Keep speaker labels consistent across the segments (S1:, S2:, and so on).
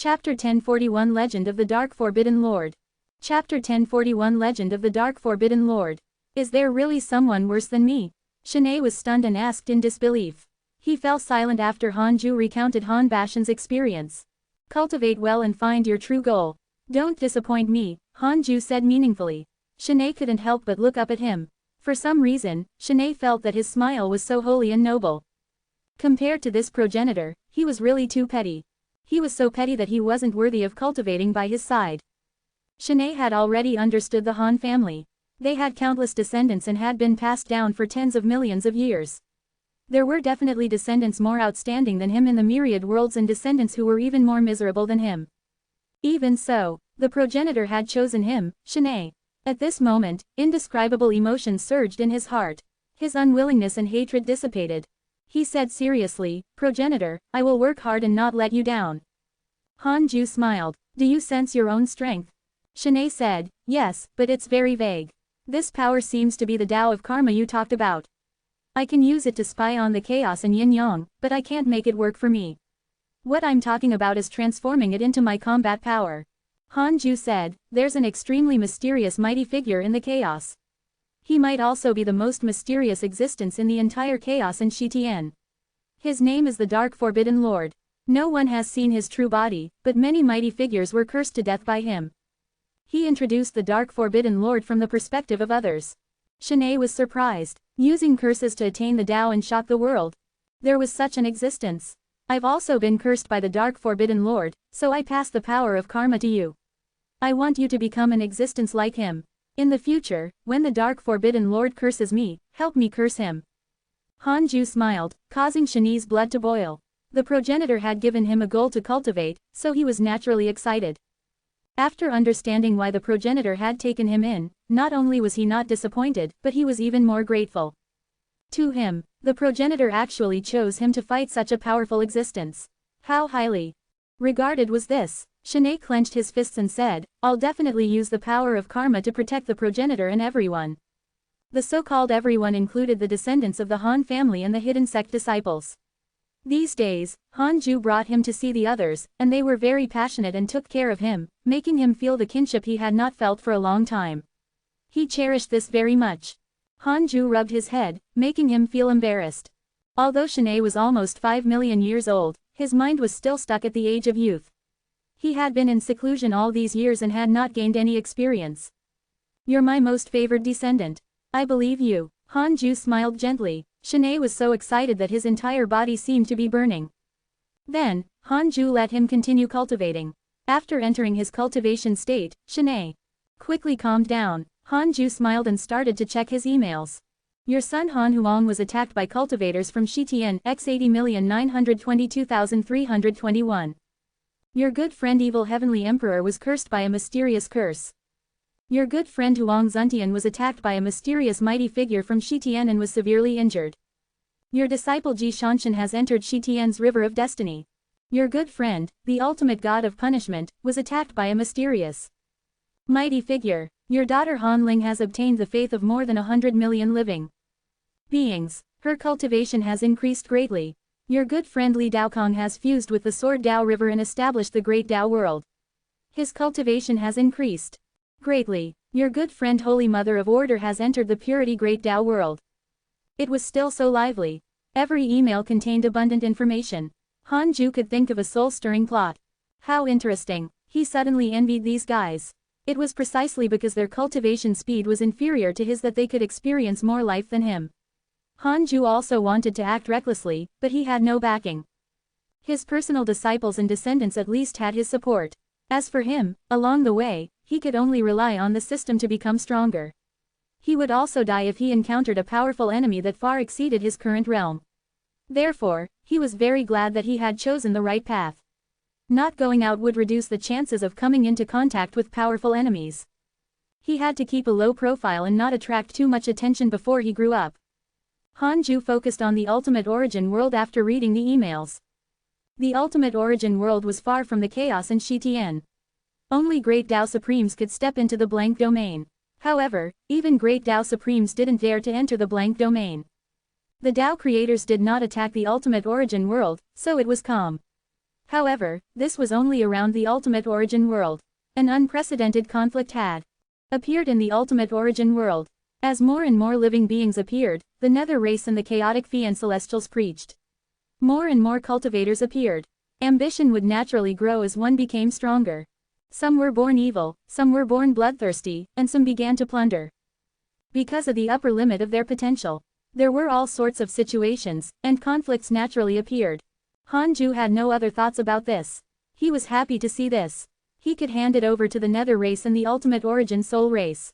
S1: Chapter 1041 Legend of the Dark Forbidden Lord. Chapter 1041 Legend of the Dark Forbidden Lord. Is there really someone worse than me? Shanae was stunned and asked in disbelief. He fell silent after Hanju recounted Han Bashan's experience. Cultivate well and find your true goal. Don't disappoint me, Hanju said meaningfully. Shanae couldn't help but look up at him. For some reason, Shanae felt that his smile was so holy and noble. Compared to this progenitor, he was really too petty. He was so petty that he wasn't worthy of cultivating by his side. Shanae had already understood the Han family. They had countless descendants and had been passed down for tens of millions of years. There were definitely descendants more outstanding than him in the myriad worlds and descendants who were even more miserable than him. Even so, the progenitor had chosen him, Shanae. At this moment, indescribable emotions surged in his heart. His unwillingness and hatred dissipated. He said seriously, "Progenitor, I will work hard and not let you down." Hanju smiled. "Do you sense your own strength?" Shanae said, "Yes, but it's very vague. This power seems to be the Tao of karma you talked about. I can use it to spy on the chaos and yin-yang, but I can't make it work for me. What I'm talking about is transforming it into my combat power." Hanju said, "There's an extremely mysterious mighty figure in the chaos. He might also be the most mysterious existence in the entire chaos in Shitian. His name is the Dark Forbidden Lord. No one has seen his true body, but many mighty figures were cursed to death by him. He introduced the Dark Forbidden Lord from the perspective of others." Shanae was surprised. Using curses to attain the Tao and shock the world. There was such an existence. "I've also been cursed by the Dark Forbidden Lord, so I pass the power of karma to you. I want you to become an existence like him. In the future, when the Dark Forbidden Lord curses me, help me curse him." Hanju smiled, causing Shanae's blood to boil. The progenitor had given him a goal to cultivate, so he was naturally excited. After understanding why the progenitor had taken him in, not only was he not disappointed, but he was even more grateful. To him, the progenitor actually chose him to fight such a powerful existence. How highly regarded was this? Shanae clenched his fists and said, "I'll definitely use the power of karma to protect the progenitor and everyone." The so-called everyone included the descendants of the Han family and the hidden sect disciples. These days, Hanju brought him to see the others, and they were very passionate and took care of him, making him feel the kinship he had not felt for a long time. He cherished this very much. Hanju rubbed his head, making him feel embarrassed. Although Shanae was almost 5 million years old, his mind was still stuck at the age of youth. He had been in seclusion all these years and had not gained any experience. "You're my most favored descendant. I believe you." Hanju smiled gently. Shanae was so excited that his entire body seemed to be burning. Then, Hanju let him continue cultivating. After entering his cultivation state, Shanae quickly calmed down. Hanju smiled and started to check his emails. "Your son Han Huang was attacked by cultivators from Shitian x 80,922,321. Your good friend Evil Heavenly Emperor was cursed by a mysterious curse. Your good friend Huang Zuntian was attacked by a mysterious mighty figure from Shitian and was severely injured. Your disciple Ji Shanshan has entered Shitian's River of Destiny. Your good friend, the ultimate god of punishment, was attacked by a mysterious mighty figure. Your daughter Han Ling has obtained the faith of more than 100 million living beings. Her cultivation has increased greatly. Your good friend Li Daokong has fused with the Sword Dao River and established the Great Dao World. His cultivation has increased greatly. Your good friend Holy Mother of Order has entered the Purity Great Dao World." It was still so lively. Every email contained abundant information. Hanju could think of a soul-stirring plot. How interesting. He suddenly envied these guys. It was precisely because their cultivation speed was inferior to his that they could experience more life than him. Hanju also wanted to act recklessly, but he had no backing. His personal disciples and descendants at least had his support. As for him, along the way, he could only rely on the system to become stronger. He would also die if he encountered a powerful enemy that far exceeded his current realm. Therefore, he was very glad that he had chosen the right path. Not going out would reduce the chances of coming into contact with powerful enemies. He had to keep a low profile and not attract too much attention before he grew up. Hanju focused on the Ultimate Origin World after reading the emails. The Ultimate Origin World was far from the chaos in Shitian. Only Great Dao Supremes could step into the blank domain. However, even Great Dao Supremes didn't dare to enter the blank domain. The Dao creators did not attack the Ultimate Origin World, so it was calm. However, this was only around the ultimate origin world. An unprecedented conflict had appeared in the ultimate origin world. As more and more living beings appeared, the nether race and the chaotic fiend celestials preached. More and more cultivators appeared. Ambition would naturally grow as one became stronger. Some were born evil, some were born bloodthirsty, and some began to plunder. Because of the upper limit of their potential, there were all sorts of situations, and conflicts naturally appeared. Hanju had no other thoughts about this. He was happy to see this. He could hand it over to the nether race and the ultimate origin soul race.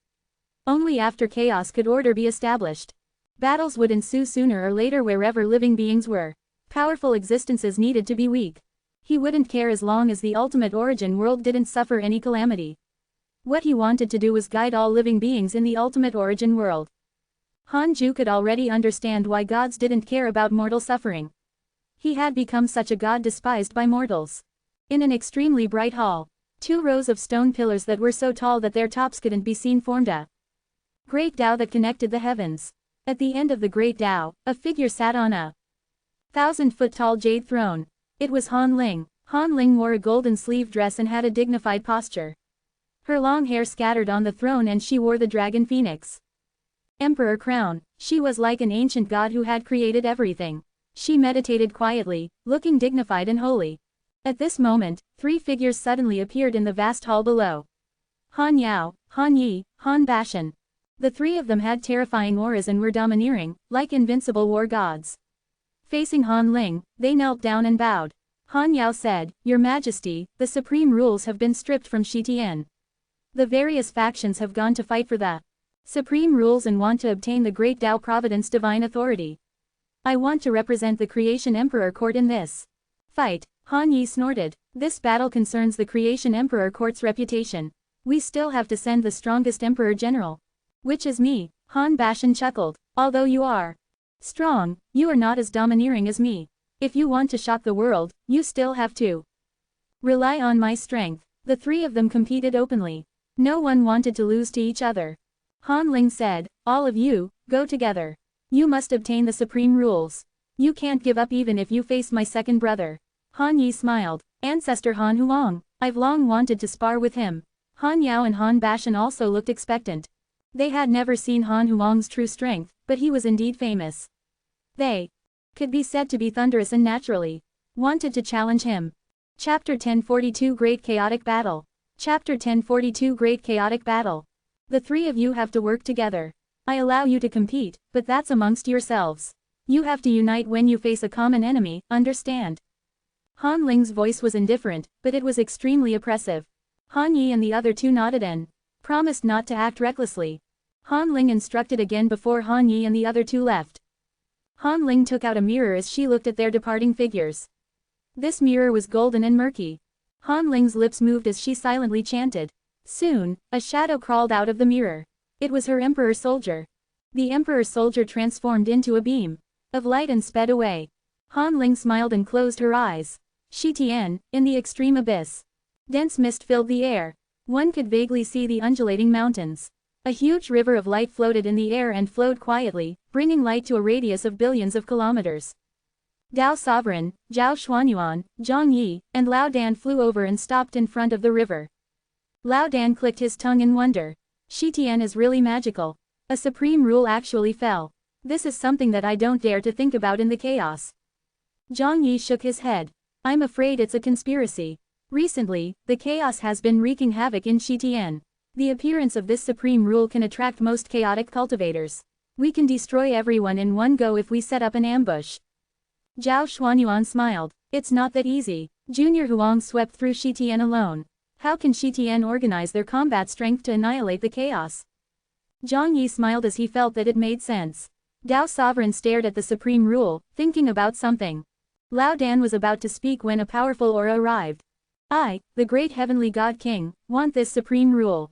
S1: Only after chaos could order be established. Battles would ensue sooner or later wherever living beings were. Powerful existences needed to be weak. He wouldn't care as long as the ultimate origin world didn't suffer any calamity. What he wanted to do was guide all living beings in the ultimate origin world. Hanju could already understand why gods didn't care about mortal suffering. He had become such a god despised by mortals. In an extremely bright hall, 2 rows of stone pillars that were so tall that their tops couldn't be seen formed a great Tao that connected the heavens. At the end of the great Tao, a figure sat on a 1,000-foot-tall jade throne. It was Han Ling. Han Ling wore a golden sleeve dress and had a dignified posture. Her long hair scattered on the throne and she wore the dragon phoenix Emperor crown. She was like an ancient god who had created everything. She meditated quietly, looking dignified and holy. At this moment, 3 figures suddenly appeared in the vast hall below. Han Yao, Han Yi, Han Bashan. The 3 of them had terrifying auras and were domineering, like invincible war gods. Facing Han Ling, they knelt down and bowed. Han Yao said, "Your Majesty, the supreme rules have been stripped from Shitian. The various factions have gone to fight for the supreme rules and want to obtain the great Tao Providence divine authority. I want to represent the Creation Emperor Court in this fight." Han Yi snorted. "This battle concerns the Creation Emperor Court's reputation. We still have to send the strongest Emperor General. Which is me." Han Bashan chuckled. "Although you are strong, you are not as domineering as me. If you want to shock the world, you still have to rely on my strength." The 3 of them competed openly. No one wanted to lose to each other. Han Ling said, "All of you, go together. You must obtain the supreme rules. You can't give up even if you face my second brother." Han Yi smiled. "Ancestor Han Huang, I've long wanted to spar with him." Han Yao and Han Bashan also looked expectant. They had never seen Han Huang's true strength, but he was indeed famous. They could be said to be thunderous and naturally wanted to challenge him. Chapter 1042 Great Chaotic Battle. Chapter 1042 Great Chaotic Battle. The 3 of you have to work together. I allow you to compete, but that's amongst yourselves. You have to unite when you face a common enemy, understand? Han Ling's voice was indifferent, but it was extremely oppressive. Han Yi and the other 2 nodded and promised not to act recklessly. Han Ling instructed again before Han Yi and the other 2 left. Han Ling took out a mirror as she looked at their departing figures. This mirror was golden and murky. Han Ling's lips moved as she silently chanted. Soon, a shadow crawled out of the mirror. It was her Emperor Soldier. The Emperor Soldier transformed into a beam of light and sped away. Han Ling smiled and closed her eyes. Shitian, in the extreme abyss. Dense mist filled the air. One could vaguely see the undulating mountains. A huge river of light floated in the air and flowed quietly, bringing light to a radius of billions of kilometers. Dao Sovereign, Zhao Xuanyuan, Zhang Yi, and Lao Dan flew over and stopped in front of the river. Lao Dan clicked his tongue in wonder. Shitian is really magical. A supreme rule actually fell. This is something that I don't dare to think about in the chaos. Zhang Yi shook his head. I'm afraid it's a conspiracy. Recently, the chaos has been wreaking havoc in Shitian. The appearance of this supreme rule can attract most chaotic cultivators. We can destroy everyone in one go if we set up an ambush. Zhao Xuanyuan smiled. It's not that easy. Junior Huang swept through Shitian alone. How can Shitian organize their combat strength to annihilate the chaos? Zhang Yi smiled as he felt that it made sense. Dao Sovereign stared at the supreme rule, thinking about something. Lao Dan was about to speak when a powerful aura arrived. I, the great heavenly God King, want this supreme rule.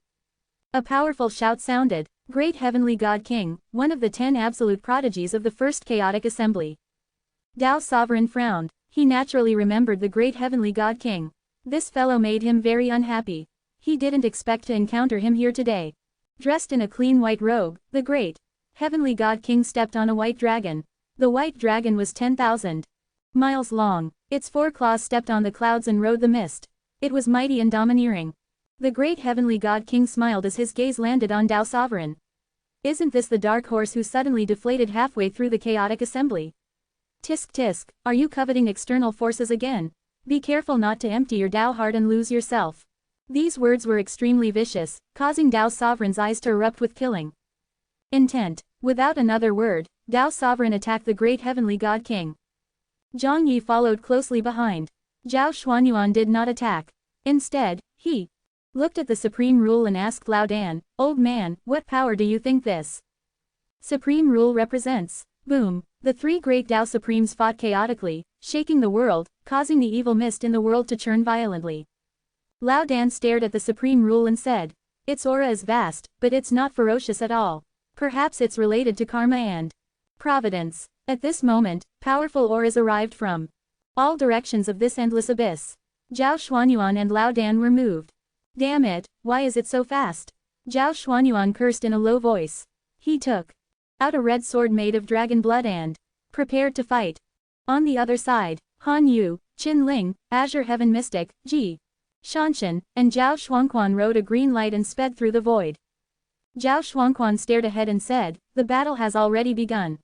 S1: A powerful shout sounded. Great heavenly God King, one of the 10 absolute prodigies of the first chaotic assembly. Dao Sovereign frowned. He naturally remembered the great heavenly God King. This fellow made him very unhappy. He didn't expect to encounter him here today. Dressed in a clean white robe, the great heavenly God King stepped on a white dragon. The white dragon was 10,000 Miles long. Its 4 claws stepped on the clouds and rode the mist. It was mighty and domineering. The great heavenly god king smiled as his gaze landed on Tao Sovereign. Isn't this the dark horse who suddenly deflated halfway through the chaotic assembly? Tisk tisk, are you coveting external forces again? Be careful not to empty your Tao heart and lose yourself. These words were extremely vicious, causing Tao Sovereign's eyes to erupt with killing intent. Without another word, Tao Sovereign attacked the great heavenly god king. Zhang Yi followed closely behind. Zhao Xuanyuan did not attack. Instead, he looked at the supreme rule and asked Lao Dan, "Old man, what power do you think this supreme rule represents?" Boom! The 3 great Tao Supremes fought chaotically, shaking the world, causing the evil mist in the world to churn violently. Lao Dan stared at the supreme rule and said, "Its aura is vast, but it's not ferocious at all. Perhaps it's related to karma and Providence." At this moment, powerful auras arrived from all directions of this endless abyss. Zhao Xuanyuan and Lao Dan were moved. Damn it, why is it so fast? Zhao Xuanyuan cursed in a low voice. He took out a red sword made of dragon blood and prepared to fight. On the other side, Han Yu, Qin Ling, Azure Heaven Mystic, Ji Shanshan, and Zhao Xuanquan rode a green light and sped through the void. Zhao Xuanquan stared ahead and said, "The battle has already begun.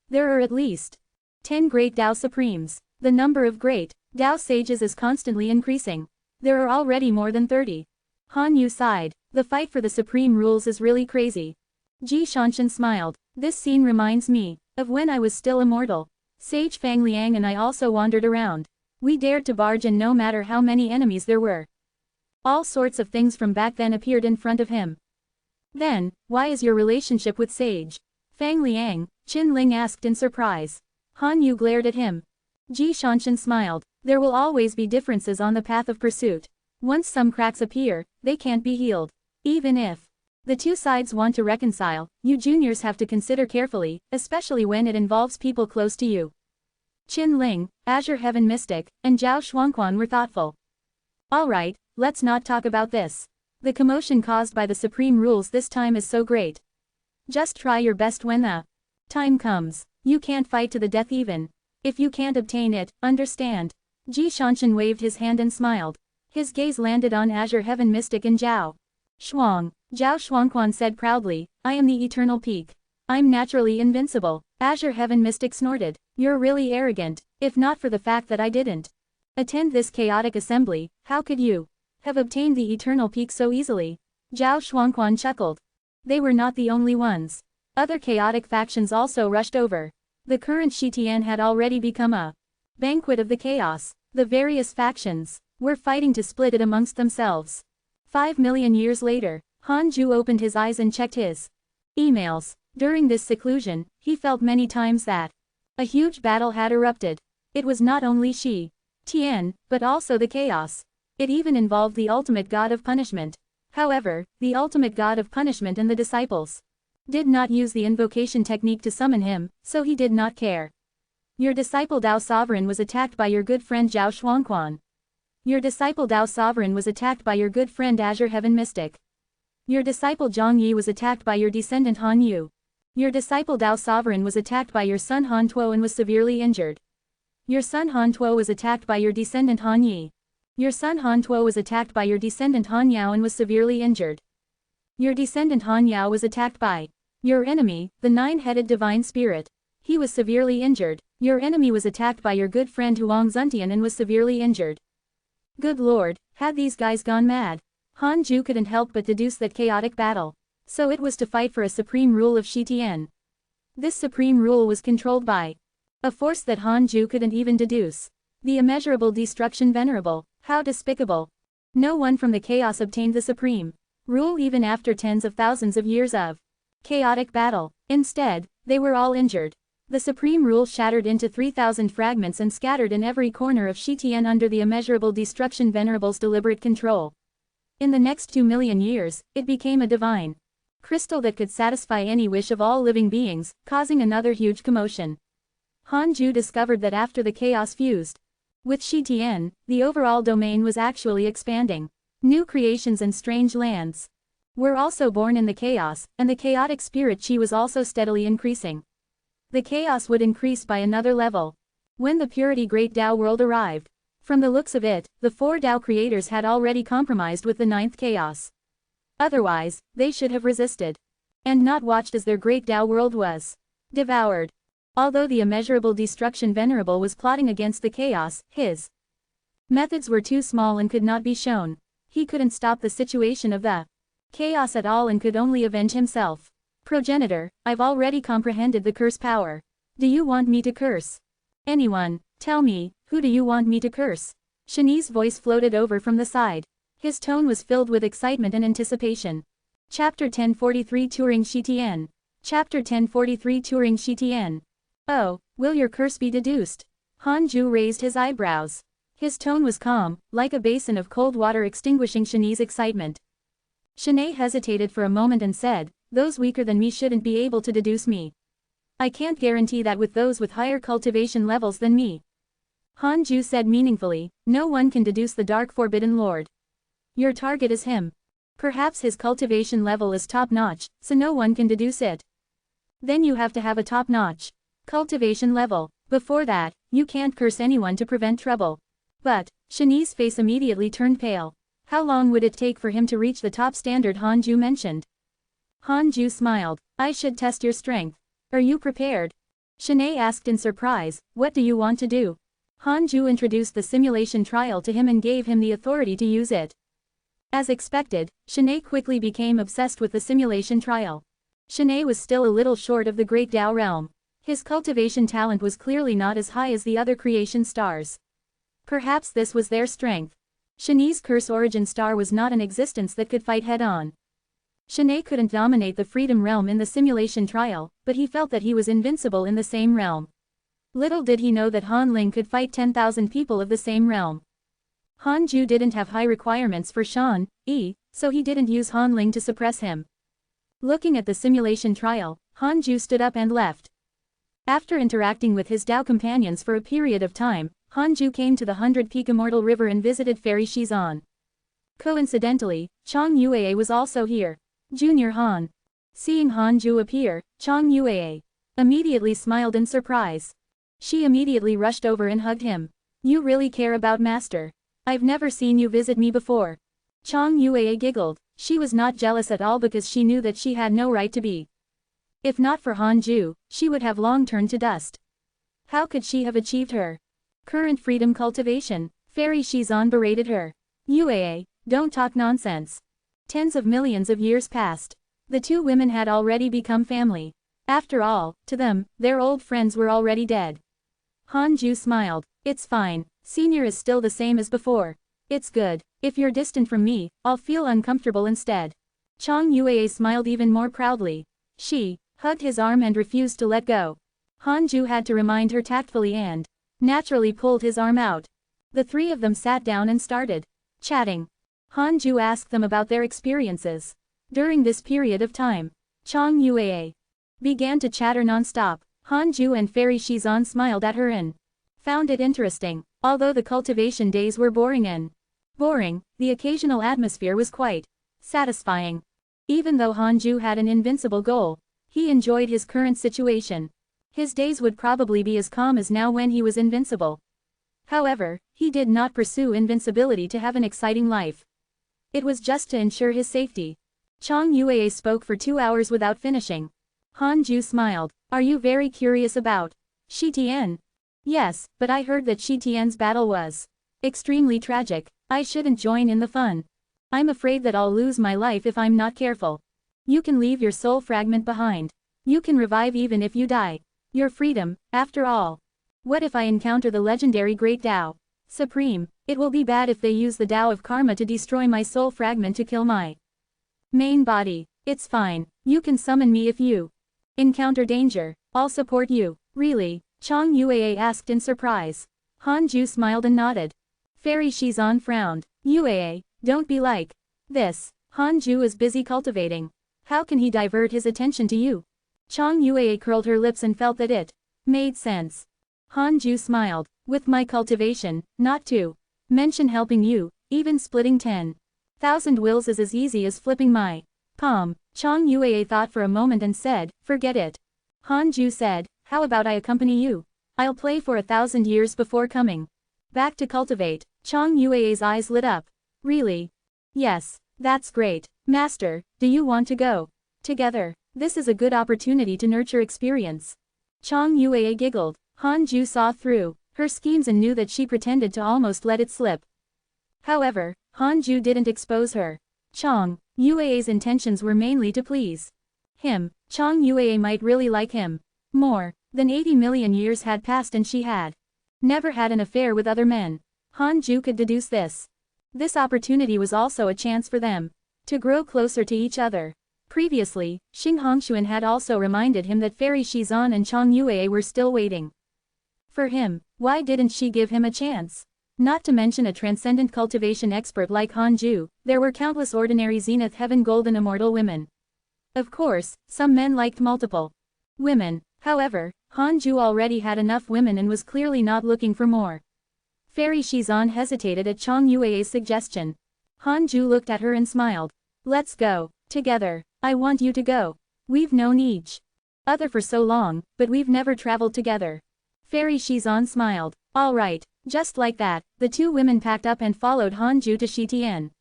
S1: There are at least 10 great Tao Supremes. The number of great Tao sages is constantly increasing. There are already more than 30. Han Yu sighed. The fight for the supreme rules is really crazy. Ji Shanshan smiled. This scene reminds me of when I was still immortal. Sage Fang Liang and I also wandered around. We dared to barge in no matter how many enemies there were. All sorts of things from back then appeared in front of him." "Then, why is your relationship with Sage Fang Liang?" Qin Ling asked in surprise. Han Yu glared at him. Ji Shanshan smiled. "There will always be differences on the path of pursuit. Once some cracks appear, they can't be healed. Even if the 2 sides want to reconcile, you juniors have to consider carefully, especially when it involves people close to you." Qin Ling, Azure Heaven Mystic, and Zhao Xuanquan were thoughtful. "Alright, let's not talk about this. The commotion caused by the supreme rules this time is so great. Just try your best when the time comes. You can't fight to the death even if you can't obtain it, understand?" Ji Shanshan waved his hand and smiled. His gaze landed on Azure Heaven Mystic and Zhao Shuang. Zhao Xuanquan said proudly, "I am the eternal peak. I'm naturally invincible." Azure Heaven Mystic snorted. "You're really arrogant. If not for the fact that I didn't attend this chaotic assembly, how could you have obtained the eternal peak so easily?" Zhao Xuanquan chuckled. They were not the only ones. Other chaotic factions also rushed over. The current Shitian had already become a banquet of the chaos. The various factions were fighting to split it amongst themselves. 5 million years later, Han Ju opened his eyes and checked his emails. During this seclusion, he felt many times that a huge battle had erupted. It was not only Shi Tian, but also the chaos. It even involved the ultimate god of punishment. However, the ultimate god of punishment and the disciples did not use the invocation technique to summon him, so he did not care. Your disciple Tao Sovereign was attacked by your good friend Zhao Xuanquan. Your disciple Tao Sovereign was attacked by your good friend Azure Heaven Mystic. Your disciple Zhang Yi was attacked by your descendant Han Yu. Your disciple Tao Sovereign was attacked by your son Han Tuo and was severely injured. Your son Han Tuo was attacked by your descendant Han Yi. Your son Han Tuo was attacked by your descendant Han Yao and was severely injured. Your descendant Han Yao was attacked by your enemy, the 9-headed divine spirit. He was severely injured. Your enemy was attacked by your good friend Huang Zuntian and was severely injured. Good lord, had these guys gone mad? Han Ju couldn't help but deduce that chaotic battle. So it was to fight for a supreme rule of Shitian. This supreme rule was controlled by a force that Han Ju couldn't even deduce. The immeasurable destruction venerable. How despicable. No one from the chaos obtained the supreme rule even after tens of thousands of years of chaotic battle. Instead, they were all injured. The supreme rule shattered into 3,000 fragments and scattered in every corner of Shitian under the immeasurable destruction venerable's deliberate control. In the next 2 million years, it became a divine crystal that could satisfy any wish of all living beings, causing another huge commotion. Han Ju discovered that after the chaos fused with Shitian, the overall domain was actually expanding. New creations and strange lands were also born in the chaos, and the chaotic spirit chi was also steadily increasing. The chaos would increase by another level. When the Purity Great Tao world arrived. From the looks of it, the 4 Tao creators had already compromised with the 9th chaos. Otherwise, they should have resisted. And not watched as their Great Tao world was devoured. Although the immeasurable destruction Venerable was plotting against the chaos, his methods were too small and could not be shown. He couldn't stop the situation of the chaos at all and could only avenge himself. Progenitor, I've already comprehended the curse power. Do you want me to curse anyone? Tell me, who do you want me to curse? Shani's voice floated over from the side. His tone was filled with excitement and anticipation. Chapter 1043 Touring Shitian. Chapter 1043 Touring Shitian. Oh, will your curse be deduced? Hanju raised his eyebrows. His tone was calm, like a basin of cold water extinguishing Shani's excitement. Shanae hesitated for a moment and said, those weaker than me shouldn't be able to deduce me. I can't guarantee that with those with higher cultivation levels than me. Hanju said meaningfully, no one can deduce the Dark Forbidden Lord. Your target is him. Perhaps his cultivation level is top-notch, so no one can deduce it. Then you have to have a top-notch cultivation level. Before that, you can't curse anyone to prevent trouble. But, Shani's face immediately turned pale. How long would it take for him to reach the top standard Hanju mentioned? Hanju smiled. I should test your strength. Are you prepared? Shanae asked in surprise, what do you want to do? Hanju introduced the simulation trial to him and gave him the authority to use it. As expected, Shanae quickly became obsessed with the simulation trial. Shanae was still a little short of the Great Tao realm. His cultivation talent was clearly not as high as the other creation stars. Perhaps this was their strength. Shani's curse origin star was not an existence that could fight head-on. Shanae couldn't dominate the Freedom Realm in the simulation trial, but he felt that he was invincible in the same realm. Little did he know that Han Ling could fight 10,000 people of the same realm. Hanju didn't have high requirements for Shan, so he didn't use Han Ling to suppress him. Looking at the simulation trial, Hanju stood up and left. After interacting with his Tao companions for a period of time, Hanju came to the 100-peak Immortal River and visited Fairy Shizan. Coincidentally, Chang Yuei was also here. Junior Han. Seeing Hanju appear, Chang Yuei immediately smiled in surprise. She immediately rushed over and hugged him. You really care about Master. I've never seen you visit me before. Chang Yuei giggled. She was not jealous at all because she knew that she had no right to be. If not for Hanju, she would have long turned to dust. How could she have achieved her current freedom cultivation? Fairy Shizan berated her. Yuei, don't talk nonsense. Tens of millions of years passed. The two women had already become family. After all, to them, their old friends were already dead. Hanju smiled. It's fine, Senior is still the same as before. It's good. If you're distant from me, I'll feel uncomfortable instead. Chang Yuei smiled even more proudly. She hugged his arm and refused to let go. Hanju had to remind her tactfully and naturally pulled his arm out. The three of them sat down and started chatting. Hanju asked them about their experiences during this period of time. Chang Yuei began to chatter non-stop. Hanju and Fairy Shizan smiled at her and found it interesting. Although the cultivation days were boring, the occasional atmosphere was quite satisfying. Even though Hanju had an invincible goal, he enjoyed his current situation. His days would probably be as calm as now when he was invincible. However, he did not pursue invincibility to have an exciting life. It was just to ensure his safety. Chang Yuei spoke for 2 hours without finishing. Hanju smiled. Are you very curious about Shitian? Yes, but I heard that Shitian's battle was extremely tragic. I shouldn't join in the fun. I'm afraid that I'll lose my life if I'm not careful. You can leave your soul fragment behind. You can revive even if you die. Your freedom, after all. What if I encounter the legendary Great Tao Supreme? It will be bad if they use the Tao of Karma to destroy my soul fragment to kill my main body. It's fine. You can summon me if you encounter danger. I'll support you. Really? Chang Yuei asked in surprise. Hanju smiled and nodded. Fairy Shizan frowned. Yuei, don't be like this. Hanju is busy cultivating. How can he divert his attention to you? Chang Yuei curled her lips and felt that it made sense. Hanju smiled. With my cultivation, not to mention helping you, even splitting 10,000 wills is as easy as flipping my palm. Chang Yuei thought for a moment and said, forget it. Hanju said, how about I accompany you? I'll play for 1,000 years before coming back to cultivate. Chang Yue's eyes lit up. Really? Yes. That's great. Master, do you want to go together? This is a good opportunity to nurture experience. Chang Yue giggled. Han Ju saw through her schemes and knew that she pretended to almost let it slip. However, Han Ju didn't expose her. Chang Yue's intentions were mainly to please him. Chang Yue might really like him. More than 80 million years had passed and she had never had an affair with other men. Han Ju could deduce this. This opportunity was also a chance for them to grow closer to each other. Previously, Xing Hongxuan had also reminded him that Fairy Shizan and Chang Yue were still waiting for him. Why didn't she give him a chance? Not to mention a transcendent cultivation expert like Han Ju, there were countless ordinary Zenith Heaven Golden Immortal women. Of course, some men liked multiple women. However, Han Ju already had enough women and was clearly not looking for more. Fairy Shizan hesitated at Chang Yue's suggestion. Han Ju looked at her and smiled. Let's go together. I want you to go. We've known each other for so long, but we've never traveled together. Fairy Shizan smiled. All right. Just like that, the two women packed up and followed Han Ju to Shitian.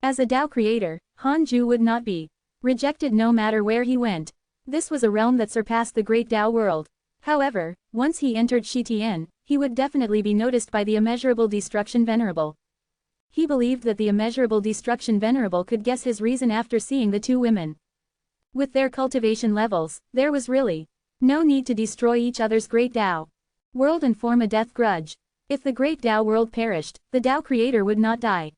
S1: As a Tao creator, Han Ju would not be rejected no matter where he went. This was a realm that surpassed the great Tao world. However, once he entered Shitian, he would definitely be noticed by the immeasurable Destruction Venerable. He believed that the immeasurable Destruction Venerable could guess his reason after seeing the two women. With their cultivation levels, there was really no need to destroy each other's great Tao world and form a death grudge. If the great Tao world perished, the Tao creator would not die.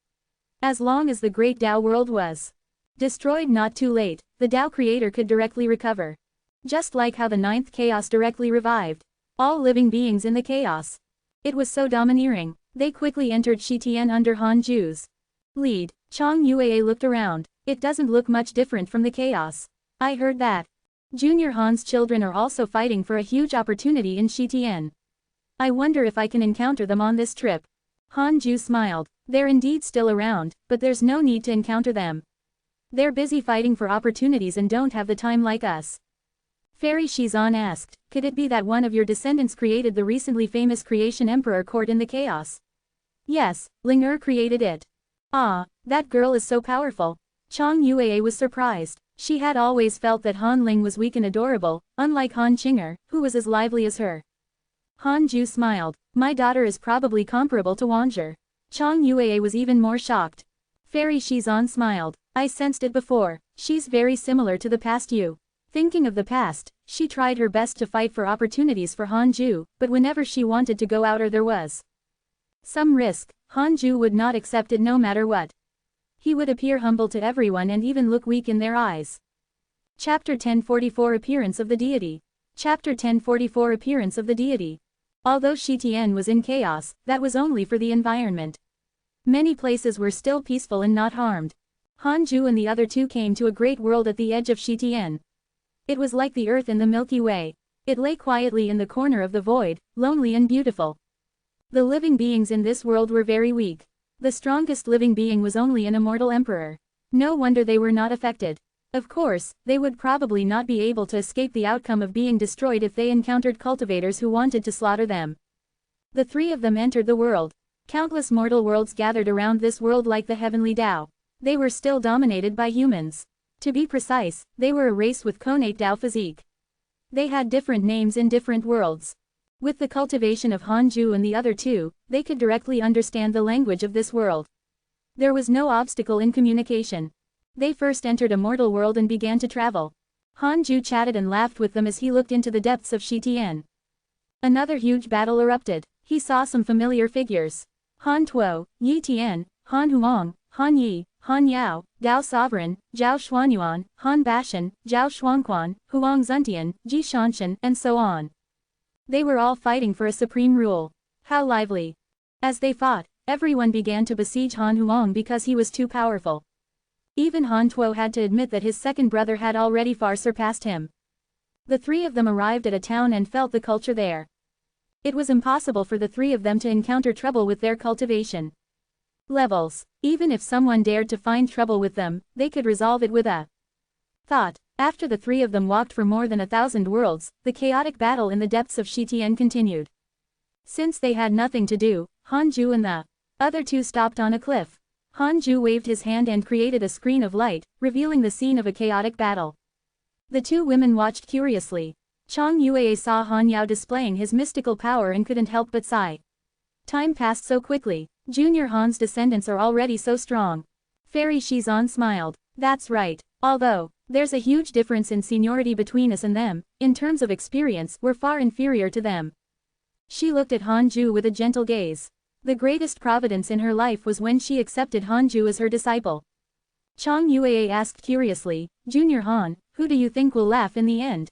S1: As long as the great Tao world was destroyed not too late, the Tao creator could directly recover. Just like how the ninth chaos directly revived all living beings in the chaos. It was so domineering. They quickly entered Shitian under Han Ju's lead. Chang Yue looked around. It doesn't look much different from the chaos. I heard that Junior Han's children are also fighting for a huge opportunity in Shitian. I wonder if I can encounter them on this trip. Han Ju smiled. They're indeed still around, but there's no need to encounter them. They're busy fighting for opportunities and don't have the time like us. Fairy Shizan asked, could it be that one of your descendants created the recently famous Creation Emperor court in the chaos? Yes, Ling created it. Ah, that girl is so powerful. Chang Yue was surprised. She had always felt that Han Ling was weak and adorable, unlike Han Qinger, who was as lively as her. Han Ju smiled. My daughter is probably comparable to Wanzher. Chang Yue was even more shocked. Fairy Shizan smiled. I sensed it before. She's very similar to the past you. Thinking of the past, she tried her best to fight for opportunities for Han Ju, but whenever she wanted to go out or there was some risk, Han Ju would not accept it no matter what. He would appear humble to everyone and even look weak in their eyes. Chapter 1044 Appearance of the Deity. Chapter 1044 Appearance of the Deity. Although Shitian was in chaos, that was only for the environment. Many places were still peaceful and not harmed. Han Ju and the other two came to a great world at the edge of Shitian. It was like the earth in the Milky Way. It lay quietly in the corner of the void, lonely and beautiful. The living beings in this world were very weak. The strongest living being was only an immortal emperor. No wonder they were not affected. Of course, they would probably not be able to escape the outcome of being destroyed if they encountered cultivators who wanted to slaughter them. The three of them entered the world. Countless mortal worlds gathered around this world like the heavenly Tao. They were still dominated by humans. To be precise, they were a race with connate Tao physique. They had different names in different worlds. With the cultivation of Han Ju and the other two, they could directly understand the language of this world. There was no obstacle in communication. They first entered a mortal world and began to travel. Han Ju chatted and laughed with them as he looked into the depths of Shitian. Another huge battle erupted. He saw some familiar figures. Han Tuo, Yi Tian, Han Huang, Han Yi, Han Yao, Dao Sovereign, Zhao Xuanyuan, Han Bashan, Zhao Xuanquan, Huang Zuntian, Ji Shanshan, and so on. They were all fighting for a supreme rule. How lively. As they fought, everyone began to besiege Han Huang because he was too powerful. Even Han Tuo had to admit that his second brother had already far surpassed him. The three of them arrived at a town and felt the culture there. It was impossible for the three of them to encounter trouble with their cultivation levels. Even if someone dared to find trouble with them, they could resolve it with a thought. After the three of them walked for more than 1,000 worlds, the chaotic battle in the depths of Shitian continued. Since they had nothing to do, Hanju and the other two stopped on a cliff. Hanju waved his hand and created a screen of light, revealing the scene of a chaotic battle. The two women watched curiously. Chang Yue saw Han Yao displaying his mystical power and couldn't help but sigh. Time passed so quickly. Junior Han's descendants are already so strong. Fairy Shizan smiled. That's right. Although there's a huge difference in seniority between us and them, in terms of experience, we're far inferior to them. She looked at Hanju with a gentle gaze. The greatest providence in her life was when she accepted Hanju as her disciple. Chang Yue asked curiously, Junior Han, who do you think will laugh in the end?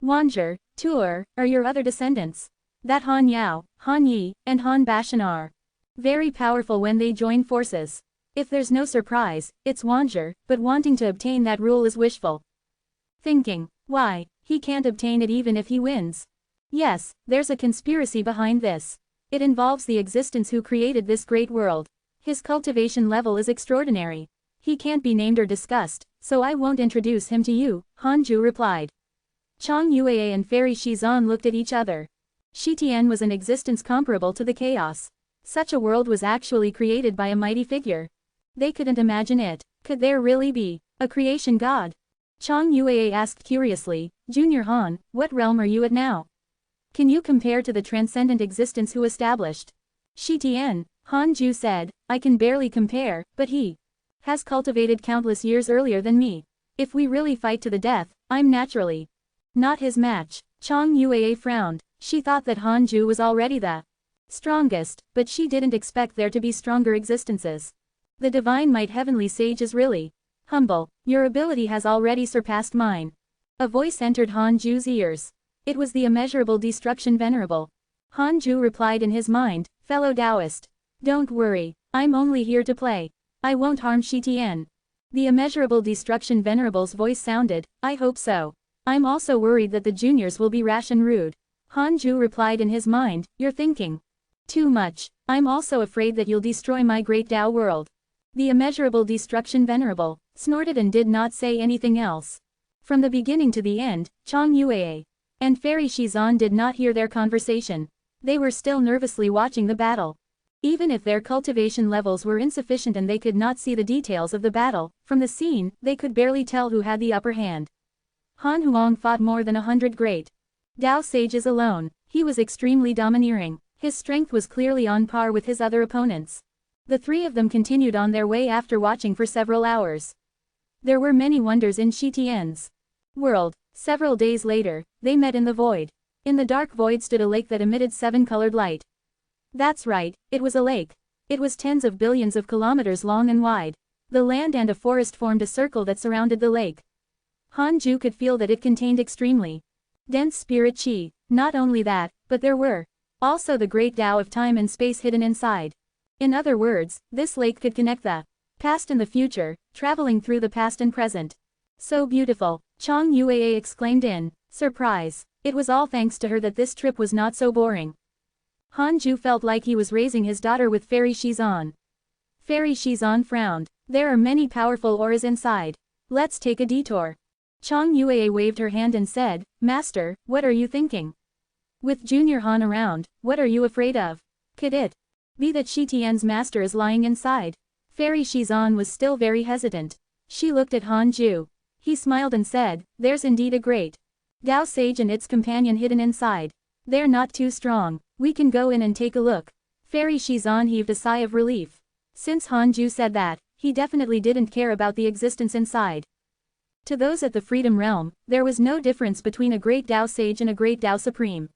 S1: Wanzher, Tuer, or your other descendants? That Han Yao, Han Yi, and Han Bashan are very powerful when they join forces. If there's no surprise, it's Wanzher, but wanting to obtain that rule is wishful thinking. Why, he can't obtain it even if he wins. Yes, there's a conspiracy behind this. It involves the existence who created this great world. His cultivation level is extraordinary. He can't be named or discussed, so I won't introduce him to you, Hanju replied. Chang Yue and Fairy Shizan looked at each other. Shitian was an existence comparable to the chaos. Such a world was actually created by a mighty figure. They couldn't imagine it. Could there really be a creation god? Chang Yue asked curiously, Junior Han, what realm are you at now? Can you compare to the transcendent existence who established Shitian? Hanju said, I can barely compare, but he has cultivated countless years earlier than me. If we really fight to the death, I'm naturally not his match. Chang Yue frowned. She thought that Hanju was already the strongest, but she didn't expect there to be stronger existences. The divine might heavenly sage is really humble. Your ability has already surpassed mine. A voice entered Hanju's ears. It was the immeasurable destruction venerable. Hanju replied in his mind, fellow Taoist. Don't worry, I'm only here to play. I won't harm Shitian. The immeasurable destruction venerable's voice sounded, I hope so. I'm also worried that the juniors will be rash and rude. Hanju replied in his mind, you're thinking too much. I'm also afraid that you'll destroy my great Tao world. The immeasurable destruction venerable snorted and did not say anything else. From the beginning to the end, Chang Yue and Fairy Shizan did not hear their conversation. They were still nervously watching the battle. Even if their cultivation levels were insufficient and they could not see the details of the battle, from the scene, they could barely tell who had the upper hand. Han Huang fought more than 100 great Tao sages alone. He was extremely domineering. His strength was clearly on par with his other opponents. The three of them continued on their way after watching for several hours. There were many wonders in Shitian's world. Several days later, they met in the void. In the dark void stood a lake that emitted 7-colored light. That's right, it was a lake. It was tens of billions of kilometers long and wide. The land and a forest formed a circle that surrounded the lake. Hanju could feel that it contained extremely dense spirit chi. Not only that, but there were also the great Tao of time and space hidden inside. In other words, this lake could connect the past and the future, traveling through the past and present. So beautiful, Chang Yue exclaimed in surprise. It was all thanks to her that this trip was not so boring. Hanju felt like he was raising his daughter with Fairy Shizan. Fairy Shizan frowned. There are many powerful auras inside. Let's take a detour. Chang Yue waved her hand and said, Master, what are you thinking? With Junior Han around, what are you afraid of? Could it be that Shitian's master is lying inside? Fairy Shizan was still very hesitant. She looked at Hanju. He smiled and said, there's indeed a great Tao sage and its companion hidden inside. They're not too strong. We can go in and take a look. Fairy Shizan heaved a sigh of relief. Since Hanju said that, he definitely didn't care about the existence inside. To those at the Freedom Realm, there was no difference between a great Tao sage and a great Tao supreme.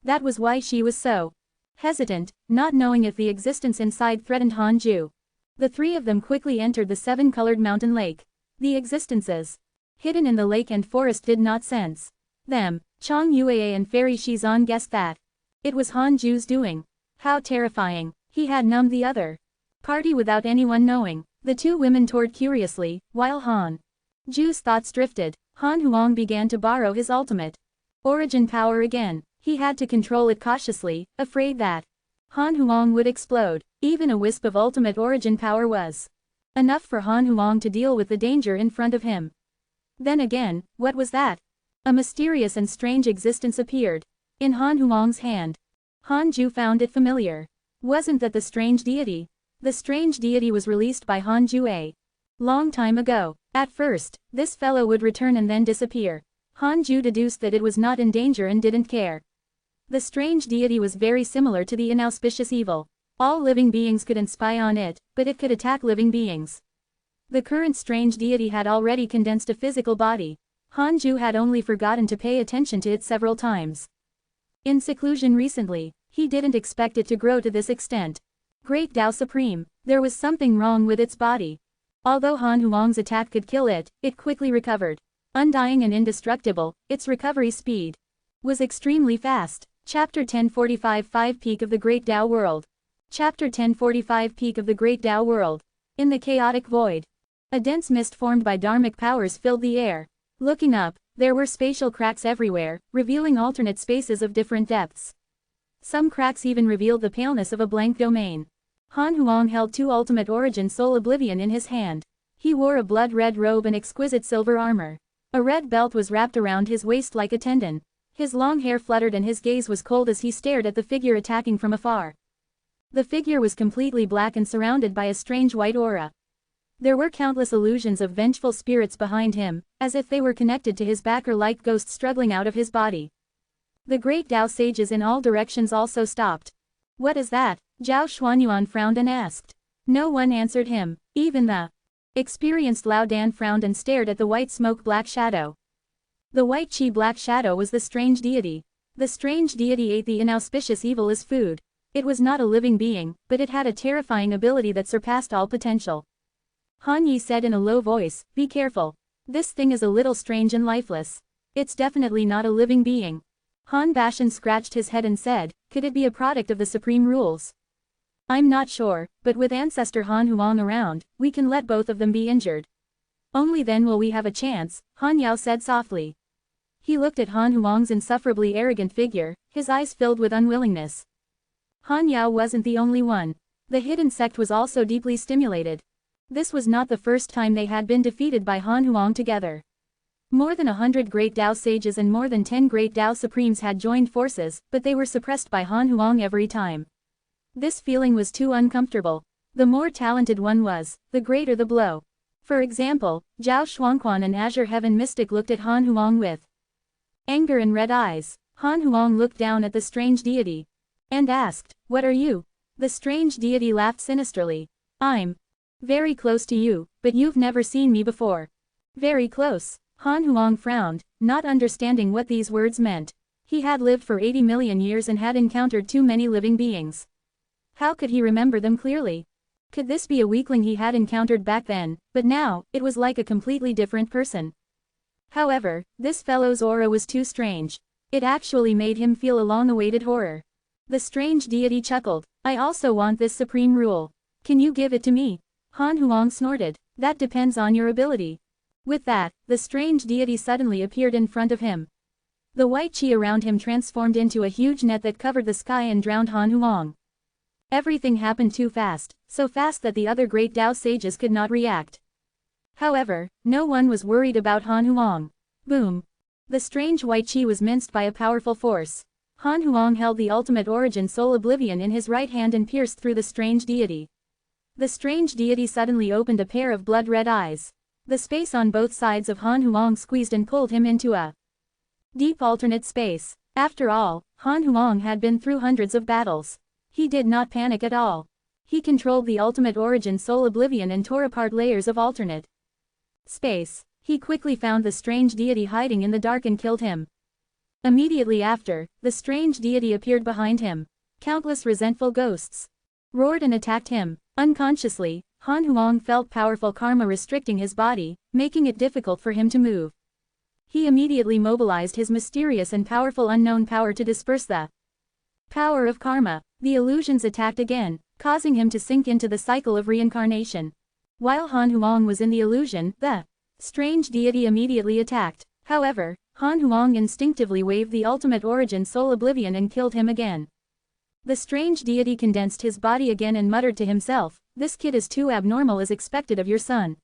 S1: That was why she was so hesitant, not knowing if the existence inside threatened Hanju. The three of them quickly entered the 7-colored mountain lake. The existences hidden in the lake and forest did not sense them. Chang Yue and Fairy Shizan guessed that it was Hanju's doing. How terrifying. He had numbed the other party without anyone knowing. The two women toured curiously, while Hanju's thoughts drifted. Han Huang began to borrow his ultimate origin power again. He had to control it cautiously, afraid that Han Huang would explode. Even a wisp of ultimate origin power was enough for Han Huang to deal with the danger in front of him. Then again, what was that? A mysterious and strange existence appeared. In Han Huang's hand. Han Ju found it familiar. Wasn't that the strange deity? The strange deity was released by Han Ju a long time ago. At first, this fellow would return and then disappear. Han Ju deduced that it was not in danger and didn't care. The strange deity was very similar to the inauspicious evil. All living beings couldn't spy on it, but it could attack living beings. The current strange deity had already condensed a physical body. Han Ju had only forgotten to pay attention to it several times. In seclusion recently, he didn't expect it to grow to this extent. Great Tao Supreme, there was something wrong with its body. Although Han Huang's attack could kill it, it quickly recovered. Undying and indestructible, its recovery speed was extremely fast. Chapter 1045 5 Peak of the Great Tao World. Chapter 1045 Peak of the Great Tao World. In the chaotic void. A dense mist formed by dharmic powers filled the air. Looking up, there were spatial cracks everywhere, revealing alternate spaces of different depths. Some cracks even revealed the paleness of a blank domain. Han Huang held two ultimate origin soul oblivion in his hand. He wore a blood-red robe and exquisite silver armor. A red belt was wrapped around his waist like a tendon. His long hair fluttered and his gaze was cold as he stared at the figure attacking from afar. The figure was completely black and surrounded by a strange white aura. There were countless illusions of vengeful spirits behind him, as if they were connected to his backer like ghosts struggling out of his body. The great Tao sages in all directions also stopped. What is that? Zhao Xuanyuan frowned and asked. No one answered him. Even the experienced Lao Dan frowned and stared at the white smoke black shadow. The white chi black shadow was the strange deity. The strange deity ate the inauspicious evil as food. It was not a living being, but it had a terrifying ability that surpassed all potential. Han Yi said in a low voice, "Be careful. This thing is a little strange and lifeless. It's definitely not a living being." Han Bashan scratched his head and said, "Could it be a product of the supreme rules? I'm not sure, but with Ancestor Han Huang around, we can let both of them be injured. Only then will we have a chance," Han Yao said softly. He looked at Han Huang's insufferably arrogant figure, his eyes filled with unwillingness. Han Yao wasn't the only one. The hidden sect was also deeply stimulated. This was not the first time they had been defeated by Han Huang together. More than 100 great Tao sages and more than 10 great Tao supremes had joined forces, but they were suppressed by Han Huang every time. This feeling was too uncomfortable. The more talented one was, the greater the blow. For example, Zhao Xuanquan and Azure Heaven Mystic looked at Han Huang with anger and red eyes. Han Huang looked down at the strange deity and asked, "What are you?" The strange deity laughed sinisterly. "I'm very close to you, but you've never seen me before." Very close. Han Huang frowned, not understanding what these words meant. He had lived for 80 million years and had encountered too many living beings. How could he remember them clearly? Could this be a weakling he had encountered back then, but now, it was like a completely different person. However, this fellow's aura was too strange. It actually made him feel a long-awaited horror. The strange deity chuckled, "I also want this supreme rule. Can you give it to me?" Han Huang snorted, "That depends on your ability." With that, the strange deity suddenly appeared in front of him. The white chi around him transformed into a huge net that covered the sky and drowned Han Huang. Everything happened too fast, so fast that the other great Tao sages could not react. However, no one was worried about Han Huang. Boom! The strange white chi was minced by a powerful force. Han Huang held the ultimate origin soul oblivion in his right hand and pierced through the strange deity. The strange deity suddenly opened a pair of blood-red eyes. The space on both sides of Han Huang squeezed and pulled him into a deep alternate space. After all, Han Huang had been through hundreds of battles. He did not panic at all. He controlled the ultimate origin soul oblivion and tore apart layers of alternate space. He quickly found the strange deity hiding in the dark and killed him. Immediately after, the strange deity appeared behind him. Countless resentful ghosts roared and attacked him. Unconsciously, Han Huang felt powerful karma restricting his body, making it difficult for him to move. He immediately mobilized his mysterious and powerful unknown power to disperse the power of karma. The illusions attacked again, causing him to sink into the cycle of reincarnation. While Han Huang was in the illusion, the strange deity immediately attacked. However, Han Huang instinctively waved the ultimate origin soul oblivion and killed him again. The strange deity condensed his body again and muttered to himself, "This kid is too abnormal as expected of your son."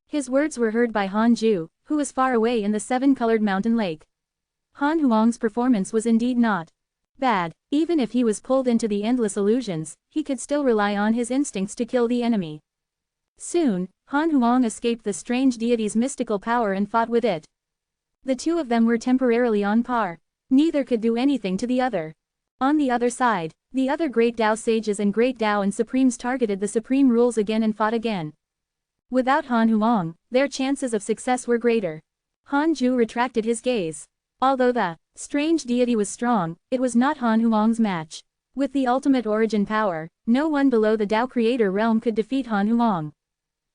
S1: His words were heard by Han Ju, who was far away in the seven-colored mountain lake. Han Huang's performance was indeed not bad. Even if he was pulled into the endless illusions, he could still rely on his instincts to kill the enemy. Soon, Han Huang escaped the strange deity's mystical power and fought with it. The two of them were temporarily on par. Neither could do anything to the other. On the other side, the other Great Tao sages and Great Tao and Supremes targeted the Supreme Rules again and fought again. Without Han Huang, their chances of success were greater. Han Ju retracted his gaze. Although the strange deity was strong, it was not Han Huang's match. With the ultimate origin power, no one below the Tao creator realm could defeat Han Huang.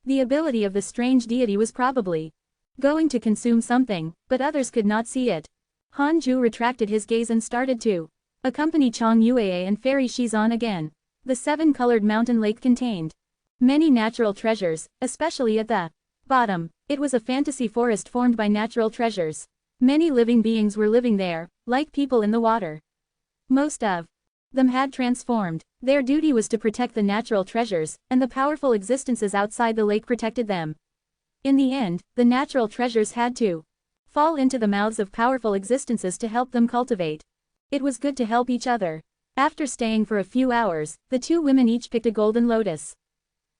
S1: The ability of the strange deity was probably going to consume something, but others could not see it. Han Ju retracted his gaze and started to accompany Chang Yue and Fairy Shizan again. The seven-colored mountain lake contained many natural treasures, especially at the bottom. It was a fantasy forest formed by natural treasures. Many living beings were living there, like people in the water. Most of them had transformed. Their duty was to protect the natural treasures, and the powerful existences outside the lake protected them. In the end, the natural treasures had to fall into the mouths of powerful existences to help them cultivate. It was good to help each other. After staying for a few hours, the two women each picked a golden lotus.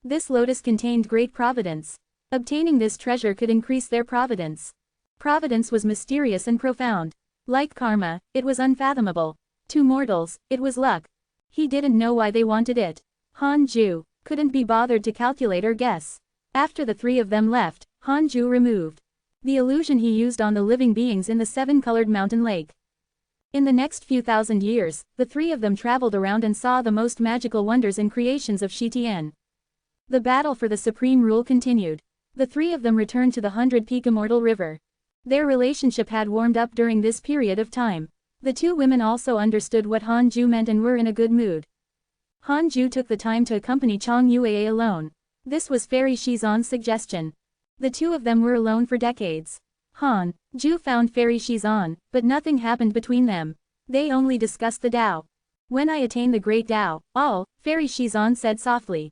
S1: This lotus contained great providence. Obtaining this treasure could increase their providence. Providence was mysterious and profound. Like karma, it was unfathomable. To mortals, it was luck. He didn't know why they wanted it. Han Ju couldn't be bothered to calculate or guess. After the three of them left, Han Ju removed the illusion he used on the living beings in the seven-colored mountain lake. In the next few thousand years, the three of them traveled around and saw the most magical wonders and creations of Shitian. The battle for the supreme rule continued. The three of them returned to the 100-peak immortal river. Their relationship had warmed up during this period of time. The two women also understood what Han Ju meant and were in a good mood. Han Ju took the time to accompany Chang Yue alone. This was Fairy Shizan's suggestion. The two of them were alone for decades. Han Ju found Fairy Shizan, but nothing happened between them. They only discussed the Tao. When I attain the Great Tao, Fairy Shizan said softly.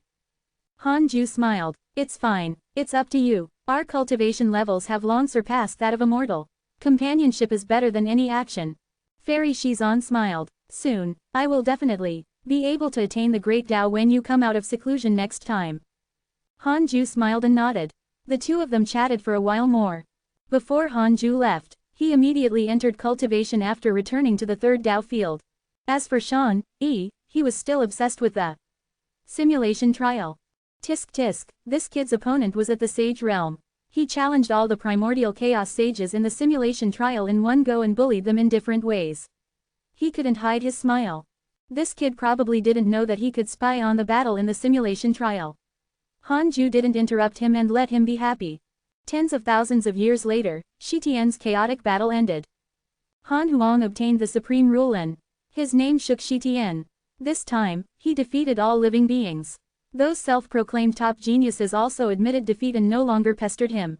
S1: Han Ju smiled. It's fine. It's up to you. Our cultivation levels have long surpassed that of a mortal. Companionship is better than any action. Fairy Shizan smiled. Soon, I will definitely be able to attain the Great Tao when you come out of seclusion next time. Han Ju smiled and nodded. The two of them chatted for a while more. Before Han Ju left, he immediately entered cultivation after returning to the third Tao field. As for Shan Yi, he was still obsessed with the simulation trial. Tisk tisk, this kid's opponent was at the sage realm. He challenged all the primordial chaos sages in the simulation trial in one go and bullied them in different ways. He couldn't hide his smile. This kid probably didn't know that he could spy on the battle in the simulation trial. Han Ju didn't interrupt him and let him be happy. Tens of thousands of years later, Shitian's chaotic battle ended. Han Huang obtained the supreme rule and his name shook Shitian. This time, he defeated all living beings. Those self-proclaimed top geniuses also admitted defeat and no longer pestered him.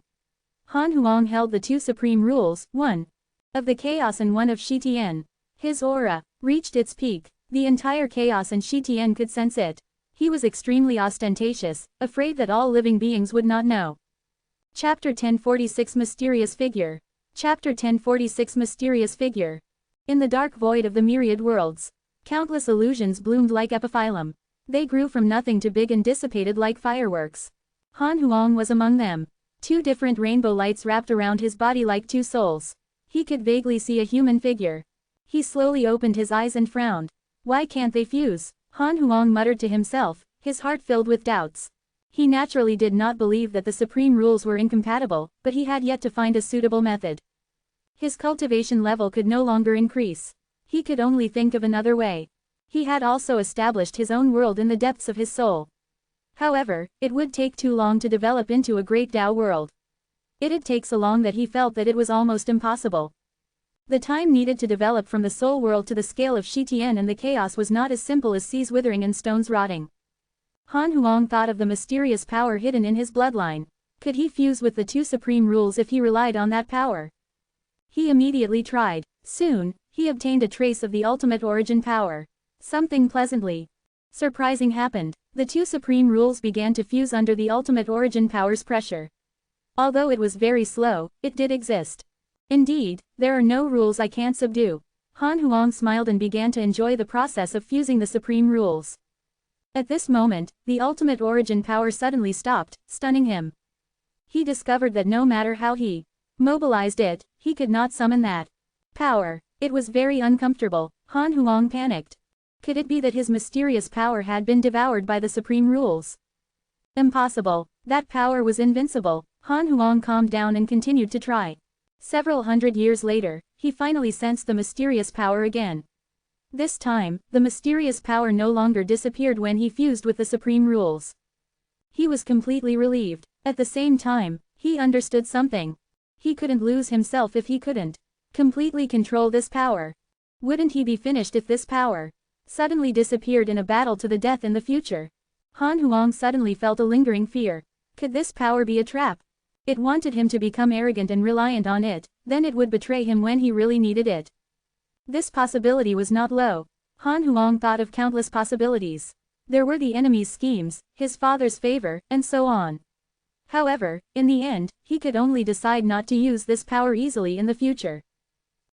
S1: Han Huang held the two supreme rules, one of the chaos and one of Shitian. His aura reached its peak. The entire chaos and Shitian could sense it. He was extremely ostentatious, afraid that all living beings would not know. Chapter 1046 Mysterious Figure. Chapter 1046 Mysterious Figure. In the dark void of the myriad worlds, countless illusions bloomed like epiphyllum. They grew from nothing to big and dissipated like fireworks. Han Huang was among them. Two different rainbow lights wrapped around his body like two souls. He could vaguely see a human figure. He slowly opened his eyes and frowned. Why can't they fuse? Han Huang muttered to himself, his heart filled with doubts. He naturally did not believe that the supreme rules were incompatible, but he had yet to find a suitable method. His cultivation level could no longer increase. He could only think of another way. He had also established his own world in the depths of his soul. However, it would take too long to develop into a great Tao world. It'd take so long that he felt that it was almost impossible. The time needed to develop from the soul world to the scale of Shitian and the chaos was not as simple as seas withering and stones rotting. Han Huang thought of the mysterious power hidden in his bloodline. Could he fuse with the two supreme rules if he relied on that power? He immediately tried. Soon, he obtained a trace of the ultimate origin power. Something pleasantly surprising happened. The two supreme rules began to fuse under the ultimate origin power's pressure. Although it was very slow, it did exist. Indeed, there are no rules I can't subdue. Han Huang smiled and began to enjoy the process of fusing the supreme rules. At this moment, the ultimate origin power suddenly stopped, stunning him. He discovered that no matter how he mobilized it, he could not summon that power. It was very uncomfortable. Han Huang panicked. Could it be that his mysterious power had been devoured by the supreme rules? Impossible. That power was invincible. Han Huang calmed down and continued to try. Several hundred years later, he finally sensed the mysterious power again. This time, the mysterious power no longer disappeared when he fused with the supreme rules. He was completely relieved. At the same time, he understood something. He couldn't lose himself if he couldn't completely control this power. Wouldn't he be finished if this power suddenly disappeared in a battle to the death in the future? Han Huang suddenly felt a lingering fear. Could this power be a trap? It wanted him to become arrogant and reliant on it, then it would betray him when he really needed it. This possibility was not low. Han Huang thought of countless possibilities. There were the enemy's schemes, his father's favor, and so on. However, in the end, he could only decide not to use this power easily in the future.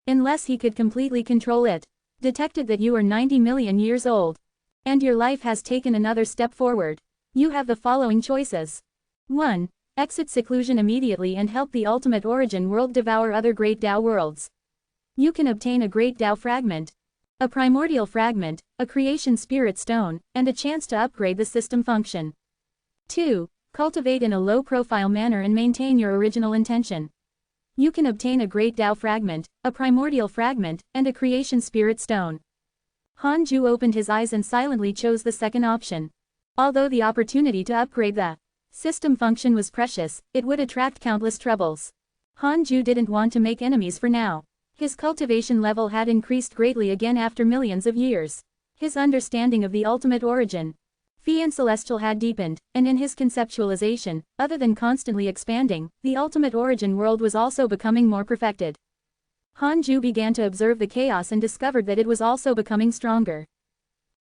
S1: Unless he could completely control it. Detected that you are 90 million years old. And your life has taken another step forward. You have the following choices. 1. Exit seclusion immediately and help the ultimate origin world devour other great Tao worlds. You can obtain a great Tao fragment, a primordial fragment, a creation spirit stone, and a chance to upgrade the system function. 2. Cultivate in a low-profile manner and maintain your original intention. You can obtain a great Tao fragment, a primordial fragment, and a creation spirit stone. Han Ju opened his eyes and silently chose the second option. Although the opportunity to upgrade the system function was precious, it would attract countless troubles. Han Ju didn't want to make enemies for now. His cultivation level had increased greatly again after millions of years. His understanding of the ultimate origin, Phi and Celestial had deepened, and in his conceptualization, other than constantly expanding, the ultimate origin world was also becoming more perfected. Han Ju began to observe the chaos and discovered that it was also becoming stronger.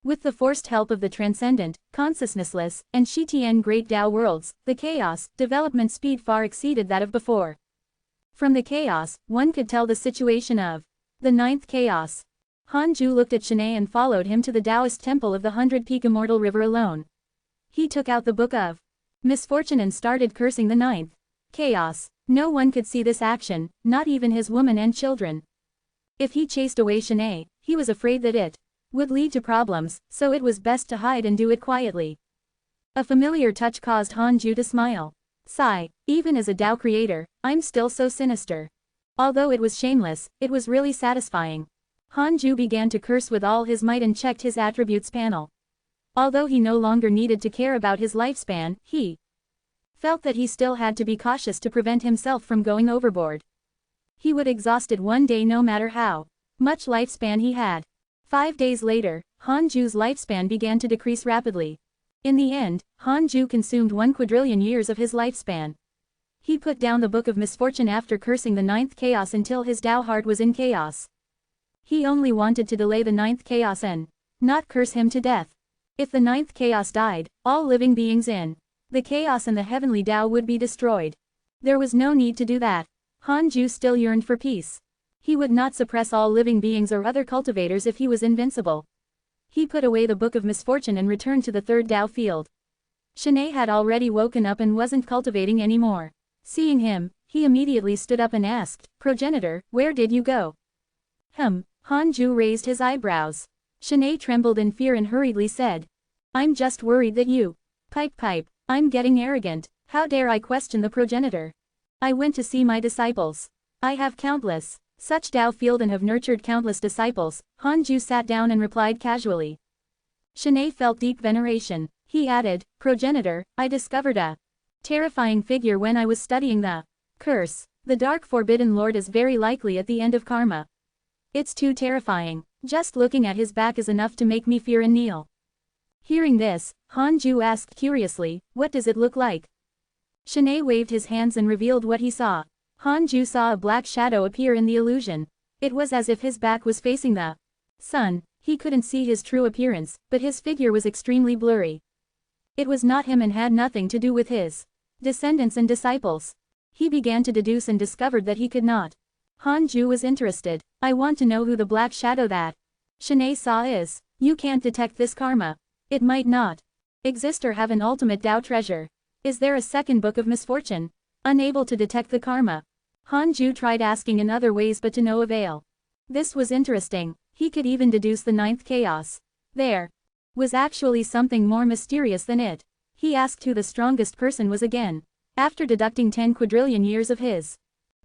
S1: With the forced help of the transcendent, consciousnessless, and Shitian Great Tao worlds, the chaos development speed far exceeded that of before. From the chaos, one could tell the situation of the ninth chaos. Han Ju looked at Shanae and followed him to the Taoist temple of the 100-peak immortal river alone. He took out the book of misfortune and started cursing the ninth chaos. No one could see this action, not even his woman and children. If he chased away Shanae, he was afraid that it would lead to problems, so it was best to hide and do it quietly. A familiar touch caused Han Ju to smile. Sigh, even as a Tao creator, I'm still so sinister. Although it was shameless, it was really satisfying. Han Ju began to curse with all his might and checked his attributes panel. Although he no longer needed to care about his lifespan, he felt that he still had to be cautious to prevent himself from going overboard. He would exhaust it one day no matter how much lifespan he had. 5 days later, Han Ju's lifespan began to decrease rapidly. In the end, Han Ju consumed 1 quadrillion years of his lifespan. He put down the Book of Misfortune after cursing the ninth chaos until his Tao heart was in chaos. He only wanted to delay the ninth chaos and not curse him to death. If the ninth chaos died, all living beings in the chaos and the heavenly Tao would be destroyed. There was no need to do that. Han Ju still yearned for peace. He would not suppress all living beings or other cultivators if he was invincible. He put away the Book of Misfortune and returned to the third Tao field. Shanae had already woken up and wasn't cultivating anymore. Seeing him, he immediately stood up and asked, "Progenitor, where did you go?" Han Ju raised his eyebrows. Shanae trembled in fear and hurriedly said, "I'm just worried that you pipe. I'm getting arrogant. How dare I question the progenitor? I went to see my disciples. I have countless such Tao field and have nurtured countless disciples." Han Ju sat down and replied casually. Shanae felt deep veneration. He added, "Progenitor, I discovered a terrifying figure when I was studying the curse. The Dark Forbidden Lord is very likely at the end of karma. It's too terrifying. Just looking at his back is enough to make me fear and kneel." Hearing this, Han Ju asked curiously, "What does it look like?" Shanae waved his hands and revealed what he saw. Han Ju saw a black shadow appear in the illusion. It was as if his back was facing the sun. He couldn't see his true appearance, but his figure was extremely blurry. It was not him and had nothing to do with his descendants and disciples. He began to deduce and discovered that he could not. Hanju was interested. I want to know who the black shadow that Shanae saw is. You can't detect this karma. It might not exist or have an ultimate Tao treasure. Is there a second book of misfortune? Unable to detect the karma. Hanju tried asking in other ways but to no avail. This was interesting. He could even deduce the ninth chaos. There was actually something more mysterious than it. He asked who the strongest person was again. After deducting 10 quadrillion years of his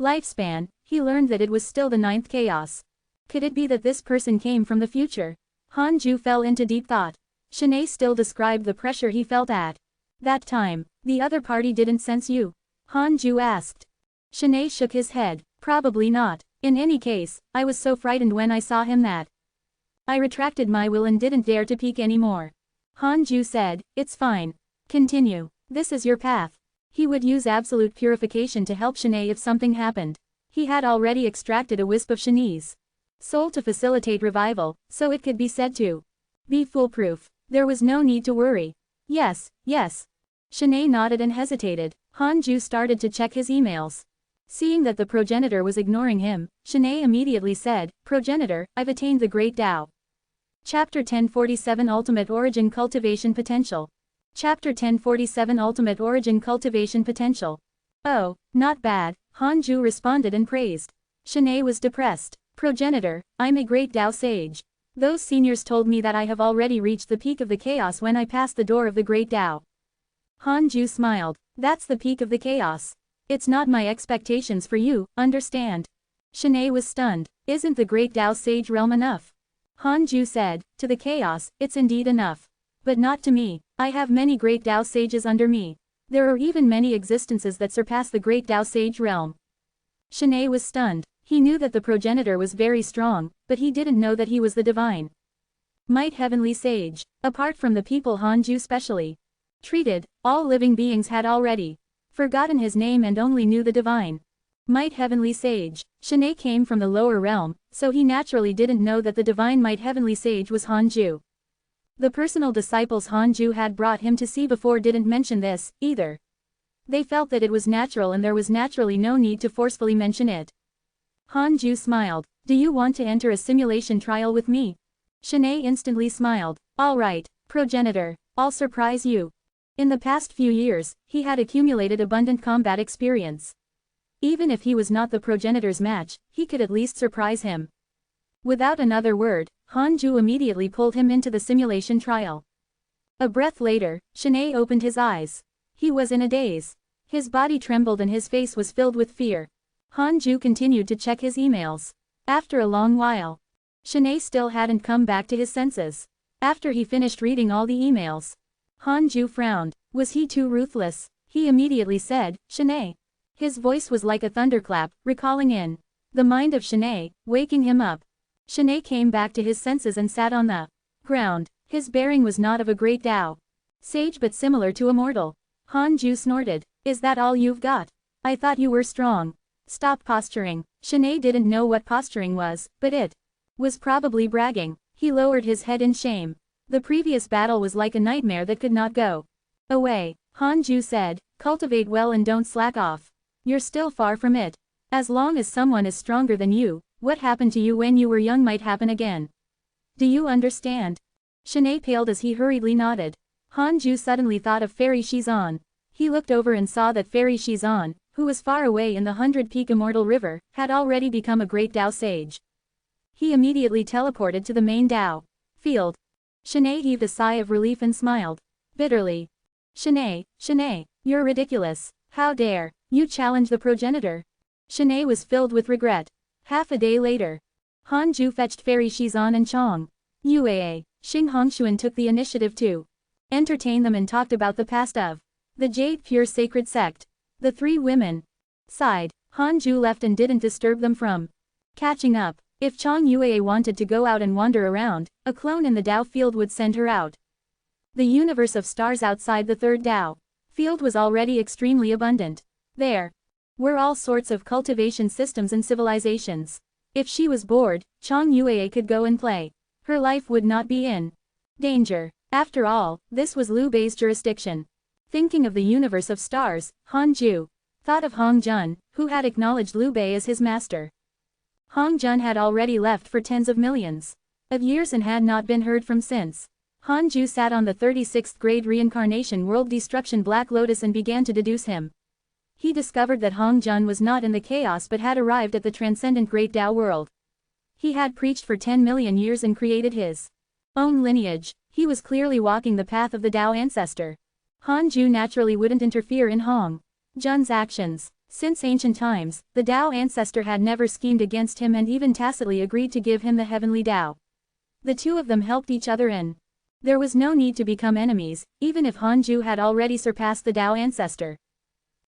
S1: lifespan, he learned that it was still the ninth chaos. Could it be that this person came from the future? Hanju fell into deep thought. Shanae still described the pressure he felt at that time. The other party didn't sense you? Hanju asked. Shanae shook his head. Probably not. In any case, I was so frightened when I saw him that I retracted my will and didn't dare to peek anymore. Hanju said, it's fine. Continue. This is your path. He would use absolute purification to help Shanae if something happened. He had already extracted a wisp of Shanae's soul to facilitate revival, so it could be said to be foolproof. There was no need to worry. Yes, yes. Shanae nodded and hesitated. Hanju started to check his emails. Seeing that the progenitor was ignoring him, Shanae immediately said, Progenitor, I've attained the Great Tao. Chapter 1047 Ultimate Origin Cultivation Potential. Chapter 1047 Ultimate Origin Cultivation Potential. Oh, not bad, Hanju responded and praised. Shanae was depressed. Progenitor, I'm a great Tao sage. Those seniors told me that I have already reached the peak of the chaos when I passed the door of the Great Tao. Hanju smiled. That's the peak of the chaos. It's not my expectations for you, understand? Shanae was stunned. Isn't the Great Tao Sage realm enough? Hanju said, to the chaos, it's indeed enough. But not to me. I have many Great Tao Sages under me. There are even many existences that surpass the Great Tao Sage realm. Shanae was stunned. He knew that the progenitor was very strong, but he didn't know that he was the divine might heavenly sage. Apart from the people Hanju specially treated, all living beings had already forgotten his name and only knew the divine might heavenly sage. Shanae came from the lower realm, so he naturally didn't know that the divine might heavenly sage was Hanju. The personal disciples Hanju had brought him to see before didn't mention this, either. They felt that it was natural and there was naturally no need to forcefully mention it. Hanju smiled. Do you want to enter a simulation trial with me? Shanae instantly smiled. All right, progenitor, I'll surprise you. In the past few years, he had accumulated abundant combat experience. Even if he was not the progenitor's match, he could at least surprise him. Without another word, Hanju immediately pulled him into the simulation trial. A breath later, Shanae opened his eyes. He was in a daze. His body trembled and his face was filled with fear. Hanju continued to check his emails. After a long while, Shanae still hadn't come back to his senses. After he finished reading all the emails, Hanju frowned. Was he too ruthless? He immediately said, Shanae. His voice was like a thunderclap, recalling in the mind of Shanae, waking him up. Shanae came back to his senses and sat on the ground. His bearing was not of a great Tao sage but similar to a mortal. Hanju snorted. Is that all you've got? I thought you were strong. Stop posturing. Shanae didn't know what posturing was, but it was probably bragging. He lowered his head in shame. The previous battle was like a nightmare that could not go away. Hanju said, cultivate well and don't slack off. You're still far from it. As long as someone is stronger than you, what happened to you when you were young might happen again. Do you understand? Shanae paled as he hurriedly nodded. Hanju suddenly thought of Fairy Shizan. He looked over and saw that Fairy Shizan, who was far away in the 100-peak Immortal River, had already become a great Tao sage. He immediately teleported to the main Tao field. Shanae heaved a sigh of relief and smiled bitterly. Shanae, you're ridiculous. How dare you challenge the progenitor? Shanae was filled with regret. Half a day later, Hanju fetched Fairy Shizan and Chong Yuaa. Xing Hongshuan took the initiative to entertain them and talked about the past of the Jade Pure Sacred Sect. The three women sighed. Hanju left and didn't disturb them from catching up. If Chong Yuaa wanted to go out and wander around, a clone in the Tao field would send her out. The universe of stars outside the third Tao field was already extremely abundant. There were all sorts of cultivation systems and civilizations. If she was bored, Chong Yuaa could go and play. Her life would not be in danger. After all, this was Liu Bei's jurisdiction. Thinking of the universe of stars, Hanju Thought of Hong Jun, who had acknowledged Liu Bei as his master. Hong Jun had already left for tens of millions of years and had not been heard from since. Han Ju sat on the 36th grade reincarnation world destruction Black Lotus and began to deduce him. He discovered that Hong Jun was not in the chaos but had arrived at the transcendent great Tao world. He had preached for 10 million years and created his own lineage. He was clearly walking the path of the Tao ancestor. Han Ju naturally wouldn't interfere in Hong Jun's actions. Since ancient times, the Tao ancestor had never schemed against him and even tacitly agreed to give him the heavenly Tao. The two of them helped each other in. There was no need to become enemies, even if Han Ju had already surpassed the Tao ancestor.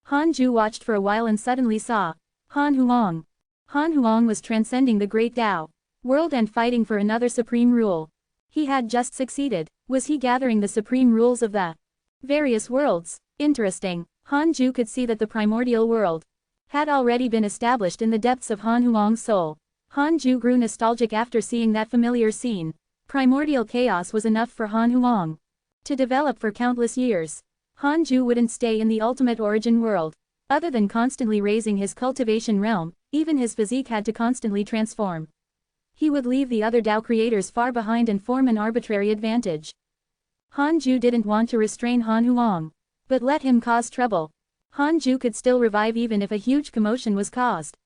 S1: Han Ju watched for a while and suddenly saw Han Huang. Han Huang was transcending the great Tao world and fighting for another supreme rule. He had just succeeded. Was he gathering the supreme rules of the various worlds? Interesting. Han Ju could see that the primordial world had already been established in the depths of Han Huang's soul. Han Ju grew nostalgic after seeing that familiar scene. Primordial chaos was enough for Han Huang to develop for countless years. Han Ju wouldn't stay in the ultimate origin world. Other than constantly raising his cultivation realm, even his physique had to constantly transform. He would leave the other Tao creators far behind and form an arbitrary advantage. Han Ju didn't want to restrain Han Huang, but let him cause trouble. Han Ju could still revive even if a huge commotion was caused.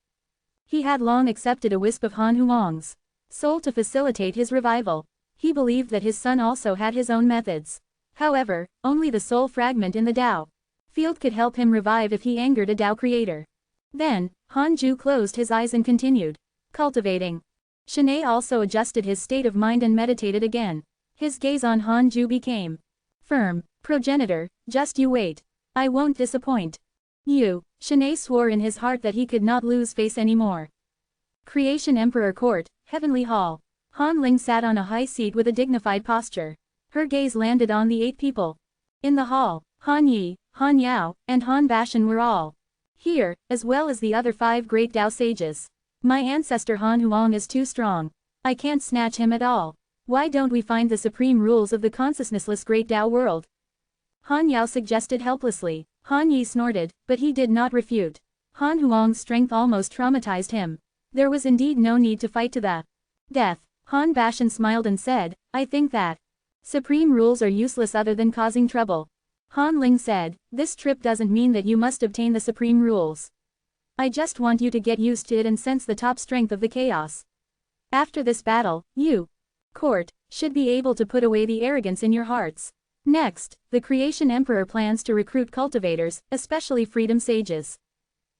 S1: He had long accepted a wisp of Han Huang's soul to facilitate his revival. He believed that his son also had his own methods. However, only the soul fragment in the Tao field could help him revive if he angered a Tao creator. Then, Han Ju closed his eyes and continued cultivating. Shanae also adjusted his state of mind and meditated again. His gaze on Han Ju became firm. Progenitor, just you wait. I won't disappoint you. Shanae swore in his heart that he could not lose face anymore. Creation Emperor Court, Heavenly Hall. Han Ling sat on a high seat with a dignified posture. Her gaze landed on the 8 people in the hall. Han Yi, Han Yao, and Han Bashan were all here, as well as the other 5 great Tao sages. My ancestor Han Huang is too strong. I can't snatch him at all. Why don't we find the supreme rules of the consciousnessless great Tao world? Han Yao suggested helplessly. Han Yi snorted, but he did not refute. Han Huang's strength almost traumatized him. There was indeed no need to fight to the death. Han Bashan smiled and said, I think that supreme rules are useless other than causing trouble. Han Ling said, this trip doesn't mean that you must obtain the supreme rules. I just want you to get used to it and sense the top strength of the chaos. After this battle, you, court, should be able to put away the arrogance in your hearts. Next, the Creation Emperor plans to recruit cultivators, especially freedom sages.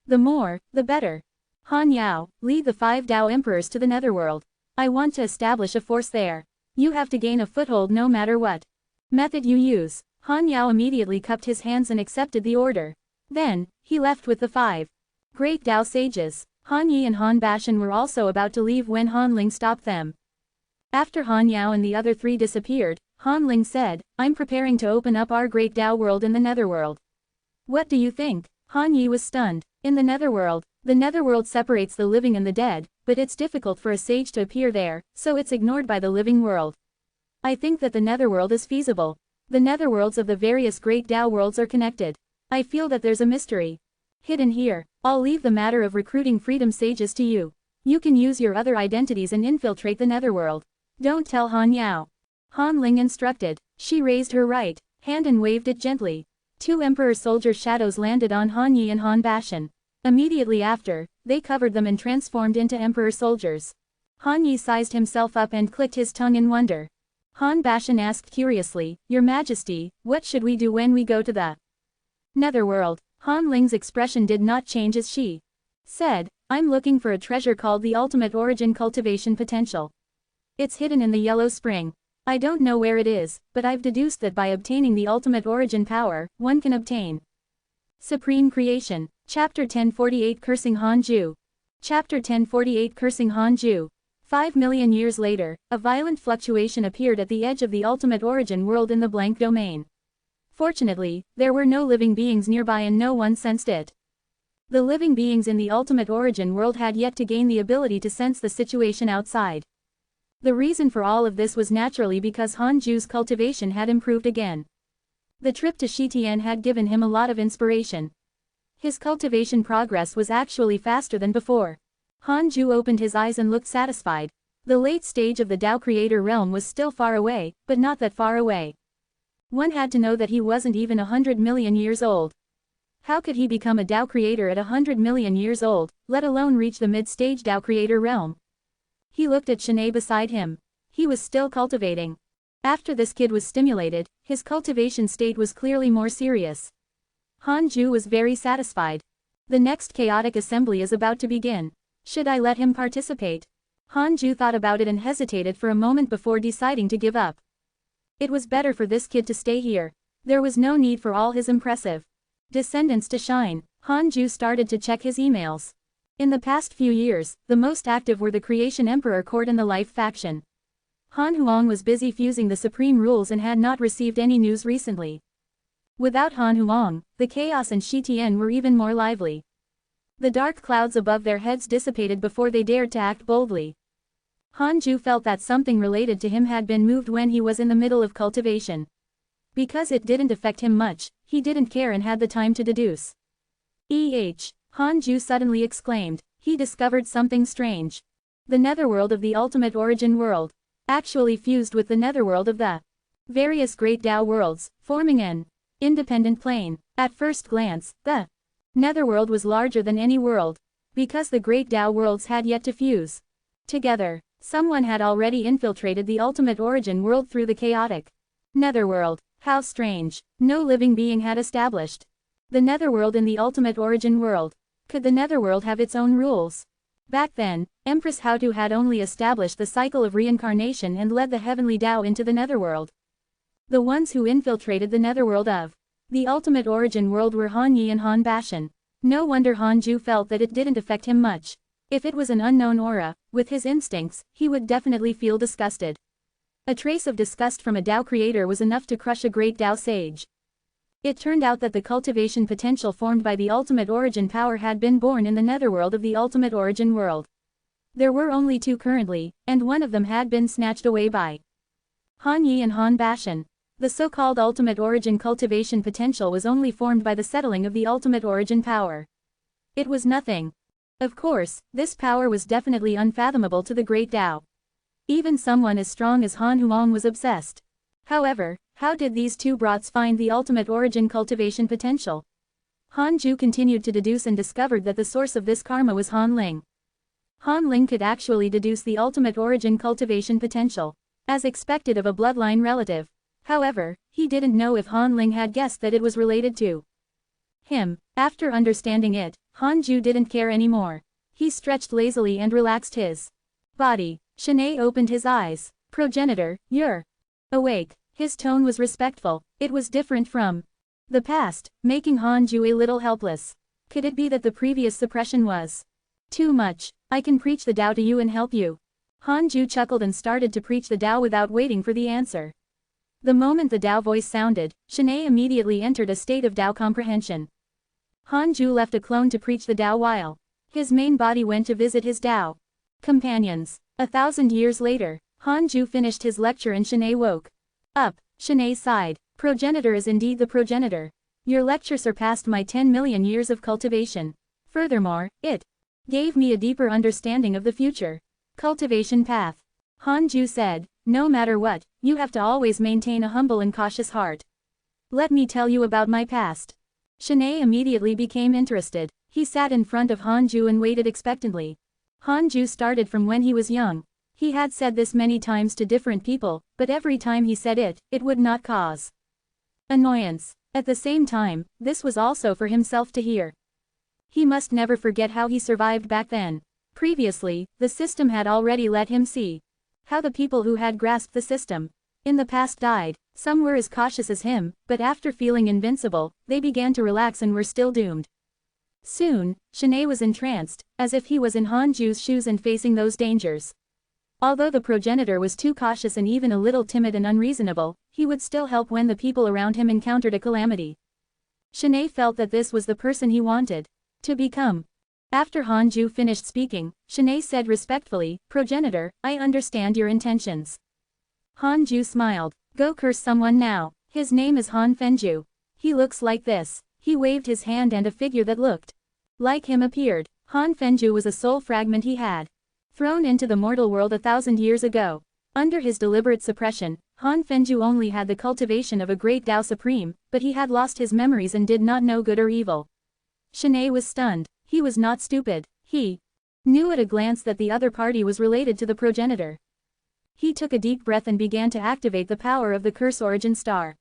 S1: The more, the better. Han Yao, lead the 5 Tao Emperors to the Netherworld. I want to establish a force there. You have to gain a foothold no matter what method you use. Han Yao immediately cupped his hands and accepted the order. Then, he left with the 5 great Tao sages. Han Yi and Han Bashan were also about to leave when Han Ling stopped them. After Han Yao and the other 3 disappeared, Han Ling said, I'm preparing to open up our great Tao world in the Netherworld. What do you think? Han Yi was stunned. In the Netherworld separates the living and the dead, but it's difficult for a sage to appear there, so it's ignored by the living world. I think that the Netherworld is feasible. The Netherworlds of the various great Tao worlds are connected. I feel that there's a mystery hidden here. I'll leave the matter of recruiting freedom sages to you. You can use your other identities and infiltrate the Netherworld. Don't tell Han Yao. Han Ling instructed. She raised her right hand and waved it gently. 2 Emperor soldier shadows landed on Han Yi and Han Bashan. Immediately after, they covered them and transformed into Emperor soldiers. Han Yi sized himself up and clicked his tongue in wonder. Han Bashan asked curiously, Your Majesty, what should we do when we go to the Netherworld? Han Ling's expression did not change as she said, I'm looking for a treasure called the Ultimate Origin Cultivation Potential. It's hidden in the Yellow Spring. I don't know where it is, but I've deduced that by obtaining the ultimate origin power, one can obtain supreme creation. Chapter 1048 Cursing Han Ju. Chapter 1048 Cursing Han Ju. 5 million years later, a violent fluctuation appeared at the edge of the ultimate origin world in the blank domain. Fortunately, there were no living beings nearby and no one sensed it. The living beings in the ultimate origin world had yet to gain the ability to sense the situation outside. The reason for all of this was naturally because Han Ju's cultivation had improved again. The trip to Shitian had given him a lot of inspiration. His cultivation progress was actually faster than before. Hanju opened his eyes and looked satisfied. The late stage of the Tao creator realm was still far away, but not that far away. One had to know that he wasn't even 100 million years old. How could he become a Tao creator at 100 million years old, let alone reach the mid-stage Tao creator realm? He looked at Shanae beside him. He was still cultivating. After this kid was stimulated, his cultivation state was clearly more serious. Hanju was very satisfied. The next chaotic assembly is about to begin. Should I let him participate? Hanju thought about it and hesitated for a moment before deciding to give up. It was better for this kid to stay here. There was no need for all his impressive descendants to shine. Hanju started to check his emails. In the past few years, the most active were the Creation Emperor Court and the Life faction. Han Huang was busy fusing the supreme rules and had not received any news recently. Without Han Huang, the Chaos and Shi Tian were even more lively. The dark clouds above their heads dissipated before they dared to act boldly. Hanju felt that something related to him had been moved when he was in the middle of cultivation. Because it didn't affect him much, he didn't care and had the time to deduce. Hanju suddenly exclaimed. He discovered something strange. The netherworld of the ultimate origin world actually fused with the netherworld of the various great Tao worlds, forming an independent plane. At first glance, the netherworld was larger than any world. Because the great Tao worlds had yet to fuse together, someone had already infiltrated the ultimate origin world through the chaotic netherworld. How strange. No living being had established the netherworld in the ultimate origin world. Could the netherworld have its own rules? Back then, Empress Haotu had only established the cycle of reincarnation and led the heavenly Tao into the netherworld. The ones who infiltrated the netherworld of the ultimate origin world were Han Yi and Han Bashan. No wonder Hanju felt that it didn't affect him much. If it was an unknown aura, with his instincts, he would definitely feel disgusted. A trace of disgust from a Tao creator was enough to crush a great Tao sage. It turned out that the cultivation potential formed by the ultimate origin power had been born in the netherworld of the ultimate origin world. There were only two currently, and one of them had been snatched away by Han Yi and Han Bashan. The so-called ultimate origin cultivation potential was only formed by the settling of the ultimate origin power. It was nothing. Of course, this power was definitely unfathomable to the great Tao. Even someone as strong as Han Huang was obsessed. However, how did these two brats find the ultimate origin cultivation potential? Hanju continued to deduce and discovered that the source of this karma was Han Ling. Han Ling could actually deduce the ultimate origin cultivation potential, as expected of a bloodline relative. However, he didn't know if Han Ling had guessed that it was related to him. After understanding it, Hanju didn't care anymore. He stretched lazily and relaxed his body. Shanae opened his eyes. Progenitor, you're awake. His tone was respectful. It was different from the past, making Hanju a little helpless. Could it be that the previous suppression was too much? I can preach the Tao to you and help you. Hanju chuckled and started to preach the Tao without waiting for the answer. The moment the Tao voice sounded, Shanae immediately entered a state of Tao comprehension. Hanju left a clone to preach the Tao while his main body went to visit his Tao companions. 1,000 years later, Hanju finished his lecture and Shanae woke up. Shanae sighed. Progenitor is indeed the progenitor. Your lecture surpassed my 10 million years of cultivation. Furthermore, it gave me a deeper understanding of the future cultivation path. Hanju said, no matter what, you have to always maintain a humble and cautious heart. Let me tell you about my past. Shanae immediately became interested. He sat in front of Hanju and waited expectantly. Hanju started from when he was young. He had said this many times to different people, but every time he said it, it would not cause annoyance. At the same time, this was also for himself to hear. He must never forget how he survived back then. Previously, the system had already let him see how the people who had grasped the system in the past died. Some were as cautious as him, but after feeling invincible, they began to relax and were still doomed. Soon, Shanae was entranced, as if he was in Hanju's shoes and facing those dangers. Although the progenitor was too cautious and even a little timid and unreasonable, he would still help when the people around him encountered a calamity. Shanae felt that this was the person he wanted to become. After Hanju finished speaking, Shanae said respectfully, Progenitor, I understand your intentions. Hanju smiled. Go curse someone now. His name is Han Fenju. He looks like this. He waved his hand and a figure that looked like him appeared. Han Fengju was a soul fragment he had thrown into the mortal world 1,000 years ago. Under his deliberate suppression, Han Fengju only had the cultivation of a great Tao Supreme, but he had lost his memories and did not know good or evil. Shanae was stunned. He was not stupid. He knew at a glance that the other party was related to the progenitor. He took a deep breath and began to activate the power of the curse origin star.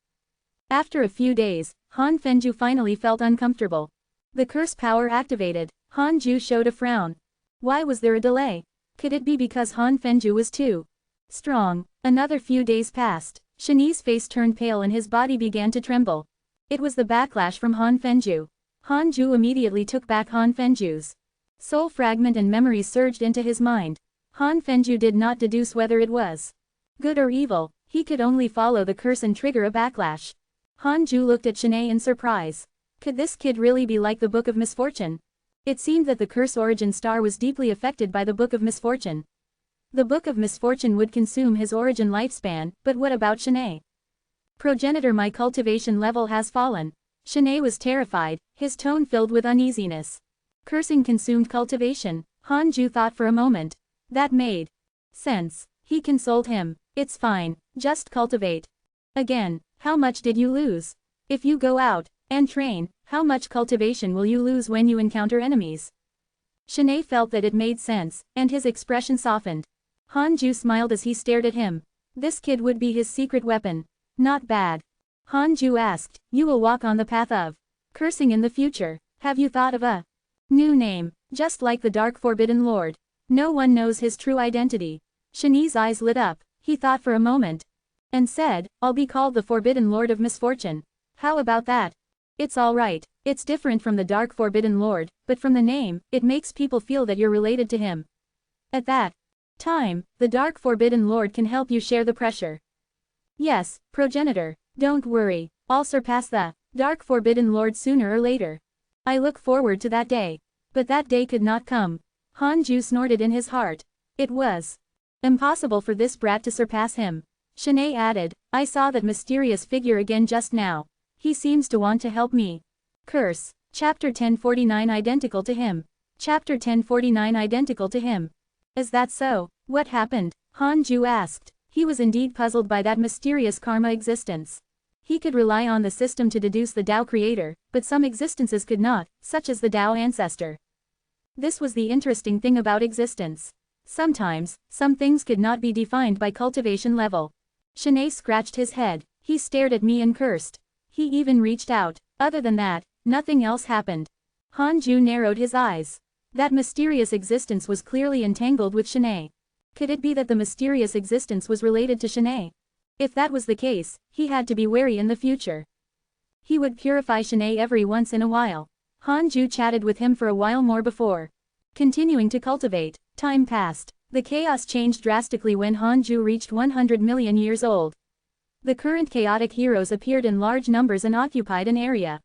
S1: After a few days, Han Fengju finally felt uncomfortable. The curse power activated. Han Ju showed a frown. Why was there a delay? Could it be because Han Fengju was too strong? Another few days passed. Shani's face turned pale and his body began to tremble. It was the backlash from Han Fengju. Han Ju immediately took back Han Fengju's soul fragment and memories surged into his mind. Han Fengju did not deduce whether it was good or evil, he could only follow the curse and trigger a backlash. Han Ju looked at Shanae in surprise. Could this kid really be like the Book of Misfortune? It seemed that the curse origin star was deeply affected by the Book of Misfortune. The Book of Misfortune would consume his origin lifespan, but what about Shanae? Progenitor, my cultivation level has fallen. Shanae was terrified, his tone filled with uneasiness. Cursing consumed cultivation. Han Ju thought for a moment. That made sense. He consoled him. It's fine, just cultivate. Again, how much did you lose? If you go out and train, how much cultivation will you lose when you encounter enemies? Shanae felt that it made sense, and his expression softened. Han Ju smiled as he stared at him. This kid would be his secret weapon. Not bad. Han Ju asked, you will walk on the path of cursing in the future. Have you thought of a new name, just like the Dark Forbidden Lord? No one knows his true identity. Shani's eyes lit up. He thought for a moment and said, I'll be called the Forbidden Lord of Misfortune. How about that? It's all right. It's different from the Dark Forbidden Lord, but from the name, it makes people feel that you're related to him. At that time, the Dark Forbidden Lord can help you share the pressure. Yes, progenitor, don't worry, I'll surpass the Dark Forbidden Lord sooner or later. I look forward to that day. But that day could not come. Han Ju snorted in his heart. It was impossible for this brat to surpass him. Shanae added, I saw that mysterious figure again just now. He seems to want to help me. Curse. Chapter 1049 identical to him. Chapter 1049 identical to him. Is that so? What happened? Han Ju asked. He was indeed puzzled by that mysterious karma existence. He could rely on the system to deduce the Tao creator, but some existences could not, such as the Tao ancestor. This was the interesting thing about existence. Sometimes, some things could not be defined by cultivation level. Shanae scratched his head. He stared at me and cursed. He even reached out. Other than that, nothing else happened. Han Ju narrowed his eyes. That mysterious existence was clearly entangled with Shanae. Could it be that the mysterious existence was related to Shanae? If that was the case, he had to be wary in the future. He would purify Shanae every once in a while. Han Ju chatted with him for a while more before continuing to cultivate. Time passed. The chaos changed drastically when Han Ju reached 100 million years old. The current chaotic heroes appeared in large numbers and occupied an area.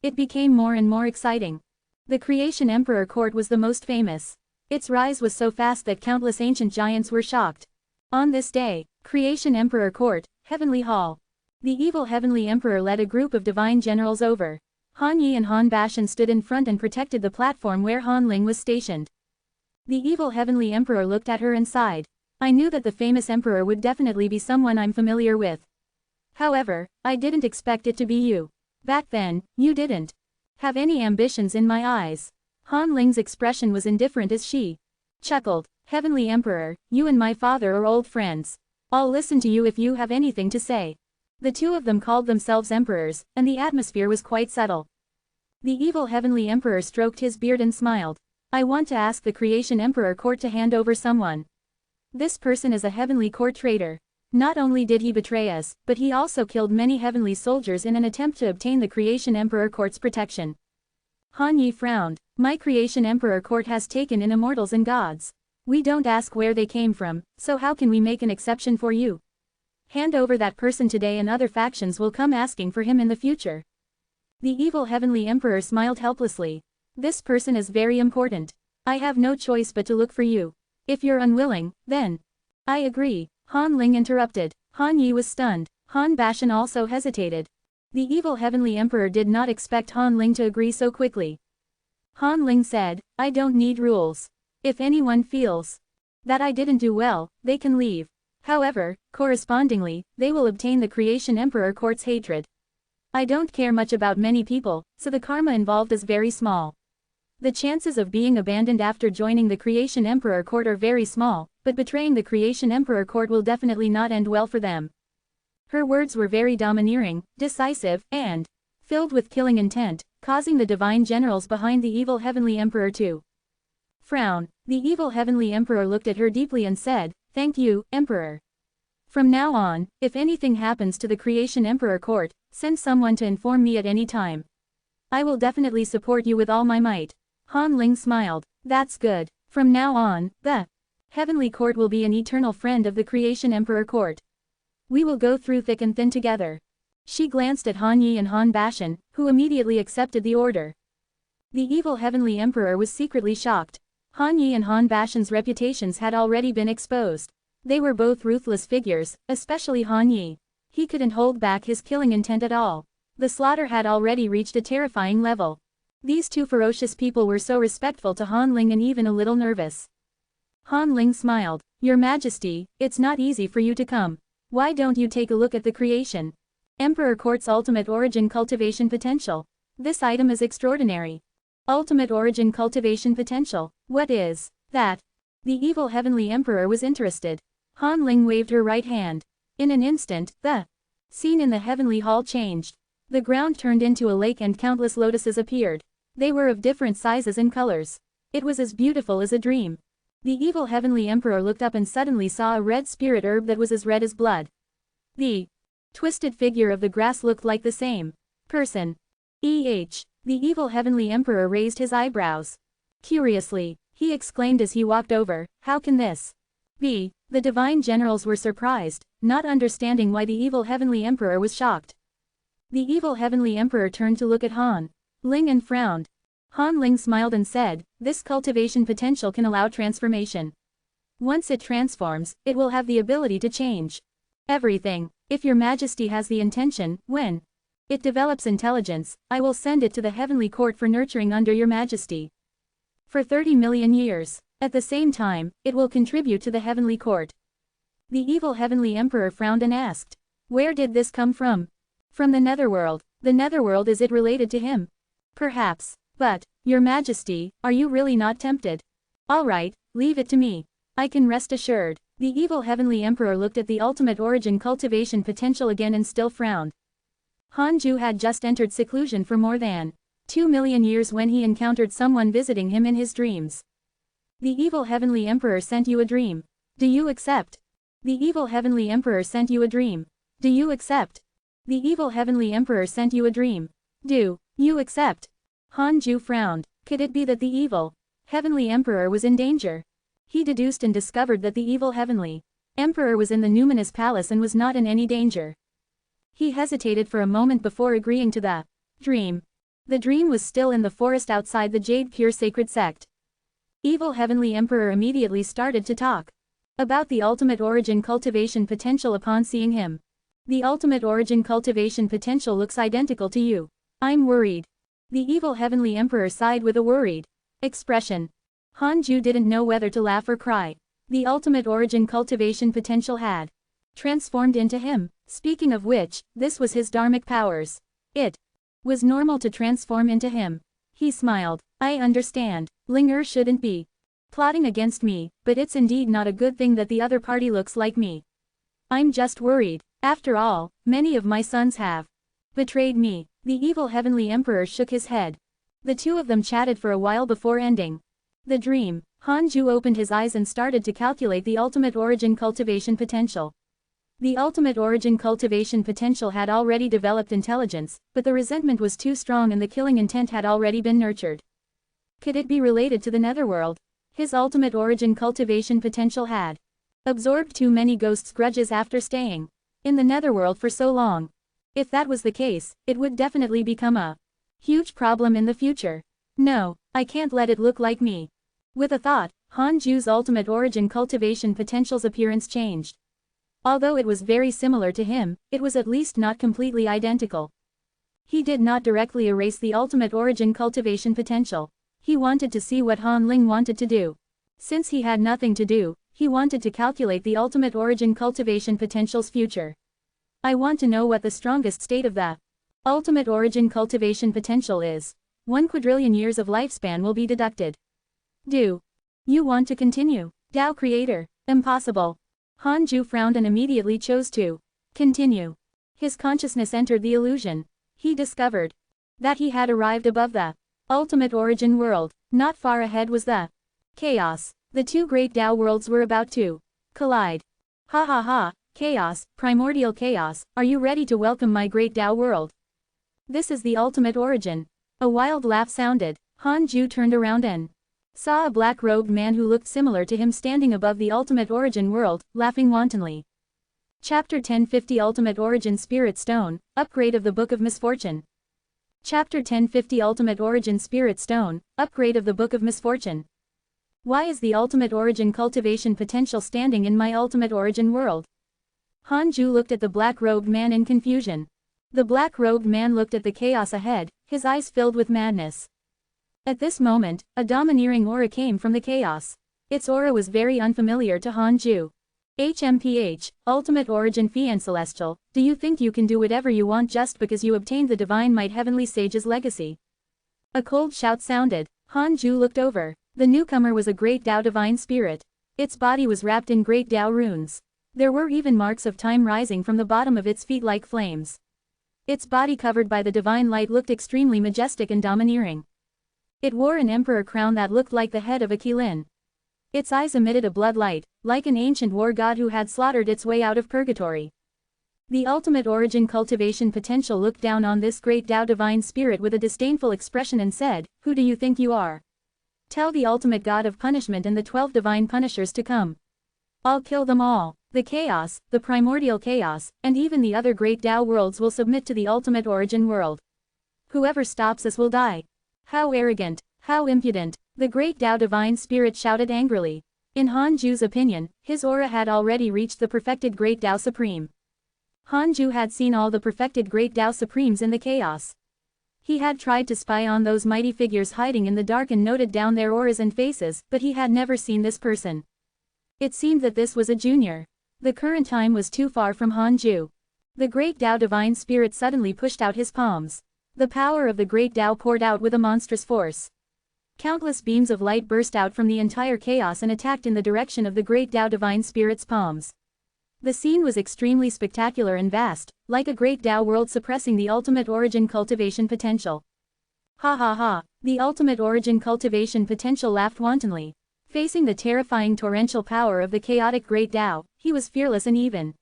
S1: It became more and more exciting. The Creation Emperor Court was the most famous. Its rise was so fast that countless ancient giants were shocked. On this day, Creation Emperor Court, Heavenly Hall. The evil Heavenly Emperor led a group of divine generals over. Han Yi and Han Bashan stood in front and protected the platform where Han Ling was stationed. The evil Heavenly Emperor looked at her and sighed. I knew that the famous emperor would definitely be someone I'm familiar with. However, I didn't expect it to be you. Back then, you didn't have any ambitions in my eyes. Han Ling's expression was indifferent as she chuckled. Heavenly Emperor, you and my father are old friends. I'll listen to you if you have anything to say. The two of them called themselves emperors, and the atmosphere was quite subtle. The evil Heavenly Emperor stroked his beard and smiled. I want to ask the Creation Emperor Court to hand over someone. This person is a Heavenly Court traitor. Not only did he betray us, but he also killed many heavenly soldiers in an attempt to obtain the Creation Emperor Court's protection. Han Yi frowned. My Creation Emperor Court has taken in immortals and gods. We don't ask where they came from, so how can we make an exception for you? Hand over that person today and other factions will come asking for him in the future. The evil Heavenly Emperor smiled helplessly. This person is very important. I have no choice but to look for you. If you're unwilling, then. I agree. Han Ling interrupted. Han Yi was stunned. Han Bashan also hesitated. The evil heavenly emperor did not expect Han Ling to agree so quickly. Han Ling said, I don't need rules. If anyone feels that I didn't do well, they can leave. However, correspondingly, they will obtain the Creation Emperor Court's hatred. I don't care much about many people, so the karma involved is very small. The chances of being abandoned after joining the Creation Emperor Court are very small, but betraying the Creation Emperor Court will definitely not end well for them. Her words were very domineering, decisive, and filled with killing intent, causing the divine generals behind the evil heavenly emperor to frown. The evil heavenly emperor looked at her deeply and said, Thank you, Emperor. From now on, if anything happens to the Creation Emperor Court, send someone to inform me at any time. I will definitely support you with all my might. Han Ling smiled. That's good. From now on, the Heavenly Court will be an eternal friend of the Creation Emperor Court. We will go through thick and thin together. She glanced at Han Yi and Han Bashan, who immediately accepted the order. The evil heavenly emperor was secretly shocked. Han Yi and Han Bashan's reputations had already been exposed. They were both ruthless figures, especially Han Yi. He couldn't hold back his killing intent at all. The slaughter had already reached a terrifying level. These two ferocious people were so respectful to Han Ling and even a little nervous. Han Ling smiled. Your Majesty, it's not easy for you to come. Why don't you take a look at the Creation Emperor Court's ultimate origin cultivation potential? This item is extraordinary. Ultimate origin cultivation potential. What is that? The evil heavenly emperor was interested. Han Ling waved her right hand. In an instant, the scene in the heavenly hall changed. The ground turned into a lake and countless lotuses appeared. They were of different sizes and colors. It was as beautiful as a dream. The evil heavenly emperor looked up and suddenly saw a red spirit herb that was as red as blood. The twisted figure of the grass looked like the same person. The evil heavenly emperor raised his eyebrows. Curiously, he exclaimed as he walked over, how can this be? The divine generals were surprised, not understanding why the evil heavenly emperor was shocked. The evil heavenly emperor turned to look at Han Ling and frowned. Han Ling smiled and said, this cultivation potential can allow transformation. Once it transforms, it will have the ability to change everything. If your Majesty has the intention, when it develops intelligence, I will send it to the Heavenly Court for nurturing under your Majesty. For 30 million years. At the same time, it will contribute to the Heavenly Court. The evil heavenly emperor frowned and asked, where did this come from? From the netherworld. The netherworld, is it related to him? Perhaps. But, your Majesty, are you really not tempted? All right, leave it to me. I can rest assured. The evil heavenly emperor looked at the ultimate origin cultivation potential again and still frowned. Han Ju had just entered seclusion for more than 2 million years when he encountered someone visiting him in his dreams. The evil heavenly emperor sent you a dream. Do you accept? The evil heavenly emperor sent you a dream. Do you accept? The evil heavenly emperor sent you a dream. Do you accept? Han Ju frowned. Could it be that the evil heavenly emperor was in danger? He deduced and discovered that the evil heavenly emperor was in the numinous palace and was not in any danger. He hesitated for a moment before agreeing to the dream. The dream was still in the forest outside the Jade Pure Sacred Sect. Evil heavenly emperor immediately started to talk about the ultimate origin cultivation potential upon seeing him. The ultimate origin cultivation potential looks identical to you. I'm worried. The evil heavenly emperor sighed with a worried expression. Han Ju didn't know whether to laugh or cry. The ultimate origin cultivation potential had transformed into him. Speaking of which, this was his dharmic powers. It was normal to transform into him. He smiled. I understand. Linger shouldn't be plotting against me, but it's indeed not a good thing that the other party looks like me. I'm just worried. After all, many of my sons have betrayed me. The evil heavenly emperor shook his head. The two of them chatted for a while before ending the dream. Han Ju opened his eyes and started to calculate the ultimate origin cultivation potential. The ultimate origin cultivation potential had already developed intelligence, but the resentment was too strong and the killing intent had already been nurtured. Could it be related to the netherworld? His ultimate origin cultivation potential had absorbed too many ghosts' grudges after staying in the netherworld for so long. If that was the case, it would definitely become a huge problem in the future. No, I can't let it look like me. With a thought, Han Ju's ultimate origin cultivation potential's appearance changed. Although it was very similar to him, it was at least not completely identical. He did not directly erase the ultimate origin cultivation potential. He wanted to see what Han Ling wanted to do. Since he had nothing to do, he wanted to calculate the ultimate origin cultivation potential's future. I want to know what the strongest state of the ultimate origin cultivation potential is. 1 quadrillion years of lifespan will be deducted. Do you want to continue? Tao Creator. Impossible. Han Ju frowned and immediately chose to continue. His consciousness entered the illusion. He discovered that he had arrived above the ultimate origin world. Not far ahead was the chaos. The two great Tao worlds were about to collide. Ha ha ha, chaos, primordial chaos, are you ready to welcome my great Tao world? This is the ultimate origin. A wild laugh sounded. Han Ju turned around and saw a black-robed man who looked similar to him standing above the ultimate origin world, laughing wantonly. Chapter 1050 Ultimate Origin Spirit Stone, Upgrade of the Book of Misfortune. Chapter 1050 Ultimate Origin Spirit Stone, Upgrade of the Book of Misfortune. Why is the ultimate origin cultivation potential standing in my ultimate origin world? Han Ju looked at the black-robed man in confusion. The black-robed man looked at the chaos ahead, his eyes filled with madness. At this moment, a domineering aura came from the chaos. Its aura was very unfamiliar to Han Ju. HMPH, Ultimate Origin Fian Celestial, do you think you can do whatever you want just because you obtained the Divine Might Heavenly Sage's legacy? A cold shout sounded. Han Ju looked over. The newcomer was a great Tao Divine Spirit. Its body was wrapped in great Tao runes. There were even marks of time rising from the bottom of its feet like flames. Its body covered by the divine light looked extremely majestic and domineering. It wore an emperor crown that looked like the head of a Qilin. Its eyes emitted a blood light, like an ancient war god who had slaughtered its way out of purgatory. The ultimate origin cultivation potential looked down on this great Tao divine spirit with a disdainful expression and said, "Who do you think you are? Tell the ultimate god of punishment and the 12 divine punishers to come. I'll kill them all. The chaos, the primordial chaos, and even the other great Tao worlds will submit to the ultimate origin world. Whoever stops us will die." How arrogant, how impudent, the great Tao divine spirit shouted angrily. In Han Ju's opinion, his aura had already reached the perfected great Tao supreme. Han Ju had seen all the perfected great Tao supremes in the chaos. He had tried to spy on those mighty figures hiding in the dark and noted down their auras and faces, but he had never seen this person. It seemed that this was a junior. The current time was too far from Han Ju. The great Tao divine spirit suddenly pushed out his palms. The power of the great Tao poured out with a monstrous force. Countless beams of light burst out from the entire chaos and attacked in the direction of the great Tao divine spirit's palms. The scene was extremely spectacular and vast, like a great Tao world suppressing the ultimate origin cultivation potential. Ha ha ha, the ultimate origin cultivation potential laughed wantonly. Facing the terrifying torrential power of the chaotic great Tao, he was fearless and even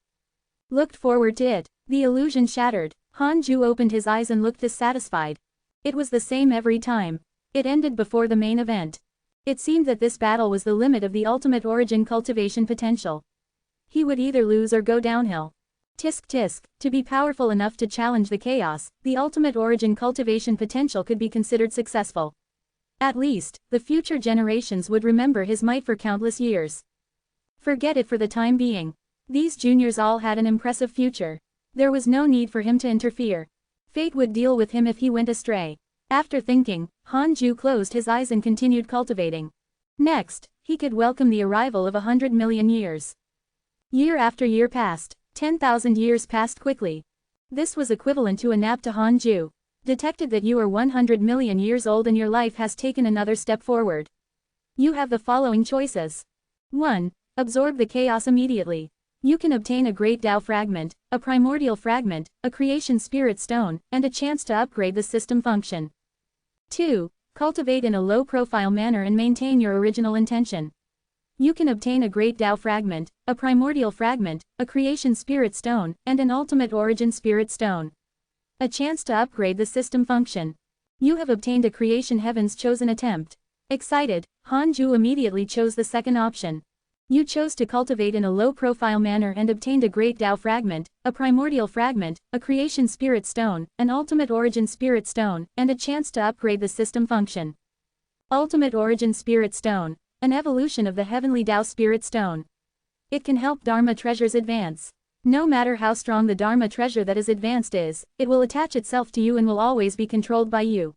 S1: looked forward to it. The illusion shattered. Han Ju opened his eyes and looked dissatisfied. It was the same every time. It ended before the main event. It seemed that this battle was the limit of the ultimate origin cultivation potential. He would either lose or go downhill. Tisk tisk, to be powerful enough to challenge the chaos, the ultimate origin cultivation potential could be considered successful. At least, the future generations would remember his might for countless years. Forget it for the time being. These juniors all had an impressive future. There was no need for him to interfere. Fate would deal with him if he went astray. After thinking, Han Ju closed his eyes and continued cultivating. Next, he could welcome the arrival of 100 million years. Year after year passed. 10,000 years passed quickly. This was equivalent to a nap to Han Ju. Detected that you are 100 million years old and your life has taken another step forward. You have the following choices. 1. Absorb the chaos immediately. You can obtain a great Tao fragment, a primordial fragment, a creation spirit stone, and a chance to upgrade the system function. 2. Cultivate in a low-profile manner and maintain your original intention. You can obtain a great Tao fragment, a primordial fragment, a creation spirit stone, and an ultimate origin spirit stone. A chance to upgrade the system function. You have obtained a creation heaven's chosen attempt. Excited, Han Ju immediately chose the second option. You chose to cultivate in a low-profile manner and obtained a great Tao fragment, a primordial fragment, a creation spirit stone, an ultimate origin spirit stone, and a chance to upgrade the system function. Ultimate origin spirit stone, an evolution of the heavenly Tao spirit stone. It can help Dharma treasures advance. No matter how strong the Dharma treasure that is advanced is, it will attach itself to you and will always be controlled by you.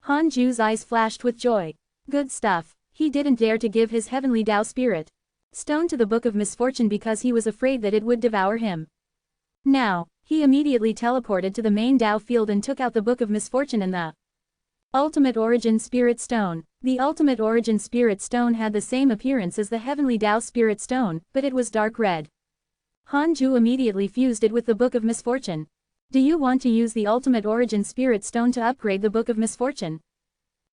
S1: Han Ju's eyes flashed with joy. Good stuff. He didn't dare to give his heavenly Tao spirit stone to the Book of Misfortune because he was afraid that it would devour him. Now, he immediately teleported to the main Tao field and took out the Book of Misfortune and the Ultimate Origin Spirit Stone. The Ultimate Origin Spirit Stone had the same appearance as the Heavenly Tao Spirit Stone, but it was dark red. Han Ju immediately fused it with the Book of Misfortune. Do you want to use the Ultimate Origin Spirit Stone to upgrade the Book of Misfortune?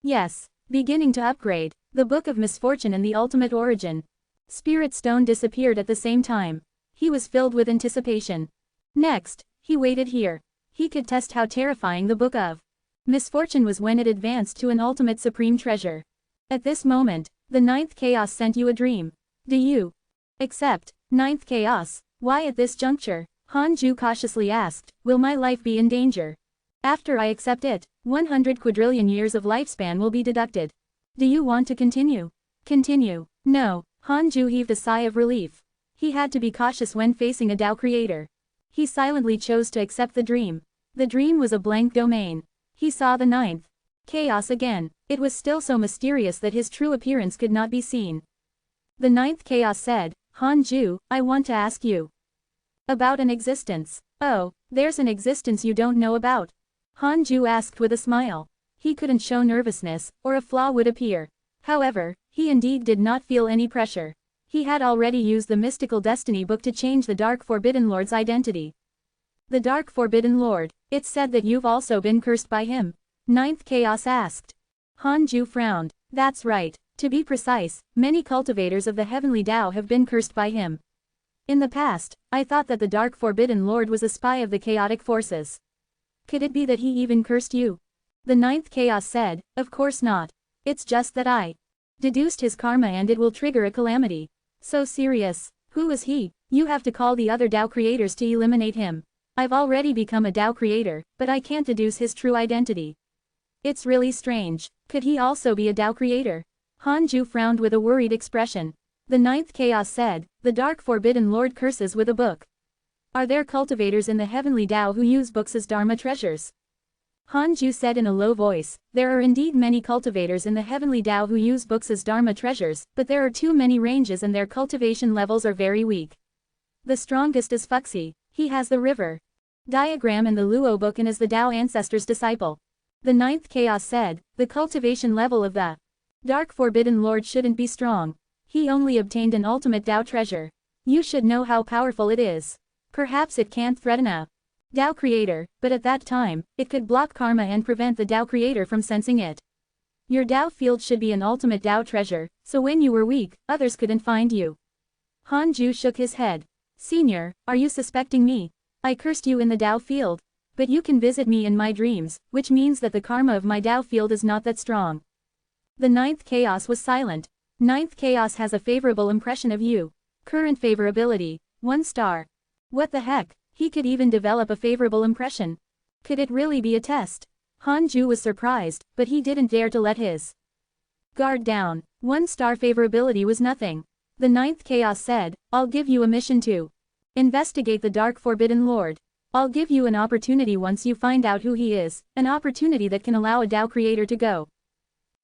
S1: Yes. Beginning to upgrade. The Book of Misfortune and the Ultimate Origin Spirit Stone disappeared at the same time. He was filled with anticipation. Next, he waited here. He could test how terrifying the Book of Misfortune was when it advanced to an ultimate supreme treasure. At this moment, the ninth chaos sent you a dream. Do you accept? Ninth chaos. Why at this juncture? Han Ju cautiously asked, will my life be in danger? After I accept it, 100 quadrillion years of lifespan will be deducted. Do you want to continue? Continue. No. Han Ju heaved a sigh of relief. He had to be cautious when facing a Tao creator. He silently chose to accept the dream. The dream was a blank domain. He saw the ninth chaos again. It was still so mysterious that his true appearance could not be seen. The ninth chaos said, Han Ju, I want to ask you about an existence. Oh, there's an existence you don't know about? Han Ju asked with a smile. He couldn't show nervousness, or a flaw would appear. However, he indeed did not feel any pressure. He had already used the mystical destiny book to change the Dark Forbidden Lord's identity. The Dark Forbidden Lord, it's said that you've also been cursed by him. Ninth chaos asked. Han Ju frowned. That's right. To be precise, many cultivators of the heavenly Tao have been cursed by him. In the past, I thought that the Dark Forbidden Lord was a spy of the chaotic forces. Could it be that he even cursed you? The ninth chaos said, of course not. It's just that I deduced his karma and it will trigger a calamity. So serious. Who is he? You have to call the other Tao creators to eliminate him. I've already become a Tao creator, but I can't deduce his true identity. It's really strange. Could he also be a Tao creator? Han Ju frowned with a worried expression. The ninth chaos said, the Dark Forbidden Lord curses with a book. Are there cultivators in the heavenly Tao who use books as Dharma treasures? Han Ju said in a low voice, there are indeed many cultivators in the heavenly Tao who use books as Dharma treasures, but there are too many ranges and their cultivation levels are very weak. The strongest is Fuxi. He has the river diagram in the Luo book and is the Tao ancestor's disciple. The ninth chaos said, the cultivation level of the Dark Forbidden Lord shouldn't be strong. He only obtained an ultimate Tao treasure. You should know how powerful it is. Perhaps it can't threaten a Tao creator, but at that time, it could block karma and prevent the Tao creator from sensing it. Your Tao field should be an ultimate Tao treasure, so when you were weak, others couldn't find you. Han Ju shook his head. Senior, are you suspecting me? I cursed you in the Tao field. But you can visit me in my dreams, which means that the karma of my Tao field is not that strong. The ninth chaos was silent. Ninth chaos has a favorable impression of you. Current favorability, 1 star. What the heck? He could even develop a favorable impression. Could it really be a test? Han Ju was surprised, but he didn't dare to let his guard down. 1 star favorability was nothing. The ninth chaos said, I'll give you a mission to investigate the Dark Forbidden Lord. I'll give you an opportunity once you find out who he is, an opportunity that can allow a Tao creator to go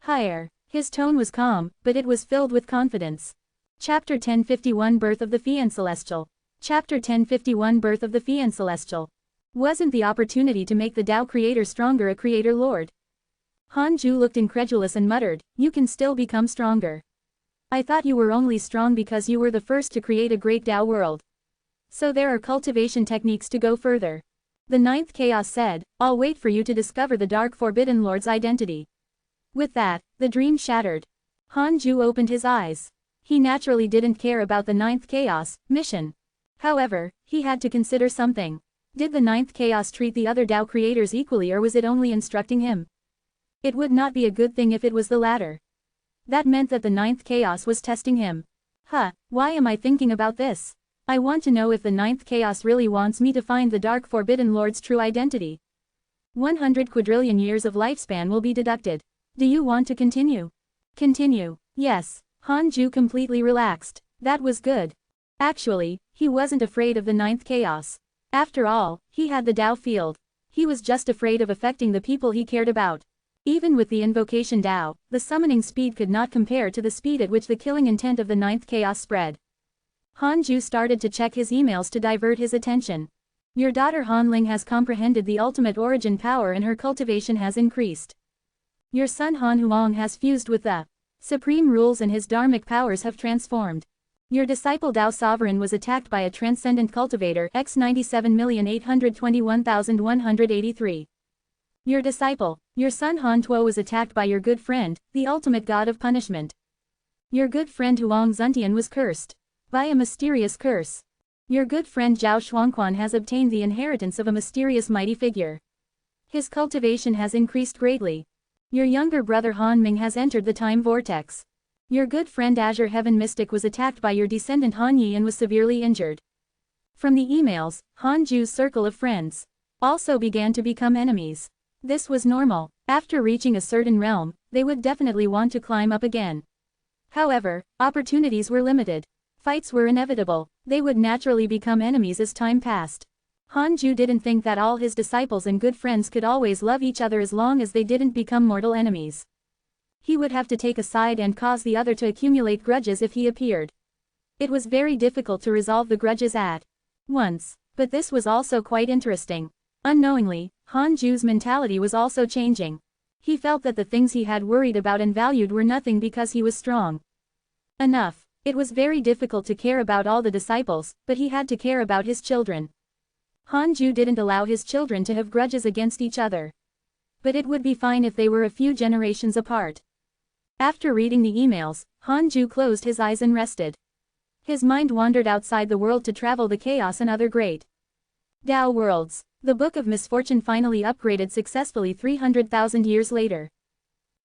S1: higher. His tone was calm, but it was filled with confidence. Chapter 1051 Birth of the Fian Celestial. Chapter 1051 Birth of the Fian Celestial. Wasn't the opportunity to make the Tao creator stronger a creator lord? Han Ju looked incredulous and muttered, you can still become stronger. I thought you were only strong because you were the first to create a great Tao world. So there are cultivation techniques to go further. The ninth chaos said, I'll wait for you to discover the Dark Forbidden Lord's identity. With that, the dream shattered. Han Ju opened his eyes. He naturally didn't care about the ninth chaos mission. However, he had to consider something. Did the ninth chaos treat the other Tao creators equally or was it only instructing him? It would not be a good thing if it was the latter. That meant that the ninth chaos was testing him. Why am I thinking about this? I want to know if the ninth chaos really wants me to find the Dark Forbidden Lord's true identity. 100 quadrillion years of lifespan will be deducted. Do you want to continue? Continue. Yes. Han Ju completely relaxed. That was good. Actually, He wasn't afraid of the ninth chaos. After all, he had the Tao field. He was just afraid of affecting the people he cared about. Even with the invocation Tao, the summoning speed could not compare to the speed at which the killing intent of the ninth chaos spread. Hanju started to check his emails to divert his attention. Your daughter Hanling has comprehended the ultimate origin power and her cultivation has increased. Your son Han Huang has fused with the supreme rules and his dharmic powers have transformed. Your disciple Tao Sovereign was attacked by a transcendent cultivator X 97,821,183. Your disciple, your son Han Tuo was attacked by your good friend, the ultimate god of punishment. Your good friend Huang Zuntian was cursed by a mysterious curse. Your good friend Zhao Shuangquan has obtained the inheritance of a mysterious mighty figure. His cultivation has increased greatly. Your younger brother Han Ming has entered the time vortex. Your good friend Azure Heaven Mystic was attacked by your descendant Han Yi and was severely injured. From the emails, Han Ju's circle of friends also began to become enemies. This was normal. After reaching a certain realm, they would definitely want to climb up again. However, opportunities were limited. Fights were inevitable. They would naturally become enemies as time passed. Han Ju didn't think that all his disciples and good friends could always love each other as long as they didn't become mortal enemies. He would have to take a side and cause the other to accumulate grudges if he appeared. It was very difficult to resolve the grudges at once, but this was also quite interesting. Unknowingly, Han Ju's mentality was also changing. He felt that the things he had worried about and valued were nothing because he was strong enough. It was very difficult to care about all the disciples, but he had to care about his children. Han Ju didn't allow his children to have grudges against each other. But it would be fine if they were a few generations apart. After reading the emails, Han Ju closed his eyes and rested. His mind wandered outside the world to travel the chaos and other great Tao worlds. The Book of Misfortune finally upgraded successfully 300,000 years later.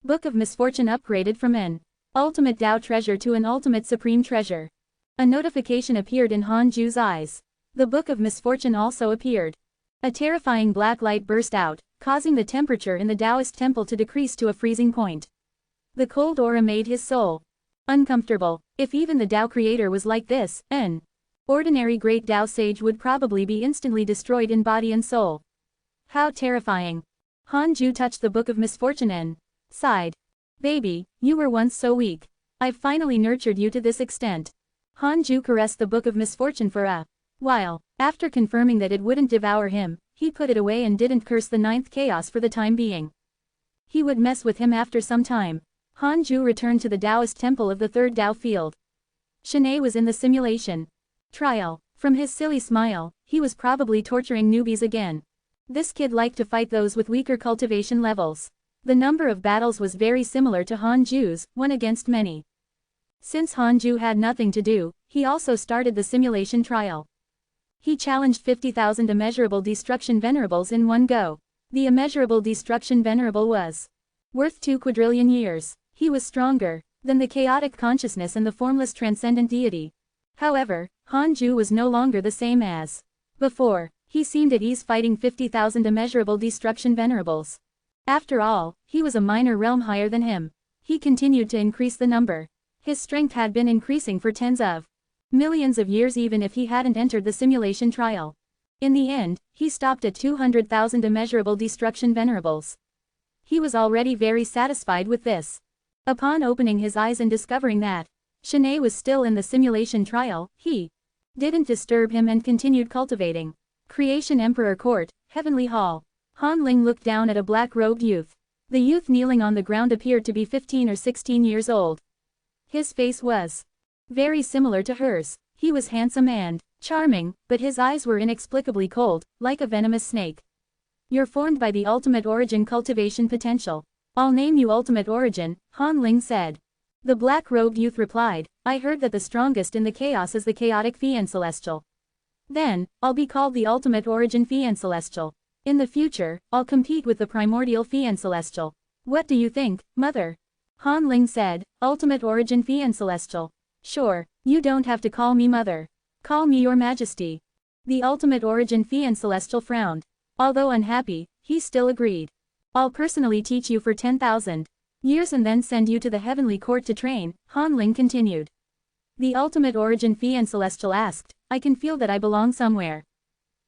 S1: Book of Misfortune upgraded from an ultimate Tao treasure to an ultimate supreme treasure. A notification appeared in Han Ju's eyes. The Book of Misfortune also appeared. A terrifying black light burst out, causing the temperature in the Taoist temple to decrease to a freezing point. The cold aura made his soul uncomfortable. If even the Tao creator was like this, an ordinary great Tao sage would probably be instantly destroyed in body and soul. How terrifying. Han Ju touched the Book of Misfortune and sighed. Baby, you were once so weak. I've finally nurtured you to this extent. Han Ju caressed the Book of Misfortune for a while. After confirming that it wouldn't devour him, he put it away and didn't curse the ninth chaos for the time being. He would mess with him after some time. Han Ju returned to the Taoist temple of the third Tao field. Shanae was in the simulation trial. From his silly smile, he was probably torturing newbies again. This kid liked to fight those with weaker cultivation levels. The number of battles was very similar to Han Ju's, one against many. Since Han Ju had nothing to do, he also started the simulation trial. He challenged 50,000 immeasurable destruction venerables in one go. The immeasurable destruction venerable was worth 2 quadrillion years. He was stronger than the chaotic consciousness and the formless transcendent deity. However, Han Ju was no longer the same as before. He seemed at ease fighting 50,000 immeasurable destruction venerables. After all, he was a minor realm higher than him. He continued to increase the number. His strength had been increasing for tens of millions of years even if he hadn't entered the simulation trial. In the end, he stopped at 200,000 immeasurable destruction venerables. He was already very satisfied with this. Upon opening his eyes and discovering that Shanae was still in the simulation trial, he didn't disturb him and continued cultivating. Creation Emperor Court, Heavenly Hall. Han Ling looked down at a black-robed youth. The youth kneeling on the ground appeared to be 15 or 16 years old. His face was very similar to hers. He was handsome and charming, but his eyes were inexplicably cold, like a venomous snake. You're formed by the ultimate origin cultivation potential. I'll name you Ultimate Origin, Han Ling said. The black-robed youth replied, I heard that the strongest in the chaos is the chaotic Fian Celestial. Then, I'll be called the Ultimate Origin Fian Celestial. In the future, I'll compete with the primordial Fian Celestial. What do you think, mother? Han Ling said, Ultimate Origin Fian Celestial. Sure, you don't have to call me mother. Call me your majesty. The Ultimate Origin Fian Celestial frowned. Although unhappy, he still agreed. I'll personally teach you for 10,000 years and then send you to the heavenly court to train, Han Ling continued. The Ultimate Origin Fian Celestial asked, I can feel that I belong somewhere.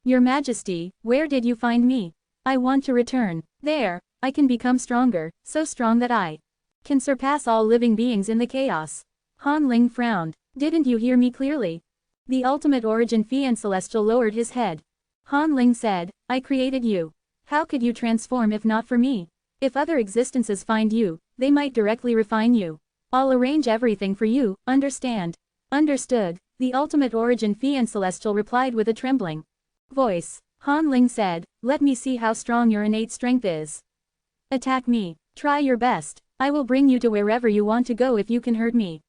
S1: Your Majesty, where did you find me? I want to return. There, I can become stronger, so strong that I can surpass all living beings in the chaos. Han Ling frowned. Didn't you hear me clearly? The ultimate origin fiend celestial lowered his head. Han Ling said, I created you. How could you transform if not for me? If other existences find you, they might directly refine you. I'll arrange everything for you, understand? Understood, the ultimate origin fiend celestial replied with a trembling voice. Han Ling said, let me see how strong your innate strength is. Attack me. Try your best. I will bring you to wherever you want to go if you can hurt me.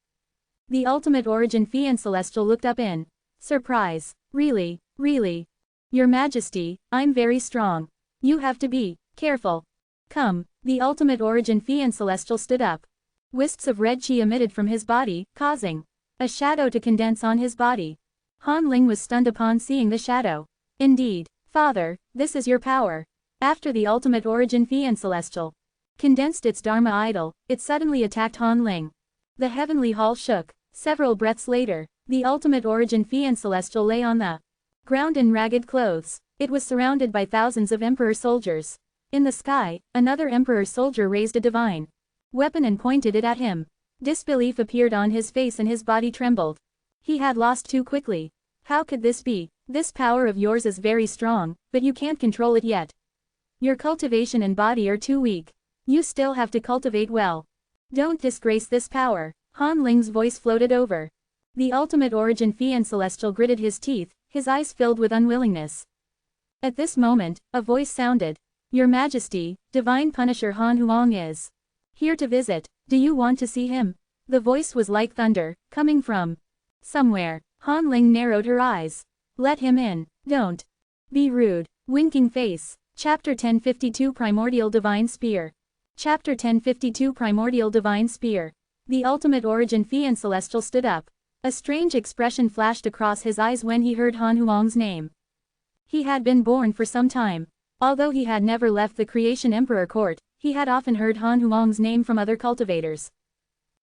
S1: The ultimate origin fiend celestial looked up in surprise. Really, really. Your Majesty, I'm very strong. You have to be careful. Come, the ultimate origin fiend celestial stood up. Wisps of red chi emitted from his body, causing a shadow to condense on his body. Han Ling was stunned upon seeing the shadow. Indeed, Father, this is your power. After the ultimate origin fiend celestial condensed its Dharma idol, it suddenly attacked Han Ling. The heavenly hall shook. Several breaths later, the ultimate origin fiend celestial lay on the ground in ragged clothes. It was surrounded by thousands of emperor soldiers. In the sky, another emperor soldier raised a divine weapon and pointed it at him. Disbelief appeared on his face and his body trembled. He had lost too quickly. How could this be? This power of yours is very strong, but you can't control it yet. Your cultivation and body are too weak. You still have to cultivate well. Don't disgrace this power. Han Ling's voice floated over. The ultimate origin fiend celestial gritted his teeth, his eyes filled with unwillingness. At this moment, a voice sounded. Your Majesty, Divine Punisher Han Huang is here to visit. Do you want to see him? The voice was like thunder, coming from somewhere. Han Ling narrowed her eyes. Let him in. Don't be rude. Winking face. Chapter 1052 Primordial Divine Spear. Chapter 1052 Primordial Divine Spear. The ultimate origin fiend celestial stood up. A strange expression flashed across his eyes when he heard Han Huang's name. He had been born for some time. Although he had never left the Creation Emperor court, he had often heard Han Huang's name from other cultivators.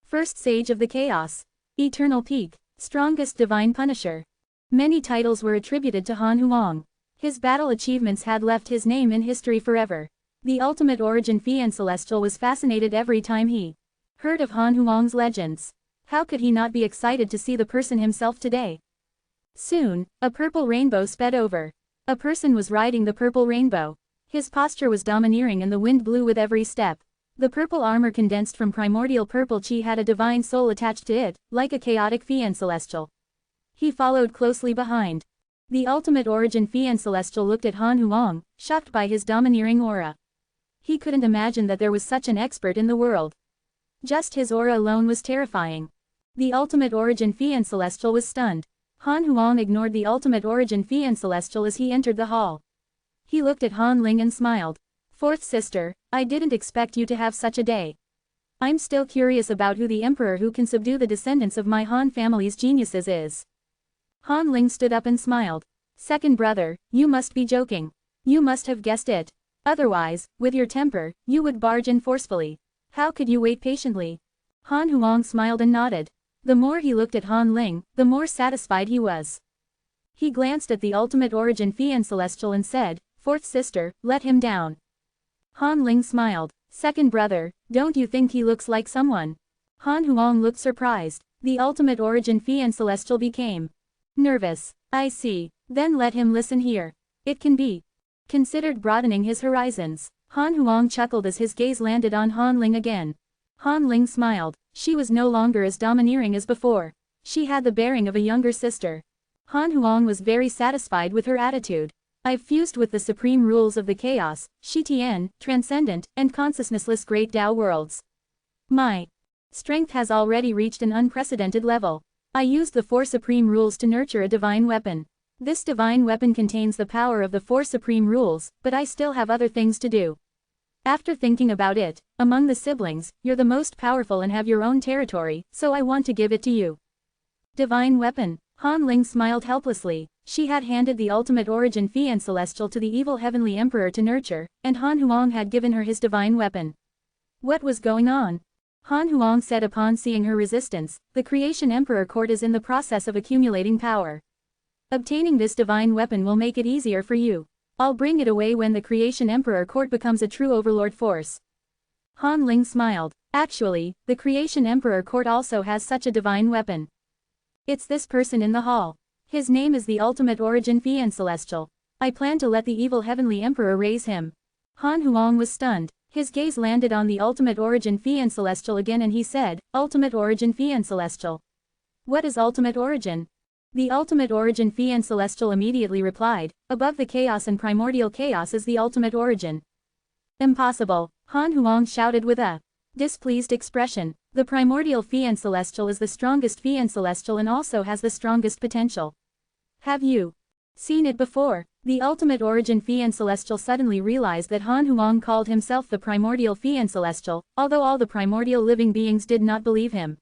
S1: First Sage of the Chaos. Eternal Peak. Strongest Divine Punisher. Many titles were attributed to Han Huang. His battle achievements had left his name in history forever. The ultimate origin fiend celestial was fascinated every time he heard of Han Huang's legends. How could he not be excited to see the person himself today? Soon, a purple rainbow sped over. A person was riding the purple rainbow. His posture was domineering and the wind blew with every step. The purple armor condensed from primordial purple chi had a divine soul attached to it, like a chaotic fiend celestial. He followed closely behind. The ultimate origin fiend celestial looked at Han Huang, shocked by his domineering aura. He couldn't imagine that there was such an expert in the world. Just his aura alone was terrifying. The ultimate origin fiend celestial was stunned. Han Huang ignored the ultimate origin fiend celestial as he entered the hall. He looked at Han Ling and smiled. Fourth sister, I didn't expect you to have such a day. I'm still curious about who the emperor who can subdue the descendants of my Han family's geniuses is. Han Ling stood up and smiled. Second brother, you must be joking. You must have guessed it. Otherwise, with your temper, you would barge in forcefully. How could you wait patiently? Han Huang smiled and nodded. The more he looked at Han Ling, the more satisfied he was. He glanced at the ultimate origin fiend celestial and said, Fourth sister, let him down. Han Ling smiled. Second brother, don't you think he looks like someone? Han Huang looked surprised. The ultimate origin fiend celestial became nervous. I see. Then let him listen here. It can be considered broadening his horizons. Han Huang chuckled as his gaze landed on Han Ling again. Han Ling smiled. She was no longer as domineering as before. She had the bearing of a younger sister. Han Huang was very satisfied with her attitude. I've fused with the supreme rules of the chaos, Shi Tian, transcendent, and consciousnessless great Tao worlds. My strength has already reached an unprecedented level. I used the four supreme rules to nurture a divine weapon. This divine weapon contains the power of the four supreme rules, but I still have other things to do. After thinking about it, among the siblings, you're the most powerful and have your own territory, so I want to give it to you. Divine weapon. Han Ling smiled helplessly. She had handed the ultimate origin fiend celestial to the evil heavenly emperor to nurture, and Han Huang had given her his divine weapon. What was going on? Han Huang said upon seeing her resistance, the creation emperor court is in the process of accumulating power. Obtaining this divine weapon will make it easier for you. I'll bring it away when the Creation Emperor Court becomes a true overlord force. Han Ling smiled. Actually, the Creation Emperor Court also has such a divine weapon. It's this person in the hall. His name is the Ultimate Origin Fiend Celestial. I plan to let the evil Heavenly Emperor raise him. Han Huang was stunned. His gaze landed on the Ultimate Origin Fiend Celestial again and he said, Ultimate Origin Fiend Celestial. What is Ultimate Origin? The Ultimate Origin Fiend Celestial immediately replied, above the chaos and primordial chaos is the ultimate origin. Impossible, Han Huang shouted with a displeased expression. The primordial Fiend Celestial is the strongest Fiend Celestial and also has the strongest potential. Have you seen it before? The Ultimate Origin Fiend Celestial suddenly realized that Han Huang called himself the primordial Fiend Celestial, although all the primordial living beings did not believe him.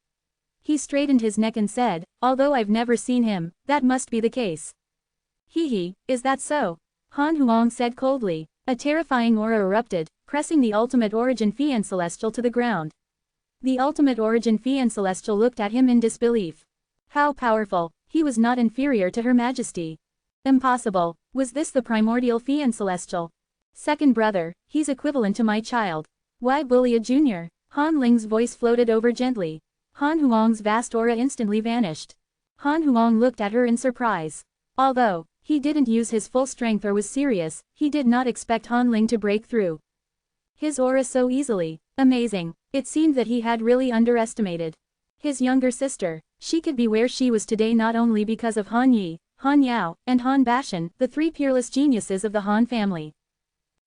S1: He straightened his neck and said, although I've never seen him, that must be the case. Hee, is that so? Han Huang said coldly. A terrifying aura erupted, pressing the Ultimate Origin Fiend Celestial to the ground. The Ultimate Origin Fiend Celestial looked at him in disbelief. How powerful, he was not inferior to Her Majesty. Impossible, was this the primordial Fiend Celestial? Second brother, he's equivalent to my child. Why bully a junior? Han Ling's voice floated over gently. Han Huang's vast aura instantly vanished. Han Huang looked at her in surprise. Although he didn't use his full strength or was serious, he did not expect Han Ling to break through his aura so easily. Amazing. It seemed that he had really underestimated his younger sister. She could be where she was today not only because of Han Yi, Han Yao, and Han Bashan, the three peerless geniuses of the Han family.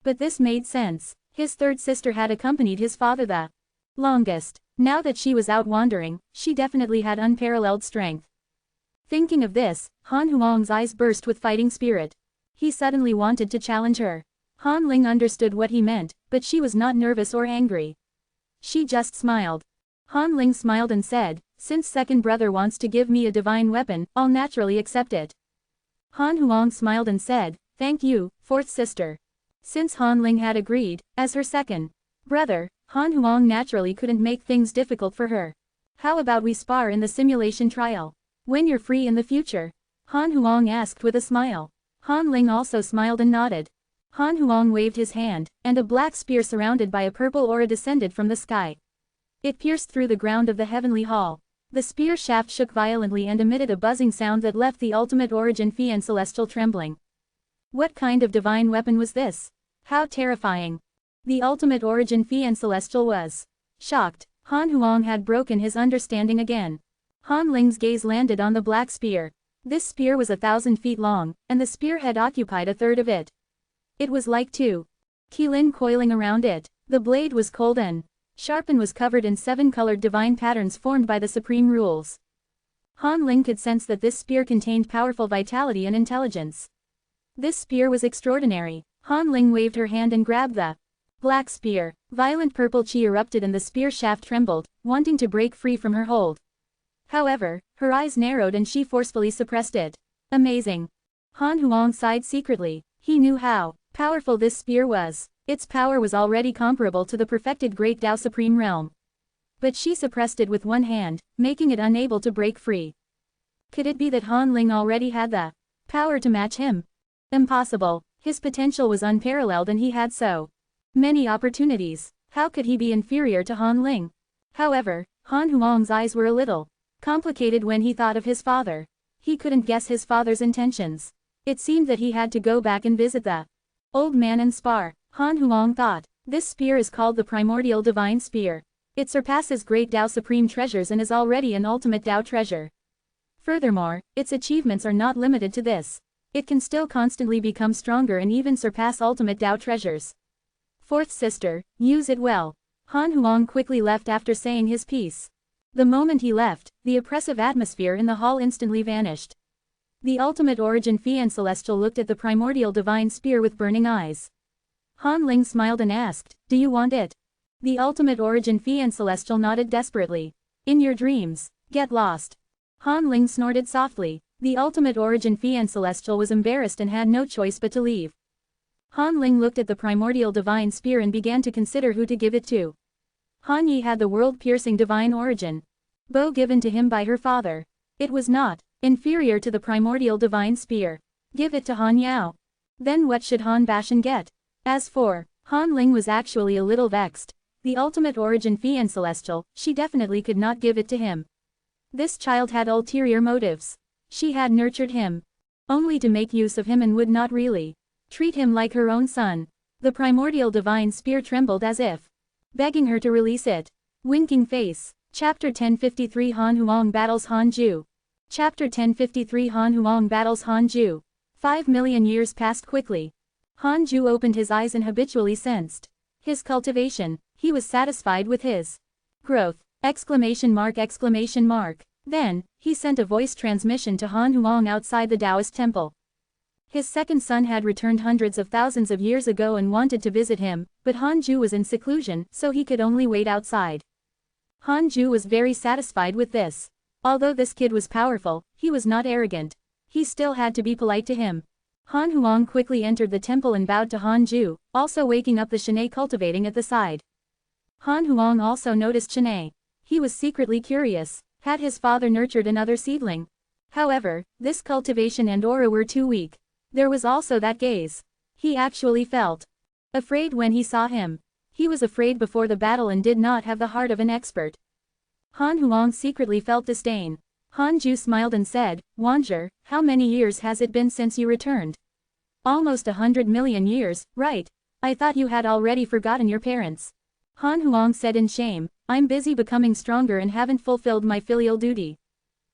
S1: But this made sense. His third sister had accompanied his father the longest. Now that she was out wandering, she definitely had unparalleled strength. Thinking of this, Han Huang's eyes burst with fighting spirit. He suddenly wanted to challenge her. Han Ling understood what he meant, but she was not nervous or angry. She just smiled. Han Ling smiled and said, since second brother wants to give me a divine weapon, I'll naturally accept it. Han Huang smiled and said, thank you, fourth sister. Since Han Ling had agreed, as her second brother, Han Huang naturally couldn't make things difficult for her. How about we spar in the simulation trial? When you're free in the future? Han Huang asked with a smile. Han Ling also smiled and nodded. Han Huang waved his hand, and a black spear surrounded by a purple aura descended from the sky. It pierced through the ground of the heavenly hall. The spear shaft shook violently and emitted a buzzing sound that left the Ultimate Origin Fiend Celestial trembling. What kind of divine weapon was this? How terrifying! The Ultimate Origin Fiend Celestial was shocked. Han Huang had broken his understanding again. Han Ling's gaze landed on the black spear. This spear was 1,000 feet long, and the spearhead occupied a third of it. It was like two qilin coiling around it. The blade was cold and sharp and was covered in 7-colored divine patterns formed by the supreme rules. Han Ling could sense that this spear contained powerful vitality and intelligence. This spear was extraordinary. Han Ling waved her hand and grabbed the black spear. Violent purple chi erupted and the spear shaft trembled, wanting to break free from her hold. However, her eyes narrowed and she forcefully suppressed it. Amazing. Han Huang sighed secretly. He knew how powerful this spear was. Its power was already comparable to the perfected Great Tao Supreme Realm. But she suppressed it with one hand, making it unable to break free. Could it be that Han Ling already had the power to match him? Impossible. His potential was unparalleled and he had so many opportunities. How could he be inferior to Han Ling? However, Han Huang's eyes were a little complicated when he thought of his father. He couldn't guess his father's intentions. It seemed that he had to go back and visit the old man and spar. Han Huang thought, this spear is called the Primordial Divine Spear. It surpasses Great Tao Supreme Treasures and is already an ultimate Tao treasure. Furthermore, its achievements are not limited to this. It can still constantly become stronger and even surpass ultimate Tao treasures. Fourth sister, use it well. Han Huang quickly left after saying his piece. The moment he left, the oppressive atmosphere in the hall instantly vanished. The Ultimate Origin Fiend Celestial looked at the Primordial Divine Spear with burning eyes. Han Ling smiled and asked, do you want it? The Ultimate Origin Fiend Celestial nodded desperately. In your dreams, get lost. Han Ling snorted softly. The Ultimate Origin Fiend Celestial was embarrassed and had no choice but to leave. Han Ling looked at the Primordial Divine Spear and began to consider who to give it to. Han Yi had the world-piercing divine origin bow given to him by her father. It was not Inferior to the primordial divine spear. Give it to Han Yao. Then what should Han Bashan get? As for Han Ling was actually a little vexed. The ultimate origin fiend celestial, she definitely could not give it to him. This child had ulterior motives. She had nurtured him only to make use of him and would not really treat him like her own son. The primordial divine spear trembled as if begging her to release it. Winking face. Chapter 1053 Han Huang battles Han Ju. Chapter 1053 Han Huang battles Han Ju. 5 million years passed quickly. Han Ju opened his eyes and habitually sensed his cultivation. He was satisfied with his growth. Exclamation mark, exclamation mark. Then, he sent a voice transmission to Han Huang outside the Taoist temple. His second son had returned hundreds of thousands of years ago and wanted to visit him, but Han Ju was in seclusion, so he could only wait outside. Han Ju was very satisfied with this. Although this kid was powerful, he was not arrogant. He still had to be polite to him. Han Huang quickly entered the temple and bowed to Han Ju, also waking up the Shanae cultivating at the side. Han Huang also noticed Shanae. He was secretly curious. Had his father nurtured another seedling? However, this cultivation and aura were too weak. There was also that gaze. He actually felt afraid when he saw him. He was afraid before the battle and did not have the heart of an expert. Han Huang secretly felt disdain. Han Ju smiled and said, "Wanzher, how many years has it been since you returned?" "Almost 100 million years, right? I thought you had already forgotten your parents." Han Huang said in shame, "I'm busy becoming stronger and haven't fulfilled my filial duty.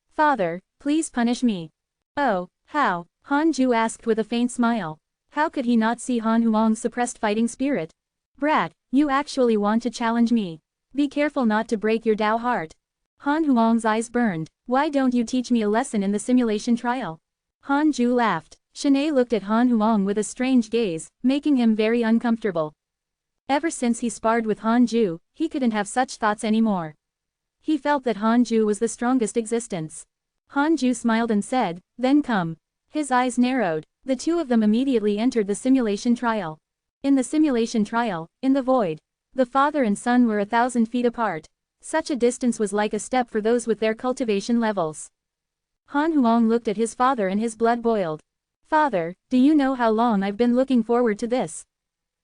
S1: Father, please punish me." "Oh, how?" Han Ju asked with a faint smile. How could he not see Han Huang's suppressed fighting spirit? "Brat, you actually want to challenge me? Be careful not to break your Tao heart." Han Huang's eyes burned. "Why don't you teach me a lesson in the simulation trial?" Han Ju laughed. Shanae looked at Han Huang with a strange gaze, making him very uncomfortable. Ever since he sparred with Han Ju, he couldn't have such thoughts anymore. He felt that Han Ju was the strongest existence. Han Ju smiled and said, "Then come." His eyes narrowed. The two of them immediately entered the simulation trial. In the simulation trial, in the void, the father and son were 1,000 feet apart. Such a distance was like a step for those with their cultivation levels. Han Huang looked at his father and his blood boiled. "Father, do you know how long I've been looking forward to this?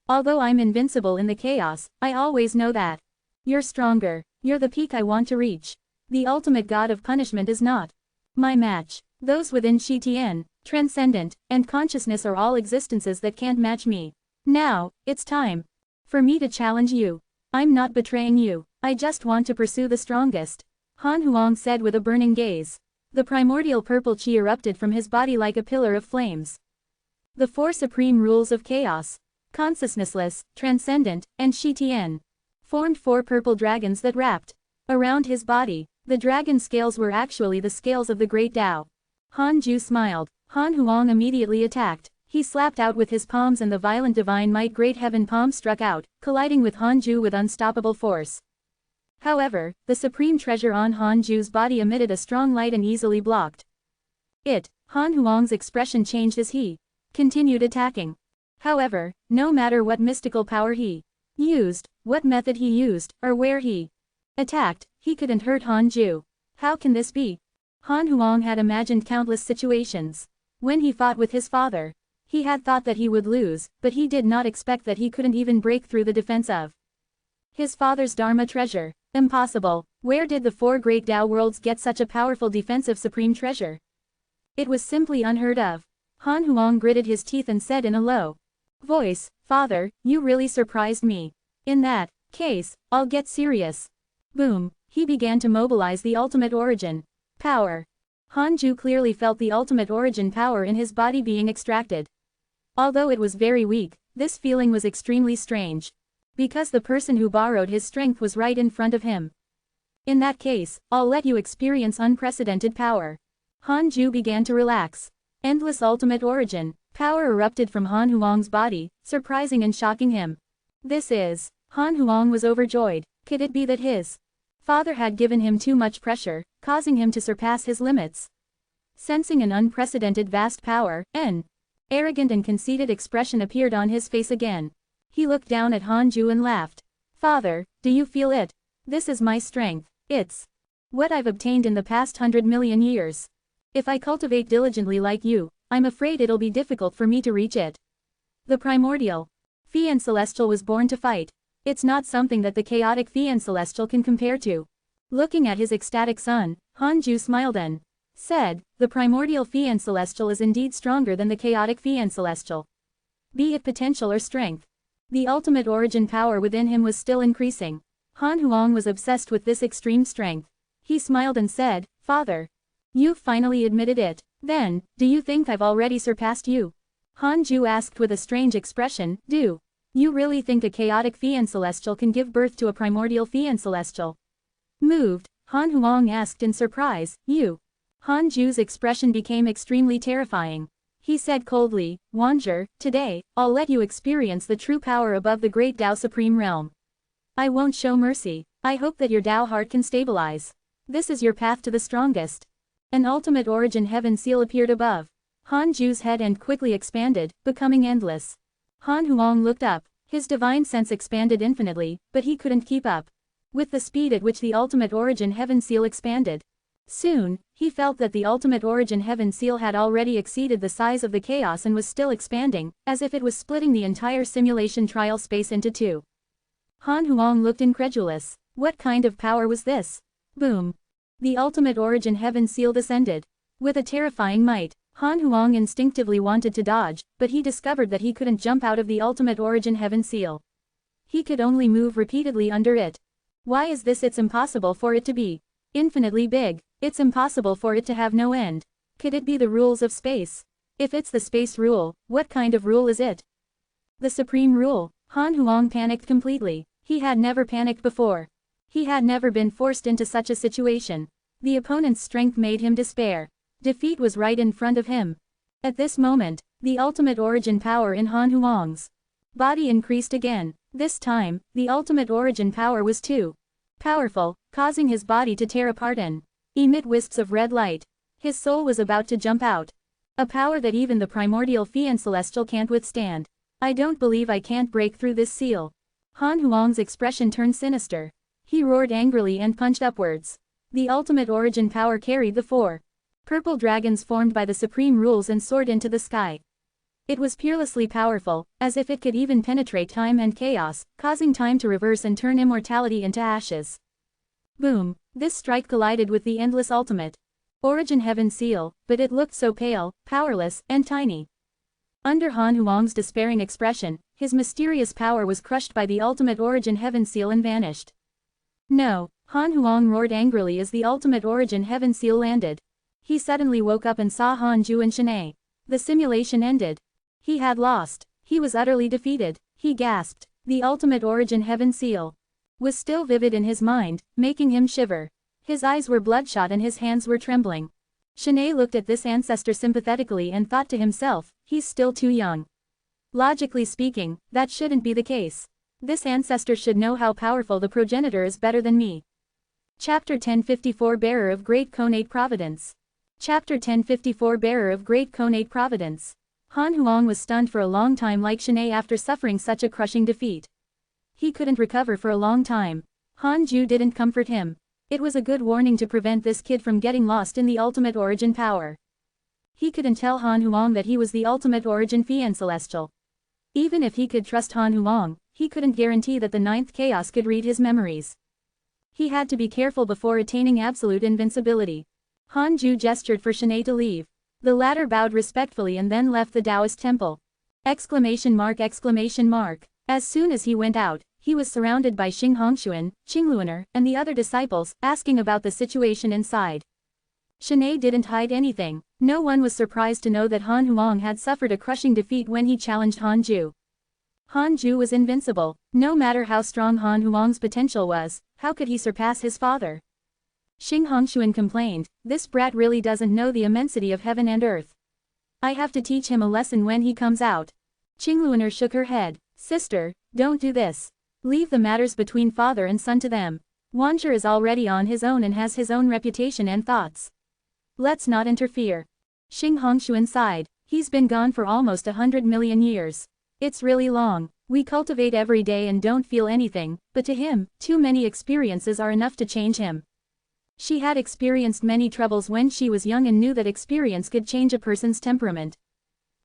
S1: Although I'm invincible in the chaos, I always know that you're stronger. You're the peak I want to reach. The ultimate god of punishment is not my match. Those within Shi Tian, transcendent, and consciousness are all existences that can't match me. Now, it's time for me to challenge you. I'm not betraying you. I just want to pursue the strongest." Han Huang said with a burning gaze. The primordial purple chi erupted from his body like a pillar of flames. The four supreme rules of chaos, consciousnessless, transcendent, and Shi Tian, formed four purple dragons that wrapped around his body. The dragon scales were actually the scales of the great Tao. Han Ju smiled. Han Huang immediately attacked. He slapped out with his palms and the violent divine might great heaven palm struck out, colliding with Han Ju with unstoppable force. However, the supreme treasure on Han Ju's body emitted a strong light and easily blocked it. Han Huang's expression changed as he continued attacking. However, no matter what mystical power he used, what method he used, or where he attacked, he couldn't hurt Han Ju. How can this be? Han Huang had imagined countless situations. When he fought with his father, he had thought that he would lose, but he did not expect that he couldn't even break through the defense of his father's Dharma treasure. Impossible. Where did the four great Tao worlds get such a powerful defensive supreme treasure? It was simply unheard of. Han Huang gritted his teeth and said in a low voice, "Father, you really surprised me. In that case, I'll get serious." Boom. He began to mobilize the ultimate origin power. Han Ju clearly felt the ultimate origin power in his body being extracted. Although it was very weak, this feeling was extremely strange. Because the person who borrowed his strength was right in front of him. In that case, I'll let you experience unprecedented power. Han Ju began to relax. Endless ultimate origin power erupted from Han Huang's body, surprising and shocking him. This is. Han Huang was overjoyed. Could it be that his father had given him too much pressure, causing him to surpass his limits? Sensing an unprecedented vast power, an arrogant and conceited expression appeared on his face again. He looked down at Han Ju and laughed. "Father, do you feel it? This is my strength. It's what I've obtained in the past 100 million years. If I cultivate diligently like you, I'm afraid it'll be difficult for me to reach it. The primordial Fian Celestial was born to fight. It's not something that the chaotic Fian Celestial can compare to. Looking at his ecstatic son, Hanju smiled and said, the primordial Fian Celestial is indeed stronger than the chaotic Fian Celestial. Be it potential or strength. The ultimate origin power within him was still increasing. Han Huang was obsessed with this extreme strength. He smiled and said, Father. You've finally admitted it. Then, do you think I've already surpassed you? Hanju asked with a strange expression, do you really think a chaotic Fian Celestial can give birth to a primordial Fian Celestial? Moved, Han Huang asked in surprise, you. Hanju's expression became extremely terrifying. He said coldly, Wanzher, today, I'll let you experience the true power above the great Tao Supreme Realm. I won't show mercy. I hope that your Tao heart can stabilize. This is your path to the strongest. An ultimate origin heaven seal appeared above Hanju's head and quickly expanded, becoming endless. Han Huang looked up. His divine sense expanded infinitely, but he couldn't keep up with the speed at which the ultimate origin heaven seal expanded. Soon, he felt that the ultimate origin heaven seal had already exceeded the size of the chaos and was still expanding, as if it was splitting the entire simulation trial space into two. Han Huang looked incredulous. What kind of power was this? Boom. The ultimate origin heaven seal descended. With a terrifying might, Han Huang instinctively wanted to dodge, but he discovered that he couldn't jump out of the ultimate origin heaven seal. He could only move repeatedly under it. Why is this? It's impossible for it to be infinitely big. It's impossible for it to have no end. Could it be the rules of space? If it's the space rule, what kind of rule is it? The supreme rule. Han Huang panicked completely. He had never panicked before. He had never been forced into such a situation. The opponent's strength made him despair. Defeat was right in front of him. At this moment, the ultimate origin power in Han Huang's body increased again. This time, the ultimate origin power was too powerful, causing his body to tear apart and emit wisps of red light. His soul was about to jump out. A power that even the primordial Fian Celestial can't withstand. I don't believe I can't break through this seal. Han Huang's expression turned sinister. He roared angrily and punched upwards. The ultimate origin power carried the four purple dragons formed by the supreme rules and soared into the sky. It was peerlessly powerful, as if it could even penetrate time and chaos, causing time to reverse and turn immortality into ashes. Boom! This strike collided with the endless ultimate origin heaven seal, but it looked so pale, powerless, and tiny. Under Han Huang's despairing expression, his mysterious power was crushed by the ultimate origin heaven seal and vanished. No! Han Huang roared angrily as the ultimate origin heaven seal landed. He suddenly woke up and saw Hanju and Shanae. The simulation ended. He had lost. He was utterly defeated. He gasped. The ultimate origin heaven seal was still vivid in his mind, making him shiver. His eyes were bloodshot and his hands were trembling. Shanae looked at this ancestor sympathetically and thought to himself, he's still too young. Logically speaking, that shouldn't be the case. This ancestor should know how powerful the progenitor is better than me. Chapter 1054 Bearer of Great Connate Providence. Chapter 1054 Bearer of Great Connate Providence. Han Huang was stunned for a long time like Shanae after suffering such a crushing defeat. He couldn't recover for a long time. Hanju didn't comfort him. It was a good warning to prevent this kid from getting lost in the ultimate origin power. He couldn't tell Han Huang that he was the ultimate origin Fian Celestial. Even if he could trust Han Huang, he couldn't guarantee that the ninth chaos could read his memories. He had to be careful before attaining absolute invincibility. Hanju gestured for Shanae to leave. The latter bowed respectfully and then left the Taoist temple. Exclamation mark, exclamation mark. As soon as he went out, he was surrounded by Xing Hongshuan, Qingluaner, and the other disciples, asking about the situation inside. Shanae didn't hide anything. No one was surprised to know that Han Huang had suffered a crushing defeat when he challenged Hanju. Hanju was invincible. No matter how strong Han Huang's potential was, how could he surpass his father? Xing Hongshuan complained, this brat really doesn't know the immensity of heaven and earth. I have to teach him a lesson when he comes out. Qingluaner shook her head. Sister, don't do this. Leave the matters between father and son to them. Wanzher is already on his own and has his own reputation and thoughts. Let's not interfere. Xing Hongshuan sighed. He's been gone for almost 100 million years. It's really long. We cultivate every day and don't feel anything, but to him, too many experiences are enough to change him. She had experienced many troubles when she was young and knew that experience could change a person's temperament.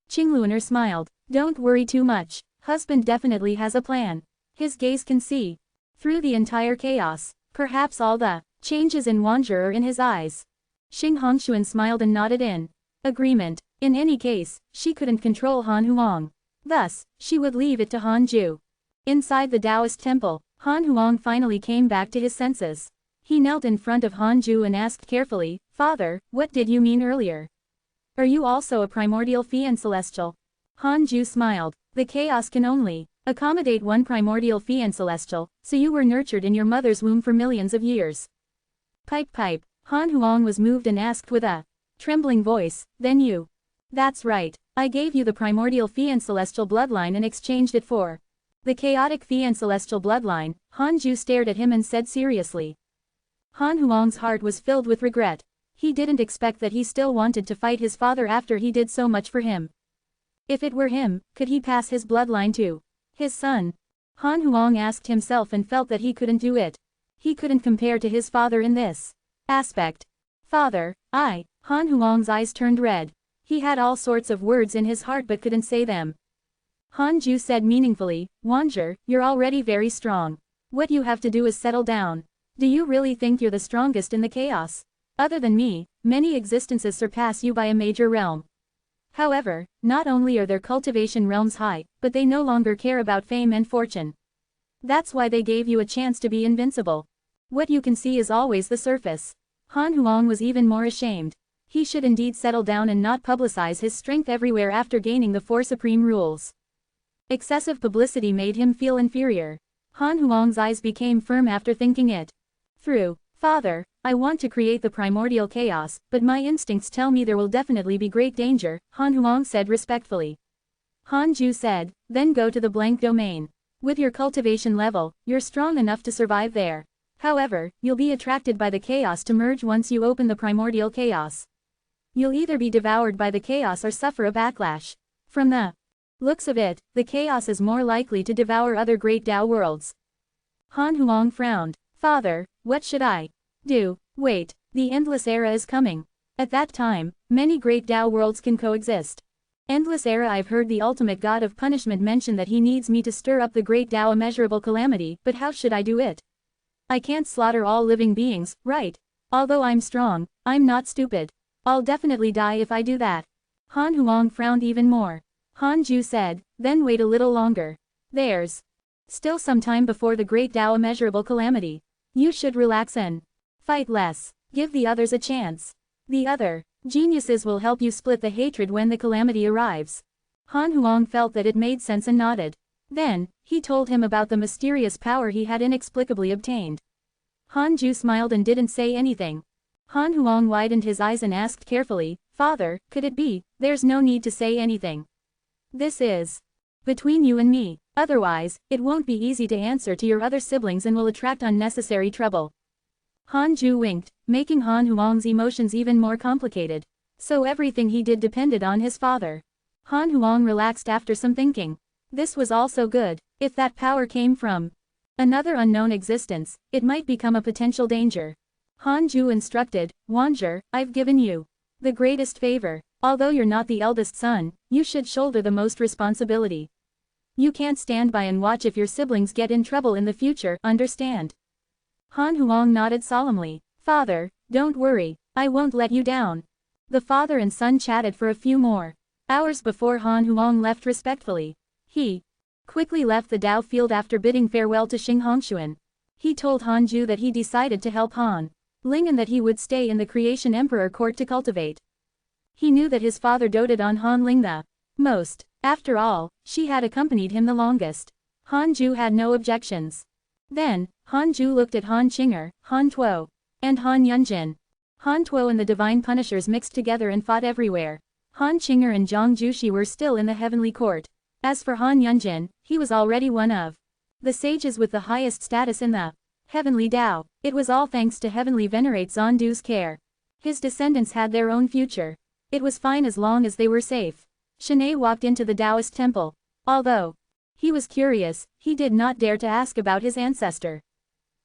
S1: Qingluaner smiled. Don't worry too much. Husband definitely has a plan. His gaze can see through the entire chaos. Perhaps all the changes in Wanzhi are in his eyes. Xing Hongshuan smiled and nodded in agreement. In any case, she couldn't control Han Huang. Thus, she would leave it to Han Ju. Inside the Taoist temple, Han Huang finally came back to his senses. He knelt in front of Han Ju and asked carefully, Father, what did you mean earlier? Are you also a primordial fiend celestial? Han Ju smiled. The chaos can only accommodate one primordial fiend celestial, so you were nurtured in your mother's womb for millions of years. Pipe. Han Huang was moved and asked with a trembling voice, then you? That's right, I gave you the primordial fiend celestial bloodline and exchanged it for the chaotic fiend celestial bloodline. Han Ju stared at him and said seriously. Han Huang's heart was filled with regret. He didn't expect that he still wanted to fight his father after he did so much for him. If it were him, could he pass his bloodline to his son? Han Huang asked himself and felt that he couldn't do it. He couldn't compare to his father in this aspect. Father, Han Huang's eyes turned red. He had all sorts of words in his heart but couldn't say them. Han Ju said meaningfully, Wanzhi, you're already very strong. What you have to do is settle down. Do you really think you're the strongest in the chaos? Other than me, many existences surpass you by a major realm. However, not only are their cultivation realms high, but they no longer care about fame and fortune. That's why they gave you a chance to be invincible. What you can see is always the surface. Han Huang was even more ashamed. He should indeed settle down and not publicize his strength everywhere after gaining the four supreme rules. Excessive publicity made him feel inferior. Han Huang's eyes became firm after thinking it through. Father, I want to create the primordial chaos, but my instincts tell me there will definitely be great danger, Han Huang said respectfully. Han Ju said, then go to the blank domain. With your cultivation level, you're strong enough to survive there. However, you'll be attracted by the chaos to merge once you open the primordial chaos. You'll either be devoured by the chaos or suffer a backlash. From the looks of it, the chaos is more likely to devour other great Tao worlds. Han Huang frowned. Father, what should I do? Wait, the endless era is coming. At that time, many great Tao worlds can coexist. Endless era. I've heard the ultimate god of punishment mention that he needs me to stir up the great Tao immeasurable calamity, but how should I do it? I can't slaughter all living beings, right? Although I'm strong, I'm not stupid. I'll definitely die if I do that. Han Huang frowned even more. Han Ju said, then wait a little longer. There's still some time before the great Tao immeasurable calamity. You should relax and fight less. Give the others a chance. The other geniuses will help you split the hatred when the calamity arrives. Han Huang felt that it made sense and nodded. Then, he told him about the mysterious power he had inexplicably obtained. Han Ju smiled and didn't say anything. Han Huang widened his eyes and asked carefully, Father, could it be? There's no need to say anything. This is between you and me. Otherwise, it won't be easy to answer to your other siblings and will attract unnecessary trouble. Han Ju winked, making Han Huang's emotions even more complicated. So everything he did depended on his father. Han Huang relaxed after some thinking. This was also good. If that power came from another unknown existence, it might become a potential danger. Han Ju instructed, Wanzhi, I've given you the greatest favor. Although you're not the eldest son, you should shoulder the most responsibility. You can't stand by and watch if your siblings get in trouble in the future, understand? Han Huang nodded solemnly. Father, don't worry, I won't let you down. The father and son chatted for a few more hours before Han Huang left respectfully. He quickly left the Dao field after bidding farewell to Xing Hongshuan. He told Han Ju that he decided to help Han Ling and that he would stay in the Creation Emperor court to cultivate. He knew that his father doted on Han Ling the most. After all, she had accompanied him the longest. Han Ju had no objections. Then, Han Ju looked at Han Qinger, Han Tuo, and Han Yunjin. Han Tuo and the Divine Punishers mixed together and fought everywhere. Han Qinger and Zhang Jushi were still in the heavenly court. As for Han Yunjin, he was already one of the sages with the highest status in the heavenly Tao. It was all thanks to heavenly venerate Zondu's care. His descendants had their own future. It was fine as long as they were safe. Shanae walked into the Taoist temple. Although he was curious, he did not dare to ask about his ancestor.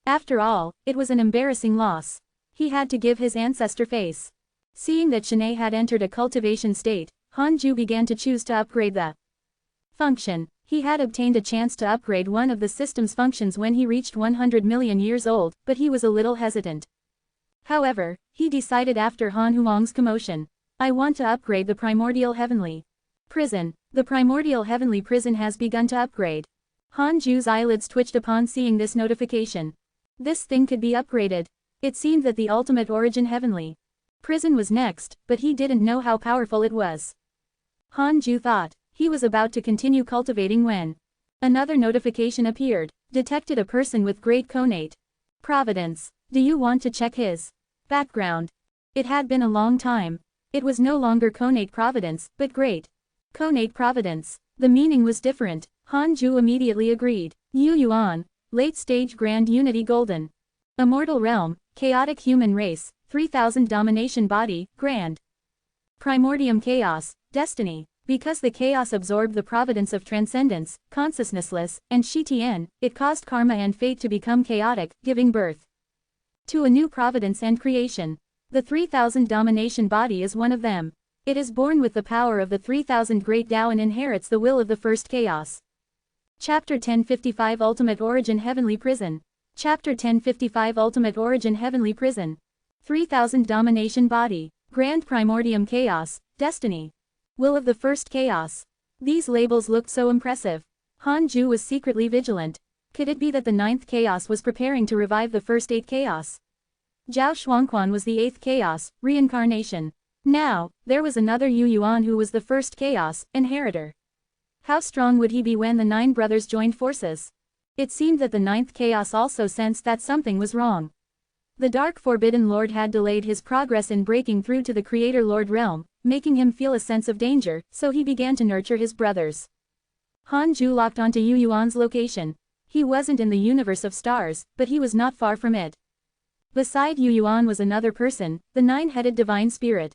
S1: After all, it was an embarrassing loss. He had to give his ancestor face. Seeing that Shanae had entered a cultivation state, Hanju began to choose to upgrade the function. He had obtained a chance to upgrade one of the system's functions when he reached 100 million years old, but he was a little hesitant. However, he decided after Han Huang's commotion. I want to upgrade the primordial heavenly prison. The primordial heavenly prison has begun to upgrade. Hanju's eyelids twitched upon seeing this notification. This thing could be upgraded. It seemed that the ultimate origin heavenly prison was next, but he didn't know how powerful it was. Hanju thought. He was about to continue cultivating when another notification appeared. Detected a person with great conate Providence. Do you want to check his background? It had been a long time. It was no longer conate Providence, but great conate Providence. The meaning was different. Hanju immediately agreed. Yu Yuan, late stage grand unity golden. Immortal realm, chaotic human race, 3000 domination body, grand. Primordium chaos, destiny. Because the chaos absorbed the providence of transcendence, consciousnessless, and Shitian, it caused karma and fate to become chaotic, giving birth to a new providence and creation. The 3000 domination body is one of them. It is born with the power of the 3000 great Tao and inherits the will of the first chaos. Chapter 1055 Ultimate Origin Heavenly Prison. Chapter 1055 Ultimate Origin Heavenly Prison. 3000 domination body, grand primordium chaos, destiny. Will of the first chaos. These labels looked so impressive. Hanju was secretly vigilant. Could it be that the 9th chaos was preparing to revive the first 8 chaos? Zhao Shuangquan was the 8th chaos, reincarnation. Now, there was another Yu Yuan who was the first chaos, inheritor. How strong would he be when the 9 brothers joined forces? It seemed that the 9th chaos also sensed that something was wrong. The Dark Forbidden Lord had delayed his progress in breaking through to the Creator Lord realm, making him feel a sense of danger, so he began to nurture his brothers. Hanju locked onto Yu Yuan's location. He wasn't in the universe of stars, but he was not far from it. Beside Yu Yuan was another person, the 9-headed divine spirit.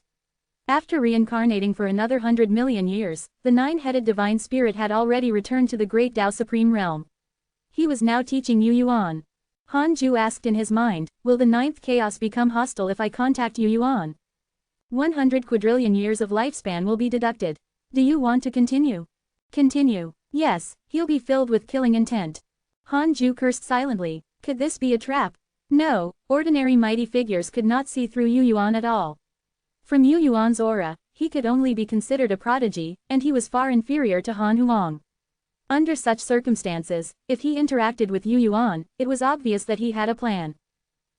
S1: After reincarnating for another 100 million years, the 9-headed divine spirit had already returned to the great Tao Supreme realm. He was now teaching Yu Yuan. Hanju asked in his mind, will the 9th chaos become hostile if I contact Yu Yuan? 100 quadrillion years of lifespan will be deducted. Do you want to continue? Continue. Yes, he'll be filled with killing intent. Hanju cursed silently. Could this be a trap? No, ordinary mighty figures could not see through Yu Yuan at all. From Yu Yuan's aura, he could only be considered a prodigy, and he was far inferior to Han Huang. Under such circumstances, if he interacted with Yu Yuan, it was obvious that he had a plan.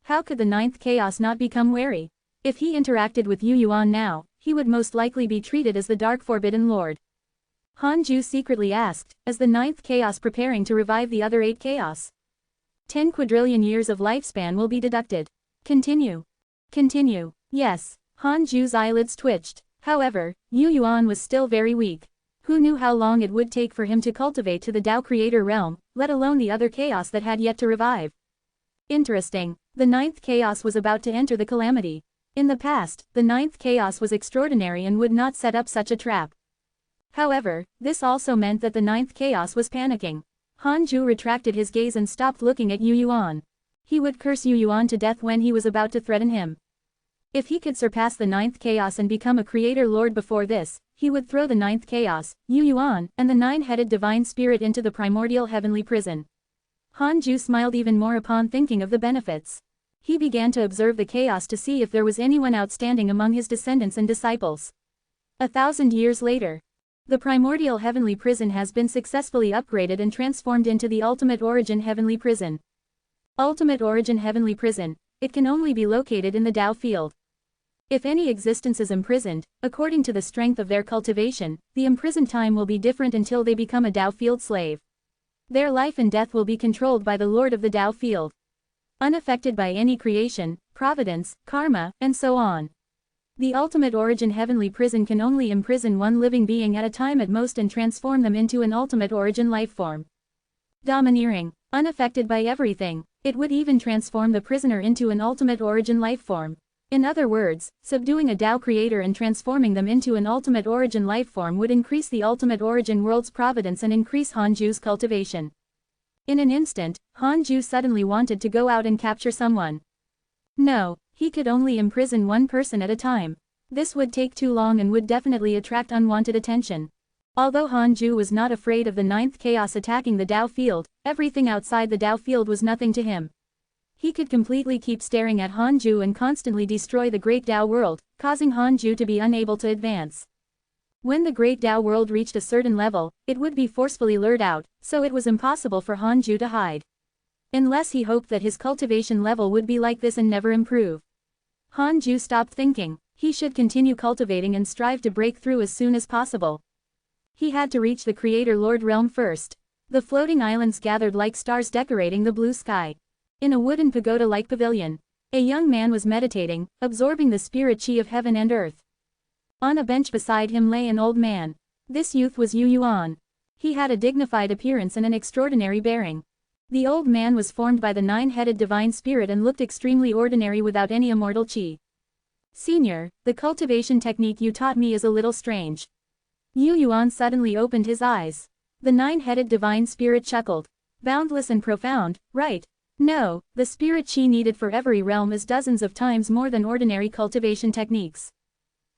S1: How could the 9th chaos not become wary? If he interacted with Yu Yuan now, he would most likely be treated as the Dark Forbidden Lord. Hanju secretly asked, is the 9th chaos preparing to revive the other 8 chaos? 10 quadrillion years of lifespan will be deducted. Continue. Continue. Yes. Hanju's eyelids twitched. However, Yu Yuan was still very weak. Who knew how long it would take for him to cultivate to the Tao Creator realm, let alone the other chaos that had yet to revive? Interesting. The 9th chaos was about to enter the calamity. In the past, the 9th chaos was extraordinary and would not set up such a trap. However, this also meant that the 9th chaos was panicking. Hanju retracted his gaze and stopped looking at Yu Yuan. He would curse Yu Yuan to death when he was about to threaten him. If he could surpass the 9th chaos and become a Creator Lord before this, he would throw the 9th chaos, Yu Yuan, and the 9-headed divine spirit into the primordial heavenly prison. Hanju smiled even more upon thinking of the benefits. He began to observe the chaos to see if there was anyone outstanding among his descendants and disciples. 1,000 years later, the primordial heavenly prison has been successfully upgraded and transformed into the ultimate origin heavenly prison. Ultimate origin heavenly prison. It can only be located in the Tao field. If any existence is imprisoned, according to the strength of their cultivation, the imprisoned time will be different until they become a Tao field slave. Their life and death will be controlled by the Lord of the Tao field. Unaffected by any creation, providence, karma, and so on. The ultimate origin heavenly prison can only imprison one living being at a time at most and transform them into an ultimate origin life form. Domineering, unaffected by everything, it would even transform the prisoner into an ultimate origin life form. In other words, subduing a Tao creator and transforming them into an ultimate origin life form would increase the ultimate origin world's providence and increase Hanju's cultivation. In an instant, Hanju suddenly wanted to go out and capture someone. No, He could only imprison one person at a time. This would take too long and would definitely attract unwanted attention. Although Hanju was not afraid of the ninth chaos attacking the Dao field, everything outside the Dao field was nothing to him. He could completely keep staring at Hanju and constantly destroy the great Dao world, causing Hanju to be unable to advance. When the great Dao world reached a certain level, it would be forcefully lured out, so it was impossible for Hanju to hide. Unless he hoped that his cultivation level would be like this and never improve. Hanju stopped thinking. He should continue cultivating and strive to break through as soon as possible. He had to reach the Creator Lord realm first. The floating islands gathered like stars decorating the blue sky. In a wooden pagoda-like pavilion, a young man was meditating, absorbing the spirit chi of heaven and earth. On a bench beside him lay an old man. This youth was Yu Yuan. He had a dignified appearance and an extraordinary bearing. The old man was formed by the nine-headed divine spirit and looked extremely ordinary without any immortal chi. Senior, the cultivation technique you taught me is a little strange. Yu Yuan suddenly opened his eyes. The nine-headed divine spirit chuckled. Boundless and profound, right? No, the spirit chi needed for every realm is dozens of times more than ordinary cultivation techniques.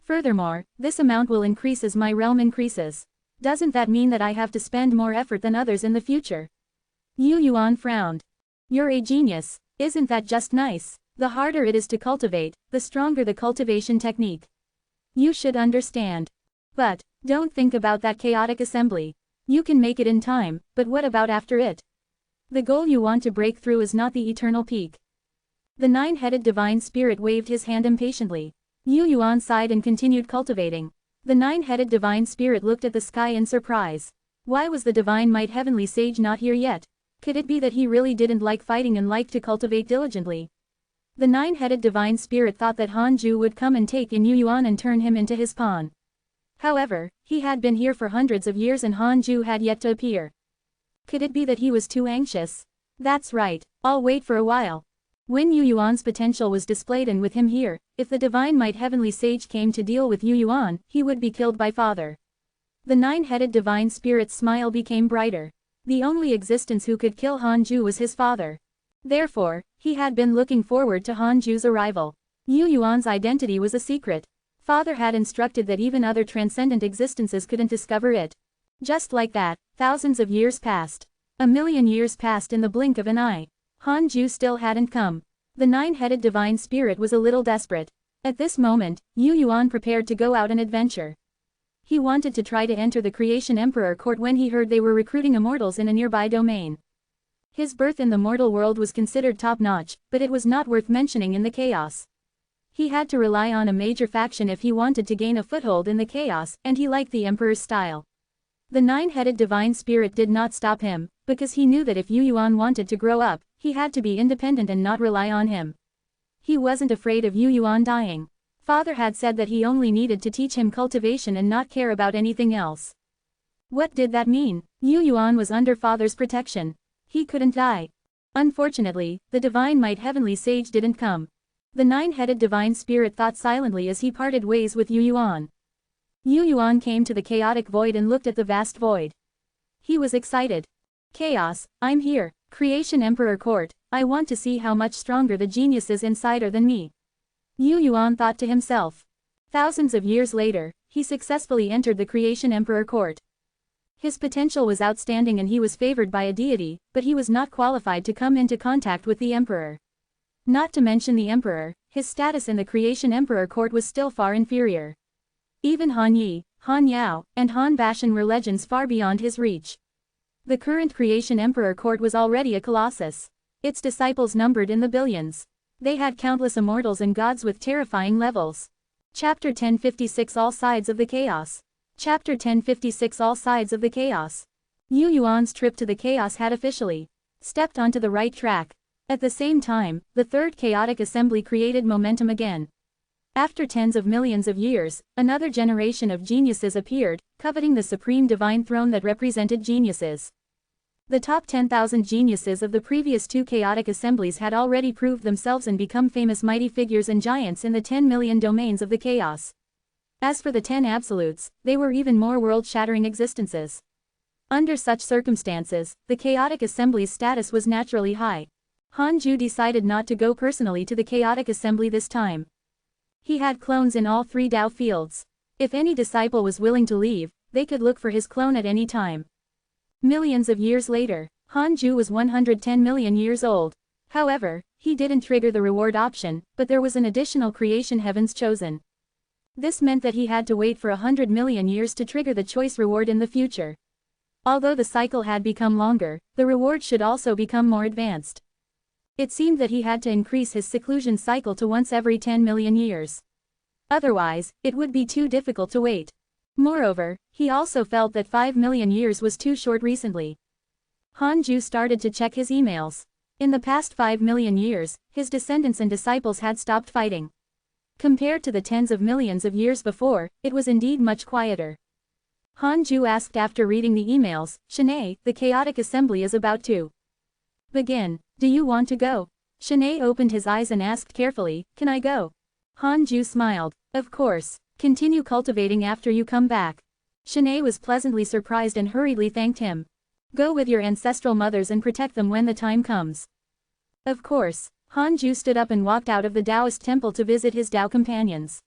S1: Furthermore, this amount will increase as my realm increases. Doesn't that mean that I have to spend more effort than others in the future? Yu Yuan frowned. You're a genius, isn't that just nice? The harder it is to cultivate, the stronger the cultivation technique. You should understand. But, don't think about that chaotic assembly. You can make it in time, but what about after it? The goal you want to break through is not the eternal peak. The nine-headed divine spirit waved his hand impatiently. Yu Yuan sighed and continued cultivating. The nine-headed divine spirit looked at the sky in surprise. Why was the divine might heavenly sage not here yet? Could it be that he really didn't like fighting and liked to cultivate diligently? The nine-headed divine spirit thought that Hanju would come and take in Yu Yuan and turn him into his pawn. However, he had been here for hundreds of years and Hanju had yet to appear. Could it be that he was too anxious? That's right, I'll wait for a while. When Yu Yuan's potential was displayed and with him here, if the divine might heavenly sage came to deal with Yu Yuan, he would be killed by father. The nine-headed divine spirit's smile became brighter. The only existence who could kill Hanju was his father. Therefore, he had been looking forward to Hanju's arrival. Yu Yuan's identity was a secret. Father had instructed that even other transcendent existences couldn't discover it. Just like that, thousands of years passed. 1,000,000 years passed in the blink of an eye. Hanju still hadn't come. The nine-headed divine spirit was a little desperate. At this moment, Yu Yuan prepared to go out and adventure. He wanted to try to enter the Creation Emperor court when he heard they were recruiting immortals in a nearby domain. His birth in the mortal world was considered top-notch, but it was not worth mentioning in the chaos. He had to rely on a major faction if he wanted to gain a foothold in the chaos, and he liked the Emperor's style. The nine-headed divine spirit did not stop him, because he knew that if Yu Yuan wanted to grow up, he had to be independent and not rely on him. He wasn't afraid of Yu Yuan dying. Father had said that he only needed to teach him cultivation and not care about anything else. What did that mean? Yu Yuan was under father's protection. He couldn't die. Unfortunately, the divine might heavenly sage didn't come. The nine-headed divine spirit thought silently as he parted ways with Yu Yuan. Yu Yuan came to the chaotic void and looked at the vast void. He was excited. Chaos, I'm here. Creation Emperor Court, I want to see how much stronger the geniuses inside are than me. Yu Yuan thought to himself. Thousands of years later, he successfully entered the Creation Emperor Court. His potential was outstanding and he was favored by a deity, but he was not qualified to come into contact with the Emperor. Not to mention the Emperor, his status in the Creation Emperor Court was still far inferior. Even Han Yi, Han Yao, and Han Bashan were legends far beyond his reach. The current Creation Emperor Court was already a colossus. Its disciples numbered in the billions. They had countless immortals and gods with terrifying levels. Chapter 1056 All Sides of the Chaos. Chapter 1056 All Sides of the Chaos. Yu Yuan's trip to the chaos had officially stepped onto the right track. At the same time, the third chaotic assembly created momentum again. After tens of millions of years, another generation of geniuses appeared, coveting the supreme divine throne that represented geniuses. The top 10,000 geniuses of the previous two chaotic assemblies had already proved themselves and become famous mighty figures and giants in the 10 million domains of the chaos. As for the 10 absolutes, they were even more world-shattering existences. Under such circumstances, the chaotic assembly's status was naturally high. Hanju decided not to go personally to the chaotic assembly this time. He had clones in all 3 Tao fields. If any disciple was willing to leave, they could look for his clone at any time. Millions of years later, Hanju was 110 million years old. However, he didn't trigger the reward option, but there was an additional creation heavens chosen. This meant that he had to wait for 100 million years to trigger the choice reward in the future. Although the cycle had become longer, the reward should also become more advanced. It seemed that he had to increase his seclusion cycle to once every 10 million years. Otherwise, it would be too difficult to wait. Moreover, he also felt that 5 million years was too short recently. Hanju started to check his emails. In the past 5 million years, his descendants and disciples had stopped fighting. Compared to the tens of millions of years before, it was indeed much quieter. Hanju asked after reading the emails, "Shanae, the chaotic assembly is about to begin. Do you want to go?" Shanae opened his eyes and asked carefully, "Can I go?" Hanju smiled. "Of course. Continue cultivating after you come back." Shanae was pleasantly surprised and hurriedly thanked him. "Go with your ancestral mothers and protect them when the time comes." Of course. Hanju stood up and walked out of the Taoist temple to visit his Tao companions.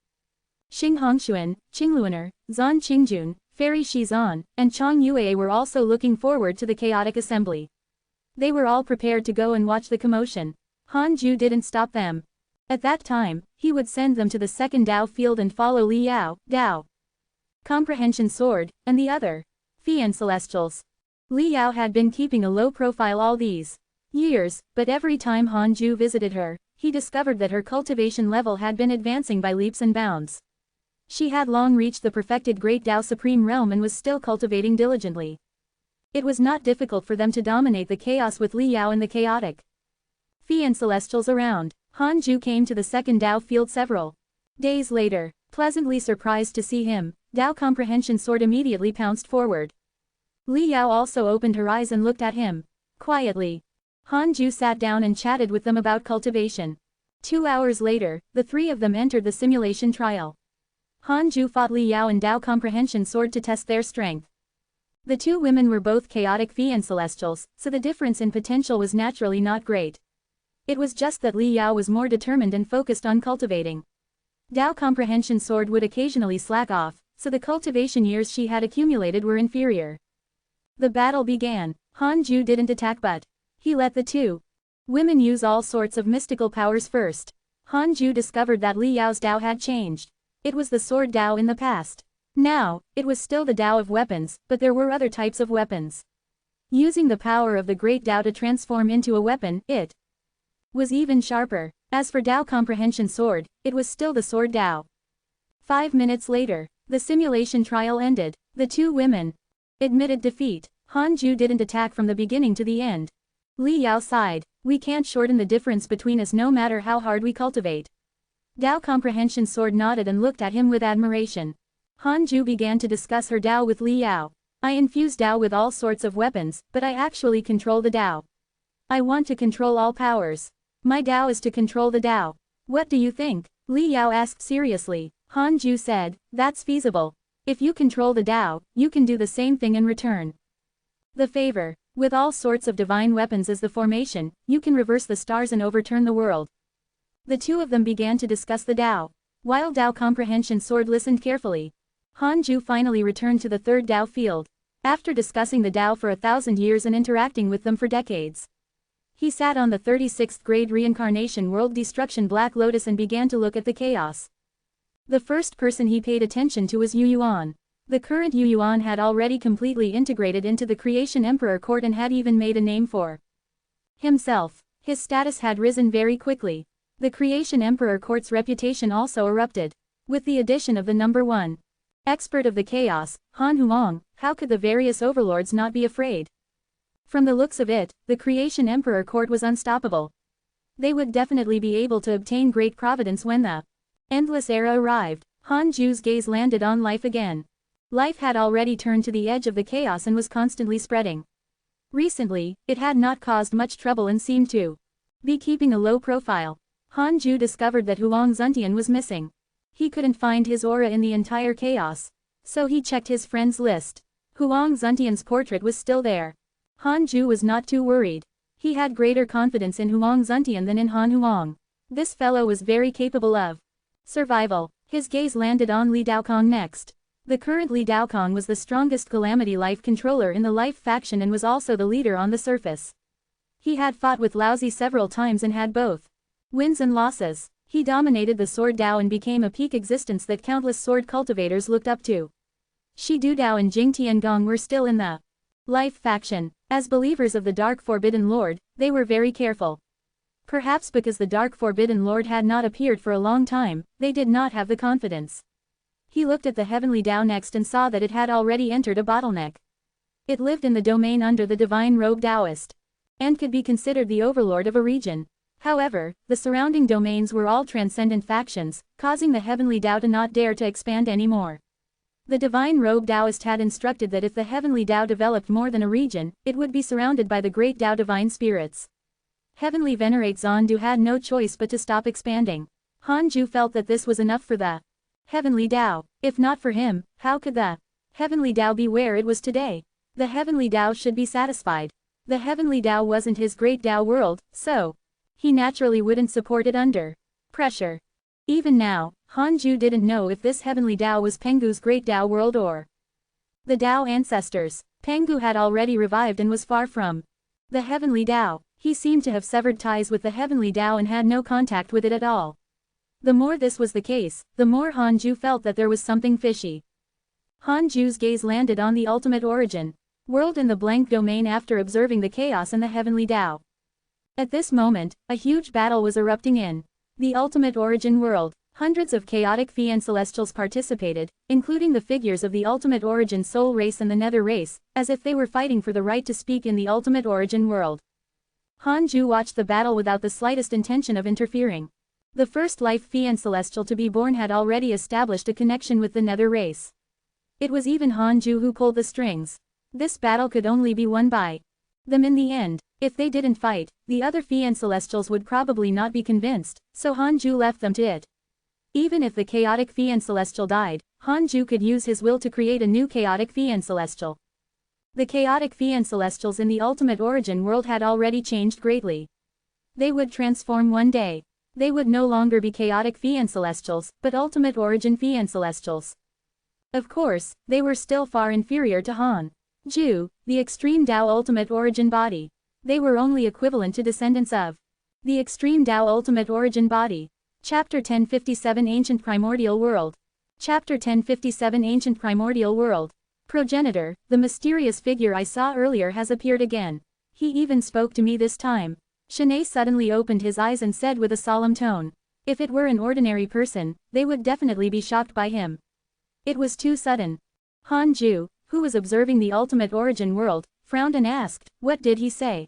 S1: Xing Hongshuan, Qingluaner, Zan Qingjun, Fairy Shizan, and Chong Yue were also looking forward to the chaotic assembly. They were all prepared to go and watch the commotion. Hanju didn't stop them. At that time, he would send them to the second Tao field and follow Li Yao, Tao Comprehension Sword, and the other Fian Celestials. Li Yao had been keeping a low profile all these years, but every time Hanju visited her, he discovered that her cultivation level had been advancing by leaps and bounds. She had long reached the perfected Great Tao Supreme Realm and was still cultivating diligently. It was not difficult for them to dominate the chaos with Li Yao and the chaotic Fian Celestials around. Hanju came to the second Tao field several days later. Pleasantly surprised to see him, Tao Comprehension Sword immediately pounced forward. Li Yao also opened her eyes and looked at him quietly. Hanju sat down and chatted with them about cultivation. 2 hours later, the 3 of them entered the simulation trial. Hanju fought Li Yao and Tao Comprehension Sword to test their strength. The 2 women were both chaotic Fian Celestials, so the difference in potential was naturally not great. It was just that Li Yao was more determined and focused on cultivating. Tao Comprehension Sword would occasionally slack off, so the cultivation years she had accumulated were inferior. The battle began. Hanju didn't attack but he let the 2 women use all sorts of mystical powers first. Hanju discovered that Li Yao's Tao had changed. It was the sword Tao in the past. Now, it was still the Tao of weapons, but there were other types of weapons. Using the power of the great Tao to transform into a weapon, it was even sharper. As for Tao Comprehension Sword, it was still the sword Tao. 5 minutes later, the simulation trial ended. The 2 women admitted defeat. Hanju didn't attack from the beginning to the end. Li Yao sighed. "We can't shorten the difference between us no matter how hard we cultivate." Tao Comprehension Sword nodded and looked at him with admiration. Hanju began to discuss her Tao with Li Yao. "I infuse Tao with all sorts of weapons, but I actually control the Tao. I want to control all powers. My Tao is to control the Tao. What do you think?" Li Yao asked seriously. Hanju said, "That's feasible. If you control the Tao, you can do the same thing in return. The favor. With all sorts of divine weapons as the formation, you can reverse the stars and overturn the world." The 2 of them began to discuss the Tao. While Tao Comprehension Sword listened carefully, Hanju finally returned to the third Tao field. After discussing the Tao for 1,000 years and interacting with them for decades, he sat on the 36th grade reincarnation world destruction Black Lotus and began to look at the chaos. The first person he paid attention to was Yu Yuan. The current Yu Yuan had already completely integrated into the Creation Emperor Court and had even made a name for himself. His status had risen very quickly. The Creation Emperor Court's reputation also erupted. With the addition of the number 1 expert of the chaos, Han Huang, how could the various overlords not be afraid? From the looks of it, the Creation Emperor Court was unstoppable. They would definitely be able to obtain Great Providence when the endless era arrived. Hanju's gaze landed on life again. Life had already turned to the edge of the chaos and was constantly spreading. Recently, it had not caused much trouble and seemed to be keeping a low profile. Hanju discovered that Huang Zuntian was missing. He couldn't find his aura in the entire chaos. So he checked his friends list. Huang Zuntian's portrait was still there. Hanju was not too worried. He had greater confidence in Huang Zuntian than in Han Huang. This fellow was very capable of survival. His gaze landed on Li Daokong next. The current Li Daokong was the strongest Calamity Life controller in the Life faction and was also the leader on the surface. He had fought with Laozi several times and had both wins and losses. He dominated the Sword Dao and became a peak existence that countless sword cultivators looked up to. Shi Du Dao and Jing Tiangong were still in the Life faction. As believers of the Dark Forbidden Lord, they were very careful. Perhaps because the Dark Forbidden Lord had not appeared for a long time, they did not have the confidence. He looked at the Heavenly Dao next and saw that it had already entered a bottleneck. It lived in the domain under the Divine Robe Taoist, and could be considered the overlord of a region. However, the surrounding domains were all transcendent factions, causing the Heavenly Dao to not dare to expand anymore. The Divine Robe Taoist had instructed that if the Heavenly Dao developed more than a region, it would be surrounded by the Great Dao Divine Spirits. Heavenly Venerate Zondu had no choice but to stop expanding. Hanju felt that this was enough for the Heavenly Dao. If not for him, how could the Heavenly Dao be where it was today? The Heavenly Dao should be satisfied. The Heavenly Dao wasn't his Great Dao world, so he naturally wouldn't support it under pressure. Even now, Hanju didn't know if this Heavenly Dao was Pengu's Great Dao world or the Dao ancestors. Pengu had already revived and was far from the Heavenly Dao. He seemed to have severed ties with the Heavenly Dao and had no contact with it at all. The more this was the case, the more Hanju felt that there was something fishy. Hanju's gaze landed on the ultimate origin world in the blank domain after observing the chaos in the Heavenly Dao. At this moment, a huge battle was erupting in the ultimate origin world. Hundreds of chaotic Fian Celestials participated, including the figures of the ultimate origin soul race and the nether race, as if they were fighting for the right to speak in the ultimate origin world. Hanju watched the battle without the slightest intention of interfering. The first life Fian Celestial to be born had already established a connection with the nether race. It was even Hanju who pulled the strings. This battle could only be won by them in the end. If they didn't fight, the other Fian Celestials would probably not be convinced, so Hanju left them to it. Even if the chaotic Fian Celestial died, Hanju could use his will to create a new chaotic Fian Celestial. The chaotic Fian Celestials in the ultimate origin world had already changed greatly. They would transform one day. They would no longer be chaotic Fian Celestials, but ultimate origin Fian Celestials. Of course, they were still far inferior to Hanju, the extreme Dao ultimate origin body. They were only equivalent to descendants of the extreme Dao ultimate origin body. Chapter 1057 Ancient Primordial World. Chapter 1057 Ancient Primordial World. Progenitor, the mysterious figure I saw earlier has appeared again. He even spoke to me this time. Shanae suddenly opened his eyes and said with a solemn tone. If it were an ordinary person, they would definitely be shocked by him. It was too sudden. Hanju, who was observing the ultimate origin world, frowned and asked, "What did he say?"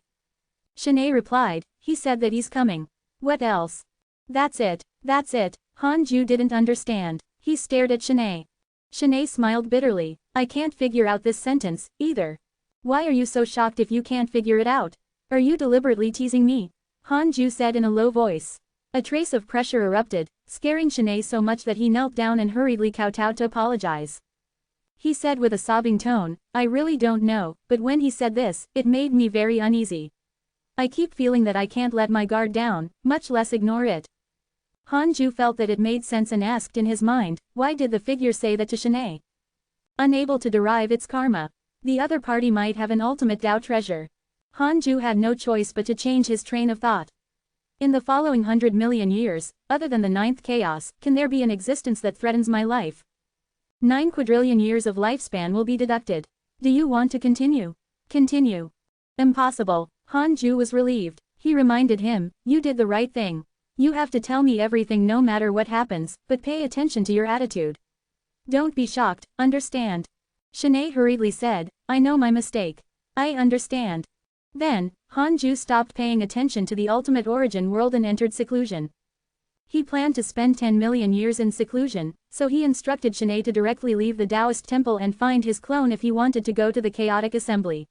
S1: Shanae replied, "He said that he's coming." "What else?" That's it. Hanju didn't understand. He stared at Shanae. Shanae smiled bitterly. "I can't figure out this sentence, either." "Why are you so shocked if you can't figure it out? Are you deliberately teasing me?" Hanju said in a low voice. A trace of pressure erupted, scaring Shanae so much that he knelt down and hurriedly kowtowed to apologize. He said with a sobbing tone, "I really don't know, but when he said this, it made me very uneasy. I keep feeling that I can't let my guard down, much less ignore it." Hanju felt that it made sense and asked in his mind, why did the figure say that to Shanae? Unable to derive its karma. The other party might have an ultimate Dao treasure. Hanju had no choice but to change his train of thought. In the following 100 million years, other than the 9th chaos, can there be an existence that threatens my life? 9 quadrillion years of lifespan will be deducted. Do you want to continue? Continue. Impossible. Hanju was relieved. He reminded him, "You did the right thing. You have to tell me everything no matter what happens, but pay attention to your attitude. Don't be shocked, understand?" Shanae hurriedly said, "I know my mistake. I understand." Then, Hanju stopped paying attention to the ultimate origin world and entered seclusion. He planned to spend 10 million years in seclusion, so he instructed Shanae to directly leave the Taoist temple and find his clone if he wanted to go to the chaotic assembly.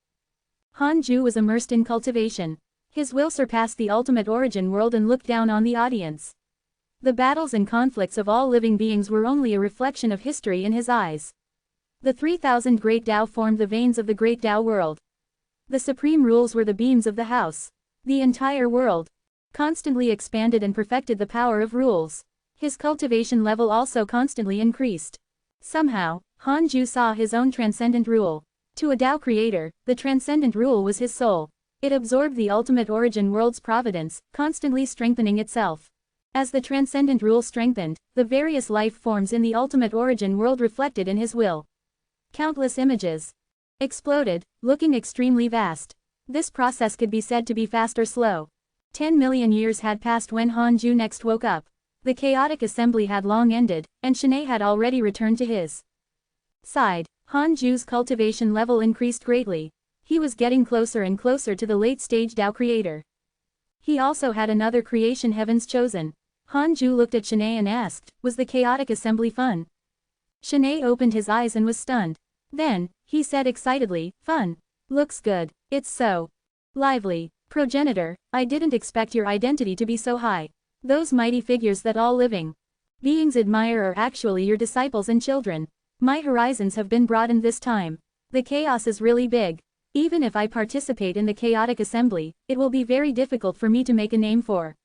S1: Hanju was immersed in cultivation. His will surpassed the ultimate origin world and looked down on the audience. The battles and conflicts of all living beings were only a reflection of history in his eyes. The 3,000 Great Tao formed the veins of the Great Tao world. The supreme rules were the beams of the house. The entire world constantly expanded and perfected the power of rules. His cultivation level also constantly increased. Somehow, Hanju saw his own transcendent rule. To a Tao creator, the transcendent rule was his soul. It absorbed the ultimate origin world's providence, constantly strengthening itself. As the transcendent rule strengthened, the various life forms in the ultimate origin world reflected in his will. Countless images exploded, looking extremely vast. This process could be said to be fast or slow. 10 million years had passed when Hanju next woke up. The chaotic assembly had long ended, and Shanae had already returned to his side. Hanju's cultivation level increased greatly. He was getting closer and closer to the late-stage Tao creator. He also had another creation heavens chosen. Hanju looked at Shanae and asked, was the chaotic assembly fun? Shanae opened his eyes and was stunned. Then, he said excitedly, fun. Looks good. It's so lively. Progenitor, I didn't expect your identity to be so high. Those mighty figures that all living beings admire are actually your disciples and children. My horizons have been broadened this time. The chaos is really big. Even if I participate in the chaotic assembly, it will be very difficult for me to make a name for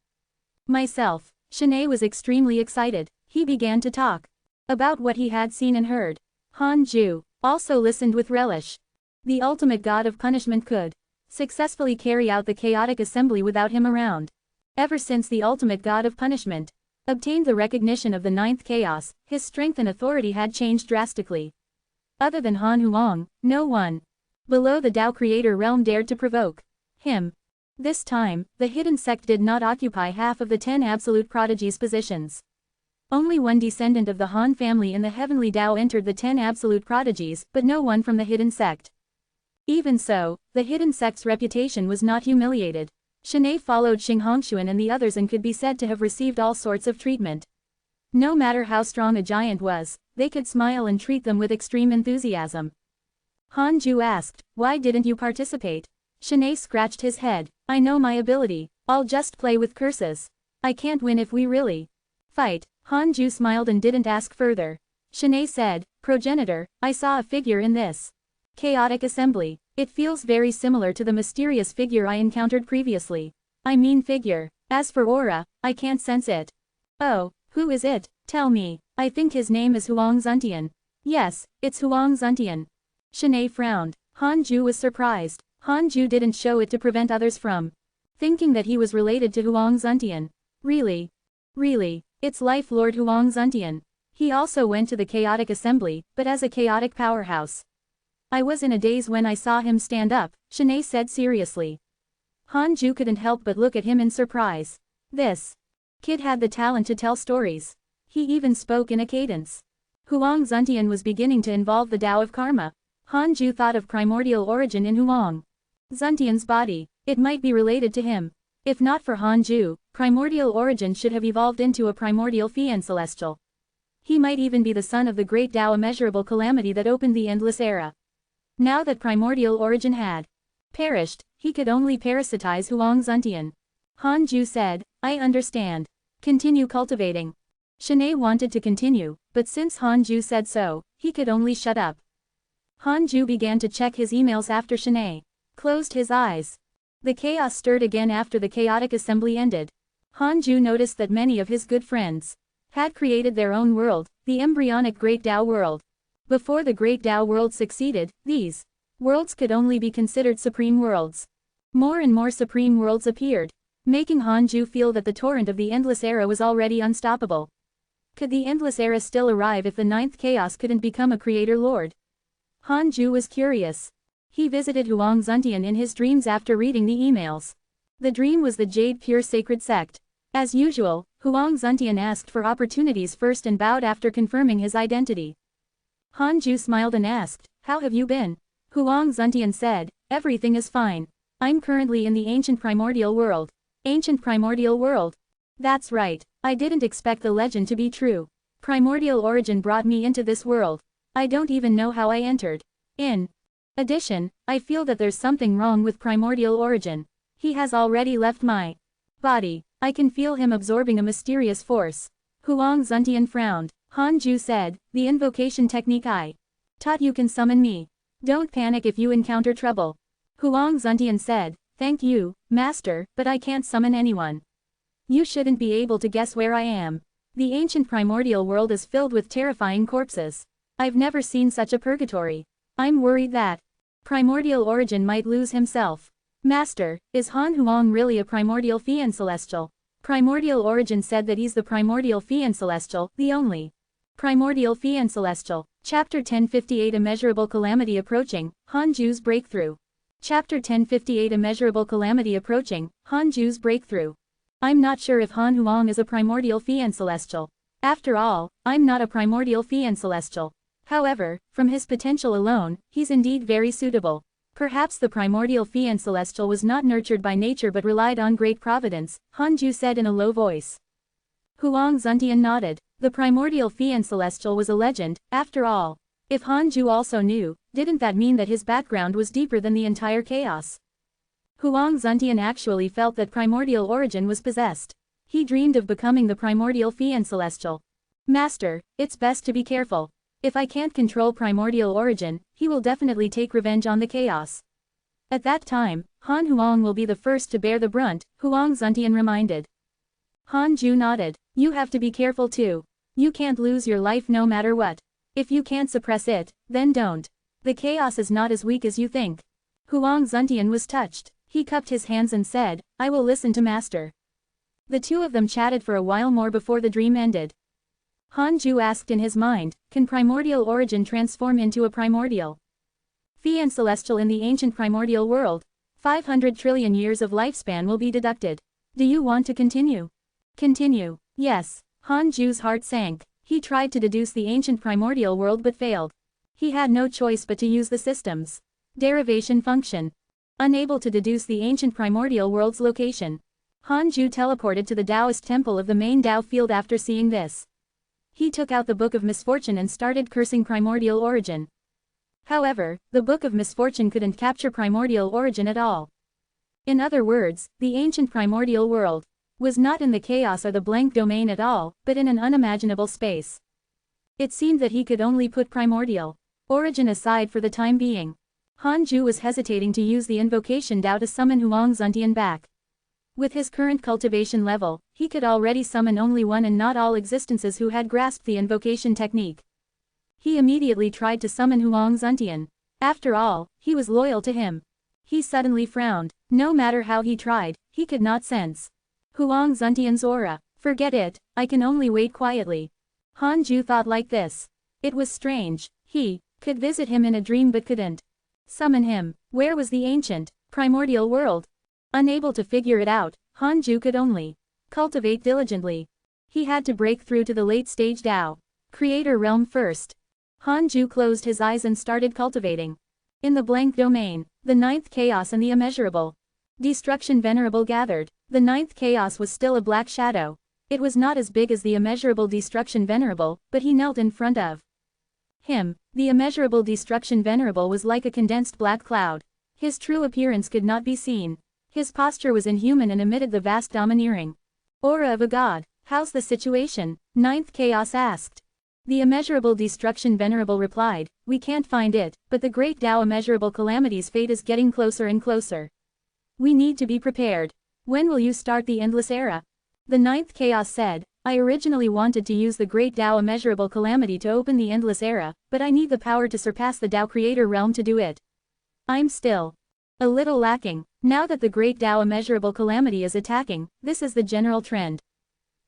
S1: myself. Shanae was extremely excited. He began to talk about what he had seen and heard. Hanju also listened with relish. The ultimate god of punishment could successfully carry out the chaotic assembly without him around. Ever since the ultimate god of punishment obtained the recognition of the ninth chaos, his strength and authority had changed drastically. Other than Han Huang, no one below the Tao creator realm dared to provoke him. This time, the hidden sect did not occupy half of the 10 absolute prodigies positions. Only one descendant of the Han family in the heavenly Tao entered the 10 absolute prodigies, but no one from the hidden sect. Even so, the hidden sect's reputation was not humiliated. Shanae followed Xing Hongshuan and the others and could be said to have received all sorts of treatment. No matter how strong a giant was, they could smile and treat them with extreme enthusiasm. Hanju asked, why didn't you participate? Shanae scratched his head. I know my ability. I'll just play with curses. I can't win if we really fight. Hanju smiled and didn't ask further. Shanae said, Progenitor, I saw a figure in this chaotic assembly. It feels very similar to the mysterious figure I encountered previously. I mean figure. As for aura, I can't sense it. Oh, who is it? Tell me. I think his name is Huang Zuntian. Yes, it's Huang Zuntian. Shanae frowned. Hanju was surprised. Hanju didn't show it to prevent others from thinking that he was related to Huang Zuntian. Really? Really? It's Life Lord Huang Zuntian. He also went to the chaotic assembly, but as a chaotic powerhouse. I was in a daze when I saw him stand up, Shanae said seriously. Hanju couldn't help but look at him in surprise. This kid had the talent to tell stories. He even spoke in a cadence. Huang Zuntian was beginning to involve the Tao of Karma. Hanju thought of primordial origin in Huang Zuntian's body. It might be related to him. If not for Hanju, primordial origin should have evolved into a primordial fiend celestial. He might even be the son of the great Tao immeasurable calamity that opened the endless era. Now that primordial origin had perished, he could only parasitize Huang Zuntian. Hanju said, I understand. Continue cultivating. Shanae wanted to continue, but since Hanju said so, he could only shut up. Hanju began to check his emails after Shanae closed his eyes. The chaos stirred again after the chaotic assembly ended. Hanju noticed that many of his good friends had created their own world, the embryonic Great Tao world. Before the Great Tao world succeeded, these worlds could only be considered supreme worlds. More and more supreme worlds appeared, making Hanju feel that the torrent of the endless era was already unstoppable. Could the endless era still arrive if the ninth chaos couldn't become a creator lord? Hanju was curious. He visited Huang Zuntian in his dreams after reading the emails. The dream was the Jade Pure Sacred Sect. As usual, Huang Zuntian asked for opportunities first and bowed after confirming his identity. Hanju smiled and asked, how have you been? Huang Zuntian said, everything is fine. I'm currently in the ancient primordial world. Ancient primordial world? That's right. I didn't expect the legend to be true. Primordial origin brought me into this world. I don't even know how I entered. In addition, I feel that there's something wrong with primordial origin. He has already left my body. I can feel him absorbing a mysterious force. Huang Zuntian frowned. Hanju said, the invocation technique I taught you can summon me. Don't panic if you encounter trouble. Huang Zuntian said, Thank you, Master, but I can't summon anyone. You shouldn't be able to guess where I am. The ancient primordial world is filled with terrifying corpses. I've never seen such a purgatory. I'm worried that primordial origin might lose himself. Master, is Han Huang really a primordial fiend celestial? Primordial origin said that he's the primordial fiend celestial, the only primordial fiend celestial. Chapter 1058 Immeasurable Calamity Approaching, Hanju's Breakthrough. Chapter 1058 Immeasurable Calamity Approaching, Hanju's Breakthrough. I'm not sure if Han Huang is a primordial fiend celestial. After all, I'm not a primordial fiend celestial. However, from his potential alone, he's indeed very suitable. Perhaps the primordial fiend celestial was not nurtured by nature but relied on great providence, Hanju said in a low voice. Huang Zuntian nodded. The primordial fiend celestial was a legend, after all. If Hanju also knew, didn't that mean that his background was deeper than the entire chaos? Huang Zuntian actually felt that primordial origin was possessed. He dreamed of becoming the primordial fiend celestial. Master, it's best to be careful. If I can't control primordial origin, he will definitely take revenge on the chaos. At that time, Han Huang will be the first to bear the brunt, Huang Zuntian reminded. Hanju nodded. You have to be careful too. You can't lose your life no matter what. If you can't suppress it, then don't. The chaos is not as weak as you think. Huang Zuntian was touched. He cupped his hands and said, I will listen to Master. The two of them chatted for a while more before the dream ended. Hanju asked in his mind, can primordial origin transform into a primordial fiend celestial in the ancient primordial world? 500 trillion years of lifespan will be deducted. Do you want to continue? Continue. Yes. Hanju's heart sank. He tried to deduce the ancient primordial world but failed. He had no choice but to use the system's derivation function. Unable to deduce the ancient primordial world's location, Hanju teleported to the Taoist temple of the main Tao field after seeing this. He took out the Book of Misfortune and started cursing primordial origin. However, the Book of Misfortune couldn't capture primordial origin at all. In other words, the ancient primordial world was not in the chaos or the blank domain at all, but in an unimaginable space. It seemed that he could only put primordial origin aside for the time being. Hanju was hesitating to use the invocation Tao to summon Huang Zuntian back. With his current cultivation level, he could already summon only one and not all existences who had grasped the invocation technique. He immediately tried to summon Huang Zuntian. After all, he was loyal to him. He suddenly frowned. No matter how he tried, he could not sense Huang Zuntian's aura. Forget it, I can only wait quietly. Hanju thought like this. It was strange. He could visit him in a dream but couldn't summon him. Where was the ancient primordial world? Unable to figure it out, Hanju could only cultivate diligently. He had to break through to the late-stage Tao creator realm first. Hanju closed his eyes and started cultivating. In the blank domain, the ninth chaos and the immeasurable destruction venerable gathered. The ninth chaos was still a black shadow. It was not as big as the immeasurable destruction venerable, but he knelt in front of him. The immeasurable destruction venerable was like a condensed black cloud. His true appearance could not be seen. His posture was inhuman and emitted the vast domineering aura of a god. How's the situation? Ninth chaos asked. The immeasurable destruction venerable replied, we can't find it, but the great Tao immeasurable calamity's fate is getting closer and closer. We need to be prepared. When will you start the endless era? The ninth chaos said, I originally wanted to use the great Tao immeasurable calamity to open the endless era, but I need the power to surpass the Tao creator realm to do it. I'm still a little lacking. Now that the great Tao immeasurable calamity is attacking, this is the general trend.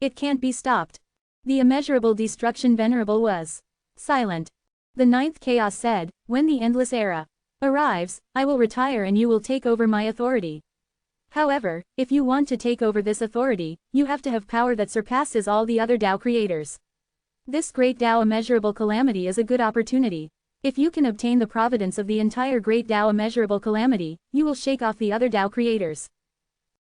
S1: It can't be stopped. The immeasurable destruction venerable was silent. The ninth chaos said, when the endless era arrives, I will retire and you will take over my authority. However, if you want to take over this authority, you have to have power that surpasses all the other Tao creators. This great Tao immeasurable calamity is a good opportunity. If you can obtain the providence of the entire great Tao immeasurable calamity, you will shake off the other Tao creators.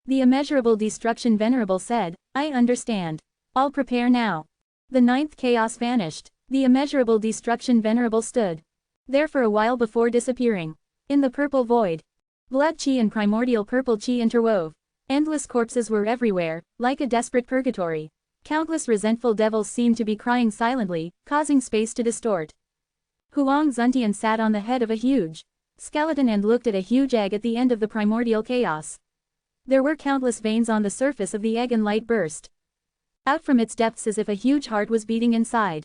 S1: The immeasurable destruction venerable said, I understand. I'll prepare now. The ninth chaos vanished. The immeasurable destruction venerable stood there for a while before disappearing. In the purple void, blood chi and primordial purple chi interwove. Endless corpses were everywhere, like a desperate purgatory. Countless resentful devils seemed to be crying silently, causing space to distort. Huang Zuntian sat on the head of a huge skeleton and looked at a huge egg at the end of the primordial chaos. There were countless veins on the surface of the egg and light burst out from its depths as if a huge heart was beating inside.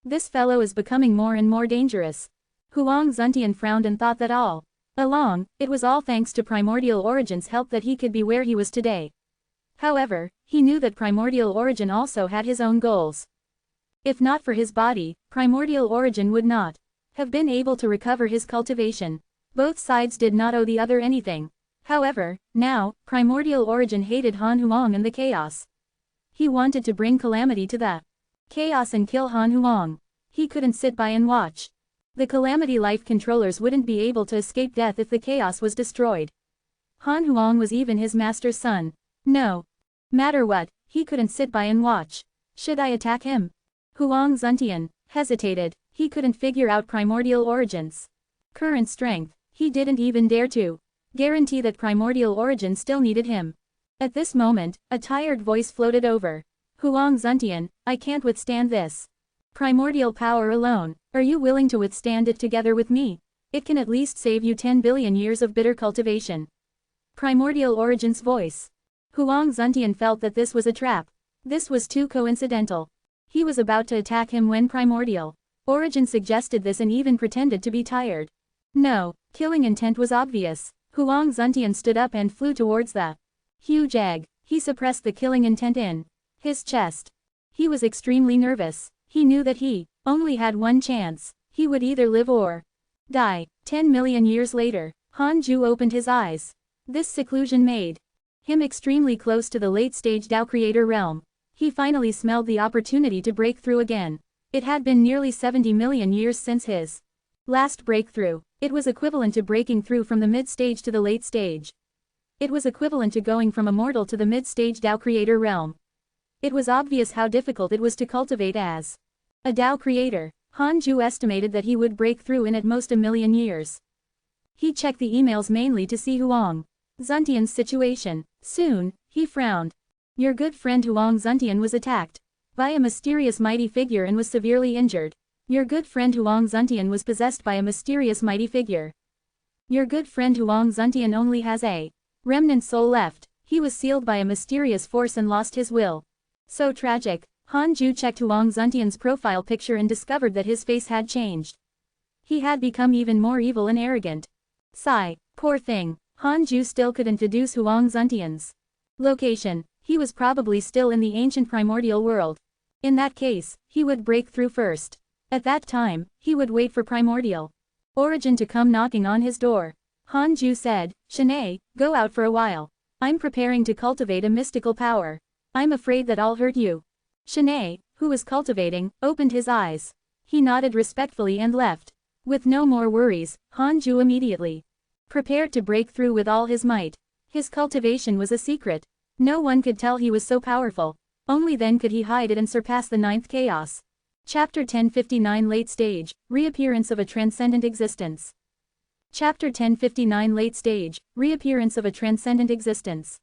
S1: This fellow is becoming more and more dangerous. Huang Zuntian frowned and thought that all along, it was all thanks to Primordial Origin's help that he could be where he was today. However, he knew that Primordial Origin also had his own goals. If not for his body, Primordial Origin would not have been able to recover his cultivation. Both sides did not owe the other anything. However, now, Primordial Origin hated Han Huang and the chaos. He wanted to bring calamity to the chaos and kill Han Huang. He couldn't sit by and watch. The Calamity Life Controllers wouldn't be able to escape death if the chaos was destroyed. Han Huang was even his master's son. No matter what, he couldn't sit by and watch. Should I attack him? Huang Zuntian hesitated. He couldn't figure out Primordial Origin's current strength. He didn't even dare to guarantee that Primordial Origin still needed him. At this moment, a tired voice floated over. Huang Zuntian, I can't withstand this primordial power alone. Are you willing to withstand it together with me? It can at least save you 10 billion years of bitter cultivation. Primordial Origin's voice. Huang Zuntian felt that this was a trap. This was too coincidental. He was about to attack him when Primordial Origin suggested this and even pretended to be tired. No, killing intent was obvious. Huang Zuntian stood up and flew towards the huge egg. He suppressed the killing intent in his chest. He was extremely nervous. He knew that he only had one chance. He would either live or die. 10 million years later, Han Ju opened his eyes. This seclusion made him extremely close to the late-stage Tao Creator realm. He finally smelled the opportunity to break through again. It had been nearly 70 million years since his last breakthrough. It was equivalent to breaking through from the mid-stage to the late stage. It was equivalent to going from a mortal to the mid-stage Tao Creator realm. It was obvious how difficult it was to cultivate as a Tao Creator. Han Ju estimated that he would break through in at most a million years. He checked the emails mainly to see Huang Zuntian's situation. Soon, he frowned. Your good friend Huang Zuntian was attacked by a mysterious mighty figure and was severely injured. Your good friend Huang Zuntian was possessed by a mysterious mighty figure. Your good friend Huang Zuntian only has a remnant soul left. He was sealed by a mysterious force and lost his will. So tragic. Han Ju checked Huang Zuntian's profile picture and discovered that his face had changed. He had become even more evil and arrogant. Sigh. Poor thing. Han Ju still couldn't deduce Huang Zuntian's location. He was probably still in the ancient primordial world. In that case, he would break through first. At that time, he would wait for Primordial Origin to come knocking on his door. Han Ju said, Shanae, go out for a while. I'm preparing to cultivate a mystical power. I'm afraid that I'll hurt you. Shanae, who was cultivating, opened his eyes. He nodded respectfully and left. With no more worries, Han Ju immediately prepared to break through with all his might. His cultivation was a secret. No one could tell he was so powerful. Only then could he hide it and surpass the ninth chaos. Chapter 1059 Late Stage, Reappearance of a Transcendent Existence. Chapter 1059 Late Stage, Reappearance of a Transcendent Existence.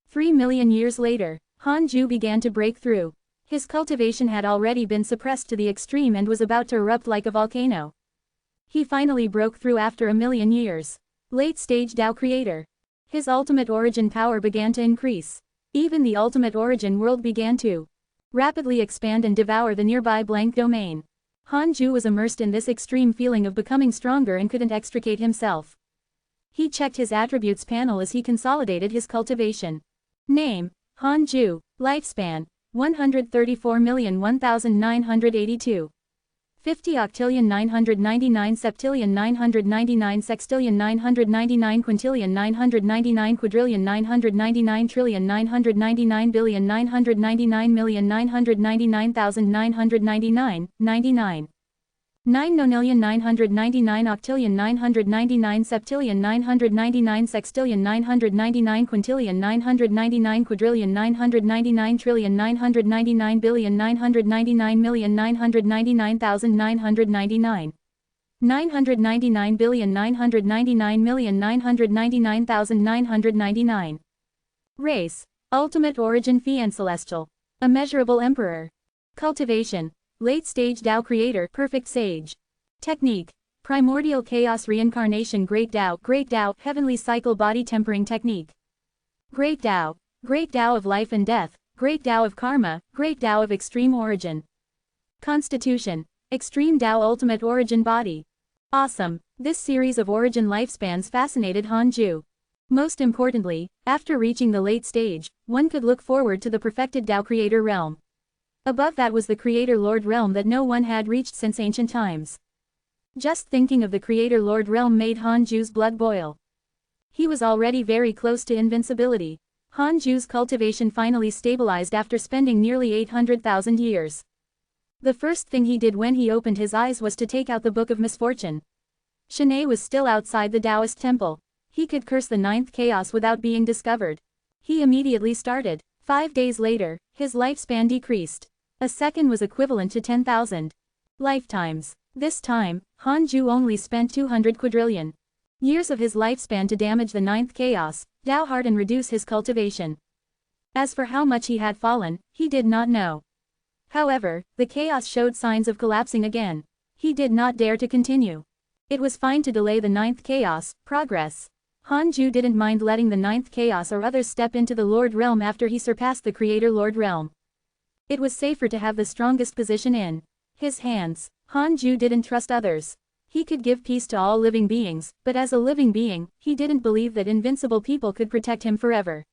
S1: 3 million years later, Han Ju began to break through. His cultivation had already been suppressed to the extreme and was about to erupt like a volcano. He finally broke through after a million years. Late Stage Tao Creator. His ultimate origin power began to increase. Even the ultimate origin world began to rapidly expand and devour the nearby blank domain. Han Ju was immersed in this extreme feeling of becoming stronger and couldn't extricate himself. He checked his attributes panel as he consolidated his cultivation. Name, Han Ju. Lifespan, 134,001,982. 50 octillion 999 septillion 999 sextillion 999 quintillion 999 quadrillion 999 trillion 999 billion 999,999,999, 99. 9 nonillion 999 octillion 999 septillion 999 sextillion 999 quintillion 999 quadrillion 999 trillion 999 billion 999,999,999 999 billion 999,999,999. Race, Ultimate Origin Fian Celestial. Immeasurable Emperor. Cultivation, Late Stage Tao Creator, Perfect Sage. Technique, Primordial Chaos Reincarnation Great Tao, Heavenly Cycle Body Tempering Technique. Great Tao. Great Tao of life and death. Great Tao of karma. Great Tao of extreme origin. Constitution. Extreme Tao ultimate origin body. Awesome. This series of origin lifespans fascinated Hanju. Most importantly, after reaching the late stage, one could look forward to the perfected Tao creator realm. Above that was the creator lord realm that no one had reached since ancient times. Just thinking of the creator lord realm made Hanju's blood boil. He was already very close to invincibility. Hanju's cultivation finally stabilized after spending nearly 800,000 years. The first thing he did when he opened his eyes was to take out the Book of Misfortune. Shanae was still outside the Taoist temple. He could curse the ninth chaos without being discovered. He immediately started. 5 days later, his lifespan decreased. A second was equivalent to 10,000 lifetimes. This time, Hanju only spent 200 quadrillion years of his lifespan to damage the ninth chaos, Tao heart, and reduce his cultivation. As for how much he had fallen, he did not know. However, the chaos showed signs of collapsing again. He did not dare to continue. It was fine to delay the ninth chaos, progress. Hanju didn't mind letting the ninth chaos or others step into the Lord realm after he surpassed the Creator Lord realm. It was safer to have the strongest position in his hands. Hanju didn't trust others. He could give peace to all living beings, but as a living being, he didn't believe that invincible people could protect him forever.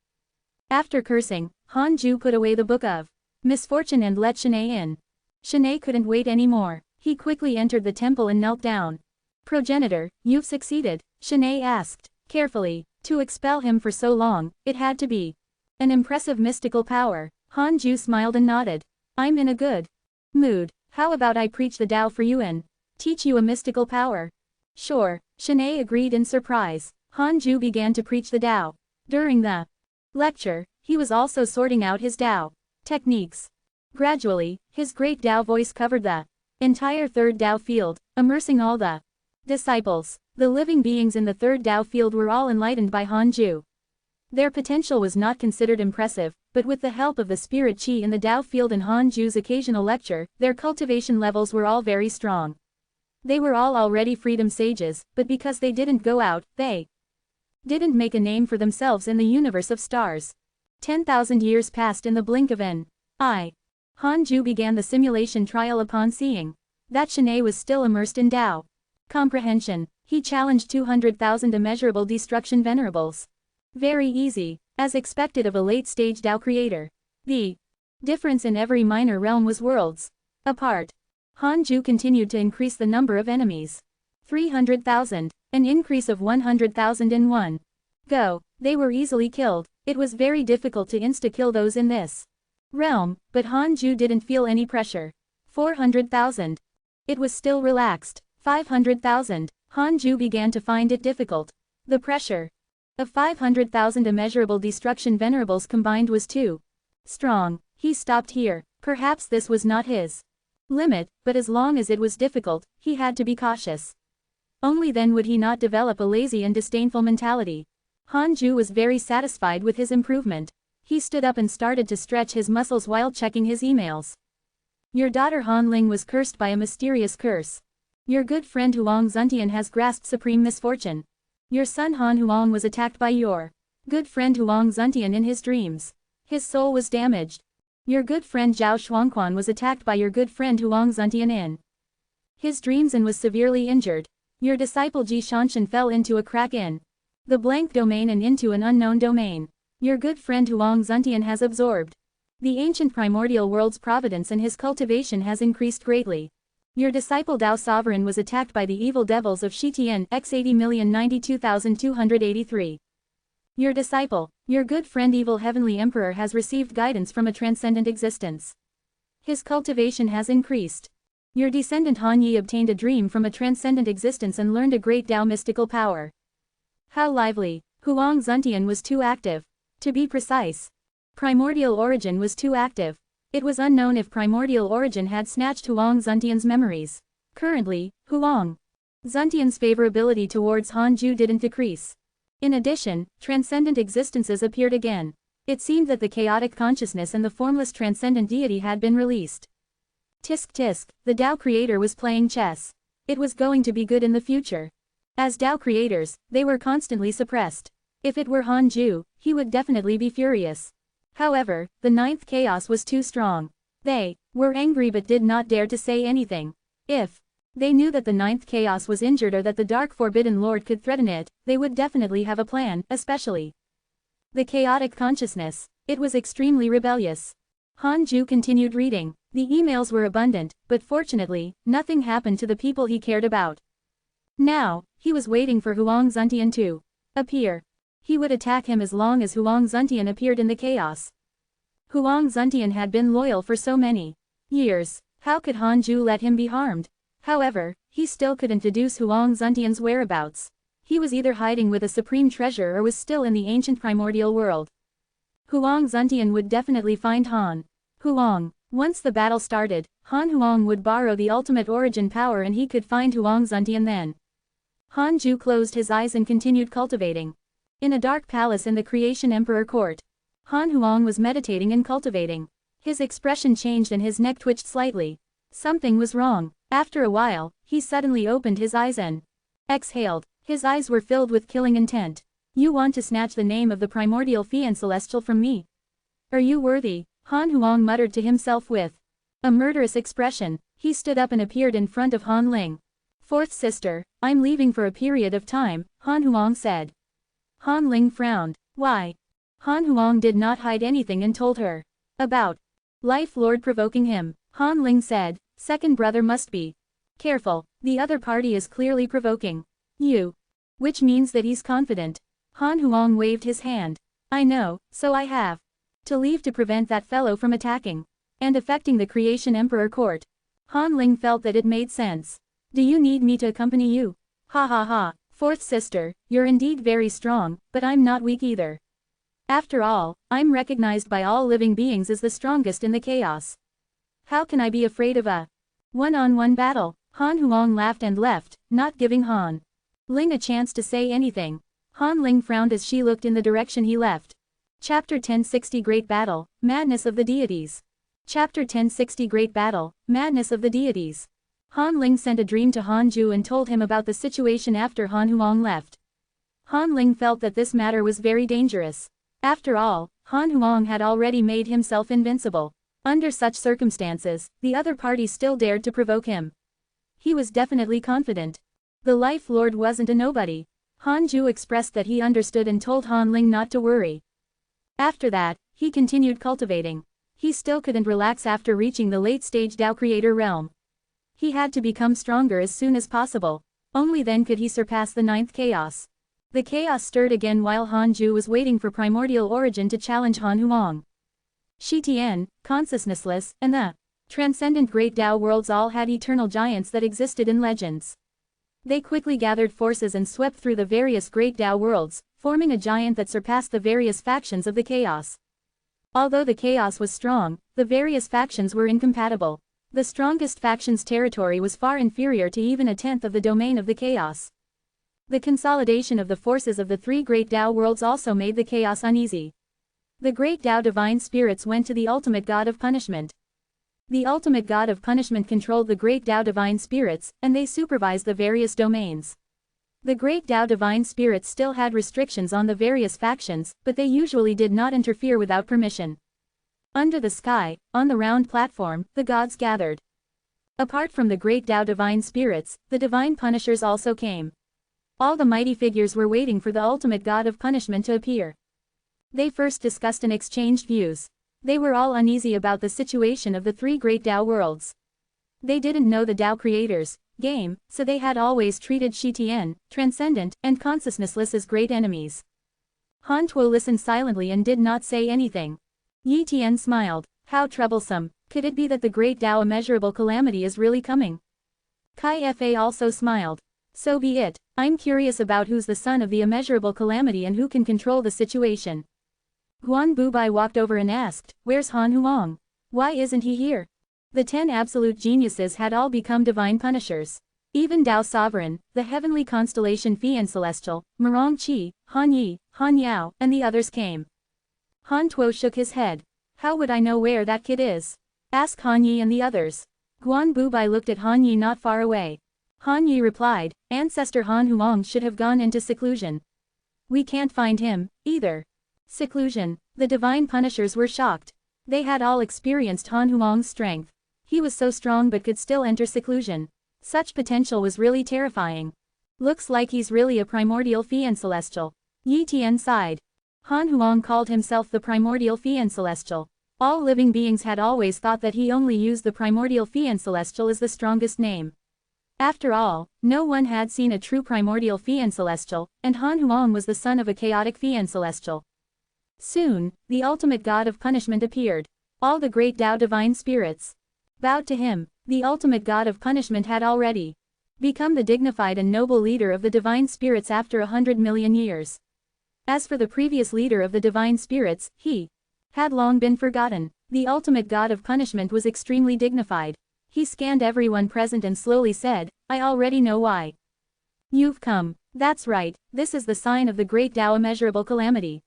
S1: After cursing, Hanju put away the Book of Misfortune and let Shanae in. Shanae couldn't wait anymore. He quickly entered the temple and knelt down. Progenitor, you've succeeded, Shanae asked, carefully. To expel him for so long, it had to be an impressive mystical power. Hanju smiled and nodded. I'm in a good mood. How about I preach the Tao for you and teach you a mystical power? Sure, Shanae agreed in surprise. Hanju began to preach the Tao. During the lecture, he was also sorting out his Tao techniques. Gradually, his great Tao voice covered the entire third Tao field, immersing all the disciples. The living beings in the third Tao field were all enlightened by Hanju. Their potential was not considered impressive, but with the help of the spirit qi in the Tao field and Hanju's occasional lecture, their cultivation levels were all very strong. They were all already freedom sages, but because they didn't go out, they didn't make a name for themselves in the universe of stars. 10,000 years passed in the blink of an eye. Hanju began the simulation trial upon seeing that Shanae was still immersed in Tao comprehension. He challenged 200,000 immeasurable destruction venerables. Very easy, as expected of a late-stage Tao creator. The difference in every minor realm was worlds apart. Hanju continued to increase the number of enemies. 300,000, an increase of 100,000 in one go. They were easily killed. It was very difficult to insta-kill those in this realm, but Hanju didn't feel any pressure. 400,000. It was still relaxed. 500,000. Hanju began to find it difficult. The pressure of 500,000 immeasurable destruction venerables combined was too strong. He stopped here. Perhaps this was not his limit, but as long as it was difficult, he had to be cautious. Only then would he not develop a lazy and disdainful mentality. Hanju was very satisfied with his improvement. He stood up and started to stretch his muscles while checking his emails. Your daughter Han Ling was cursed by a mysterious curse. Your good friend Huang Zuntian has grasped supreme misfortune. Your son Han Huang was attacked by your good friend Huang Zuntian in his dreams. His soul was damaged. Your good friend Zhao Shuangquan was attacked by your good friend Huang Zuntian in his dreams and was severely injured. Your disciple Ji Shanshan fell into a crack in the blank domain and into an unknown domain. Your good friend Huang Zuntian has absorbed the ancient primordial world's providence and his cultivation has increased greatly. Your disciple Dao Sovereign was attacked by the evil devils of Shitian x 80,092,283. Your disciple, your good friend Evil Heavenly Emperor has received guidance from a transcendent existence. His cultivation has increased. Your descendant Han Yi obtained a dream from a transcendent existence and learned a great Tao mystical power. How lively! Huang Zuntian was too active. To be precise, primordial origin was too active. It was unknown if primordial origin had snatched Huang Zuntian's memories. Currently, Huang Zuntian's favorability towards Hanju didn't decrease. In addition, transcendent existences appeared again. It seemed that the chaotic consciousness and the formless transcendent deity had been released. Tisk tisk, the Tao creator was playing chess. It was going to be good in the future. As Tao creators, they were constantly suppressed. If it were Han Ju, he would definitely be furious. However, the ninth chaos was too strong. They were angry but did not dare to say anything. If they knew that the ninth chaos was injured or that the Dark Forbidden Lord could threaten it, they would definitely have a plan, especially the chaotic consciousness. It was extremely rebellious. Han Ju continued reading. The emails were abundant, but fortunately, nothing happened to the people he cared about. Now, he was waiting for Huang Zuntian to appear. He would attack him as long as Huang Zuntian appeared in the chaos. Huang Zuntian had been loyal for so many years. How could Han Ju let him be harmed? However, he still couldn't deduce Huang Zuntian's whereabouts. He was either hiding with a supreme treasure or was still in the ancient primordial world. Huang Zuntian would definitely find Han Huang. Once the battle started, Han Huang would borrow the ultimate origin power and he could find Huang Zuntian then. Han Ju closed his eyes and continued cultivating. In a dark palace in the Creation Emperor court, Han Huang was meditating and cultivating. His expression changed and his neck twitched slightly. Something was wrong. After a while, he suddenly opened his eyes and exhaled. His eyes were filled with killing intent. You want to snatch the name of the primordial fiend celestial from me? Are you worthy? Han Huang muttered to himself with a murderous expression. He stood up and appeared in front of Han Ling. Fourth sister, I'm leaving for a period of time, Han Huang said. Han Ling frowned. Why? Han Huang did not hide anything and told her about Life Lord provoking him. Han Ling said, second brother must be careful, the other party is clearly provoking you. Which means that he's confident. Han Huang waved his hand. I know, so I have to leave to prevent that fellow from attacking and affecting the Creation Emperor court. Han Ling felt that it made sense. Do you need me to accompany you? Ha ha ha. Fourth sister, you're indeed very strong, but I'm not weak either. After all, I'm recognized by all living beings as the strongest in the chaos. How can I be afraid of a one-on-one battle? Han Huang laughed and left, not giving Han Ling a chance to say anything. Han Ling frowned as she looked in the direction he left. Chapter 1060 Great Battle, Madness of the Deities. Chapter 1060 Great Battle, Madness of the Deities. Han Ling sent a dream to Han Ju and told him about the situation after Han Huang left. Han Ling felt that this matter was very dangerous. After all, Han Huang had already made himself invincible. Under such circumstances, the other party still dared to provoke him. He was definitely confident. The Life Lord wasn't a nobody. Han Ju expressed that he understood and told Han Ling not to worry. After that, he continued cultivating. He still couldn't relax after reaching the late-stage Tao Creator realm. He had to become stronger as soon as possible. Only then could he surpass the ninth chaos. The chaos stirred again while Han Ju was waiting for primordial origin to challenge Han Huang. Shi Tian, consciousnessless, and the transcendent great Tao worlds all had eternal giants that existed in legends. They quickly gathered forces and swept through the various great Tao worlds, forming a giant that surpassed the various factions of the chaos. Although the chaos was strong, the various factions were incompatible. The strongest faction's territory was far inferior to even a tenth of the domain of the chaos. The consolidation of the forces of the three great Tao worlds also made the chaos uneasy. The great Tao divine spirits went to the ultimate god of punishment. The ultimate god of punishment controlled the great Tao divine spirits, and they supervised the various domains. The great Tao divine spirits still had restrictions on the various factions, but they usually did not interfere without permission. Under the sky, on the round platform, the gods gathered. Apart from the great Tao divine spirits, the divine punishers also came. All the mighty figures were waiting for the ultimate god of punishment to appear. They first discussed and exchanged views. They were all uneasy about the situation of the three great Tao worlds. They didn't know the Tao creators' game, so they had always treated Shi Tian, transcendent, and consciousnessless as great enemies. Han Tuo listened silently and did not say anything. Yi Tian smiled. How troublesome. Could it be that the great Tao immeasurable calamity is really coming? Kai Fa also smiled. So be it. I'm curious about who's the son of the immeasurable calamity and who can control the situation. Guan Bubai walked over and asked, where's Han Huang? Why isn't he here? The 10 absolute geniuses had all become divine punishers. Even Tao Sovereign, the heavenly constellation Fian Celestial, Marong Qi, Han Yi, Han Yao, and the others came. Han Tuo shook his head. How would I know where that kid is? Ask Han Yi and the others. Guan Bubai looked at Han Yi not far away. Han Yi replied, Ancestor Han Huang should have gone into seclusion. We can't find him, either. Seclusion. The divine punishers were shocked. They had all experienced Han Huang's strength. He was so strong but could still enter seclusion. Such potential was really terrifying. Looks like he's really a primordial fiend celestial. Yi Tian sighed. Han Huang called himself the primordial fiend celestial. All living beings had always thought that he only used the primordial fiend celestial as the strongest name. After all, no one had seen a true primordial fiend celestial, and Han Huang was the son of a chaotic fiend celestial. Soon, the ultimate god of punishment appeared. All the great Tao divine spirits bowed to him. The ultimate god of punishment had already become the dignified and noble leader of the divine spirits after 100 million years. As for the previous leader of the divine spirits, he had long been forgotten. The ultimate god of punishment was extremely dignified. He scanned everyone present and slowly said, "I already know why you've come. That's right, this is the sign of the great Tao immeasurable calamity.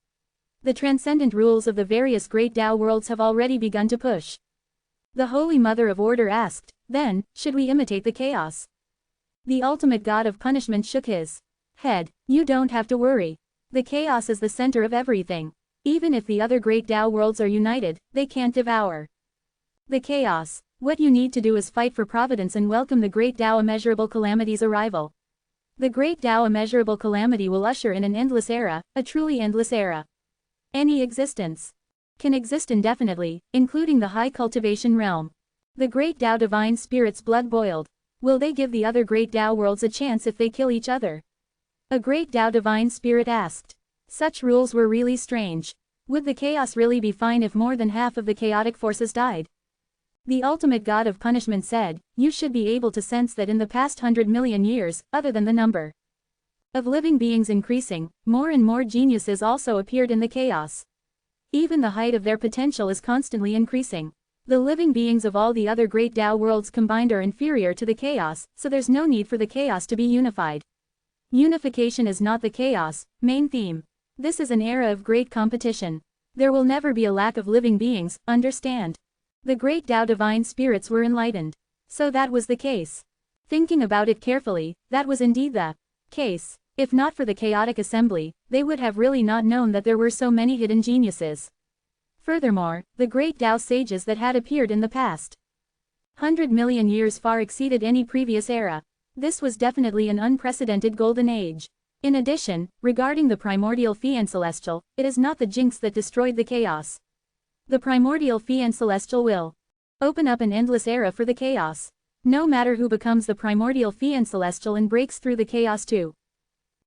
S1: The transcendent rules of the various great Tao worlds have already begun to push." The Holy Mother of Order asked, "Then, should we imitate the chaos?" The ultimate god of punishment shook his head. "You don't have to worry. The chaos is the center of everything. Even if the other great Tao worlds are united, they can't devour the chaos. What you need to do is fight for Providence and welcome the great Tao immeasurable calamity's arrival. The great Tao immeasurable calamity will usher in an endless era, a truly endless era. Any existence can exist indefinitely, including the high cultivation realm. The great Tao divine spirit's blood boiled. Will they give the other great Tao worlds a chance if they kill each other?" A great Tao divine spirit asked. Such rules were really strange. Would the chaos really be fine if more than half of the chaotic forces died? The ultimate god of punishment said, "You should be able to sense that in the past 100 million years, other than the number of living beings increasing, more and more geniuses also appeared in the chaos. Even the height of their potential is constantly increasing. The living beings of all the other great Tao worlds combined are inferior to the chaos, so there's no need for the chaos to be unified. Unification is not the chaos main theme. This is an era of great competition. There will never be a lack of living beings, understand?" The great Tao divine spirits were enlightened. So that was the case. Thinking about it carefully, that was indeed the case. If not for the chaotic assembly, they would have really not known that there were so many hidden geniuses. Furthermore, the great Tao sages that had appeared in the past 100 million years far exceeded any previous era. This was definitely an unprecedented golden age. In addition, regarding the primordial fiend celestial, it is not the jinx that destroyed the chaos. The primordial fiend celestial will open up an endless era for the chaos. No matter who becomes the primordial fiend celestial and breaks through the chaos to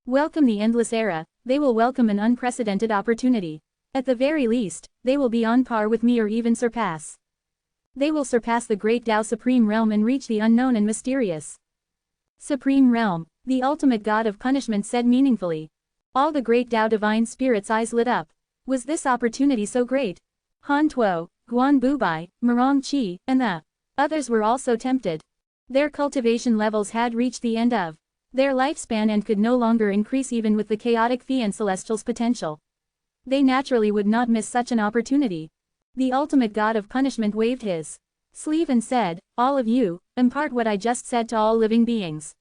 S1: welcome the endless era, they will welcome an unprecedented opportunity. At the very least, they will be on par with me or even surpass. They will surpass the great Tao Supreme Realm and reach the unknown and mysterious Supreme Realm, the ultimate god of punishment said meaningfully. All the great Tao divine spirits' eyes lit up. Was this opportunity so great? Han Tuo, Guan Bubai, Marong Qi, and the others were also tempted. Their cultivation levels had reached the end of their lifespan and could no longer increase even with the chaotic fiend celestial's potential. They naturally would not miss such an opportunity. The ultimate god of punishment waved his sleeve and said, "All of you, impart what I just said to all living beings.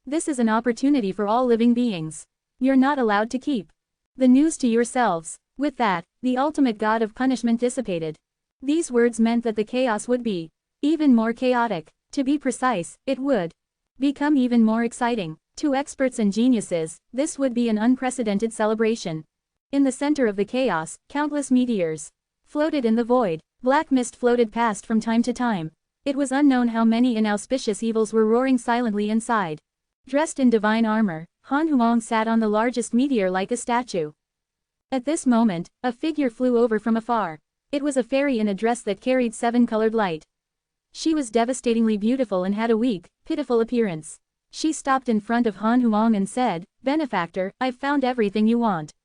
S1: This is an opportunity for all living beings. You're not allowed to keep the news to yourselves." With that, the ultimate god of punishment dissipated. These words meant that the chaos would be even more chaotic. To be precise, it would become even more exciting. To experts and geniuses, this would be an unprecedented celebration. In the center of the chaos, countless meteors floated in the void. Black mist floated past from time to time. It was unknown how many inauspicious evils were roaring silently inside. Dressed in divine armor, Han Huang sat on the largest meteor like a statue. At this moment, a figure flew over from afar. It was a fairy in a dress that carried seven-colored light. She was devastatingly beautiful and had a weak, pitiful appearance. She stopped in front of Han Huang and said, "Benefactor, I've found everything you want."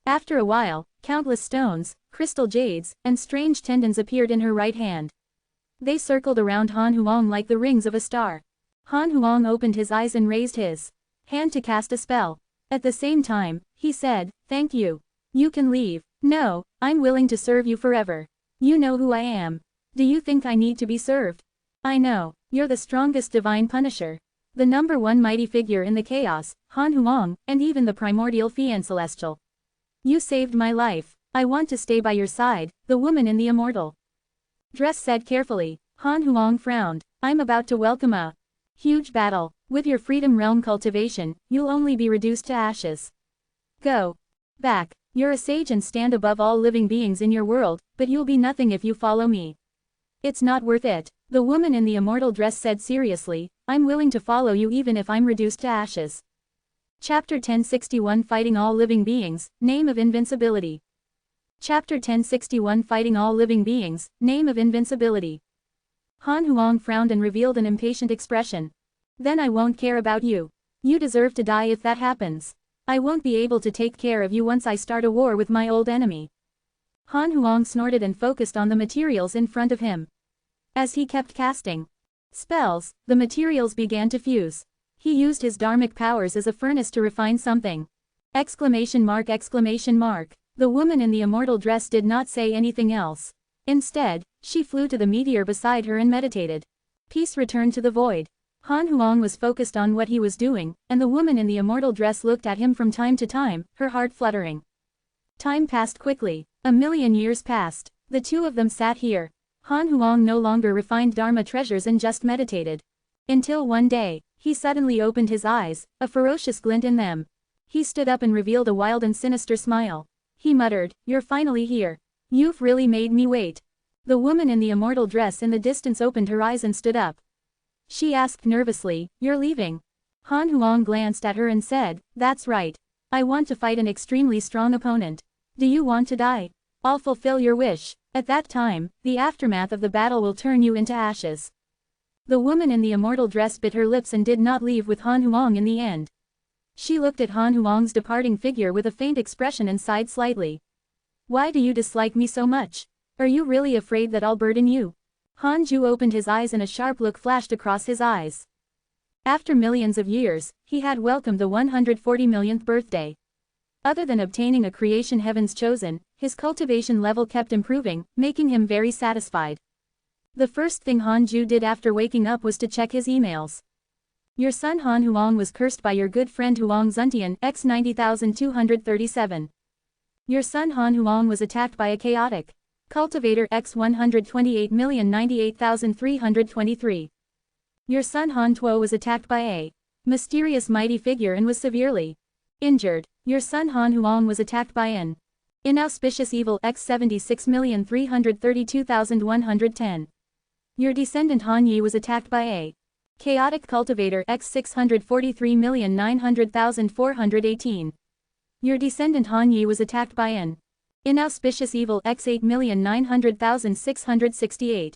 S1: After a while, countless stones, crystal jades, and strange tendons appeared in her right hand. They circled around Han Huang like the rings of a star. Han Huang opened his eyes and raised his hand to cast a spell. At the same time, he said, "Thank you. You can leave." "No, I'm willing to serve you forever. You know who I am. Do you think I need to be served? I know, you're the strongest divine punisher. The number one mighty figure in the chaos, Han Huang, and even the primordial fiend celestial. You saved my life. I want to stay by your side, the woman in the immortal dress said carefully. Han Huang frowned. I'm about to welcome a huge battle. With your freedom realm cultivation, you'll only be reduced to ashes. Go back. You're a sage and stand above all living beings in your world, but you'll be nothing if you follow me. It's not worth it. The woman in the immortal dress said seriously, I'm willing to follow you even if I'm reduced to ashes. Chapter 1061 Fighting All Living Beings, Name of Invincibility. Chapter 1061 Fighting All Living Beings, Name of Invincibility. Han Huang frowned and revealed an impatient expression. Then I won't care about you. You deserve to die if that happens. I won't be able to take care of you once I start a war with my old enemy. Han Huang snorted and focused on the materials in front of him. As he kept casting spells, the materials began to fuse. He used his dharmic powers as a furnace to refine something. Exclamation mark, exclamation mark. The woman in the immortal dress did not say anything else. Instead, she flew to the meteor beside her and meditated. Peace returned to the void. Han Huang was focused on what he was doing, and the woman in the immortal dress looked at him from time to time, her heart fluttering. Time passed quickly. 1,000,000 years passed. The two of them sat here. Han Huang no longer refined Dharma treasures and just meditated. Until one day, he suddenly opened his eyes, a ferocious glint in them. He stood up and revealed a wild and sinister smile. He muttered, You're finally here. You've really made me wait. The woman in the immortal dress in the distance opened her eyes and stood up. She asked nervously, You're leaving? Han Huang glanced at her and said, That's right. I want to fight an extremely strong opponent. Do you want to die? I'll fulfill your wish. At that time, the aftermath of the battle will turn you into ashes. The woman in the immortal dress bit her lips and did not leave with Han Huang in the end. She looked at Han Huang's departing figure with a faint expression and sighed slightly. Why do you dislike me so much? Are you really afraid that I'll burden you? Han Ju opened his eyes and a sharp look flashed across his eyes. After millions of years, he had welcomed the 140 millionth birthday. Other than obtaining a creation heaven's chosen, his cultivation level kept improving, making him very satisfied. The first thing Han Ju did after waking up was to check his emails. Your son Han Huang was cursed by your good friend Huang Zuntian x 90,237. Your son Han Huang was attacked by a chaotic cultivator x 128,098,323. Your son Han Tuo was attacked by a mysterious mighty figure and was severely injured. Your son Han Huang was attacked by an inauspicious evil x 76,332,110. Your descendant Han Yi was attacked by a chaotic cultivator x 643,900,418. Your descendant Han Yi was attacked by an inauspicious evil x 8,900,668.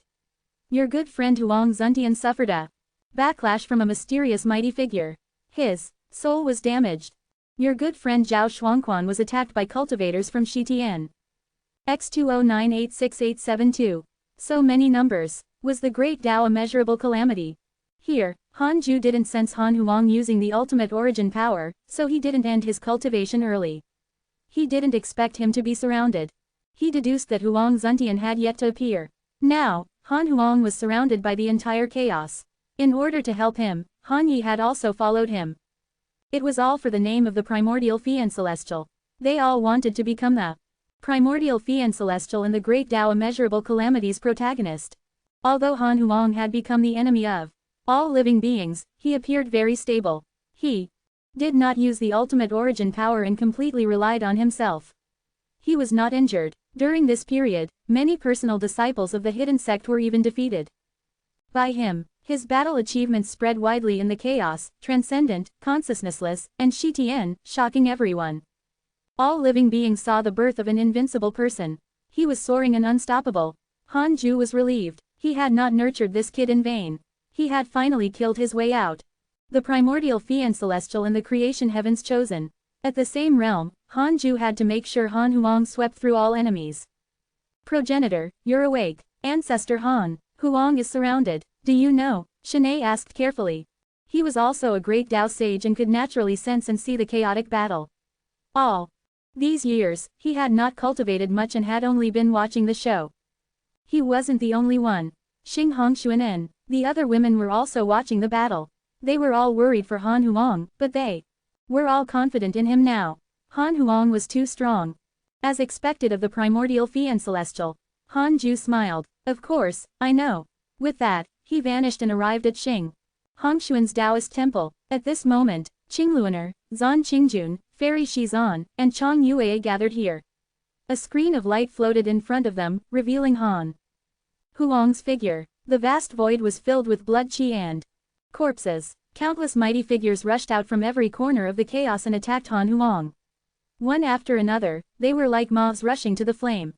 S1: Your good friend Huang Zuntian suffered a backlash from a mysterious mighty figure. His soul was damaged. Your good friend Zhao Shuangquan was attacked by cultivators from Shitian x 209,86872. So many numbers. Was the great Tao a measurable calamity? Here, Han Ju didn't sense Han Huang using the ultimate origin power, so he didn't end his cultivation early. He didn't expect him to be surrounded. He deduced that Huang Zuntian had yet to appear. Now, Han Huang was surrounded by the entire chaos. In order to help him, Han Yi had also followed him. It was all for the name of the primordial fiend celestial. They all wanted to become the primordial fiend celestial and the great Tao immeasurable calamity's protagonist. Although Han Huang had become the enemy of all living beings, he appeared very stable. He did not use the ultimate origin power and completely relied on himself. He was not injured. During this period, many personal disciples of the hidden sect were even defeated by him. His battle achievements spread widely in the chaos, transcendent, consciousnessless, and Shitian, shocking everyone. All living beings saw the birth of an invincible person. He was soaring and unstoppable. Han Ju was relieved. He had not nurtured this kid in vain. He had finally killed his way out. The primordial fiend celestial and the creation heavens chosen. At the same realm, Han Ju had to make sure Han Huang swept through all enemies. Progenitor, you're awake. Ancestor Han, Huang is surrounded. Do you know? Shanae asked carefully. He was also a great Tao sage and could naturally sense and see the chaotic battle. All these years, he had not cultivated much and had only been watching the show. He wasn't the only one. Xing Hongshuan and the other women were also watching the battle. They were all worried for Han Huang, but they were all confident in him now. Han Huang was too strong. As expected of the primordial Fian Celestial, Han Ju smiled. Of course, I know. With that, he vanished and arrived at Xing Hongshuan's Taoist temple. At this moment, Qingluaner, Zan Qingjun, Fairy Shizan, and Chong Yue gathered here. A screen of light floated in front of them, revealing Han Huang's figure. The vast void was filled with blood, qi and corpses. Countless mighty figures rushed out from every corner of the chaos and attacked Han Huang. One after another, they were like moths rushing to the flame.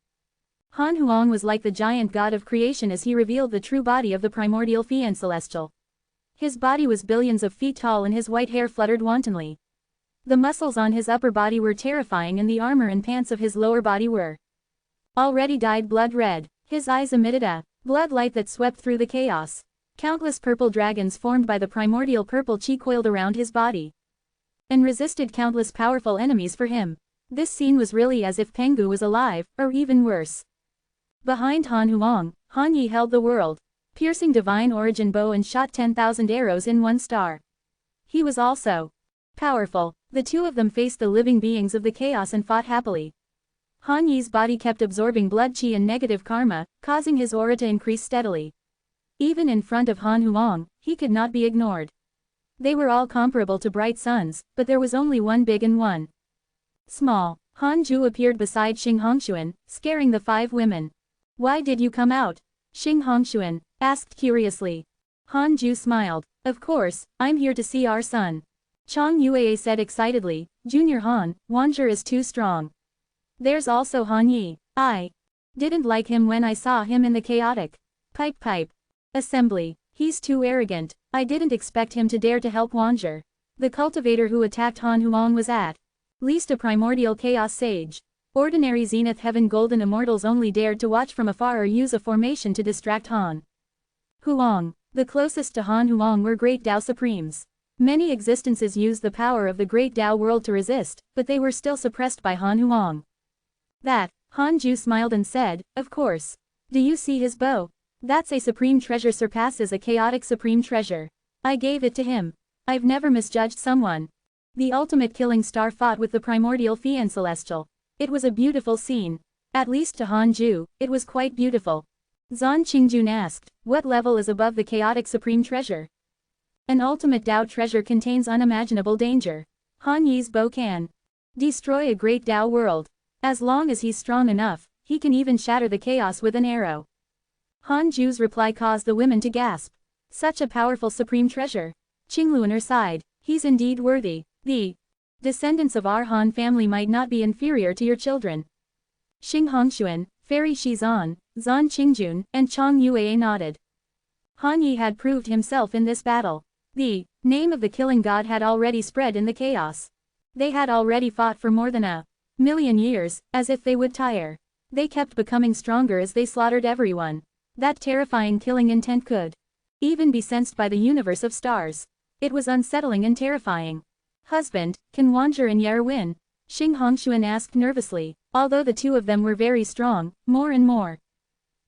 S1: Han Huang was like the giant god of creation as he revealed the true body of the primordial Fian Celestial. His body was billions of feet tall and his white hair fluttered wantonly. The muscles on his upper body were terrifying and the armor and pants of his lower body were already dyed blood red. His eyes emitted a blood light that swept through the chaos. Countless purple dragons formed by the primordial purple chi coiled around his body and resisted countless powerful enemies for him. This scene was really as if Pengu was alive, or even worse. Behind Han Huang, Han Yi held the world-piercing divine origin bow and shot 10,000 arrows in one star. He was also powerful. The two of them faced the living beings of the chaos and fought happily. Han Yi's body kept absorbing blood chi and negative karma, causing his aura to increase steadily. Even in front of Han Huang, he could not be ignored. They were all comparable to bright suns, but there was only one big and one small. Han Ju appeared beside Xing Hongshuan, scaring the 5 women. Why did you come out? Xing Hongshuan asked curiously. Han Ju smiled. Of course, I'm here to see our son. Chong Yue said excitedly. Junior Han, Wanzher is too strong. There's also Han Yi. I didn't like him when I saw him in the chaotic pipe assembly. He's too arrogant. I didn't expect him to dare to help Wanzher. The cultivator who attacked Han Huang was at least a primordial chaos sage. Ordinary Zenith Heaven Golden Immortals only dared to watch from afar or use a formation to distract Han Huang. The closest to Han Huang were Great Tao Supremes. Many existences used the power of the Great Tao world to resist, but they were still suppressed by Han Huang. That, Han Ju smiled and said, of course. Do you see his bow? That's a supreme treasure, surpasses a chaotic supreme treasure. I gave it to him. I've never misjudged someone. The ultimate killing star fought with the primordial Fian Celestial. It was a beautiful scene. At least to Han Ju, it was quite beautiful. Zan Qingjun asked, what level is above the chaotic supreme treasure? An ultimate Tao treasure contains unimaginable danger. Han Yi's bow can destroy a great Tao world. As long as he's strong enough, he can even shatter the chaos with an arrow. Han Ju's reply caused the women to gasp. Such a powerful supreme treasure. Qingluaner sighed. He's indeed worthy. The descendants of our Han family might not be inferior to your children. Xing Hongshuan, Fairy Shizan, Zan Qingjun, and Chong Yue nodded. Han Yi had proved himself in this battle. The name of the killing god had already spread in the chaos. They had already fought for more than a million years, as if they would tire. They kept becoming stronger as they slaughtered everyone. That terrifying killing intent could even be sensed by the universe of stars. It was unsettling and terrifying. Husband, can Wanzher and Yer win? Xing Hongshuan asked nervously. Although the two of them were very strong, more and more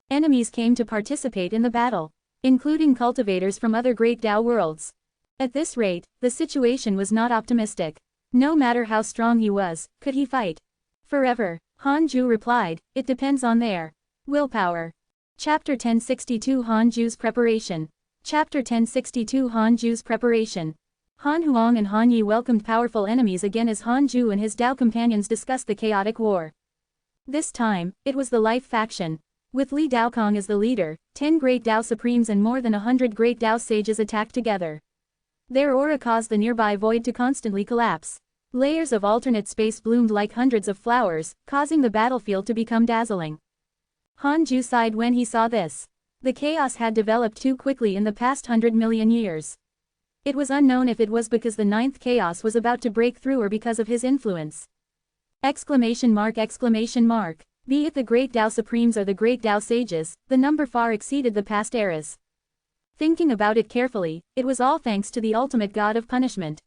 S1: enemies came to participate in the battle, including cultivators from other great Tao worlds. At this rate, the situation was not optimistic. No matter how strong he was, could he fight forever? Han Ju replied, it depends on their willpower. Chapter 1062 Han Ju's Preparation. Chapter 1062 Han Ju's Preparation. Han Huang and Han Yi welcomed powerful enemies again as Han Ju and his Tao companions discussed the chaotic war. This time, it was the Life faction. With Li Daokong as the leader, 10 great Tao Supremes and more than 100 great Tao sages attacked together. Their aura caused the nearby void to constantly collapse. Layers of alternate space bloomed like hundreds of flowers, causing the battlefield to become dazzling. Han Ju sighed when he saw this. The chaos had developed too quickly in the past 100 million years. It was unknown if it was because the 9th chaos was about to break through or because of his influence. Exclamation mark! Be it the great Tao Supremes or the great Tao sages, the number far exceeded the past eras. Thinking about it carefully, it was all thanks to the ultimate god of punishment.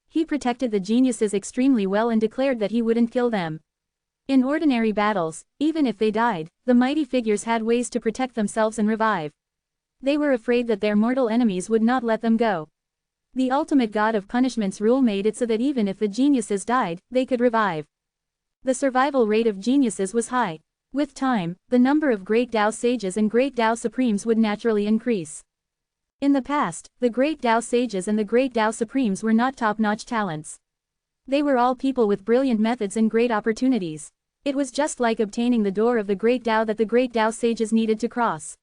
S1: He protected the geniuses extremely well and declared that he wouldn't kill them. In ordinary battles, even if they died, the mighty figures had ways to protect themselves and revive. They were afraid that their mortal enemies would not let them go. The ultimate god of punishment's rule made it so that even if the geniuses died, they could revive. The survival rate of geniuses was high. With time, the number of great Tao sages and great Tao supremes would naturally increase. In the past, the great Tao sages and the great Tao supremes were not top-notch talents. They were all people with brilliant methods and great opportunities. It was just like obtaining the door of the great Tao that the great Tao sages needed to cross.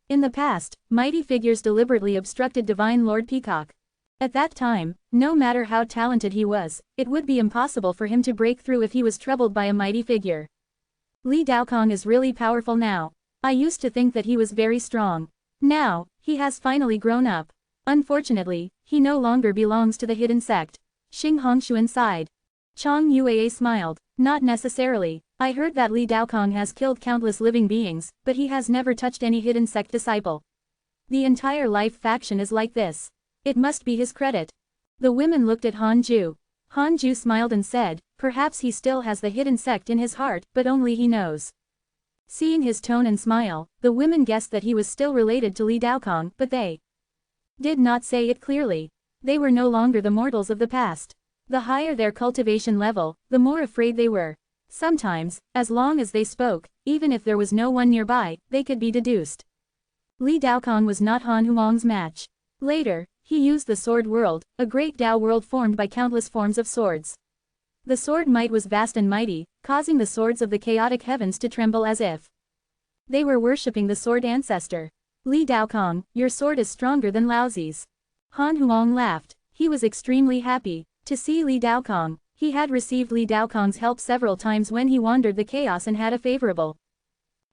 S1: In the past, mighty figures deliberately obstructed Divine Lord Peacock. At that time, no matter how talented he was, it would be impossible for him to break through if he was troubled by a mighty figure. Li Daokong is really powerful now. I used to think that he was very strong. Now, he has finally grown up. Unfortunately, he no longer belongs to the hidden sect. Xing Hongshuan sighed. Chang Yuaa smiled. Not necessarily. I heard that Li Daokong has killed countless living beings, but he has never touched any hidden sect disciple. The entire life faction is like this. It must be his credit. The women looked at Han Ju. Han Ju smiled and said, perhaps he still has the hidden sect in his heart, but only he knows. Seeing his tone and smile, the women guessed that he was still related to Li Daokong, but they did not say it clearly. They were no longer the mortals of the past. The higher their cultivation level, the more afraid they were. Sometimes, as long as they spoke, even if there was no one nearby, they could be deduced. Li Daokong was not Han Huang's match. Later, he used the sword world, a great Tao world formed by countless forms of swords. The sword might was vast and mighty, causing the swords of the chaotic heavens to tremble as if they were worshipping the sword ancestor. Li Daokong, your sword is stronger than Laozi's. Han Huang laughed. He was extremely happy to see Li Daokong. He had received Li Daokong's help several times when he wandered the chaos and had a favorable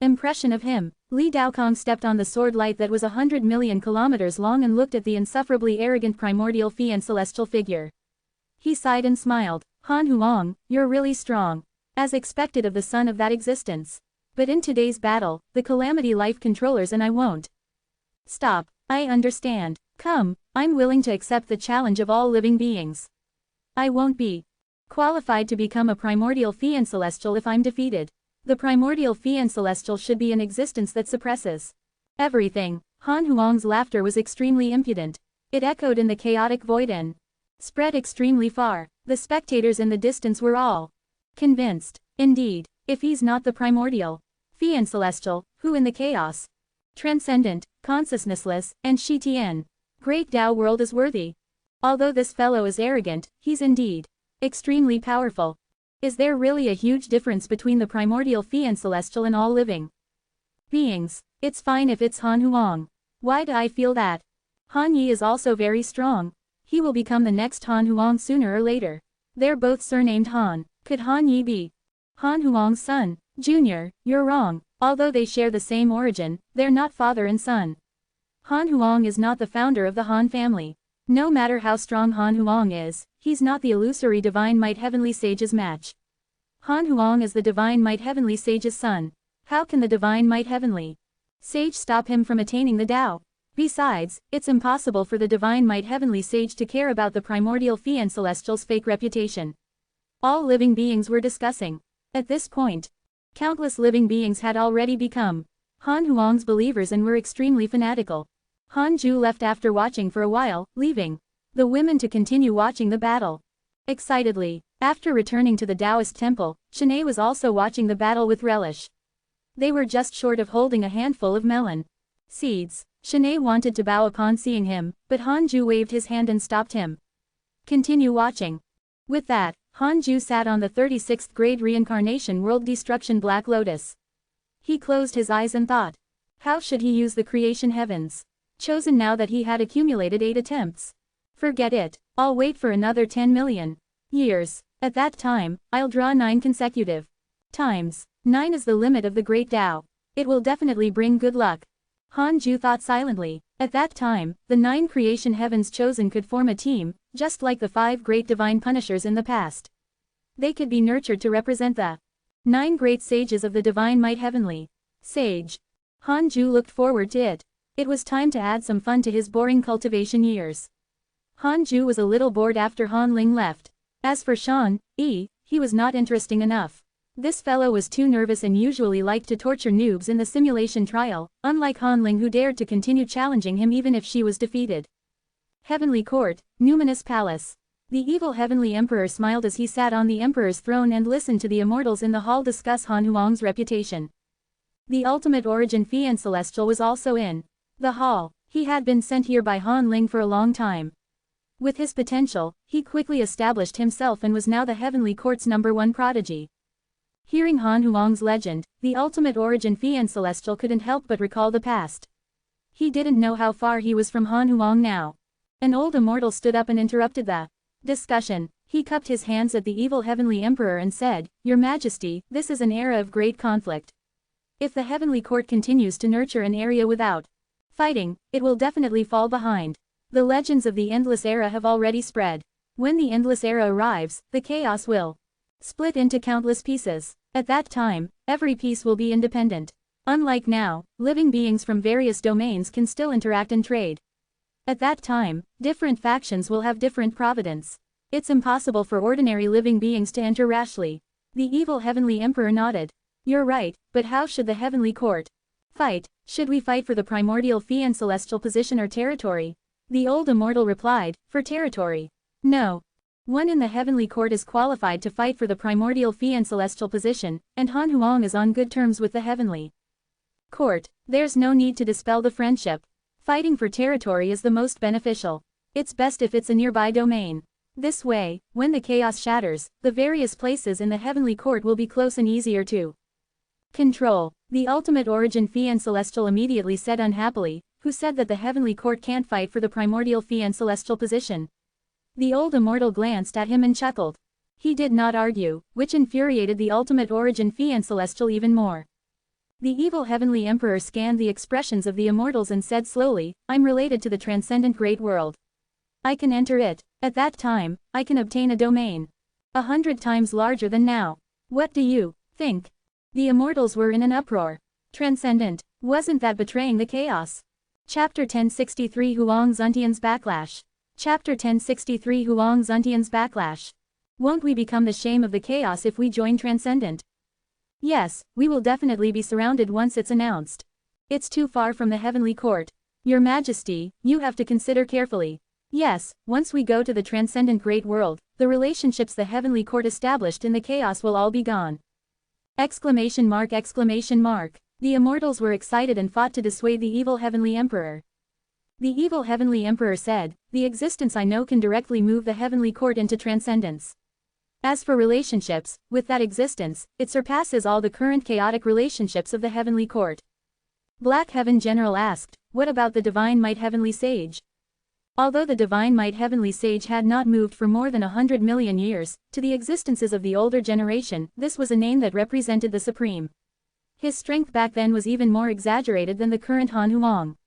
S1: impression of him. Li Daokong stepped on the sword light that was 100 million kilometers long and looked at the insufferably arrogant primordial Phi and celestial figure. He sighed and smiled. Han Huang, you're really strong. As expected of the son of that existence. But in today's battle, the calamity life controllers and I won't stop. I understand. Come, I'm willing to accept the challenge of all living beings. I won't be qualified to become a primordial Phi and celestial if I'm defeated. The primordial Phi and celestial should be an existence that suppresses everything. Han Huang's laughter was extremely impudent. It echoed in the chaotic void and spread extremely far. The spectators in the distance were all convinced. Indeed, if he's not the primordial Phi and celestial, who in the chaos, transcendent, consciousnessless, and Shitian great Tao world is worthy? Although this fellow is arrogant, he's indeed extremely powerful. Is there really a huge difference between the primordial Phi and celestial and all living beings? It's fine if it's Han Huang. Why do I feel that? Han Yi is also very strong. He will become the next Han Huang sooner or later. They're both surnamed Han. Could Han Yi be Han Huang's son? Junior, you're wrong. Although they share the same origin, they're not father and son. Han Huang is not the founder of the Han family. No matter how strong Han Huang is, he's not the illusory divine might heavenly sage's match. Han Huang is the divine might heavenly sage's son. How can the divine might heavenly sage stop him from attaining the Tao? Besides, it's impossible for the divine might heavenly sage to care about the primordial Phi and celestial's fake reputation. All living beings were discussing. At this point, countless living beings had already become Han Huang's believers and were extremely fanatical. Han Ju left after watching for a while, leaving the women to continue watching the battle excitedly. After returning to the Taoist temple, Shanae was also watching the battle with relish. They were just short of holding a handful of melon seeds. Shanae wanted to bow upon seeing him, but Han Ju waved his hand and stopped him. Continue watching. With that, Han Ju sat on the 36th grade reincarnation world destruction Black Lotus. He closed his eyes and thought. How should he use the creation heavens? Chosen now that he had accumulated 8 attempts. Forget it. I'll wait for another 10 million years. At that time, I'll draw 9 consecutive times. 9 is the limit of the great Tao. It will definitely bring good luck. Han Ju thought silently. At that time, the 9 creation heavens chosen could form a team, just like the 5 great divine punishers in the past. They could be nurtured to represent the 9 great sages of the divine might heavenly sage. Han Ju looked forward to it. It was time to add some fun to his boring cultivation years. Han Ju was a little bored after Han Ling left. As for Shan Yi, he was not interesting enough. This fellow was too nervous and usually liked to torture noobs in the simulation trial, unlike Han Ling who dared to continue challenging him even if she was defeated. Heavenly Court, Numinous Palace. The evil Heavenly Emperor smiled as he sat on the Emperor's throne and listened to the immortals in the hall discuss Han Huang's reputation. The ultimate origin Fian Celestial was also in the hall. He had been sent here by Han Ling for a long time. With his potential, he quickly established himself and was now the Heavenly Court's #1 prodigy. Hearing Han Huang's legend, the ultimate origin Fian Celestial couldn't help but recall the past. He didn't know how far he was from Han Huang now. An old immortal stood up and interrupted the discussion. He cupped his hands at the evil Heavenly Emperor and said, "Your Majesty, this is an era of great conflict. If the Heavenly Court continues to nurture an area without fighting, it will definitely fall behind. The legends of the Endless Era have already spread. When the Endless Era arrives, the chaos will split into countless pieces. At that time, every piece will be independent. Unlike now, living beings from various domains can still interact and trade. At that time, different factions will have different providence. It's impossible for ordinary living beings to enter rashly." The evil Heavenly Emperor nodded. "You're right, but how should the Heavenly Court fight? Should we fight for the primordial Fian Celestial position or territory?" The old immortal replied, "For territory. No one in the Heavenly Court is qualified to fight for the primordial Fian Celestial position, and Han Huang is on good terms with the Heavenly Court. There's no need to dispel the friendship. Fighting for territory is the most beneficial. It's best if it's a nearby domain. This way, when the chaos shatters, the various places in the Heavenly Court will be close and easier to control." The ultimate origin Fian Celestial immediately said unhappily, "Who said that the Heavenly Court can't fight for the primordial Fian Celestial position?" The old immortal glanced at him and chuckled. He did not argue, which infuriated the ultimate origin Fian Celestial even more. The evil Heavenly Emperor scanned the expressions of the immortals and said slowly, "I'm related to the transcendent great world. I can enter it. At that time, I can obtain a domain 100 times larger than now. What do you think?" The immortals were in an uproar. Transcendent. Wasn't that betraying the chaos? Chapter 1063 Huang Zuntian's Backlash. Chapter 1063 Huang Zuntian's Backlash. Won't we become the shame of the chaos if we join Transcendent? Yes, we will definitely be surrounded once it's announced. It's too far from the Heavenly Court. Your Majesty, you have to consider carefully. Yes, once we go to the Transcendent Great World, the relationships the Heavenly Court established in the chaos will all be gone. Exclamation mark, exclamation mark. The immortals were excited and fought to dissuade the evil Heavenly Emperor. The evil Heavenly Emperor said, "The existence I know can directly move the Heavenly Court into transcendence. As for relationships, with that existence, it surpasses all the current chaotic relationships of the Heavenly Court." Black Heaven General asked, "What about the Divine Might Heavenly Sage?" Although the Divine Might Heavenly Sage had not moved for more than 100 million years, to the existences of the older generation, this was a name that represented the Supreme. His strength back then was even more exaggerated than the current Han Huang.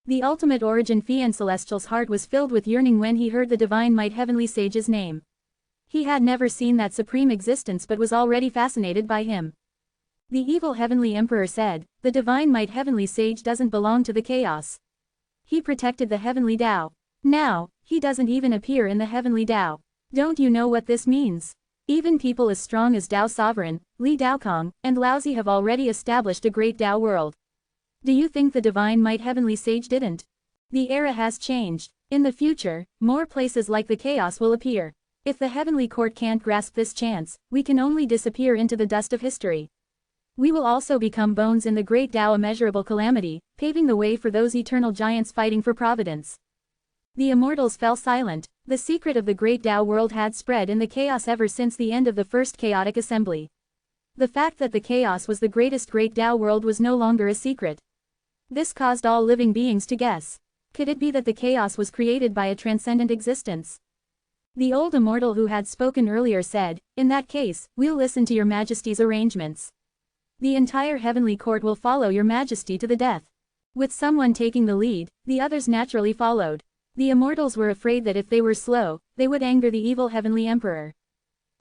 S1: The ultimate origin Fian Celestial's heart was filled with yearning when he heard the Divine Might Heavenly Sage's name. He had never seen that supreme existence but was already fascinated by him. The evil Heavenly Emperor said, "The Divine Might Heavenly Sage doesn't belong to the chaos. He protected the Heavenly Tao. Now, he doesn't even appear in the Heavenly Tao. Don't you know what this means? Even people as strong as Tao Sovereign, Li Daokong, and Laozi have already established a great Tao world. Do you think the Divine Might Heavenly Sage didn't? The era has changed. In the future, more places like the chaos will appear. If the Heavenly Court can't grasp this chance, we can only disappear into the dust of history. We will also become bones in the great Tao immeasurable calamity, paving the way for those eternal giants fighting for Providence." The immortals fell silent. The secret of the great Tao world had spread in the chaos ever since the end of the first chaotic assembly. The fact that the chaos was the greatest great Tao world was no longer a secret. This caused all living beings to guess. Could it be that the chaos was created by a transcendent existence? The old immortal who had spoken earlier said, "In that case, we'll listen to your Majesty's arrangements. The entire Heavenly Court will follow your Majesty to the death." With someone taking the lead, the others naturally followed. The immortals were afraid that if they were slow, they would anger the evil Heavenly Emperor.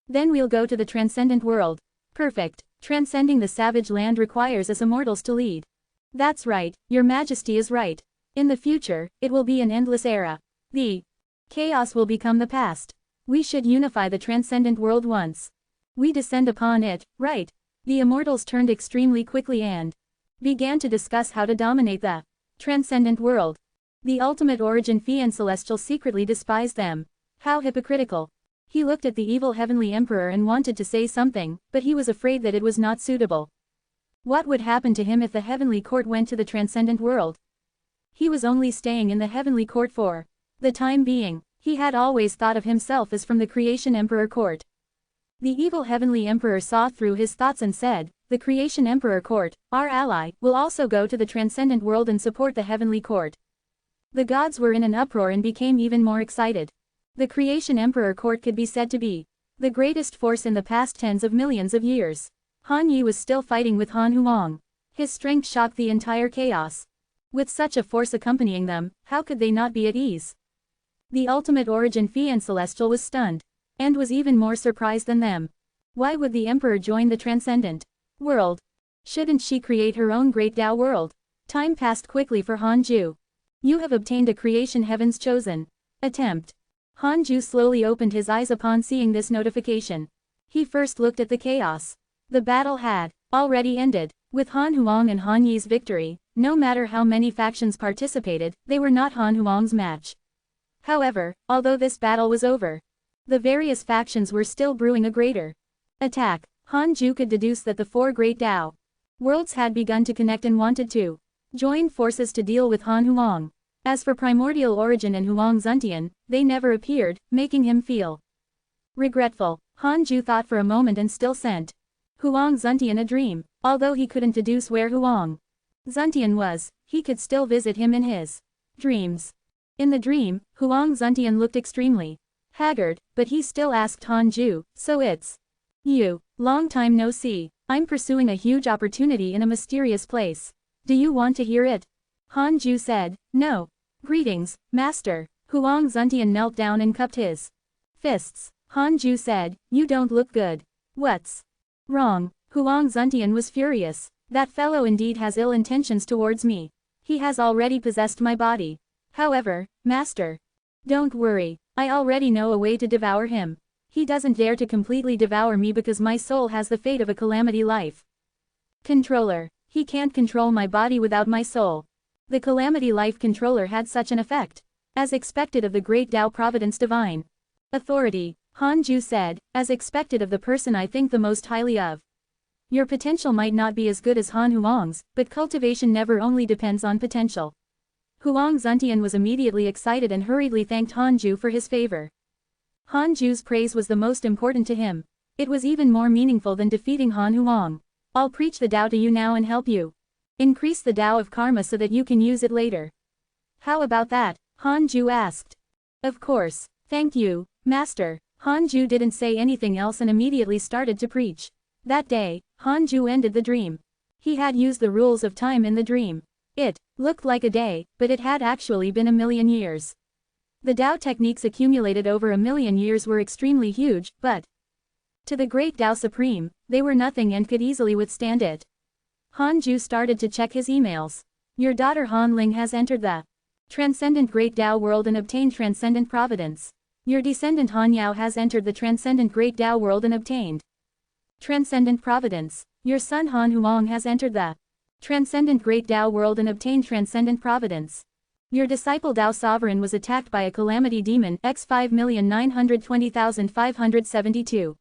S1: "Then we'll go to the transcendent world." "Perfect. Transcending the savage land requires us immortals to lead." "That's right, your Majesty is right. In the future, it will be an endless era. The chaos will become the past. We should unify the transcendent world once we descend upon it, right?" The immortals turned extremely quickly and began to discuss how to dominate the transcendent world. The ultimate origin Fee and Celestial secretly despised them. How hypocritical. He looked at the evil heavenly emperor and wanted to say something, but he was afraid that it was not suitable. What would happen to him if the heavenly court went to the transcendent world? He was only staying in the heavenly court for the time being. He had always thought of himself as from the creation emperor court. The evil heavenly emperor saw through his thoughts and said, "The creation emperor court, our ally, will also go to the transcendent world and support the heavenly court." The gods were in an uproar and became even more excited. The creation emperor court could be said to be the greatest force in the past tens of millions of years. Han Yi was still fighting with Han Huang. His strength shocked the entire chaos. With such a force accompanying them, how could they not be at ease? The ultimate origin Fee and Celestial was stunned, and was even more surprised than them. Why would the emperor join the transcendent world? Shouldn't she create her own great Tao world? Time passed quickly for Hanju. You have obtained a creation heaven's chosen attempt. Hanju slowly opened his eyes upon seeing this notification. He first looked at the chaos. The battle had already ended. With Han Huang and Han Yi's victory, no matter how many factions participated, they were not Han Huang's match. However, although this battle was over, the various factions were still brewing a greater attack. Hanju could deduce that the four great Tao worlds had begun to connect and wanted to join forces to deal with Han Huang. As for Primordial Origin and Huang Zuntian, they never appeared, making him feel regretful. Hanju thought for a moment and still sent Huang Zuntian a dream. Although he couldn't deduce where Huang Zuntian was, he could still visit him in his dreams. In the dream, Huang Zuntian looked extremely haggard, but he still asked Hanju, "So it's you. Long time no see. I'm pursuing a huge opportunity in a mysterious place. Do you want to hear it?" Hanju said, "No." "Greetings, master." Huang Zuntian knelt down and cupped his fists. Hanju said, "You don't look good. What's wrong?" Huang Zuntian was furious. "That fellow indeed has ill intentions towards me. He has already possessed my body. However, master, don't worry, I already know a way to devour him. He doesn't dare to completely devour me because my soul has the fate of a calamity life controller. He can't control my body without my soul." The calamity life controller had such an effect. As expected of the great Tao Providence divine authority, Hanju said, "As expected of the person I think the most highly of. Your potential might not be as good as Han Huang's, but cultivation never only depends on potential." Huang Zuntian was immediately excited and hurriedly thanked Hanju for his favor. Hanju's praise was the most important to him. It was even more meaningful than defeating Han Huang. "I'll preach the Tao to you now and help you increase the Tao of karma so that you can use it later. How about that?" Hanju asked. "Of course. Thank you, master." Hanju didn't say anything else and immediately started to preach. That day, Hanju ended the dream. He had used the rules of time in the dream. It looked like a day, but it had actually been a million years. The Tao techniques accumulated over a million years were extremely huge, but to the great Tao Supreme, they were nothing and could easily withstand it. Hanju started to check his emails. "Your daughter Han Ling has entered the transcendent great Tao world and obtained transcendent providence. Your descendant Han Yao has entered the transcendent great Tao world and obtained transcendent providence. Your son Han Huang has entered the transcendent great Tao world and obtained transcendent providence. Your disciple Tao Sovereign was attacked by a calamity demon x 5,920,572.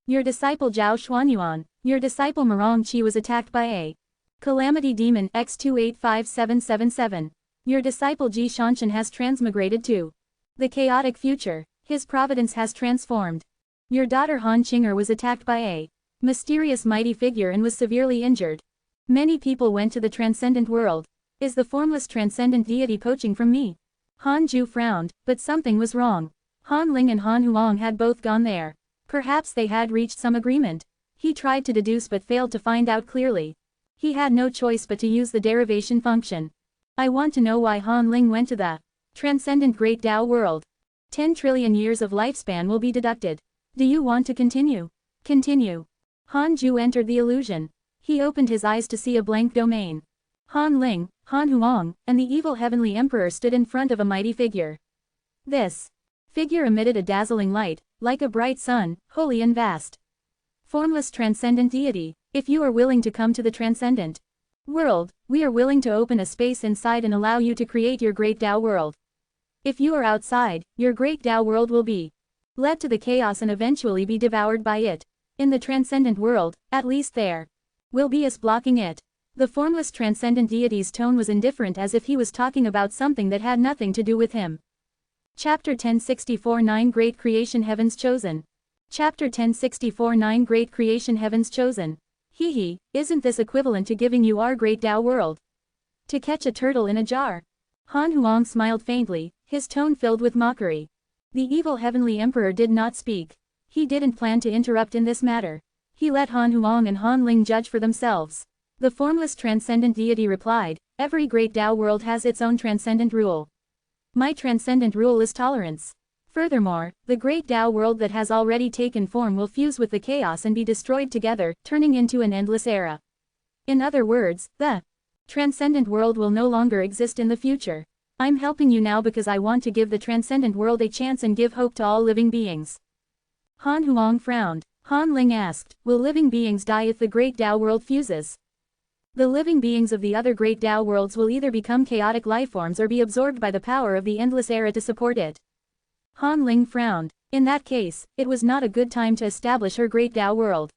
S1: Your disciple Zhao Xuanyuan, your disciple Marong Qi was attacked by a calamity demon x 285,777. Your disciple Ji Shanshan has transmigrated to the chaotic future. His providence has transformed. Your daughter Han Qing'er was attacked by a mysterious mighty figure and was severely injured. Many people went to the transcendent world. Is the formless transcendent deity poaching from me?" Hanju frowned, but something was wrong. Han Ling and Han Huang had both gone there. Perhaps they had reached some agreement. He tried to deduce but failed to find out clearly. He had no choice but to use the derivation function. "I want to know why Han Ling went to the transcendent great Tao world. 10 trillion years of lifespan will be deducted. Do you want to continue?" "Continue." Hanju entered the illusion. He opened his eyes to see a blank domain. Han Ling, Han Huang, and the evil heavenly emperor stood in front of a mighty figure. This figure emitted a dazzling light, like a bright sun, holy and vast. "Formless transcendent deity, if you are willing to come to the transcendent World, we are willing to open a space inside and allow you to create your great Tao world. If you are outside, your great Tao world will be led to the chaos and eventually be devoured by it. In the transcendent world, at least there will be us blocking it. The formless transcendent deity's tone was indifferent, as if he was talking about something that had nothing to do with him. Chapter 1064 9 Great Creation Heavens Chosen. Chapter 1064 9 Great Creation Heavens Chosen. Hee, isn't this equivalent to giving you our great Tao world? To catch a turtle in a jar? Han Huang smiled faintly, his tone filled with mockery. The evil heavenly emperor did not speak. He didn't plan to interrupt in this matter. He let Han Huang and Han Ling judge for themselves. The formless transcendent deity replied, every great Tao world has its own transcendent rule. My transcendent rule is tolerance. Furthermore, the great Tao world that has already taken form will fuse with the chaos and be destroyed together, turning into an endless era. In other words, the transcendent world will no longer exist in the future. I'm helping you now because I want to give the transcendent world a chance and give hope to all living beings. Han Huang frowned. Han Ling asked, will living beings die if the great Tao world fuses? The living beings of the other great Tao worlds will either become chaotic lifeforms or be absorbed by the power of the endless era to support it. Han Ling frowned. In that case, it was not a good time to establish her great Tao world.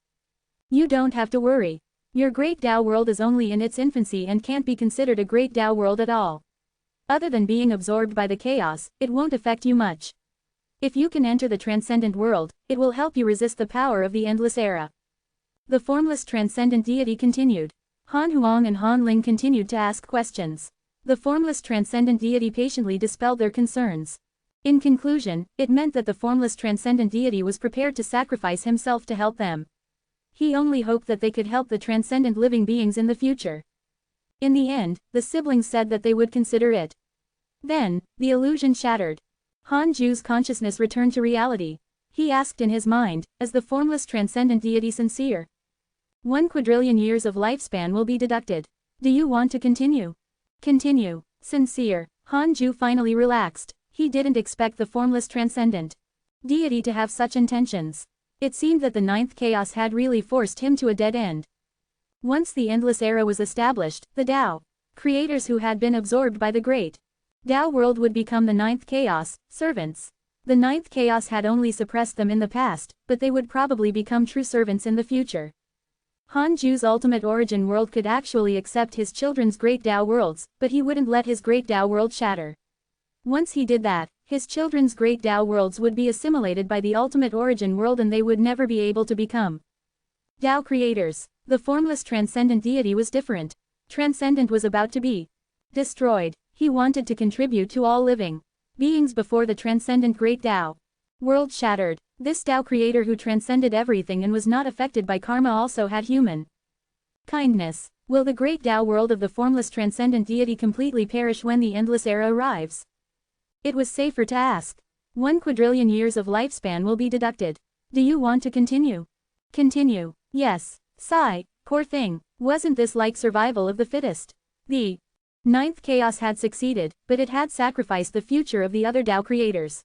S1: You don't have to worry. Your great Tao world is only in its infancy and can't be considered a great Tao world at all. Other than being absorbed by the chaos, it won't affect you much. If you can enter the transcendent world, it will help you resist the power of the endless era. The formless transcendent deity continued. Han Huang and Han Ling continued to ask questions. The formless transcendent deity patiently dispelled their concerns. In conclusion, it meant that the formless transcendent deity was prepared to sacrifice himself to help them. He only hoped that they could help the transcendent living beings in the future. In the end, the siblings said that they would consider it. Then, the illusion shattered. Han Ju's consciousness returned to reality. He asked in his mind, is the formless transcendent deity sincere? 1 quadrillion years of lifespan will be deducted. Do you want to continue? Continue. Sincere. Han Ju finally relaxed. He didn't expect the formless transcendent deity to have such intentions. It seemed that the ninth chaos had really forced him to a dead end. Once the endless era was established, the Tao creators who had been absorbed by the great Tao world would become the ninth chaos, servants. The ninth chaos had only suppressed them in the past, but they would probably become true servants in the future. Han Ju's ultimate origin world could actually accept his children's great Tao worlds, but he wouldn't let his great Tao world shatter. Once he did that, his children's great Tao worlds would be assimilated by the ultimate origin world and they would never be able to become Tao creators. The formless transcendent deity was different. Transcendent was about to be destroyed. He wanted to contribute to all living beings before the transcendent great Tao world shattered. This Tao creator who transcended everything and was not affected by karma also had human kindness. Will the great Tao world of the formless transcendent deity completely perish when the endless era arrives? It was safer to ask. 1 quadrillion years of lifespan will be deducted. Do you want to continue? Continue. Yes. Sigh. Poor thing. Wasn't this like survival of the fittest? The ninth chaos had succeeded, but it had sacrificed the future of the other Tao creators.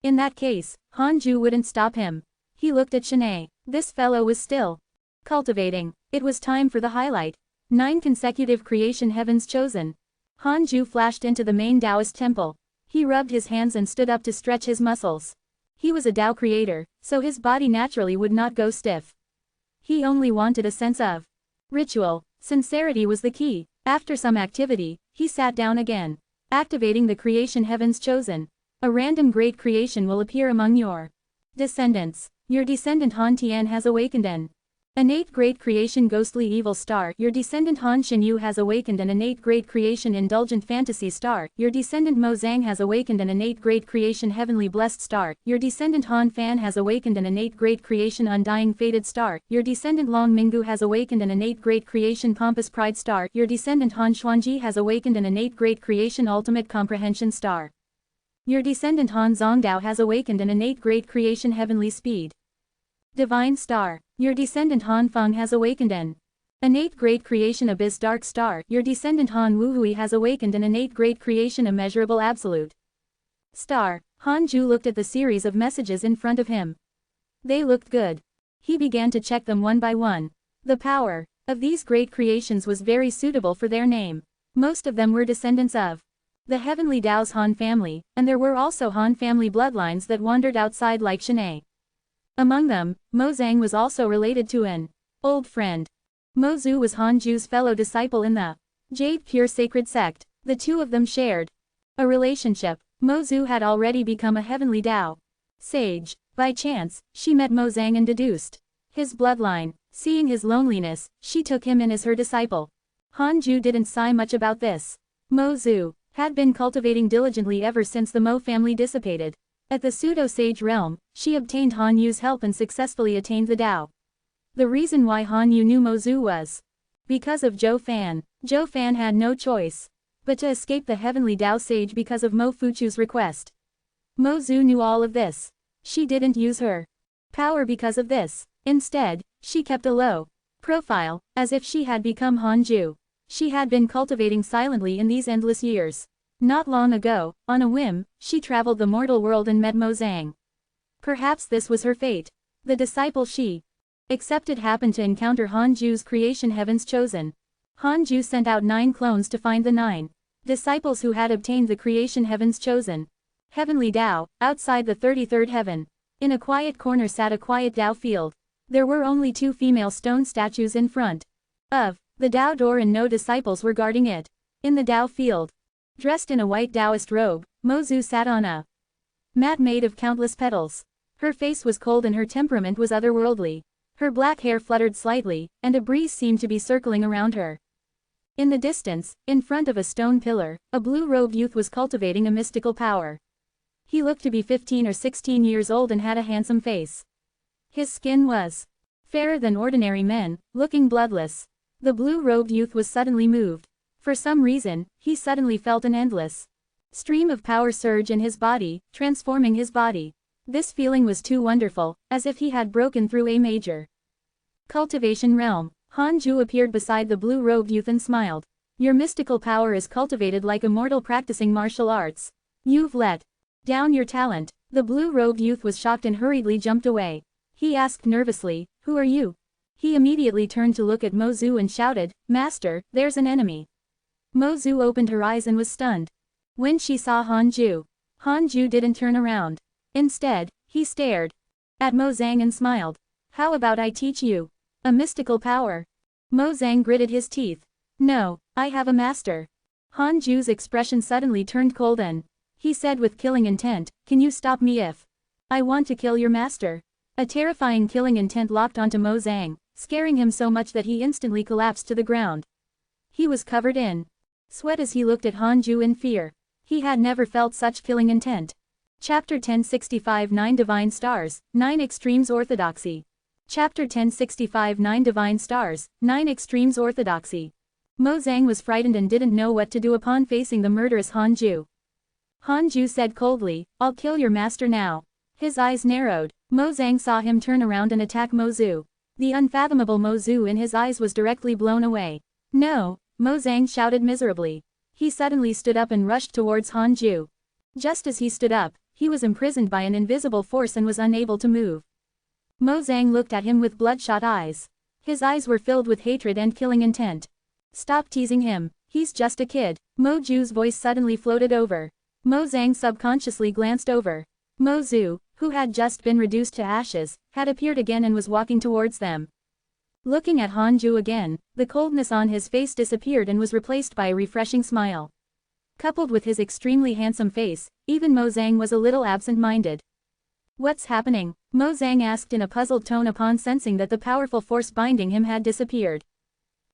S1: In that case, Han Ju wouldn't stop him. He looked at Shanae. This fellow was still cultivating. It was time for the highlight. 9 consecutive creation heavens chosen. Han Ju flashed into the main Taoist temple. He rubbed his hands and stood up to stretch his muscles. He was a Tao creator, so his body naturally would not go stiff. He only wanted a sense of ritual. Sincerity was the key. After some activity, he sat down again. Activating the creation heavens chosen. A random great creation will appear among your descendants. Your descendant Han Tian has awakened an innate great creation ghostly evil star. Your descendant Han Shinyu has awakened an innate great creation indulgent fantasy star. Your descendant Mo Zhang has awakened an innate great creation heavenly blessed star. Your descendant Han Fan has awakened an innate great creation undying fated star. Your descendant Long Minggu has awakened an innate great creation pompous pride star. Your descendant Han Xuanji has awakened an innate great creation ultimate comprehension star. Your descendant Han Zongdao has awakened an innate great creation heavenly speed divine star. Your descendant Han Feng has awakened an innate great creation abyss dark star. Your descendant Han Wuhui has awakened an innate great creation immeasurable absolute star. Han Ju looked at the series of messages in front of him. They looked good. He began to check them one by one. The power of these great creations was very suitable for their name. Most of them were descendants of the heavenly Tao's Han family, and there were also Han family bloodlines that wandered outside like Shanae. Among them, Mo Zhang was also related to an old friend. Mo Zhu was Han Ju's fellow disciple in the Jade Pure Sacred Sect. The two of them shared a relationship. Mo Zhu had already become a heavenly Tao sage. By chance, she met Mo Zhang and deduced his bloodline. Seeing his loneliness, she took him in as her disciple. Han Ju didn't sigh much about this. Mo Zhu had been cultivating diligently ever since the Mo family dissipated. At the pseudo-sage realm, she obtained Han Yu's help and successfully attained the Tao. The reason why Han Yu knew Mo Zhu was because of Zhou Fan. Zhou Fan had no choice but to escape the heavenly Tao sage because of Mo Fuchu's request. Mo Zhu knew all of this. She didn't use her power because of this. Instead, she kept a low profile, as if she had become Han Ju. She had been cultivating silently in these endless years. Not long ago, on a whim, she traveled the mortal world and met Mo Zhang. Perhaps this was her fate. The disciple she accepted happened to encounter Han Ju's creation heavens chosen. Han Ju sent out 9 clones to find the 9 disciples who had obtained the creation heavens chosen. Heavenly Tao, outside the 33rd heaven. In a quiet corner sat a quiet Tao field. There were only 2 female stone statues in front of the Tao door and no disciples were guarding it. In the Tao field, dressed in a white Taoist robe, Mo Zhu sat on a mat made of countless petals. Her face was cold and her temperament was otherworldly. Her black hair fluttered slightly, and a breeze seemed to be circling around her. In the distance, in front of a stone pillar, a blue-robed youth was cultivating a mystical power. He looked to be 15 or 16 years old and had a handsome face. His skin was fairer than ordinary men, looking bloodless. The blue-robed youth was suddenly moved. For some reason, he suddenly felt an endless stream of power surge in his body, transforming his body. This feeling was too wonderful, as if he had broken through a major cultivation realm. Han Ju appeared beside the blue-robed youth and smiled. Your mystical power is cultivated like a mortal practicing martial arts. You've let down your talent. The blue-robed youth was shocked and hurriedly jumped away. He asked nervously, who are you? He immediately turned to look at Mo Zhu and shouted, Master, there's an enemy. Mo Zhu opened her eyes and was stunned. When she saw Han Ju didn't turn around. Instead, he stared at Mo Zhang and smiled. How about I teach you a mystical power? Mo Zhang gritted his teeth. No, I have a master. Han Ju's expression suddenly turned cold and he said with killing intent, can you stop me if I want to kill your master? A terrifying killing intent locked onto Mo Zhang, scaring him so much that he instantly collapsed to the ground. He was covered in sweat as he looked at Han Ju in fear. He had never felt such killing intent. Chapter 1065 9 Divine Stars, 9 Extremes Orthodoxy. Chapter 1065 9 Divine Stars, 9 Extremes Orthodoxy. Mo Zhang was frightened and didn't know what to do upon facing the murderous Han Ju. Han Ju said coldly, I'll kill your master now. His eyes narrowed. Mo Zhang saw him turn around and attack Mo Zhu. The unfathomable Mo Zhu in his eyes was directly blown away. No, Mo Zhang shouted miserably. He suddenly stood up and rushed towards Han Ju. Just as he stood up, he was imprisoned by an invisible force and was unable to move. Mo Zhang looked at him with bloodshot eyes. His eyes were filled with hatred and killing intent. Stop teasing him, he's just a kid. Mo Zhu's voice suddenly floated over. Mo Zhang subconsciously glanced over. Mo Zhu, who had just been reduced to ashes, had appeared again and was walking towards them. Looking at Han Ju again, the coldness on his face disappeared and was replaced by a refreshing smile. Coupled with his extremely handsome face, even Mo Zhang was a little absent-minded. What's happening? Mo Zhang asked in a puzzled tone upon sensing that the powerful force binding him had disappeared.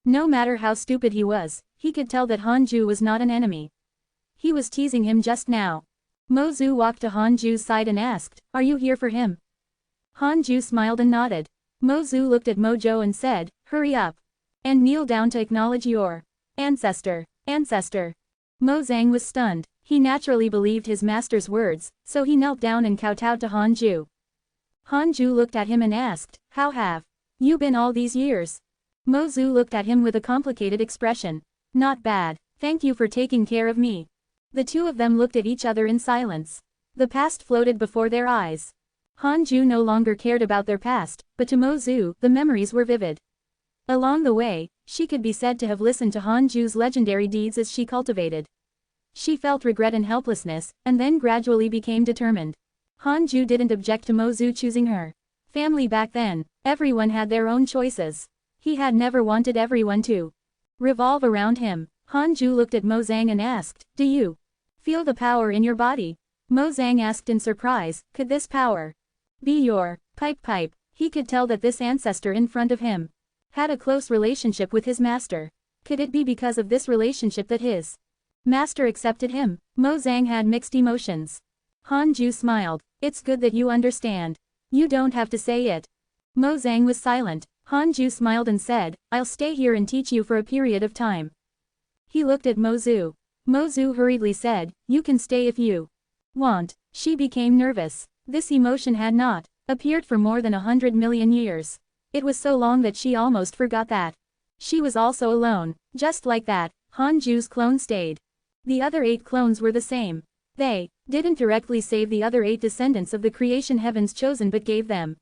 S1: No matter how stupid he was, he could tell that Han Ju was not an enemy. He was teasing him just now. Mo Zhu walked to Han Ju's side and asked, are you here for him? Han Ju smiled and nodded. Mo Zhu looked at Mo Zhou and said, hurry up. And kneel down to acknowledge your ancestor. Ancestor. Mo Zhang was stunned. He naturally believed his master's words, so he knelt down and kowtowed to Han Ju. Han Ju looked at him and asked, how have you been all these years? Mo Zhu looked at him with a complicated expression. Not bad, thank you for taking care of me. The two of them looked at each other in silence. The past floated before their eyes. Han Ju no longer cared about their past, but to Mo Zhu, the memories were vivid. Along the way, she could be said to have listened to Hanju's legendary deeds as she cultivated. She felt regret and helplessness, and then gradually became determined. Hanju didn't object to Mozu choosing her family back then. Everyone had their own choices. He had never wanted everyone to revolve around him. Hanju looked at Mozang and asked, "Do you feel the power in your body?" Mozang asked in surprise, "Could this power be your pipe?" He could tell that this ancestor in front of him had a close relationship with his master. Could it be because of this relationship that his master accepted him? Mozang had mixed emotions. Hanju smiled. "It's good that you understand. You don't have to say it." Mozang was silent. Hanju smiled and said, "I'll stay here and teach you for a period of time." He looked at Mozu. Mozu hurriedly said, "You can stay if you want." She became nervous. This emotion had not appeared for more than 100 million years. It was so long that she almost forgot that she was also alone. Just like that, Hanju's clone stayed. The other 8 clones were the same. They didn't directly save the other 8 descendants of the creation heavens chosen but gave them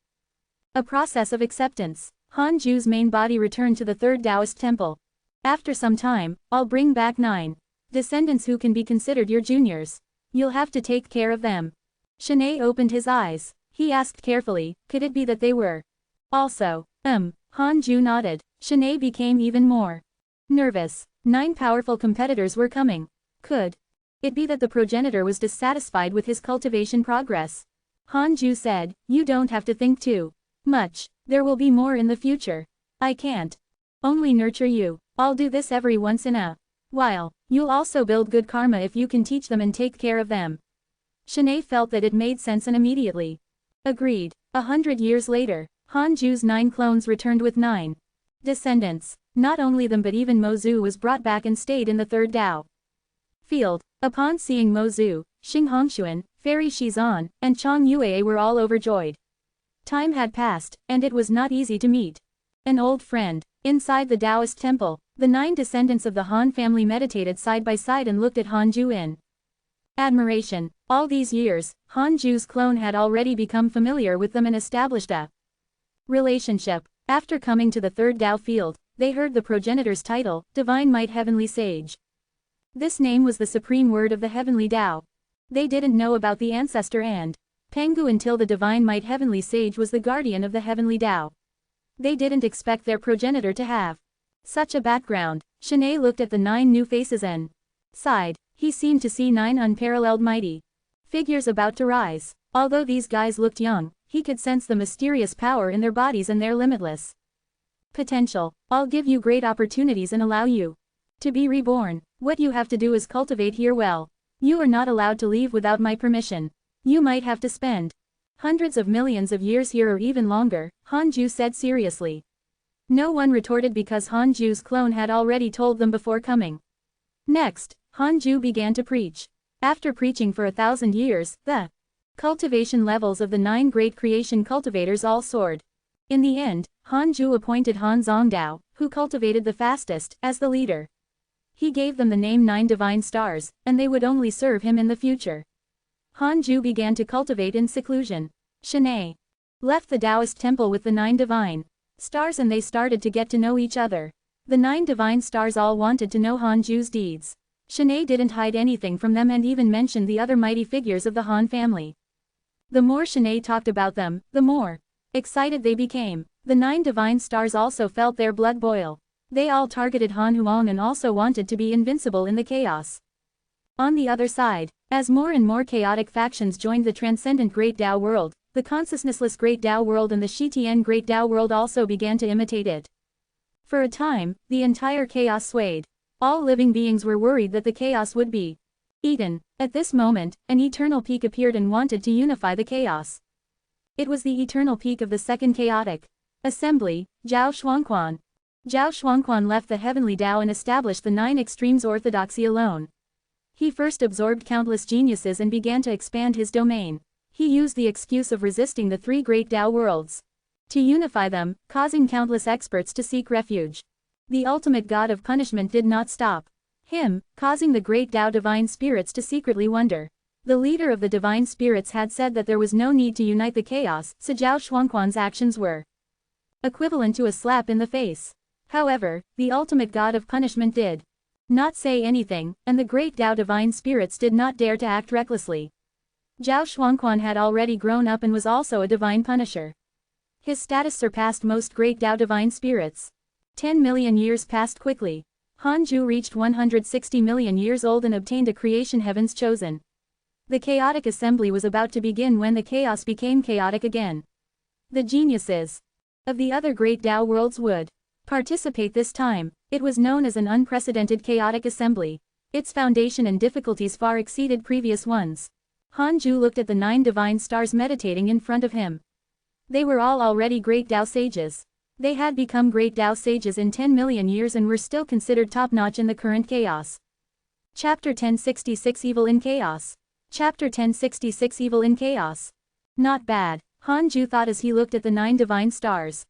S1: a process of acceptance. Hanju's main body returned to the third Taoist temple. "After some time, I'll bring back 9 descendants who can be considered your juniors. You'll have to take care of them." Shanae opened his eyes. He asked carefully, "Could it be that they were also?" Hanju nodded. Shanae became even more nervous. 9 powerful competitors were coming. Could it be that the progenitor was dissatisfied with his cultivation progress? Hanju said, "You don't have to think too much. There will be more in the future. I can't only nurture you. I'll do this every once in a while. You'll also build good karma if you can teach them and take care of them." Shanae felt that it made sense and immediately agreed. 100 years later, Hanju's 9 clones returned with 9 descendants. Not only them but even Mozu was brought back and stayed in the third Tao field. Upon seeing Mozu, Xing Hongshuan, Fairy Shizan, and Chang Yue were all overjoyed. Time had passed, and it was not easy to meet an old friend. Inside the Taoist temple, the 9 descendants of the Han family meditated side by side and looked at Hanju in admiration. All these years, Hanju's clone had already become familiar with them and established a relationship. After coming to the third Tao field, they heard the progenitor's title, Divine Might Heavenly Sage. This name was the supreme word of the Heavenly Tao. They didn't know about the ancestor and Pengu until the Divine Might Heavenly Sage was the guardian of the Heavenly Tao. They didn't expect their progenitor to have such a background. Shanae looked at the 9 new faces and sighed. He seemed to see 9 unparalleled mighty figures about to rise. Although these guys looked young, he could sense the mysterious power in their bodies and their limitless potential. "I'll give you great opportunities and allow you to be reborn. What you have to do is cultivate here well. You are not allowed to leave without my permission. You might have to spend hundreds of millions of years here or even longer," Hanju said seriously. No one retorted because Hanju's clone had already told them before coming. Next, Hanju began to preach. After preaching for 1,000 years, the cultivation levels of the 9 great creation cultivators all soared. In the end, Hanju appointed Han Zongdao, who cultivated the fastest, as the leader. He gave them the name 9 divine stars, and they would only serve him in the future. Hanju began to cultivate in seclusion. Shanae left the Taoist temple with the 9 divine stars and they started to get to know each other. The 9 divine stars all wanted to know Hanju's deeds. Shanae didn't hide anything from them and even mentioned the other mighty figures of the Han family. The more Shanae talked about them, the more excited they became. The 9 divine stars also felt their blood boil. They all targeted Han Huang and also wanted to be invincible in the chaos. On the other side, as more and more chaotic factions joined the transcendent Great Tao world, the consciousnessless Great Tao world and the Shitian Great Tao world also began to imitate it. For a time, the entire chaos swayed. All living beings were worried that the chaos would be eaten. At this moment, an eternal peak appeared and wanted to unify the chaos. It was the eternal peak of the second chaotic assembly, Zhao Shuangquan. Zhao Shuangquan left the heavenly Tao and established the 9 extremes orthodoxy alone. He first absorbed countless geniuses and began to expand his domain. He used the excuse of resisting the 3 great Tao worlds to unify them, causing countless experts to seek refuge. The ultimate god of punishment did not stop him, causing the great Tao divine spirits to secretly wonder. The leader of the divine spirits had said that there was no need to unite the chaos, so Zhao Shuangquan's actions were equivalent to a slap in the face. However, the ultimate god of punishment did not say anything, and the great Tao divine spirits did not dare to act recklessly. Zhao Xuanquan had already grown up and was also a divine punisher. His status surpassed most great Tao divine spirits. 10 million years passed quickly. Hanju reached 160 million years old and obtained a creation heavens chosen. The chaotic assembly was about to begin when the chaos became chaotic again. The geniuses of the other great Tao worlds would participate this time. It was known as an unprecedented chaotic assembly. Its foundation and difficulties far exceeded previous ones. Hanju looked at the 9 divine stars meditating in front of him. They were all already great Tao sages. They had become great Tao sages in 10 million years and were still considered top-notch in the current chaos. Chapter 1066 Evil in Chaos. Chapter 1066 Evil in Chaos. Not bad, Hanju thought as he looked at the 9 divine stars.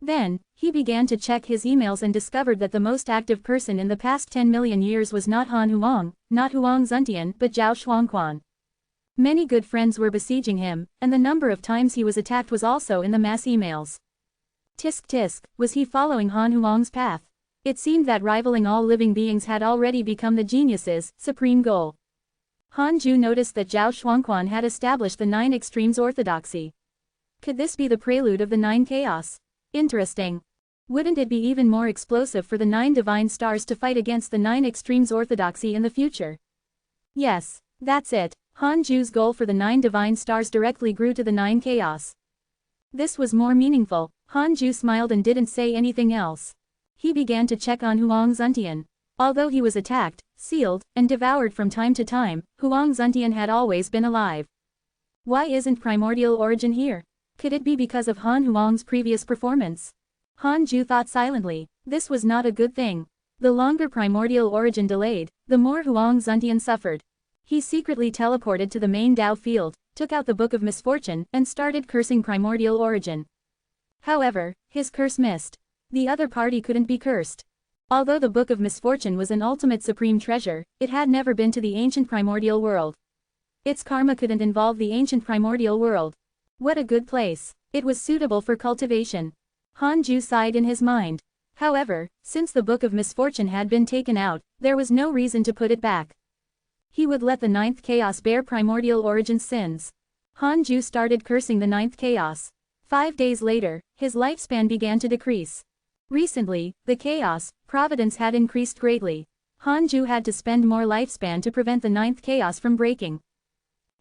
S1: Then, he began to check his emails and discovered that the most active person in the past 10 million years was not Han Huang, not Huang Zuntian, but Zhao Xuanquan. Many good friends were besieging him, and the number of times he was attacked was also in the mass emails. Tisk tisk, was he following Han Huang's path? It seemed that rivaling all living beings had already become the genius's supreme goal. Hanju noticed that Zhao Xuanquan had established the 9 extremes orthodoxy. Could this be the prelude of the 9 chaos? Interesting. Wouldn't it be even more explosive for the 9 divine stars to fight against the 9 extremes orthodoxy in the future? Yes, that's it. Hanju's goal for the 9 divine stars directly grew to the 9 chaos. This was more meaningful. Hanju smiled and didn't say anything else. He began to check on Huang Zuntian. Although he was attacked, sealed, and devoured from time to time, Huang Zuntian had always been alive. Why isn't primordial origin here? Could it be because of Han Huang's previous performance? Hanju thought silently. This was not a good thing. The longer primordial origin delayed, the more Huang Zuntian suffered. He secretly teleported to the main Tao field, took out the Book of Misfortune, and started cursing primordial origin. However, his curse missed. The other party couldn't be cursed. Although the Book of Misfortune was an ultimate supreme treasure, it had never been to the ancient primordial world. Its karma couldn't involve the ancient primordial world. What a good place. It was suitable for cultivation. Hanju sighed in his mind. However, since the Book of Misfortune had been taken out, there was no reason to put it back. He would let the 9th chaos bear primordial origin sins. Hanju started cursing the 9th chaos. 5 days later, his lifespan began to decrease. Recently, the chaos, Providence had increased greatly. Hanju had to spend more lifespan to prevent the 9th chaos from breaking.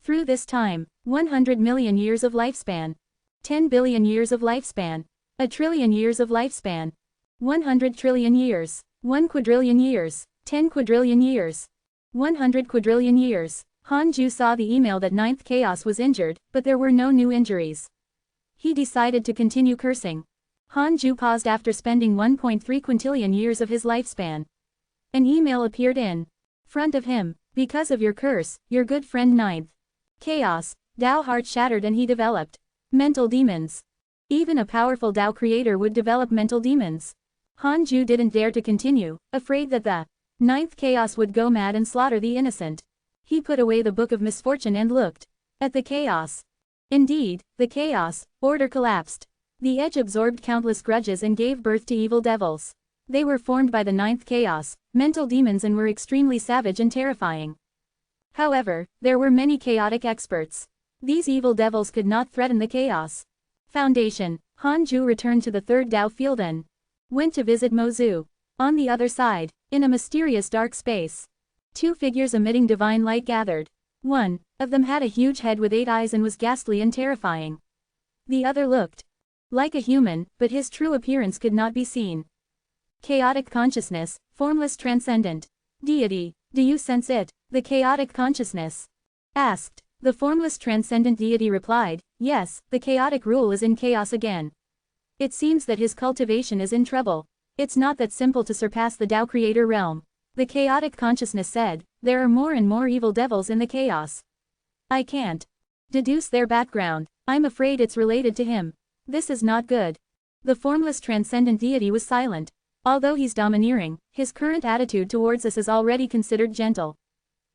S1: Through this time, 100 million years of lifespan. 10 billion years of lifespan. A trillion years of lifespan. 100 trillion years. 1 quadrillion years. 10 quadrillion years. 100 quadrillion years. Hanju saw the email that 9th chaos was injured, but there were no new injuries. He decided to continue cursing. Hanju paused after spending 1.3 quintillion years of his lifespan. An email appeared in front of him. Because of your curse, your good friend 9th chaos, Tao heart shattered and he developed mental demons. Even a powerful Tao creator would develop mental demons. Hanju didn't dare to continue, afraid that the 9th chaos would go mad and slaughter the innocent. He put away the Book of Misfortune and looked at the chaos. Indeed, the chaos order collapsed. The edge absorbed countless grudges and gave birth to evil devils. They were formed by the 9th chaos, mental demons, and were extremely savage and terrifying. However, there were many chaotic experts. These evil devils could not threaten the chaos foundation. Hanju returned to the 3rd Tao field and went to visit Mozu. On the other side, in a mysterious dark space, 2 figures emitting divine light gathered. One of them had a huge head with 8 eyes and was ghastly and terrifying. The other looked like a human, but his true appearance could not be seen. Chaotic consciousness, formless transcendent deity, do you sense it? The chaotic consciousness asked. The formless transcendent deity replied, yes, the chaotic rule is in chaos again. It seems that his cultivation is in trouble. It's not that simple to surpass the Tao creator realm. The chaotic consciousness said, there are more and more evil devils in the chaos. I can't deduce their background. I'm afraid it's related to him. This is not good. The formless transcendent deity was silent. Although he's domineering, his current attitude towards us is already considered gentle.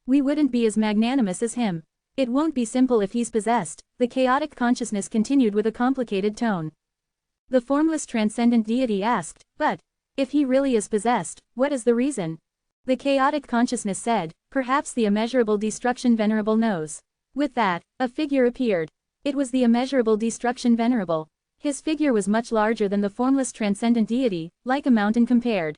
S1: We wouldn't be as magnanimous as him. It won't be simple if he's possessed, the chaotic consciousness continued with a complicated tone. The formless transcendent deity asked, but If he really is possessed, what is the reason? The chaotic consciousness said, perhaps the immeasurable destruction Venerable knows. With that, a figure appeared. It was the immeasurable destruction Venerable. His figure was much larger than the formless transcendent deity, like a mountain compared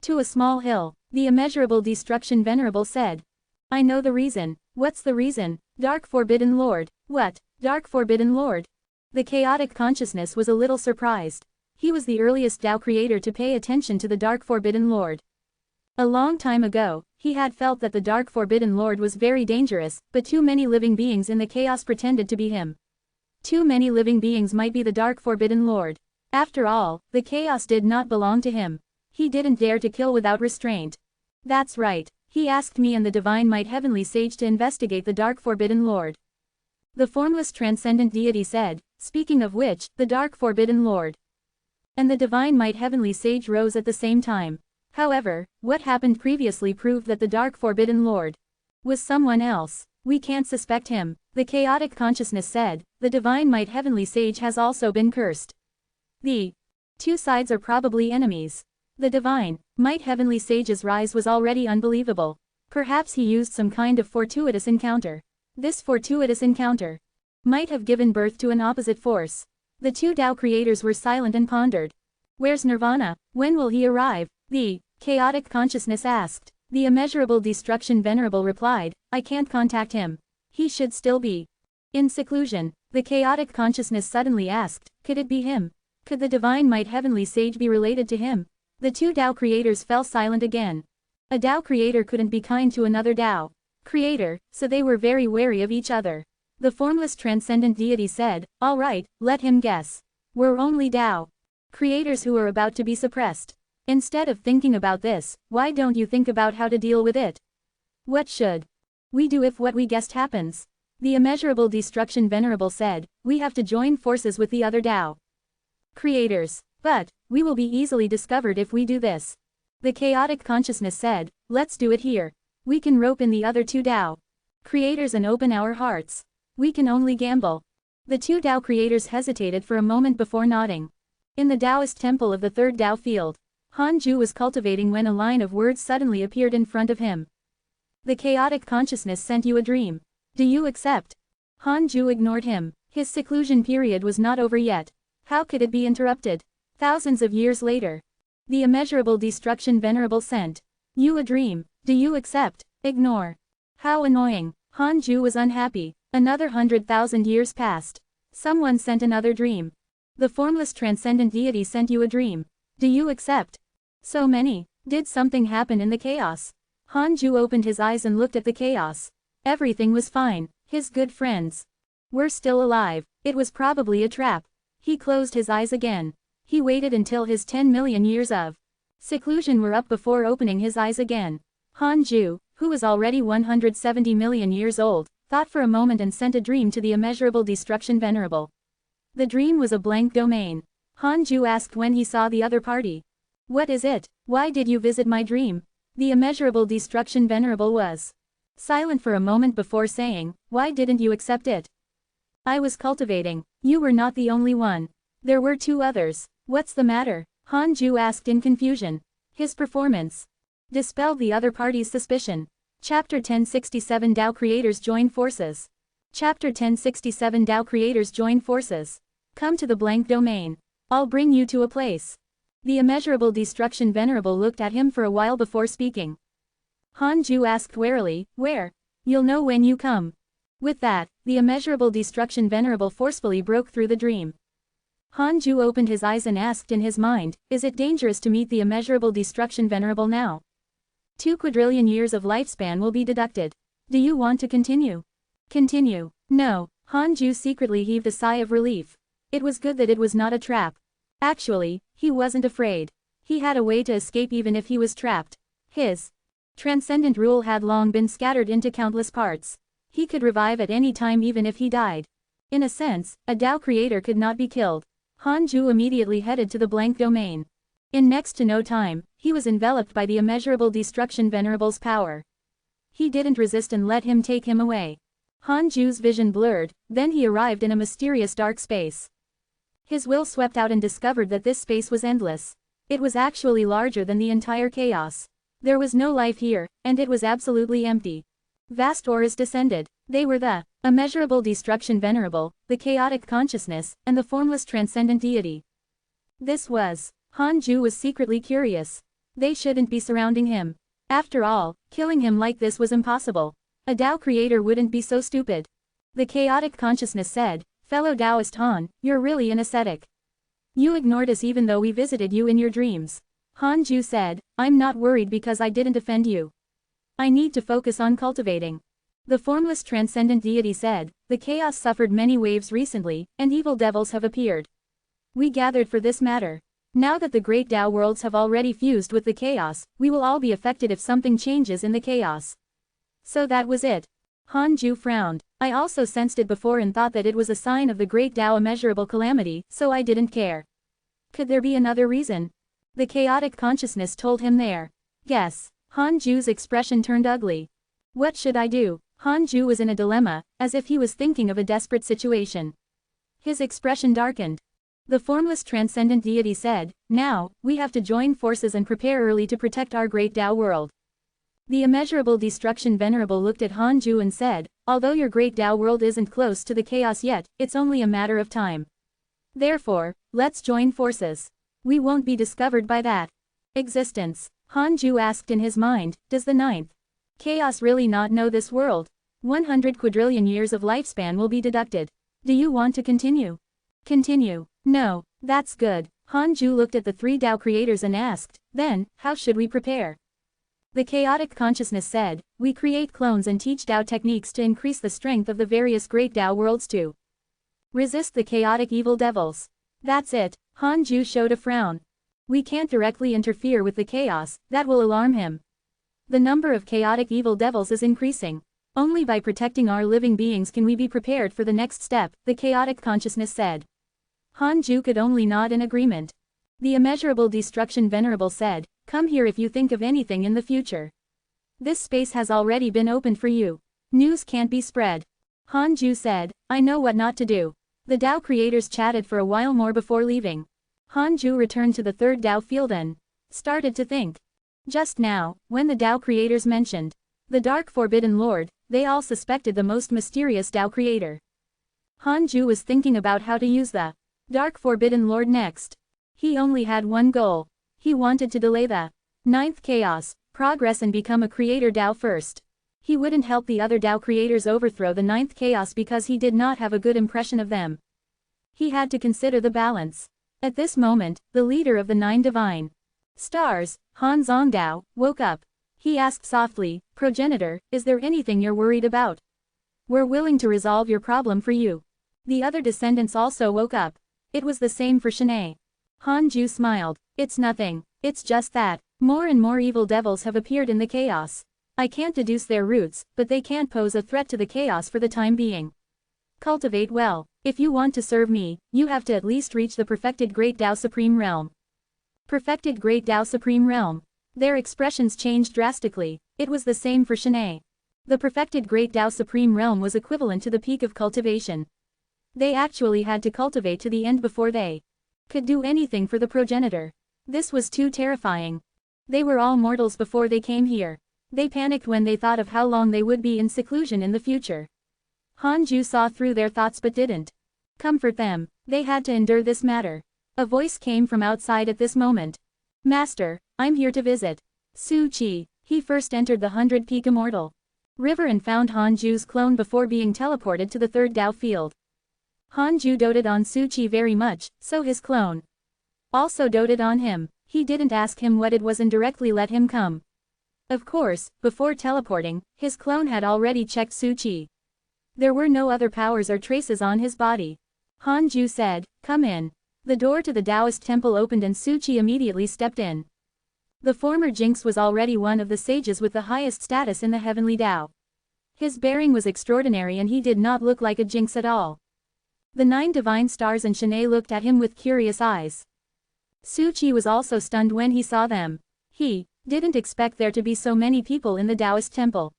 S1: to a small hill. The immeasurable destruction Venerable said, I know the reason. What's the reason? Dark Forbidden Lord. What? Dark Forbidden Lord? The chaotic consciousness was a little surprised. He was the earliest Tao creator to pay attention to the Dark Forbidden Lord. A long time ago, he had felt that the Dark Forbidden Lord was very dangerous, but too many living beings in the chaos pretended to be him. Too many living beings might be the Dark Forbidden Lord. After all, the chaos did not belong to him. He didn't dare to kill without restraint. That's right. He asked me and the Divine Might Heavenly Sage to investigate the Dark Forbidden Lord. The formless transcendent deity said, speaking of which, the Dark Forbidden Lord and the Divine Might Heavenly Sage rose at the same time. However, what happened previously proved that the Dark Forbidden Lord was someone else. We can't suspect him. The chaotic consciousness said, the Divine Might Heavenly Sage has also been cursed. The two sides are probably enemies. The Divine Might Heavenly Sage's rise was already unbelievable. Perhaps he used some kind of fortuitous encounter. This fortuitous encounter might have given birth to an opposite force. The two Tao creators were silent and pondered. Where's Nirvana? When will he arrive? The chaotic consciousness asked. The immeasurable destruction Venerable replied, I can't contact him. He should still be in seclusion. The chaotic consciousness suddenly asked, could it be him? Could the Divine Might Heavenly Sage be related to him? The two Tao creators fell silent again. A Tao creator couldn't be kind to another Tao creator, so they were very wary of each other. The formless transcendent deity said, all right, let him guess. We're only Tao creators who are about to be suppressed. Instead of thinking about this, why don't you think about how to deal with it? What should we do if what we guessed happens? The immeasurable destruction Venerable said, we have to join forces with the other Tao creators. But we will be easily discovered if we do this. The chaotic consciousness said, let's do it here. We can rope in the other two Tao creators and open our hearts. We can only gamble. The two Tao creators hesitated for a moment before nodding. In the Taoist temple of the third Tao field, Han Ju was cultivating when a line of words suddenly appeared in front of him. The chaotic consciousness sent you a dream. Do you accept? Han Ju ignored him. His seclusion period was not over yet. How could it be interrupted? Thousands of years later. The immeasurable destruction Venerable sent you a dream. Do you accept? Ignore. How annoying. Han Ju was unhappy. Another 100,000 years passed. Someone sent another dream. The formless transcendent deity sent you a dream. Do you accept? So many. Did something happen in the chaos? Han Ju opened his eyes and looked at the chaos. Everything was fine. His good friends were still alive. It was probably a trap. He closed his eyes again. He waited until his 10 million years of seclusion were up before opening his eyes again. Han Ju, who was already 170 million years old, thought for a moment and sent a dream to the immeasurable destruction Venerable. The dream was a blank domain. Han Ju asked when he saw the other party. What is it? Why did you visit my dream? The immeasurable destruction Venerable was silent for a moment before saying, why didn't you accept it? I was cultivating. You were not the only one. There were two others. What's the matter? Han Ju asked in confusion. His performance dispelled the other party's suspicion. Chapter 1067 Tao Creators Join Forces. Chapter 1067 Tao Creators Join Forces. Come to the blank domain. I'll bring you to a place. The immeasurable destruction Venerable looked at him for a while before speaking. Han Ju asked warily, where? You'll know when you come. With that, the immeasurable destruction Venerable forcefully broke through the dream. Han Ju opened his eyes and asked in his mind, is it dangerous to meet the immeasurable destruction Venerable now? 2 quadrillion years of lifespan will be deducted. Do you want to continue? Continue. No. Han Ju secretly heaved a sigh of relief. It was good that it was not a trap. Actually, he wasn't afraid. He had a way to escape even if he was trapped. His transcendent rule had long been scattered into countless parts. He could revive at any time even if he died. In a sense, a Tao creator could not be killed. Han Ju immediately headed to the blank domain. In next to no time, he was enveloped by the immeasurable destruction Venerable's power. He didn't resist and let him take him away. Han Ju's vision blurred, then he arrived in a mysterious dark space. His will swept out and discovered that this space was endless. It was actually larger than the entire chaos. There was no life here, and it was absolutely empty. Vast auras descended. They were the immeasurable destruction venerable, the chaotic consciousness, and the formless transcendent deity. This was. Hanju was secretly curious. They shouldn't be surrounding him. After all, killing him like this was impossible. A Tao creator wouldn't be so stupid. The chaotic consciousness said, "Fellow Taoist Han, you're really an ascetic. You ignored us even though we visited you in your dreams." Hanju said, "I'm not worried because I didn't offend you. I need to focus on cultivating." The formless transcendent deity said, "The chaos suffered many waves recently, and evil devils have appeared. We gathered for this matter. Now that the great Tao worlds have already fused with the chaos, we will all be affected if something changes in the chaos." So that was it. Hanju frowned. "I also sensed it before and thought that it was a sign of the great Tao immeasurable calamity, so I didn't care. Could there be another reason?" The chaotic consciousness told him there. "Yes." Hanju's expression turned ugly. "What should I do?" Hanju was in a dilemma, as if he was thinking of a desperate situation. His expression darkened. The formless transcendent deity said, "Now, we have to join forces and prepare early to protect our great Tao world." The immeasurable destruction venerable looked at Hanju and said, "Although your great Tao world isn't close to the chaos yet, it's only a matter of time. Therefore, let's join forces. We won't be discovered by that existence." Hanju asked in his mind, "Does the ninth chaos really not know this world? 100 quadrillion years of lifespan will be deducted. Do you want to continue?" "Continue. No, that's good." Hanju looked at the three Tao creators and asked, "Then, how should we prepare?" The chaotic consciousness said, "We create clones and teach Tao techniques to increase the strength of the various great Tao worlds to resist the chaotic evil devils." "That's it." Hanju showed a frown. "We can't directly interfere with the chaos, that will alarm him. The number of chaotic evil devils is increasing. Only by protecting our living beings can we be prepared for the next step," the chaotic consciousness said. Hanju could only nod in agreement. The immeasurable destruction venerable said, "Come here if you think of anything in the future. This space has already been opened for you. News can't be spread." Hanju said, "I know what not to do." The Tao creators chatted for a while more before leaving. Hanju returned to the third Tao field and started to think. Just now, when the Tao creators mentioned the Dark Forbidden Lord, they all suspected the most mysterious Tao creator. Hanju was thinking about how to use the Dark Forbidden Lord next. He only had one goal. He wanted to delay the ninth chaos, progress and become a creator Tao first. He wouldn't help the other Tao creators overthrow the ninth chaos because he did not have a good impression of them. He had to consider the balance. At this moment, the leader of the 9 divine stars, Han Zongdao, woke up. He asked softly, "Progenitor, is there anything you're worried about? We're willing to resolve your problem for you." The other descendants also woke up. It was the same for Shanae. Hanju smiled. "It's nothing. It's just that more and more evil devils have appeared in the chaos. I can't deduce their roots, but they can't pose a threat to the chaos for the time being. Cultivate well. If you want to serve me, you have to at least reach the perfected Great Tao Supreme Realm." Perfected Great Tao Supreme Realm. Their expressions changed drastically. It was the same for Shanae. The perfected Great Tao Supreme Realm was equivalent to the peak of cultivation. They actually had to cultivate to the end before they could do anything for the progenitor. This was too terrifying. They were all mortals before they came here. They panicked when they thought of how long they would be in seclusion in the future. Hanju saw through their thoughts but didn't comfort them. They had to endure this matter. A voice came from outside at this moment. "Master, I'm here to visit Su Qi." He first entered the 100 Peak Immortal River and found Hanju's clone before being teleported to the third Tao field. Hanju doted on Su Qi very much, so his clone also doted on him. He didn't ask him what it was and directly let him come. Of course, before teleporting, his clone had already checked Su Qi. There were no other powers or traces on his body. Hanju said, "Come in." The door to the Taoist temple opened and Su Qi immediately stepped in. The former Jinx was already one of the sages with the highest status in the heavenly Tao. His bearing was extraordinary and he did not look like a Jinx at all. The 9 divine stars and Shanae looked at him with curious eyes. Su Qi was also stunned when he saw them. He didn't expect there to be so many people in the Taoist temple.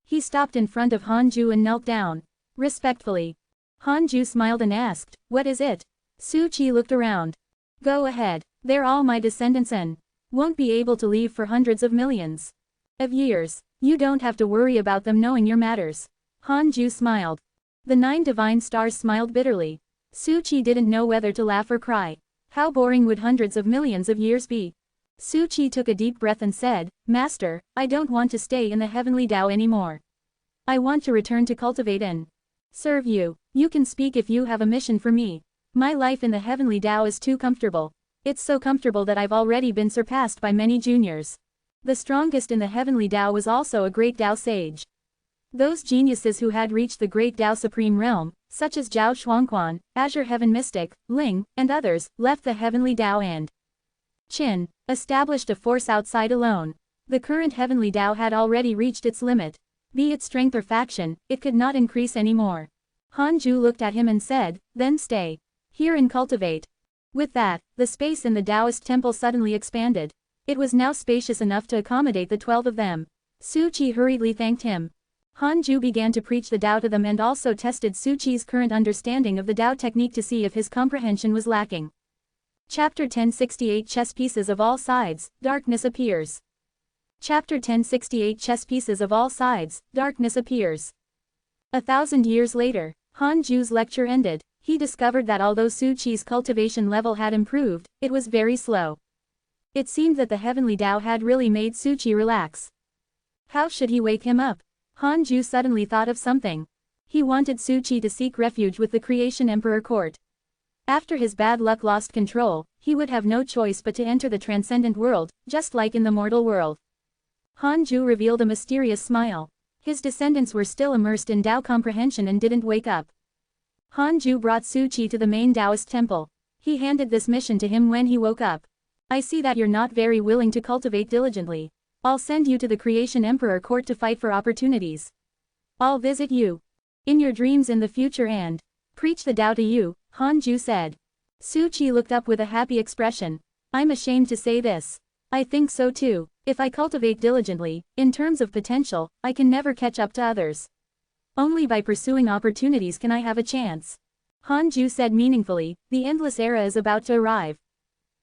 S1: He stopped in front of Hanju and knelt down respectfully. Hanju smiled and asked, "What is it?" Su Qi looked around. Go ahead, they're all my descendants and won't be able to leave for hundreds of millions of years. You don't have to worry about them knowing your matters. Hanju smiled. The 9 divine stars smiled bitterly. Suchi didn't know whether to laugh or cry. How boring would hundreds of millions of years be? Suchi took a deep breath and said, Master, I don't want to stay in the heavenly Tao anymore. I want to return to cultivate and serve you. You can speak if you have a mission for me. My life in the heavenly Tao is too comfortable. It's so comfortable that I've already been surpassed by many juniors. The strongest in the heavenly Tao was also a great Tao sage. Those geniuses who had reached the great Tao supreme realm, such as Zhao Shuangquan, Azure Heaven Mystic, Ling, and others, left the heavenly Tao and Qin established a force outside alone. The current heavenly Tao had already reached its limit. Be it strength or faction, it could not increase anymore. Hanju looked at him and said, then stay here and cultivate. With that, the space in the Taoist temple suddenly expanded. It was now spacious enough to accommodate the 12 of them. Suchi hurriedly thanked him. Hanju began to preach the Tao to them and also tested Suchi's current understanding of the Tao technique to see if his comprehension was lacking. Chapter 1068 Chess pieces of all sides, darkness appears. Chapter 1068 Chess pieces of all sides, darkness appears. 1,000 years later, Hanju's lecture ended. He discovered that although Suchi's cultivation level had improved, it was very slow. It seemed that the heavenly Tao had really made Suchi relax. How should he wake him up? Hanju suddenly thought of something. He wanted Suchi to seek refuge with the Creation Emperor court. After his bad luck lost control, he would have no choice but to enter the transcendent world, just like in the mortal world. Hanju revealed a mysterious smile. His descendants were still immersed in Tao comprehension and didn't wake up. Hanju brought Suchi to the main Taoist temple. He handed this mission to him when he woke up. I see that you're not very willing to cultivate diligently. I'll send you to the Creation Emperor court to fight for opportunities. I'll visit you in your dreams in the future and preach the Tao to you, Hanju said. Suchi looked up with a happy expression. I'm ashamed to say this. I think so too. If I cultivate diligently, in terms of potential, I can never catch up to others. Only by pursuing opportunities can I have a chance. Hanju said meaningfully, the endless era is about to arrive.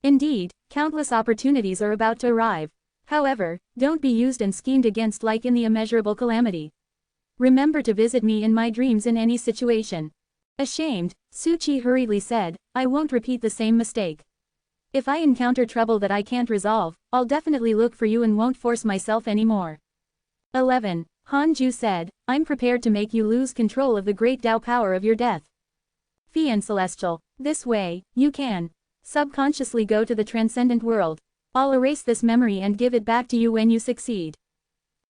S1: Indeed, countless opportunities are about to arrive. However, don't be used and schemed against like in the immeasurable calamity. Remember to visit me in my dreams in any situation. Ashamed, Suchi hurriedly said, I won't repeat the same mistake. If I encounter trouble that I can't resolve, I'll definitely look for you and won't force myself anymore. 11. Hanju said, I'm prepared to make you lose control of the great Tao power of your death. Fian Celestial, this way, you can subconsciously go to the transcendent world. I'll erase this memory and give it back to you when you succeed.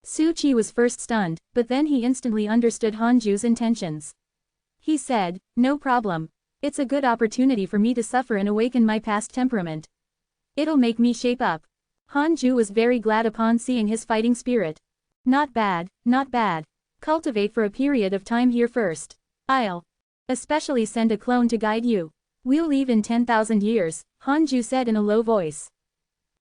S1: Suchi was first stunned, but then he instantly understood Hanju's intentions. He said, no problem. It's a good opportunity for me to suffer and awaken my past temperament. It'll make me shape up. Hanju was very glad upon seeing his fighting spirit. Not bad, not bad. Cultivate for a period of time here first. I'll especially send a clone to guide you. We'll leave in 10,000 years, Hanju said in a low voice.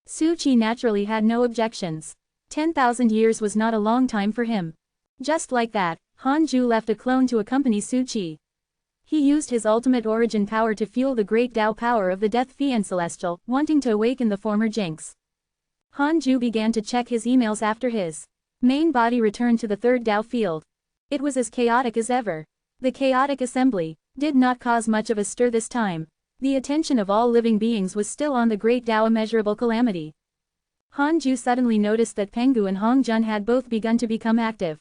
S1: Suchi naturally had no objections. 10,000 years was not a long time for him. Just like that, Hanju left a clone to accompany Suchi. He used his ultimate origin power to fuel the great Tao power of the Death Fian Celestial, wanting to awaken the former Jinx. Hanju began to check his emails after his main body returned to the third Tao field. It was as chaotic as ever. The chaotic assembly did not cause much of a stir this time. The attention of all living beings was still on the great Tao immeasurable calamity. Hanju suddenly noticed that Penggu and Hongjun had both begun to become active.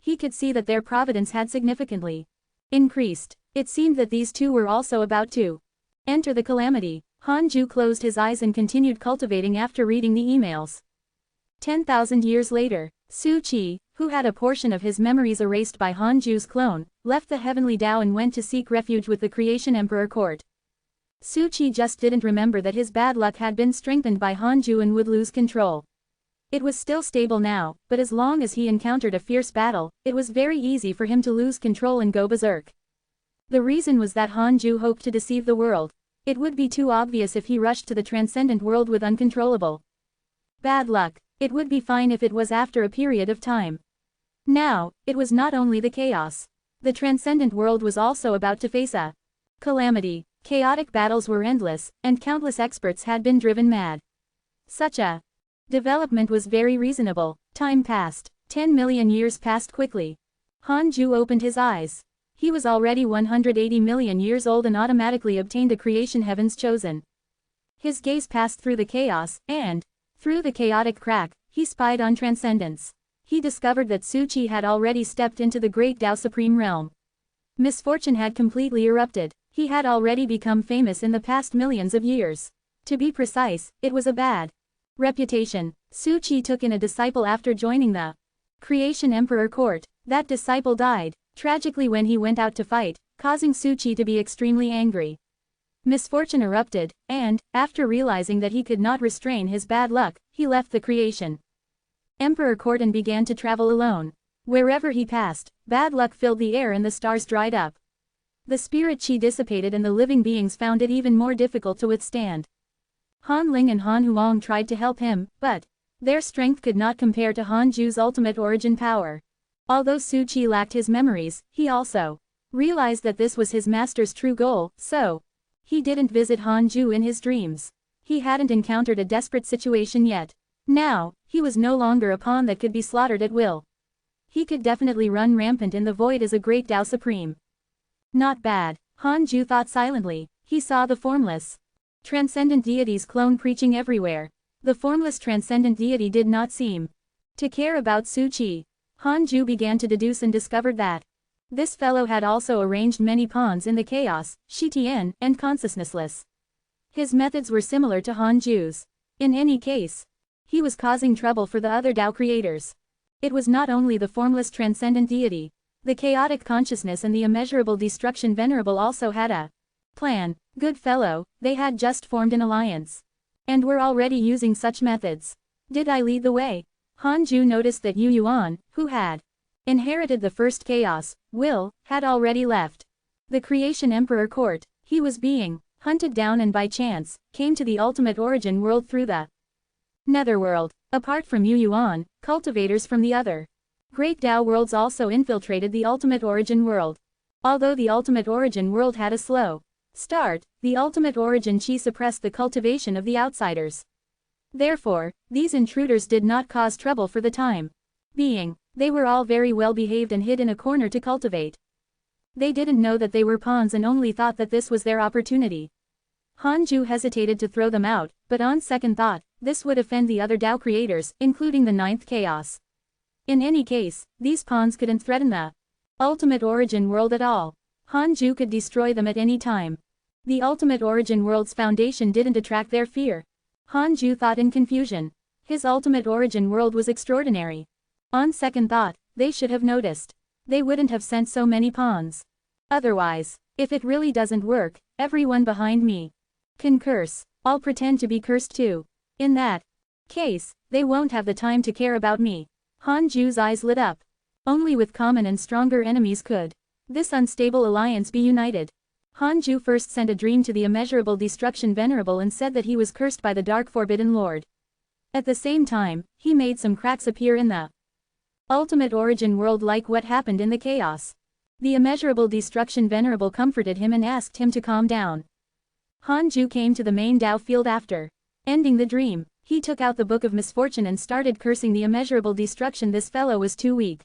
S1: He could see that their providence had significantly increased. It seemed that these two were also about to enter the calamity. Hanju closed his eyes and continued cultivating after reading the emails. 10,000 years later, Suchi, who had a portion of his memories erased by Hanju's clone, left the heavenly Tao and went to seek refuge with the Creation Emperor court. Suchi just didn't remember that his bad luck had been strengthened by Hanju and would lose control. It was still stable now, but as long as he encountered a fierce battle, it was very easy for him to lose control and go berserk. The reason was that Hanju hoped to deceive the world. It would be too obvious if he rushed to the transcendent world with uncontrollable bad luck. It would be fine if it was after a period of time. Now, it was not only the chaos. The transcendent world was also about to face a Calamity. Chaotic battles were endless, and countless experts had been driven mad. Such a development was very reasonable. Time passed. 10 million years passed quickly. Hanju opened his eyes. He was already 180 million years old and automatically obtained the creation heavens chosen. His gaze passed through the chaos, and, through the chaotic crack, he spied on transcendence. He discovered that Su Qi had already stepped into the great Tao Supreme realm. Misfortune had completely erupted. He had already become famous in the past millions of years. To be precise, it was a bad reputation. Su Qi took in a disciple after joining the Creation Emperor court. That disciple died, tragically when he went out to fight, causing Su Qi to be extremely angry. Misfortune erupted, and, after realizing that he could not restrain his bad luck, he left the Creation Emperor court and began to travel alone. Wherever he passed, bad luck filled the air and the stars dried up. The spirit chi dissipated and the living beings found it even more difficult to withstand. Han Ling and Han Huang tried to help him, but their strength could not compare to Han Ju's ultimate origin power. Although Su Qi lacked his memories, he also realized that this was his master's true goal, so he didn't visit Han Ju in his dreams. He hadn't encountered a desperate situation yet. Now, he was no longer a pawn that could be slaughtered at will. He could definitely run rampant in the void as a great Tao Supreme. Not bad, Han Ju thought silently. He saw the formless transcendent deity's clone preaching everywhere. The formless transcendent deity did not seem to care about Su Qi. Han Ju began to deduce and discovered that this fellow had also arranged many pawns in the chaos, Shi Tian, and consciousnessless. His methods were similar to Han Ju's. In any case, he was causing trouble for the other Tao creators. It was not only the formless transcendent deity. The chaotic consciousness and the immeasurable destruction venerable also had a plan. Good fellow, they had just formed an alliance. And were already using such methods. Did I lead the way? Han Ju noticed that Yu Yuan, who had inherited the first chaos, had already left the Creation Emperor court. He was being hunted down and by chance, came to the ultimate origin world through the netherworld. Apart from Yu Yuan, cultivators from the other great Tao worlds also infiltrated the ultimate origin world. Although the ultimate origin world had a slow start, the ultimate origin chi suppressed the cultivation of the outsiders. Therefore, these intruders did not cause trouble for the time being. They were all very well behaved and hid in a corner to cultivate. They didn't know that they were pawns and only thought that this was their opportunity. Han Ju hesitated to throw them out, but on second thought, this would offend the other Tao creators, including the ninth chaos. In any case, these pawns couldn't threaten the ultimate origin world at all. Han Ju could destroy them at any time. The ultimate origin world's foundation didn't attract their fear. Han Ju thought in confusion. His ultimate origin world was extraordinary. On second thought, they should have noticed. They wouldn't have sent so many pawns. Otherwise, if it really doesn't work, everyone behind me can curse. I'll pretend to be cursed too. In that case, they won't have the time to care about me. Han Ju's eyes lit up. Only with common and stronger enemies could this unstable alliance be united. Han Ju first sent a dream to the immeasurable destruction venerable and said that he was cursed by the dark forbidden lord. At the same time, he made some cracks appear in the ultimate origin world like what happened in the chaos. The immeasurable destruction venerable comforted him and asked him to calm down. Han Ju came to the main Tao field after ending the dream. He took out the book of misfortune and started cursing the immeasurable destruction. This fellow was too weak.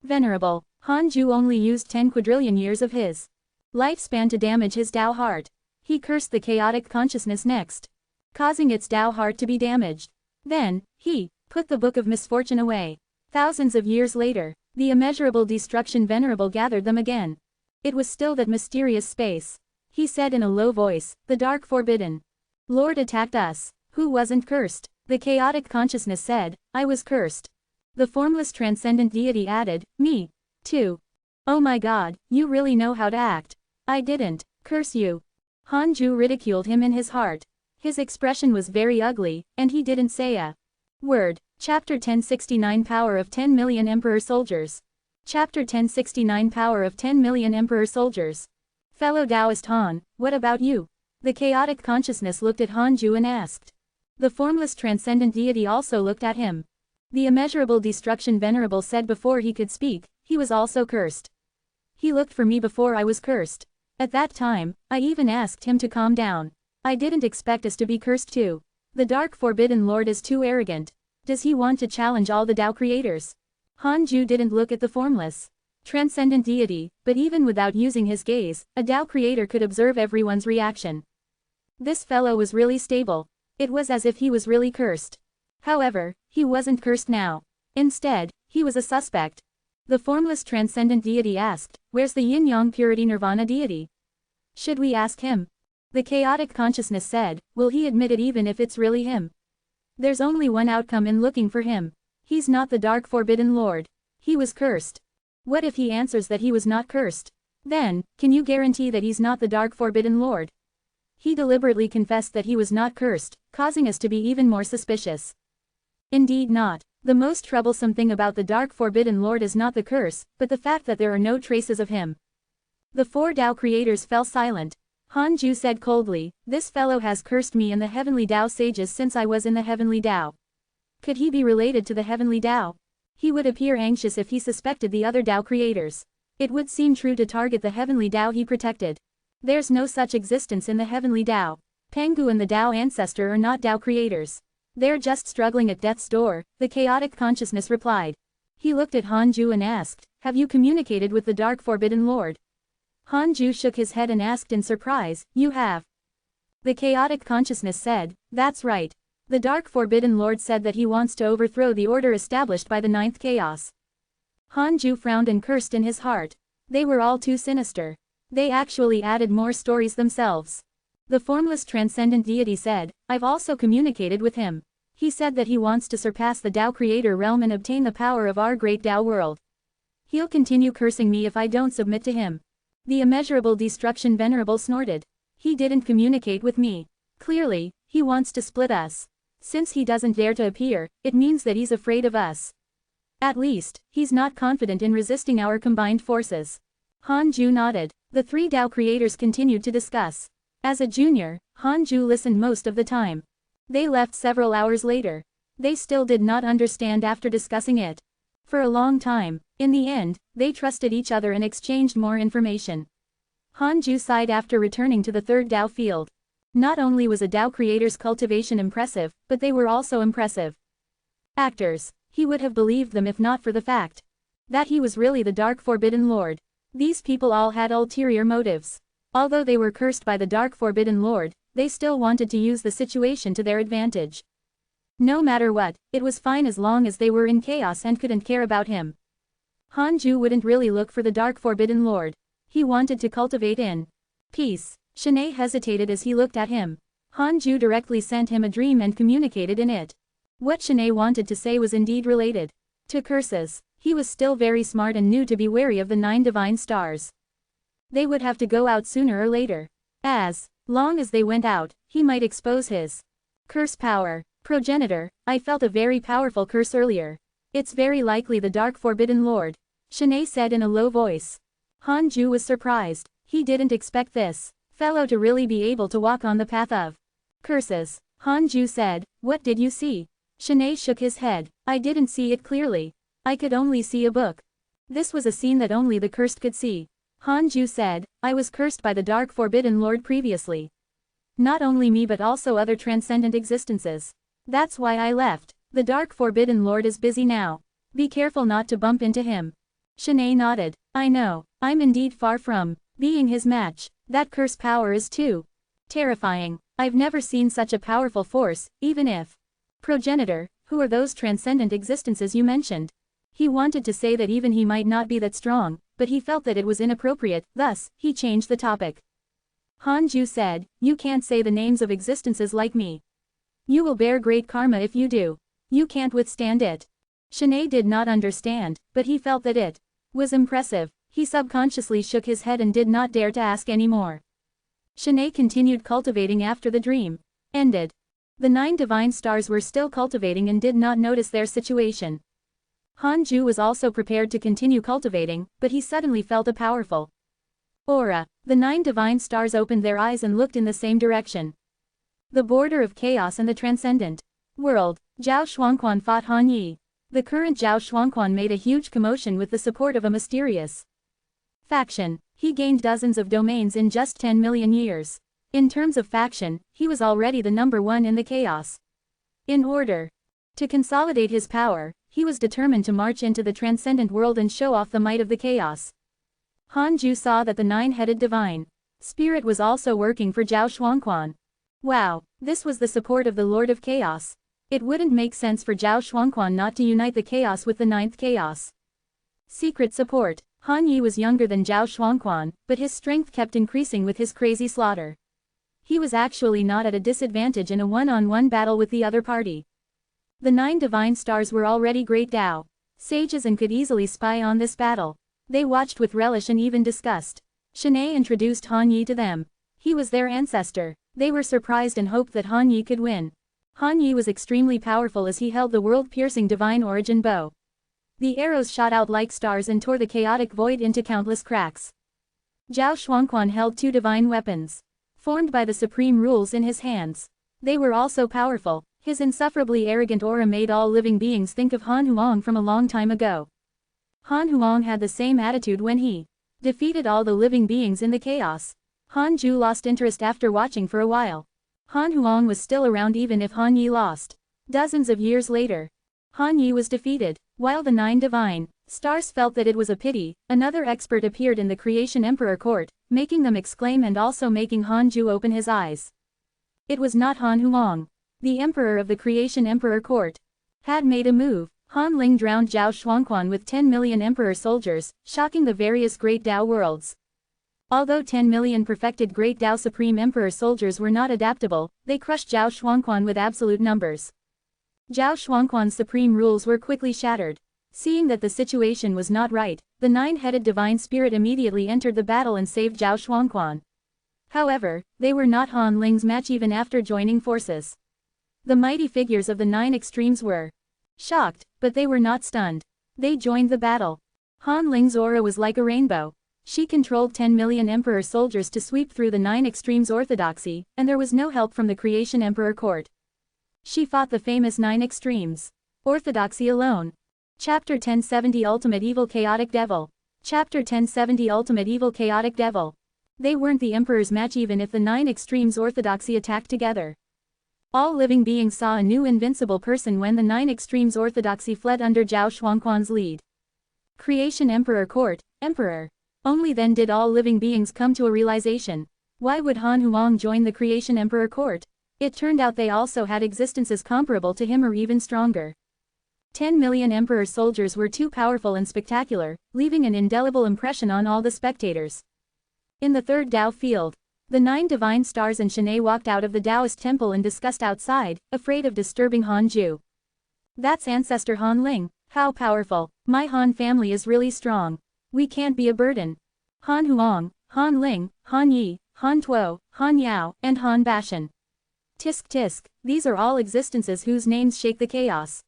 S1: Venerable, Han Ju only used 10 quadrillion years of his lifespan to damage his Tao heart. He cursed the chaotic consciousness next, causing its Tao heart to be damaged. Then, he put the book of misfortune away. Thousands of years later, the immeasurable destruction venerable gathered them again. It was still that mysterious space. He said in a low voice, the dark forbidden Lord attacked us. Who wasn't cursed? The chaotic consciousness said, I was cursed. The formless transcendent deity added, me too. Oh my god, you really know how to act. I didn't curse you. Han Ju ridiculed him in his heart. His expression was very ugly, and he didn't say a word. Chapter 1069 Power of 10 Million Emperor Soldiers. Chapter 1069 Power of 10 Million Emperor Soldiers. Fellow Taoist Han, what about you? The chaotic consciousness looked at Han Ju and asked. The formless transcendent deity also looked at him. The immeasurable destruction venerable said before he could speak, he was also cursed. He looked for me before I was cursed. At that time, I even asked him to calm down. I didn't expect us to be cursed too. The Dark Forbidden Lord is too arrogant. Does he want to challenge all the Tao creators? Hanju didn't look at the formless, transcendent deity, but even without using his gaze, a Tao creator could observe everyone's reaction. This fellow was really stable. It was as if he was really cursed. However, he wasn't cursed now. Instead, he was a suspect. The formless transcendent deity asked, "Where's the yin-yang purity nirvana deity? Should we ask him?" The chaotic consciousness said, "Will he admit it even if it's really him? There's only one outcome in looking for him. He's not the Dark Forbidden Lord. He was cursed. What if he answers that he was not cursed? Then, can you guarantee that he's not the Dark Forbidden Lord?" He deliberately confessed that he was not cursed, causing us to be even more suspicious. Indeed not. The most troublesome thing about the Dark Forbidden Lord is not the curse, but the fact that there are no traces of him. The four Tao creators fell silent. Hanju said coldly, "This fellow has cursed me and the heavenly Tao sages since I was in the heavenly Tao. Could he be related to the heavenly Tao? He would appear anxious if he suspected the other Tao creators. It would seem true to target the heavenly Tao he protected. There's no such existence in the heavenly Tao. Pengu and the Tao ancestor are not Tao creators. They're just struggling at death's door," the chaotic consciousness replied. He looked at Hanju and asked, "Have you communicated with the Dark Forbidden Lord?" Hanju shook his head and asked in surprise, "You have?" The chaotic consciousness said, "That's right. The Dark Forbidden Lord said that he wants to overthrow the order established by the ninth chaos." Hanju frowned and cursed in his heart. They were all too sinister. They actually added more stories themselves. The formless transcendent deity said, "I've also communicated with him. He said that he wants to surpass the Tao creator realm and obtain the power of our great Tao world. He'll continue cursing me if I don't submit to him." The immeasurable destruction venerable snorted. "He didn't communicate with me. Clearly, he wants to split us. Since he doesn't dare to appear, it means that he's afraid of us. At least, he's not confident in resisting our combined forces." Hanju nodded. The three Tao creators continued to discuss. As a junior, Hanju listened most of the time. They left several hours later. They still did not understand after discussing it. For a long time, in the end, they trusted each other and exchanged more information. Hanju sighed after returning to the third Tao field. Not only was a Tao creator's cultivation impressive, but they were also impressive. Actors. He would have believed them if not for the fact that he was really the Dark Forbidden Lord. These people all had ulterior motives. Although they were cursed by the Dark Forbidden Lord, they still wanted to use the situation to their advantage. No matter what, it was fine as long as they were in chaos and couldn't care about him. Hanju wouldn't really look for the Dark Forbidden Lord. He wanted to cultivate in peace. Shanae hesitated as he looked at him. Hanju directly sent him a dream and communicated in it. What Shanae wanted to say was indeed related to curses. He was still very smart and knew to be wary of the 9 divine stars. They would have to go out sooner or later. As long as they went out, he might expose his curse power. "Progenitor, I felt a very powerful curse earlier. It's very likely the Dark Forbidden Lord," Shanae said in a low voice. Hanju was surprised. He didn't expect this fellow to really be able to walk on the path of curses. Hanju said, "What did you see?" Shanae shook his head. "I didn't see it clearly. I could only see a book." This was a scene that only the cursed could see. Hanju said, "I was cursed by the Dark Forbidden Lord previously. Not only me but also other transcendent existences. That's why I left. The Dark Forbidden Lord is busy now. Be careful not to bump into him." Shanae nodded. "I know. I'm indeed far from being his match. That curse power is too terrifying. I've never seen such a powerful force, even if." "Progenitor, who are those transcendent existences you mentioned?" He wanted to say that even he might not be that strong, but he felt that it was inappropriate, thus, he changed the topic. Hanju said, "You can't say the names of existences like me. You will bear great karma if you do. You can't withstand it." Shanae did not understand, but he felt that it was impressive. He subconsciously shook his head and did not dare to ask any more. Shanae continued cultivating after the dream ended. The 9 divine stars were still cultivating and did not notice their situation. Hanju was also prepared to continue cultivating, but he suddenly felt a powerful aura. The 9 divine stars opened their eyes and looked in the same direction. The border of chaos and the transcendent world. Zhao Shuangquan fought Han Yi. The current Zhao Shuangquan made a huge commotion with the support of a mysterious faction. He gained dozens of domains in just 10 million years. In terms of faction, he was already the number one in the chaos. In order to consolidate his power, he was determined to march into the transcendent world and show off the might of the chaos. Han Ju saw that the nine-headed divine spirit was also working for Zhao Shuangquan. Wow, this was the support of the Lord of Chaos. It wouldn't make sense for Zhao Shuangquan not to unite the chaos with the ninth chaos. Secret support. Han Yi was younger than Zhao Shuangquan, but his strength kept increasing with his crazy slaughter. He was actually not at a disadvantage in a one-on-one battle with the other party. The 9 divine stars were already great Dao sages and could easily spy on this battle. They watched with relish and even disgust. Shanae introduced Han Yi to them. He was their ancestor. They were surprised and hoped that Han Yi could win. Han Yi was extremely powerful as he held the world-piercing divine origin bow. The arrows shot out like stars and tore the chaotic void into countless cracks. Zhao Shuangquan held 2 divine weapons, formed by the supreme rules in his hands. They were also powerful. His insufferably arrogant aura made all living beings think of Han Huang from a long time ago. Han Huang had the same attitude when he defeated all the living beings in the chaos. Han Ju lost interest after watching for a while. Han Huang was still around even if Han Yi lost. Dozens of years later, Han Yi was defeated. While the 9 divine stars felt that it was a pity, another expert appeared in the Creation Emperor court, making them exclaim and also making Han Ju open his eyes. It was not Han Huang. The emperor of the Creation Emperor court had made a move. Han Ling drowned Zhao Shuangquan with 10 million emperor soldiers, shocking the various great Dao worlds. Although 10 million perfected great Dao Supreme Emperor soldiers were not adaptable, they crushed Zhao Shuangquan with absolute numbers. Zhao Shuangquan's supreme rules were quickly shattered. Seeing that the situation was not right, the 9-headed divine spirit immediately entered the battle and saved Zhao Shuangquan. However, they were not Han Ling's match even after joining forces. The mighty figures of the 9 extremes were shocked, but they were not stunned. They joined the battle. Han Ling's aura was like a rainbow. She controlled 10 million emperor soldiers to sweep through the 9 extremes orthodoxy, and there was no help from the Creation Emperor court. She fought the famous 9 extremes orthodoxy alone. Chapter 1070 Ultimate Evil Chaotic Devil. Chapter 1070 Ultimate Evil Chaotic Devil. They weren't the Emperor's match even if the 9 extremes orthodoxy attacked together. All living beings saw a new invincible person when the 9 extremes orthodoxy fled under Zhao Shuangquan's lead. Creation Emperor Court, Emperor. Only then did all living beings come to a realization. Why would Han Huang join the Creation Emperor Court? It turned out they also had existences comparable to him or even stronger. 10 million Emperor soldiers were too powerful and spectacular, leaving an indelible impression on all the spectators. In the third Dao field, the 9 divine stars and Shanae walked out of the Taoist temple in disgust outside, afraid of disturbing Han Ju. That's ancestor Han Ling. How powerful. My Han family is really strong. We can't be a burden. Han Huang, Han Ling, Han Yi, Han Tuo, Han Yao, and Han Bashan. Tisk tisk, these are all existences whose names shake the chaos.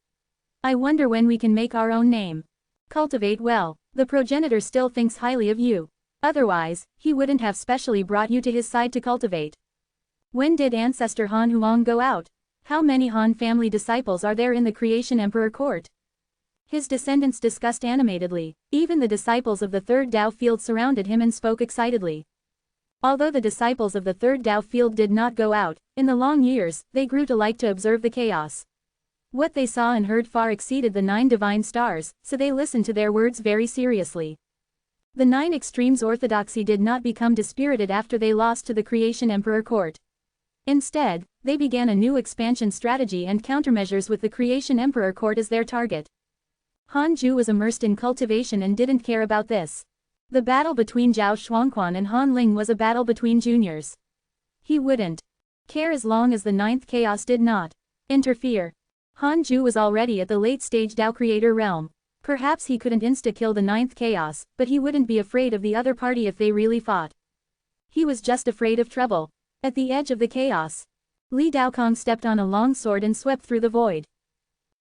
S1: I wonder when we can make our own name. Cultivate well. The progenitor still thinks highly of you. Otherwise, he wouldn't have specially brought you to his side to cultivate. When did ancestor Han Huang go out? How many Han family disciples are there in the Creation Emperor court? His descendants discussed animatedly. Even the disciples of the third Dao field surrounded him and spoke excitedly. Although the disciples of the third Dao field did not go out, in the long years, they grew to like to observe the chaos. What they saw and heard far exceeded the 9 divine stars, so they listened to their words very seriously. The 9 extremes orthodoxy did not become dispirited after they lost to the Creation Emperor court. Instead, they began a new expansion strategy and countermeasures with the Creation Emperor court as their target. Han Ju was immersed in cultivation and didn't care about this. The battle between Zhao Shuangquan and Han Ling was a battle between juniors. He wouldn't care as long as the 9th chaos did not interfere. Han Ju was already at the late-stage Dao creator realm. Perhaps he couldn't insta-kill the 9th chaos, but he wouldn't be afraid of the other party if they really fought. He was just afraid of trouble. At the edge of the chaos, Li Daokong stepped on a long sword and swept through the void.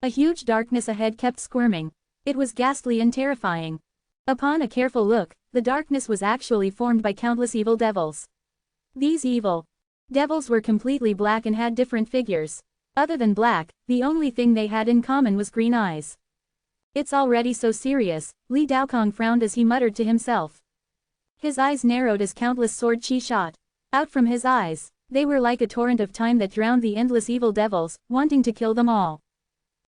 S1: A huge darkness ahead kept squirming. It was ghastly and terrifying. Upon a careful look, the darkness was actually formed by countless evil devils. These evil devils were completely black and had different figures. Other than black, the only thing they had in common was green eyes. It's already so serious, Li Daokong frowned as he muttered to himself. His eyes narrowed as countless sword chi shot out from his eyes. They were like a torrent of time that drowned the endless evil devils, wanting to kill them all.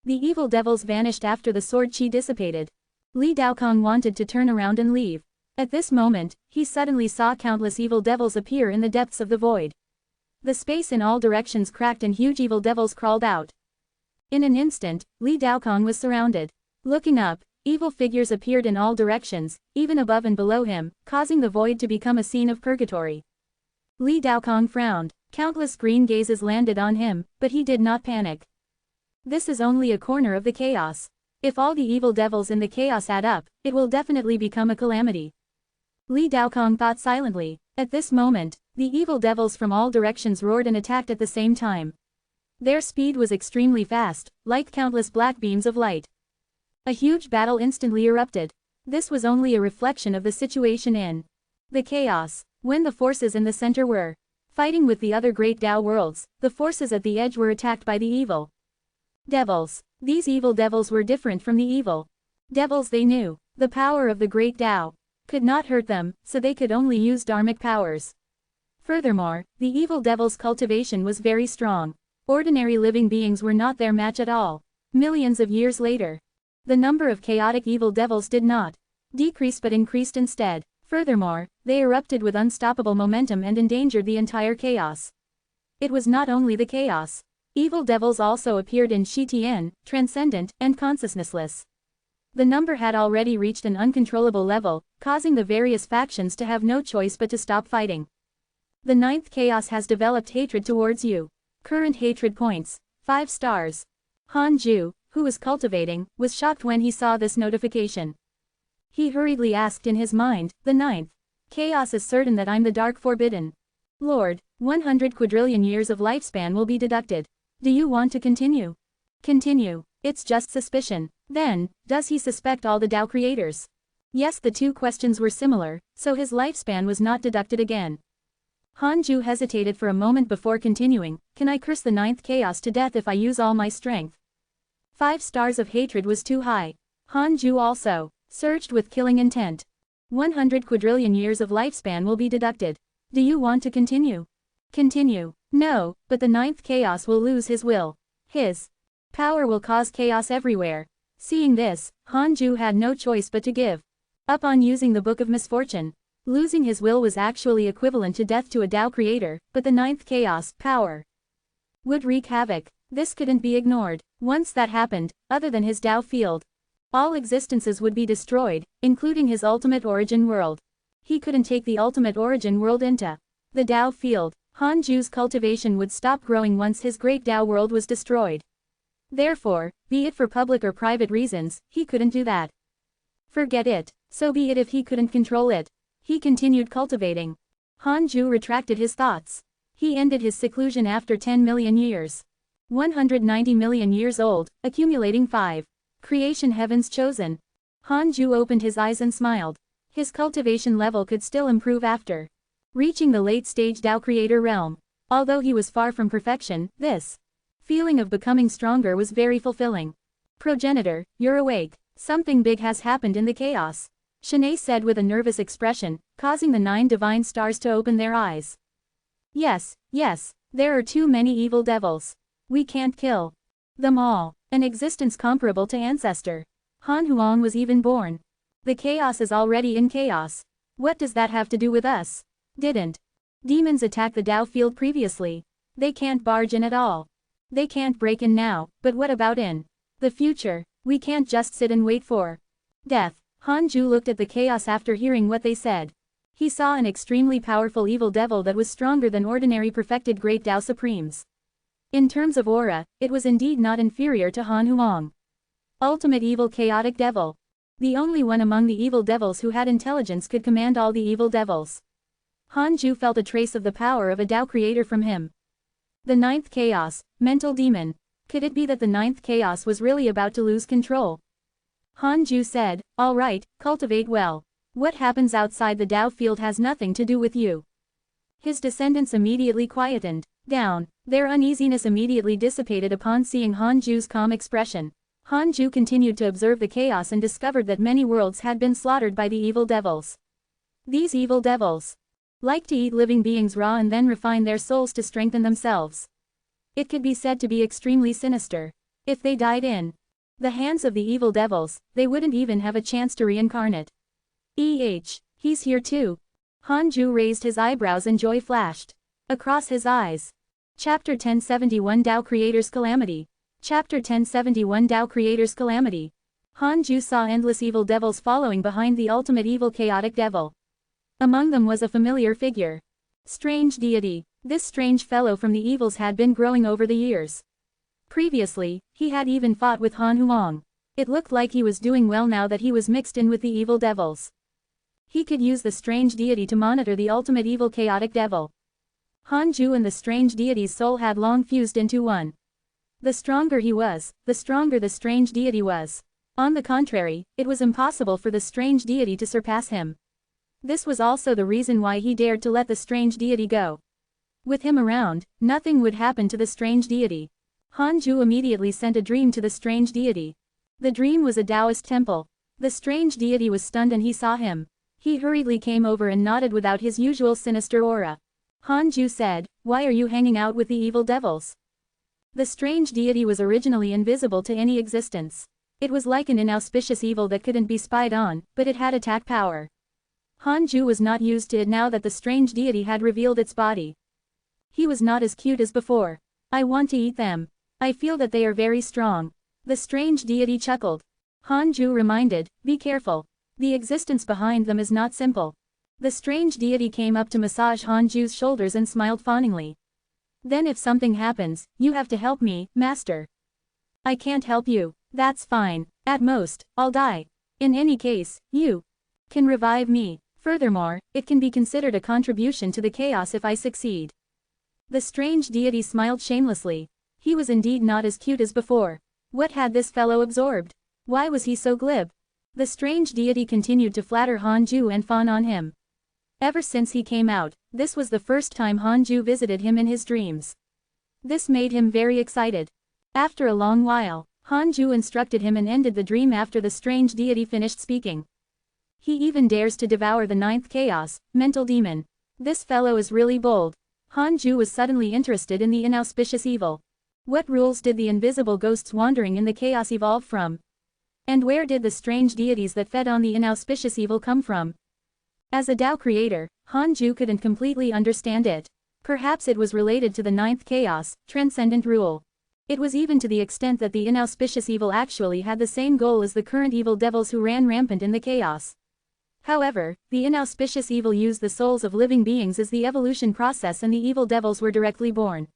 S1: The evil devils vanished after the sword chi dissipated. Li Daokong wanted to turn around and leave. At this moment, he suddenly saw countless evil devils appear in the depths of the void. The space in all directions cracked and huge evil devils crawled out. In an instant, Li Daokong was surrounded. Looking up, evil figures appeared in all directions, even above and below him, causing the void to become a scene of purgatory. Li Daokong frowned. Countless green gazes landed on him, but he did not panic. This is only a corner of the chaos. If all the evil devils in the chaos add up, it will definitely become a calamity. Li Daokong thought silently. At this moment, the evil devils from all directions roared and attacked at the same time. Their speed was extremely fast, like countless black beams of light. A huge battle instantly erupted. This was only a reflection of the situation in the chaos. When the forces in the center were fighting with the other great Tao worlds, the forces at the edge were attacked by the evil devils. These evil devils were different from the evil devils they knew. The power of the great Tao could not hurt them, so they could only use dharmic powers. Furthermore, the evil devils' cultivation was very strong. Ordinary living beings were not their match at all. Millions of years later, the number of chaotic evil devils did not decrease but increased instead. Furthermore, they erupted with unstoppable momentum and endangered the entire chaos. It was not only the chaos. Evil devils also appeared in Shitian, transcendent, and consciousnessless. The number had already reached an uncontrollable level, causing the various factions to have no choice but to stop fighting. The ninth chaos has developed hatred towards you. Current hatred points, 5 stars. Han Ju, who was cultivating, was shocked when he saw this notification. He hurriedly asked in his mind, the ninth chaos is certain that I'm the Dark Forbidden Lord. 100 quadrillion years of lifespan will be deducted. Do you want to continue? Continue. It's just suspicion. Then, does he suspect all the Tao creators? Yes, the two questions were similar, so his lifespan was not deducted again. Han Ju hesitated for a moment before continuing. Can I curse the ninth chaos to death if I use all my strength? 5 stars of hatred was too high. Han Ju also surged with killing intent. 100 quadrillion years of lifespan will be deducted. Do you want to continue? Continue. No, but the ninth chaos will lose his will. His power will cause chaos everywhere. Seeing this, Han Ju had no choice but to give up on using the Book of Misfortune. Losing his will was actually equivalent to death to a Tao creator, but the ninth chaos, power, would wreak havoc. This couldn't be ignored. Once that happened, other than his Tao field, all existences would be destroyed, including his ultimate origin world. He couldn't take the ultimate origin world into the Tao field. Han Ju's cultivation would stop growing once his great Tao world was destroyed. Therefore, be it for public or private reasons, he couldn't do that. Forget it. So be it if he couldn't control it. He continued cultivating. Han Ju retracted his thoughts. He ended his seclusion after 10 million years. 190 million years old, accumulating 5. Creation heavens chosen. Han Ju opened his eyes and smiled. His cultivation level could still improve after reaching the late-stage Tao creator realm. Although he was far from perfection, this feeling of becoming stronger was very fulfilling. Progenitor, you're awake. Something big has happened in the chaos. Shanae said with a nervous expression, causing the 9 divine stars to open their eyes. Yes, there are too many evil devils. We can't kill them all. An existence comparable to ancestor Han Huang was even born. The chaos is already in chaos. What does that have to do with us? Didn't demons attack the Tao field previously? They can't barge in at all. They can't break in now, but what about in the future? We can't just sit and wait for death. Han Ju looked at the chaos after hearing what they said. He saw an extremely powerful evil devil that was stronger than ordinary perfected great Tao Supremes. In terms of aura, it was indeed not inferior to Han Huang. Ultimate evil chaotic devil. The only one among the evil devils who had intelligence could command all the evil devils. Han Ju felt a trace of the power of a Tao creator from him. The ninth chaos, mental demon. Could it be that the ninth chaos was really about to lose control? Han Ju said, all right, cultivate well. What happens outside the Tao field has nothing to do with you. His descendants immediately quietened down. Their uneasiness immediately dissipated upon seeing Han Ju's calm expression. Han Ju continued to observe the chaos and discovered that many worlds had been slaughtered by the evil devils. These evil devils like to eat living beings raw and then refine their souls to strengthen themselves. It could be said to be extremely sinister. If they died in the hands of the evil devils, they wouldn't even have a chance to reincarnate. He's here too. Hanju raised his eyebrows and joy flashed across his eyes. Chapter 1071 Tao Creator's Calamity. Chapter 1071 Tao Creator's Calamity. Hanju saw endless evil devils following behind the ultimate evil chaotic devil. Among them was a familiar figure. Strange deity. This strange fellow from the evils had been growing over the years. Previously, he had even fought with Han Huang. It looked like he was doing well now that he was mixed in with the evil devils. He could use the strange deity to monitor the ultimate evil chaotic devil. Hanju and the strange deity's soul had long fused into one. The stronger he was, the stronger the strange deity was. On the contrary, it was impossible for the strange deity to surpass him. This was also the reason why he dared to let the strange deity go. With him around, nothing would happen to the strange deity. Hanju immediately sent a dream to the strange deity. The dream was a Taoist temple. The strange deity was stunned and he saw him. He hurriedly came over and nodded without his usual sinister aura. Hanju said, "Why are you hanging out with the evil devils?" The strange deity was originally invisible to any existence. It was like an inauspicious evil that couldn't be spied on, but it had attack power. Hanju was not used to it now that the strange deity had revealed its body. He was not as cute as before. "I want to eat them. I feel that they are very strong." The strange deity chuckled. Hanju reminded, "Be careful. The existence behind them is not simple." The strange deity came up to massage Hanju's shoulders and smiled fawningly. "Then if something happens, you have to help me, master." "I can't help you. That's fine. At most, I'll die. In any case, you can revive me. Furthermore, it can be considered a contribution to the chaos if I succeed." The strange deity smiled shamelessly. He was indeed not as cute as before. What had this fellow absorbed? Why was he so glib? The strange deity continued to flatter Hanju and fawn on him. Ever since he came out, this was the first time Hanju visited him in his dreams. This made him very excited. After a long while, Hanju instructed him and ended the dream after the strange deity finished speaking. "He even dares to devour the ninth chaos, mental demon. This fellow is really bold." Hanju was suddenly interested in the inauspicious evil. What rules did the invisible ghosts wandering in the chaos evolve from? And where did the strange deities that fed on the inauspicious evil come from? As a Tao creator, Hanju couldn't completely understand it. Perhaps it was related to the ninth chaos, transcendent rule. It was even to the extent that the inauspicious evil actually had the same goal as the current evil devils who ran rampant in the chaos. However, the inauspicious evil used the souls of living beings as the evolution process and the evil devils were directly born.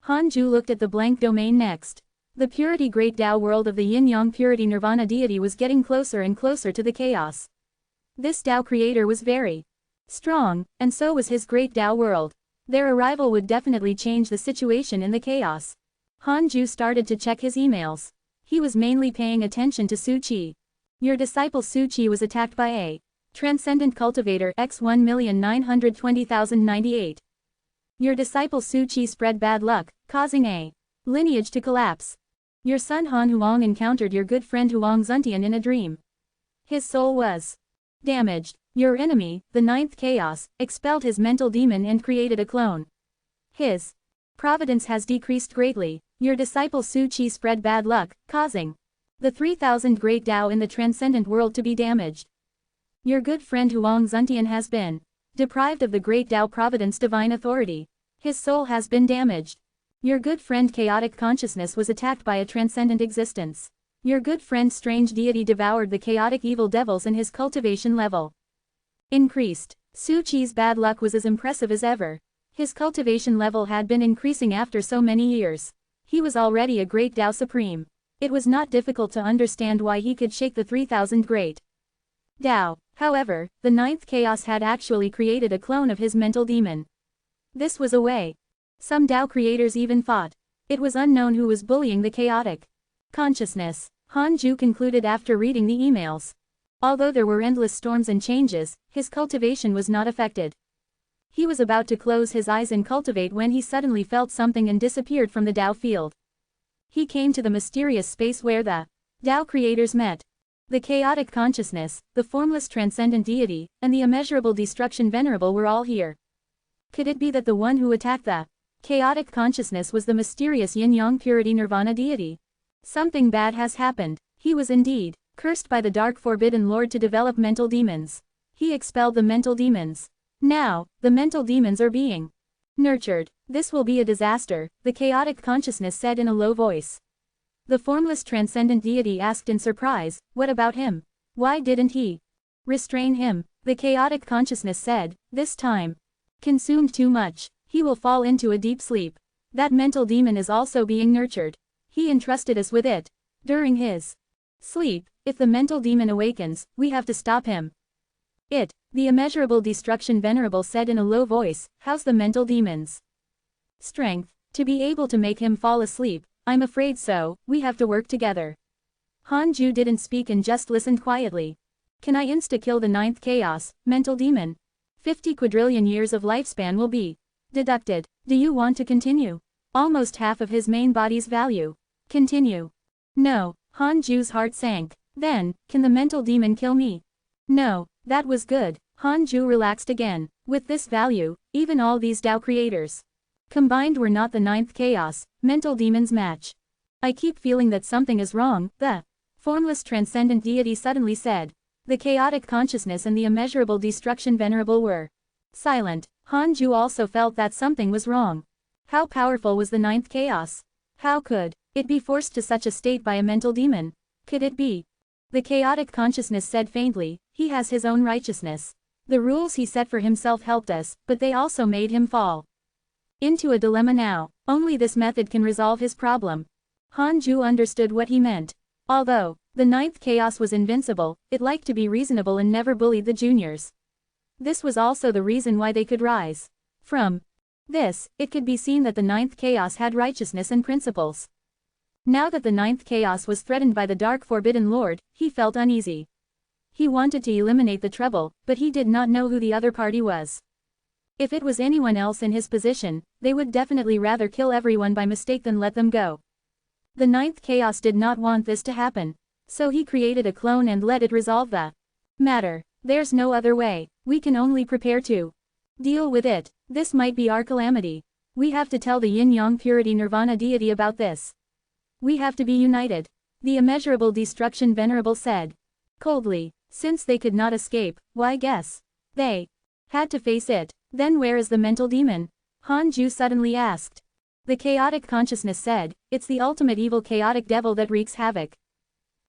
S1: Hanju looked at the blank domain next. The purity great Tao world of the yin-yang purity nirvana deity was getting closer and closer to the chaos. This Tao creator was very strong, and so was his great Tao world. Their arrival would definitely change the situation in the chaos. Hanju started to check his emails. He was mainly paying attention to Su Qi. "Your disciple Su Qi was attacked by a transcendent cultivator X 1,920,098. Your disciple Su Qi spread bad luck, causing a lineage to collapse. Your son Han Huang encountered your good friend Huang Zuntian in a dream. His soul was damaged. Your enemy, the ninth chaos, expelled his mental demon and created a clone. His providence has decreased greatly. Your disciple Su Qi spread bad luck, causing the 3,000 great Tao in the transcendent world to be damaged. Your good friend Huang Zuntian has been deprived of the great Tao Providence divine authority. His soul has been damaged. Your good friend chaotic consciousness was attacked by a transcendent existence. Your good friend strange deity devoured the chaotic evil devils and his cultivation level increased. Su Qi's bad luck was as impressive as ever. His cultivation level had been increasing after so many years. He was already a great Tao Supreme. It was not difficult to understand why he could shake the 3,000 great Tao. However, the ninth chaos had actually created a clone of his mental demon. This was a way. Some Tao creators even thought it was unknown who was bullying the chaotic consciousness. Hanju concluded after reading the emails. Although there were endless storms and changes, his cultivation was not affected. He was about to close his eyes and cultivate when he suddenly felt something and disappeared from the Tao field. He came to the mysterious space where the Tao creators met. The chaotic consciousness, the formless transcendent deity, and the immeasurable destruction venerable were all here. Could it be that the one who attacked the chaotic consciousness was the mysterious yin-yang purity nirvana deity? Something bad has happened. He was indeed cursed by the dark forbidden lord to develop mental demons. He expelled the mental demons. Now, the mental demons are being nurtured. This will be a disaster, the chaotic consciousness said in a low voice. The formless transcendent deity asked in surprise, what about him? Why didn't he restrain him? The chaotic consciousness said, this time. Consumed too much. He will fall into a deep sleep. That mental demon is also being nurtured. He entrusted us with it. During his sleep, if the mental demon awakens, we have to stop him. The immeasurable destruction venerable said in a low voice, how's the mental demons strength? To be able to make him fall asleep, I'm afraid so, we have to work together. Hanju didn't speak and just listened quietly. Can I insta-kill the ninth chaos, mental demon? 50 quadrillion years of lifespan will be deducted. Do you want to continue? Almost half of his main body's value. Continue. No, Hanju's heart sank. Then, can the mental demon kill me? No, that was good. Hanju relaxed again. With this value, even all these Tao creators combined were not the ninth chaos, mental demons match. I keep feeling that something is wrong, the formless transcendent deity suddenly said. The chaotic consciousness and the immeasurable destruction venerable were silent. Hanju also felt that something was wrong. How powerful was the ninth chaos? How could it be forced to such a state by a mental demon? Could it be? The chaotic consciousness said faintly, he has his own righteousness. The rules he set for himself helped us, but they also made him fall into a dilemma now. Only this method can resolve his problem. Hanju understood what he meant. Although the ninth chaos was invincible, it liked to be reasonable and never bullied the juniors. This was also the reason why they could rise. From this, it could be seen that the ninth chaos had righteousness and principles. Now that the ninth chaos was threatened by the dark forbidden lord, he felt uneasy. He wanted to eliminate the trouble, but he did not know who the other party was. If it was anyone else in his position, they would definitely rather kill everyone by mistake than let them go. The ninth chaos did not want this to happen. So he created a clone and let it resolve the matter. There's no other way. We can only prepare to deal with it. This might be our calamity. We have to tell the yin-yang purity nirvana deity about this. We have to be united. The immeasurable destruction venerable said coldly. Since they could not escape, why guess they had to face it. Then where is the mental demon? Hanju suddenly asked. The chaotic consciousness said, it's the ultimate evil chaotic devil that wreaks havoc.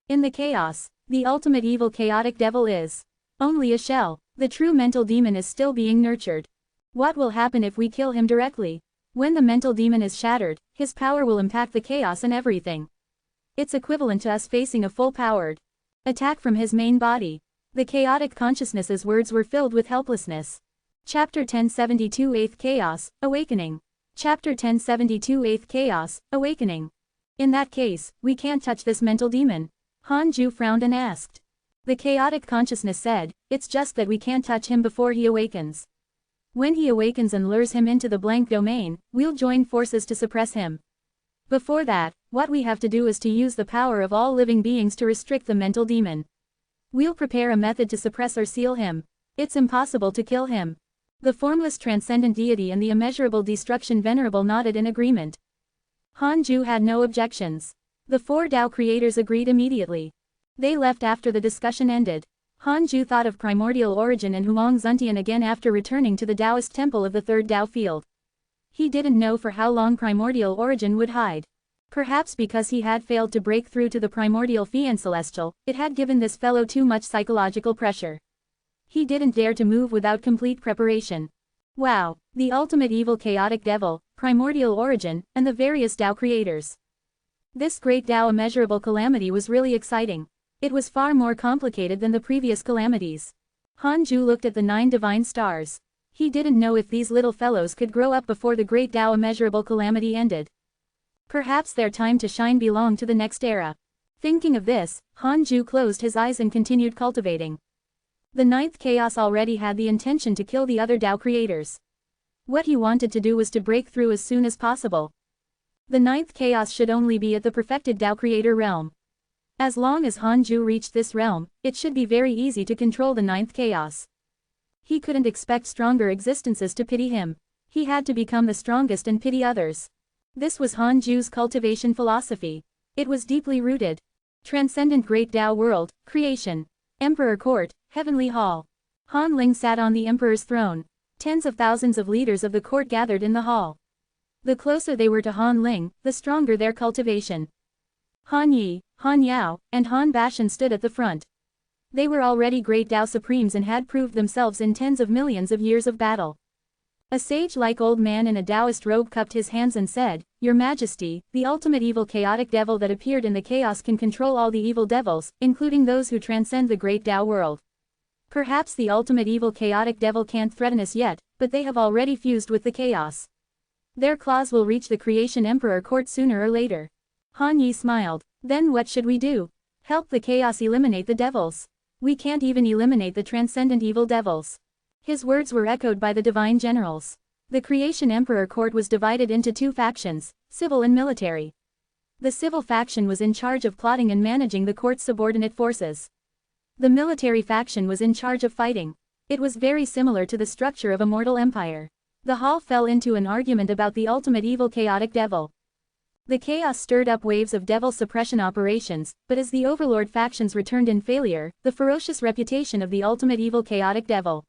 S1: In the chaos, the ultimate evil chaotic devil is only a shell. The true mental demon is still being nurtured. What will happen if we kill him directly? When the mental demon is shattered, his power will impact the chaos and everything. It's equivalent to us facing a full-powered attack from his main body. The chaotic consciousness's words were filled with helplessness. Chapter 1072 8th Chaos, Awakening. Chapter 1072 8th Chaos, Awakening. In that case, we can't touch this mental demon. Hanju frowned and asked. The chaotic consciousness said, it's just that we can't touch him before he awakens. When he awakens and lures him into the blank domain, we'll join forces to suppress him. Before that, what we have to do is to use the power of all living beings to restrict the mental demon. We'll prepare a method to suppress or seal him. It's impossible to kill him. The formless transcendent deity and the immeasurable destruction venerable nodded in agreement. Hanju had no objections. The four Tao creators agreed immediately. They left after the discussion ended. Hanju thought of primordial origin and Huang Zuntian again after returning to the Taoist temple of the third Tao field. He didn't know for how long primordial origin would hide. Perhaps because he had failed to break through to the primordial fiend celestial, it had given this fellow too much psychological pressure. He didn't dare to move without complete preparation. Wow, the ultimate evil chaotic devil, primordial origin, and the various Tao creators. This great Tao immeasurable calamity was really exciting. It was far more complicated than the previous calamities. Hanju looked at the 9 divine stars. He didn't know if these little fellows could grow up before the great Tao immeasurable calamity ended. Perhaps their time to shine belonged to the next era. Thinking of this, Hanju closed his eyes and continued cultivating. The 9th chaos already had the intention to kill the other Tao creators. What he wanted to do was to break through as soon as possible. The 9th chaos should only be at the perfected Tao creator realm. As long as Hanju reached this realm, it should be very easy to control the ninth chaos. He couldn't expect stronger existences to pity him. He had to become the strongest and pity others. This was Hanju's cultivation philosophy. It was deeply rooted. Transcendent Great Tao World, Creation. Emperor Court, Heavenly Hall. Han Ling sat on the emperor's throne. Tens of thousands of leaders of the court gathered in the hall. The closer they were to Han Ling, the stronger their cultivation. Han Yi, Han Yao, and Han Bashan stood at the front. They were already great Tao Supremes and had proved themselves in tens of millions of years of battle. A sage-like old man in a Taoist robe cupped his hands and said, "Your Majesty, the ultimate evil chaotic devil that appeared in the chaos can control all the evil devils, including those who transcend the great Tao world. Perhaps the ultimate evil chaotic devil can't threaten us yet, but they have already fused with the chaos. Their claws will reach the creation emperor court sooner or later." Han Yi smiled. "Then what should we do? Help the chaos eliminate the devils. We can't even eliminate the transcendent evil devils." His words were echoed by the divine generals. The creation emperor court was divided into two factions, civil and military. The civil faction was in charge of plotting and managing the court's subordinate forces. The military faction was in charge of fighting. It was very similar to the structure of a mortal empire. The hall fell into an argument about the ultimate evil chaotic devil. The chaos stirred up waves of devil suppression operations, but as the overlord factions returned in failure, the ferocious reputation of the ultimate evil chaotic devil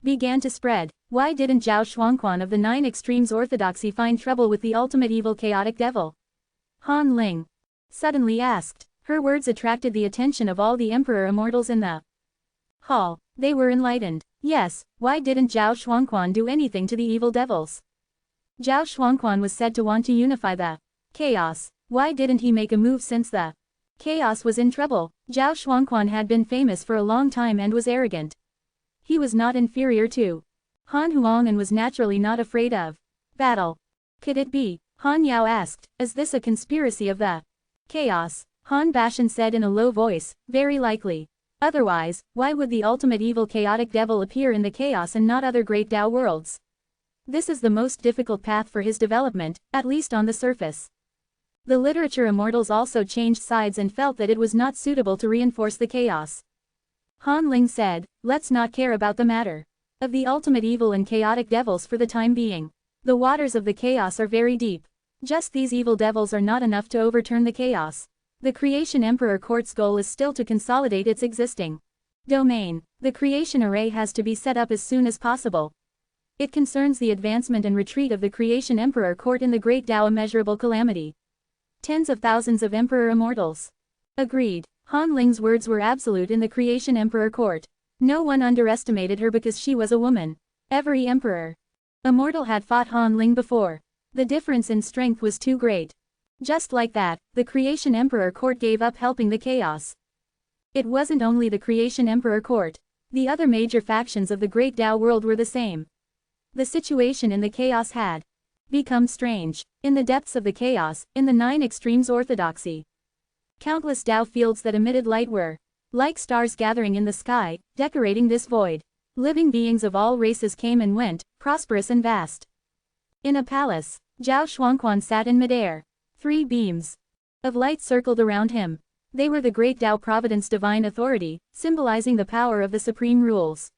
S1: began to spread. Why didn't Zhao Shuangquan of the Nine Extremes Orthodoxy find trouble with the ultimate evil chaotic devil? Han Ling suddenly asked. Her words attracted the attention of all the emperor immortals in the hall. They were enlightened. Yes, why didn't Zhao Shuangquan do anything to the evil devils? Zhao Shuangquan was said to want to unify the chaos. Why didn't he make a move since the chaos was in trouble? Zhao Shuangquan had been famous for a long time and was arrogant. He was not inferior to Han Huang and was naturally not afraid of battle. Could it be? Han Yao asked, is this a conspiracy of the chaos? Han Bashan said in a low voice, very likely. Otherwise, why would the ultimate evil chaotic devil appear in the chaos and not other great Tao worlds? This is the most difficult path for his development, at least on the surface. The literature immortals also changed sides and felt that it was not suitable to reinforce the chaos. Han Ling said, let's not care about the matter of the ultimate evil and chaotic devils for the time being. The waters of the chaos are very deep. Just these evil devils are not enough to overturn the chaos. The creation emperor court's goal is still to consolidate its existing domain. The creation array has to be set up as soon as possible. It concerns the advancement and retreat of the creation emperor court in the great Tao immeasurable calamity. Tens of thousands of emperor immortals agreed. Han Ling's words were absolute in the creation emperor court. No one underestimated her because she was a woman. Every emperor immortal had fought Han Ling before. The difference in strength was too great. Just like that, the creation emperor court gave up helping the chaos. It wasn't only the creation emperor court. The other major factions of the great Tao world were the same. The situation in the chaos had become strange. In the depths of the chaos, in the Nine Extremes Orthodoxy, countless Tao fields that emitted light were like stars gathering in the sky, decorating this void. Living beings of all races came and went, prosperous and vast. In a palace, Zhao Shuangquan sat in midair. 3 beams of light circled around him. They were the great Tao Providence divine authority, symbolizing the power of the supreme rules.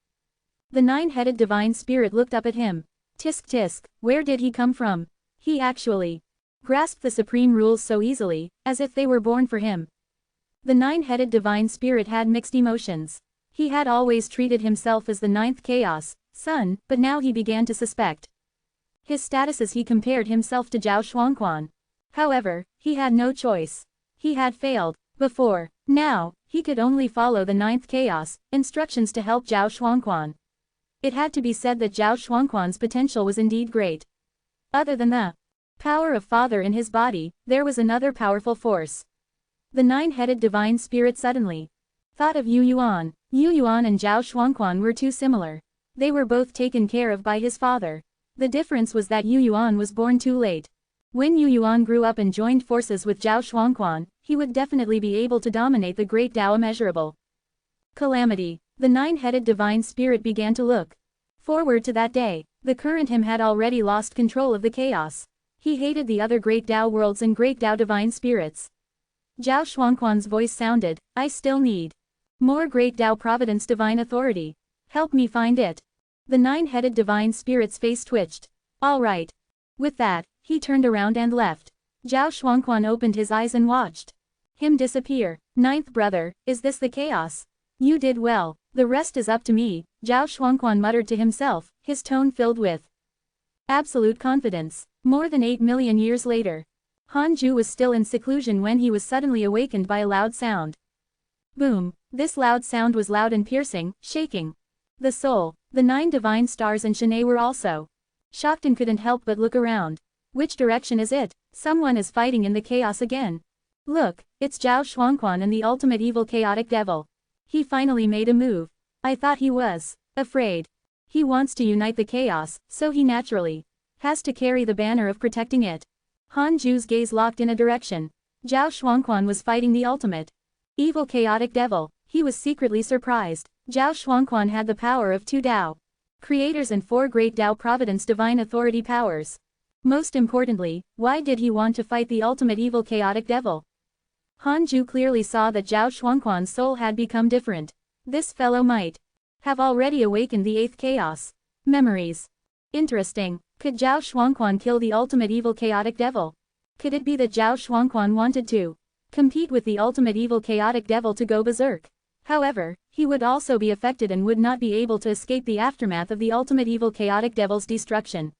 S1: The 9-headed divine spirit looked up at him. Tisk tisk, where did he come from? He actually grasped the supreme rules so easily, as if they were born for him. The 9-headed divine spirit had mixed emotions. He had always treated himself as the 9th chaos, son, but now he began to suspect his status as he compared himself to Zhao Shuangquan. However, he had no choice. He had failed before. Now, he could only follow the 9th chaos, instructions to help Zhao Shuangquan. It had to be said that Zhao Shuangquan's potential was indeed great. Other than the power of father in his body, there was another powerful force. The 9-headed divine spirit suddenly thought of Yu Yuan. Yu Yuan and Zhao Shuangquan were too similar. They were both taken care of by his father. The difference was that Yu Yuan was born too late. When Yu Yuan grew up and joined forces with Zhao Shuangquan, he would definitely be able to dominate the great Tao immeasurable calamity. The 9-headed divine spirit began to look forward to that day. The current him had already lost control of the chaos. He hated the other great Tao worlds and great Tao divine spirits. Zhao Shuangquan's voice sounded, I still need more great Tao Providence divine authority. Help me find it. The nine-headed divine spirit's face twitched. All right. With that, he turned around and left. Zhao Shuangquan opened his eyes and watched him disappear. Ninth brother, is this the chaos? You did well. The rest is up to me, Zhao Shuangquan muttered to himself, his tone filled with absolute confidence. More than 8 million years later, Han Ju was still in seclusion when he was suddenly awakened by a loud sound. Boom! This loud sound was loud and piercing, shaking the soul. The 9 divine stars and Shanae were also shocked and couldn't help but look around. Which direction is it? Someone is fighting in the chaos again. Look, it's Zhao Shuangquan and the ultimate evil chaotic devil. He finally made a move. I thought he was afraid. He wants to unite the chaos, so he naturally has to carry the banner of protecting it. Han Ju's gaze locked in a direction. Zhao Shuangquan was fighting the ultimate evil chaotic devil. He was secretly surprised. Zhao Shuangquan had the power of 2 Tao creators and 4 great Tao Providence divine authority powers. Most importantly, why did he want to fight the ultimate evil chaotic devil? Han Ju clearly saw that Zhao Shuangquan's soul had become different. This fellow might have already awakened the 8th chaos. Memories. Interesting. Could Zhao Shuangquan kill the ultimate evil chaotic devil? Could it be that Zhao Shuangquan wanted to compete with the ultimate evil chaotic devil to go berserk? However, he would also be affected and would not be able to escape the aftermath of the ultimate evil chaotic devil's destruction.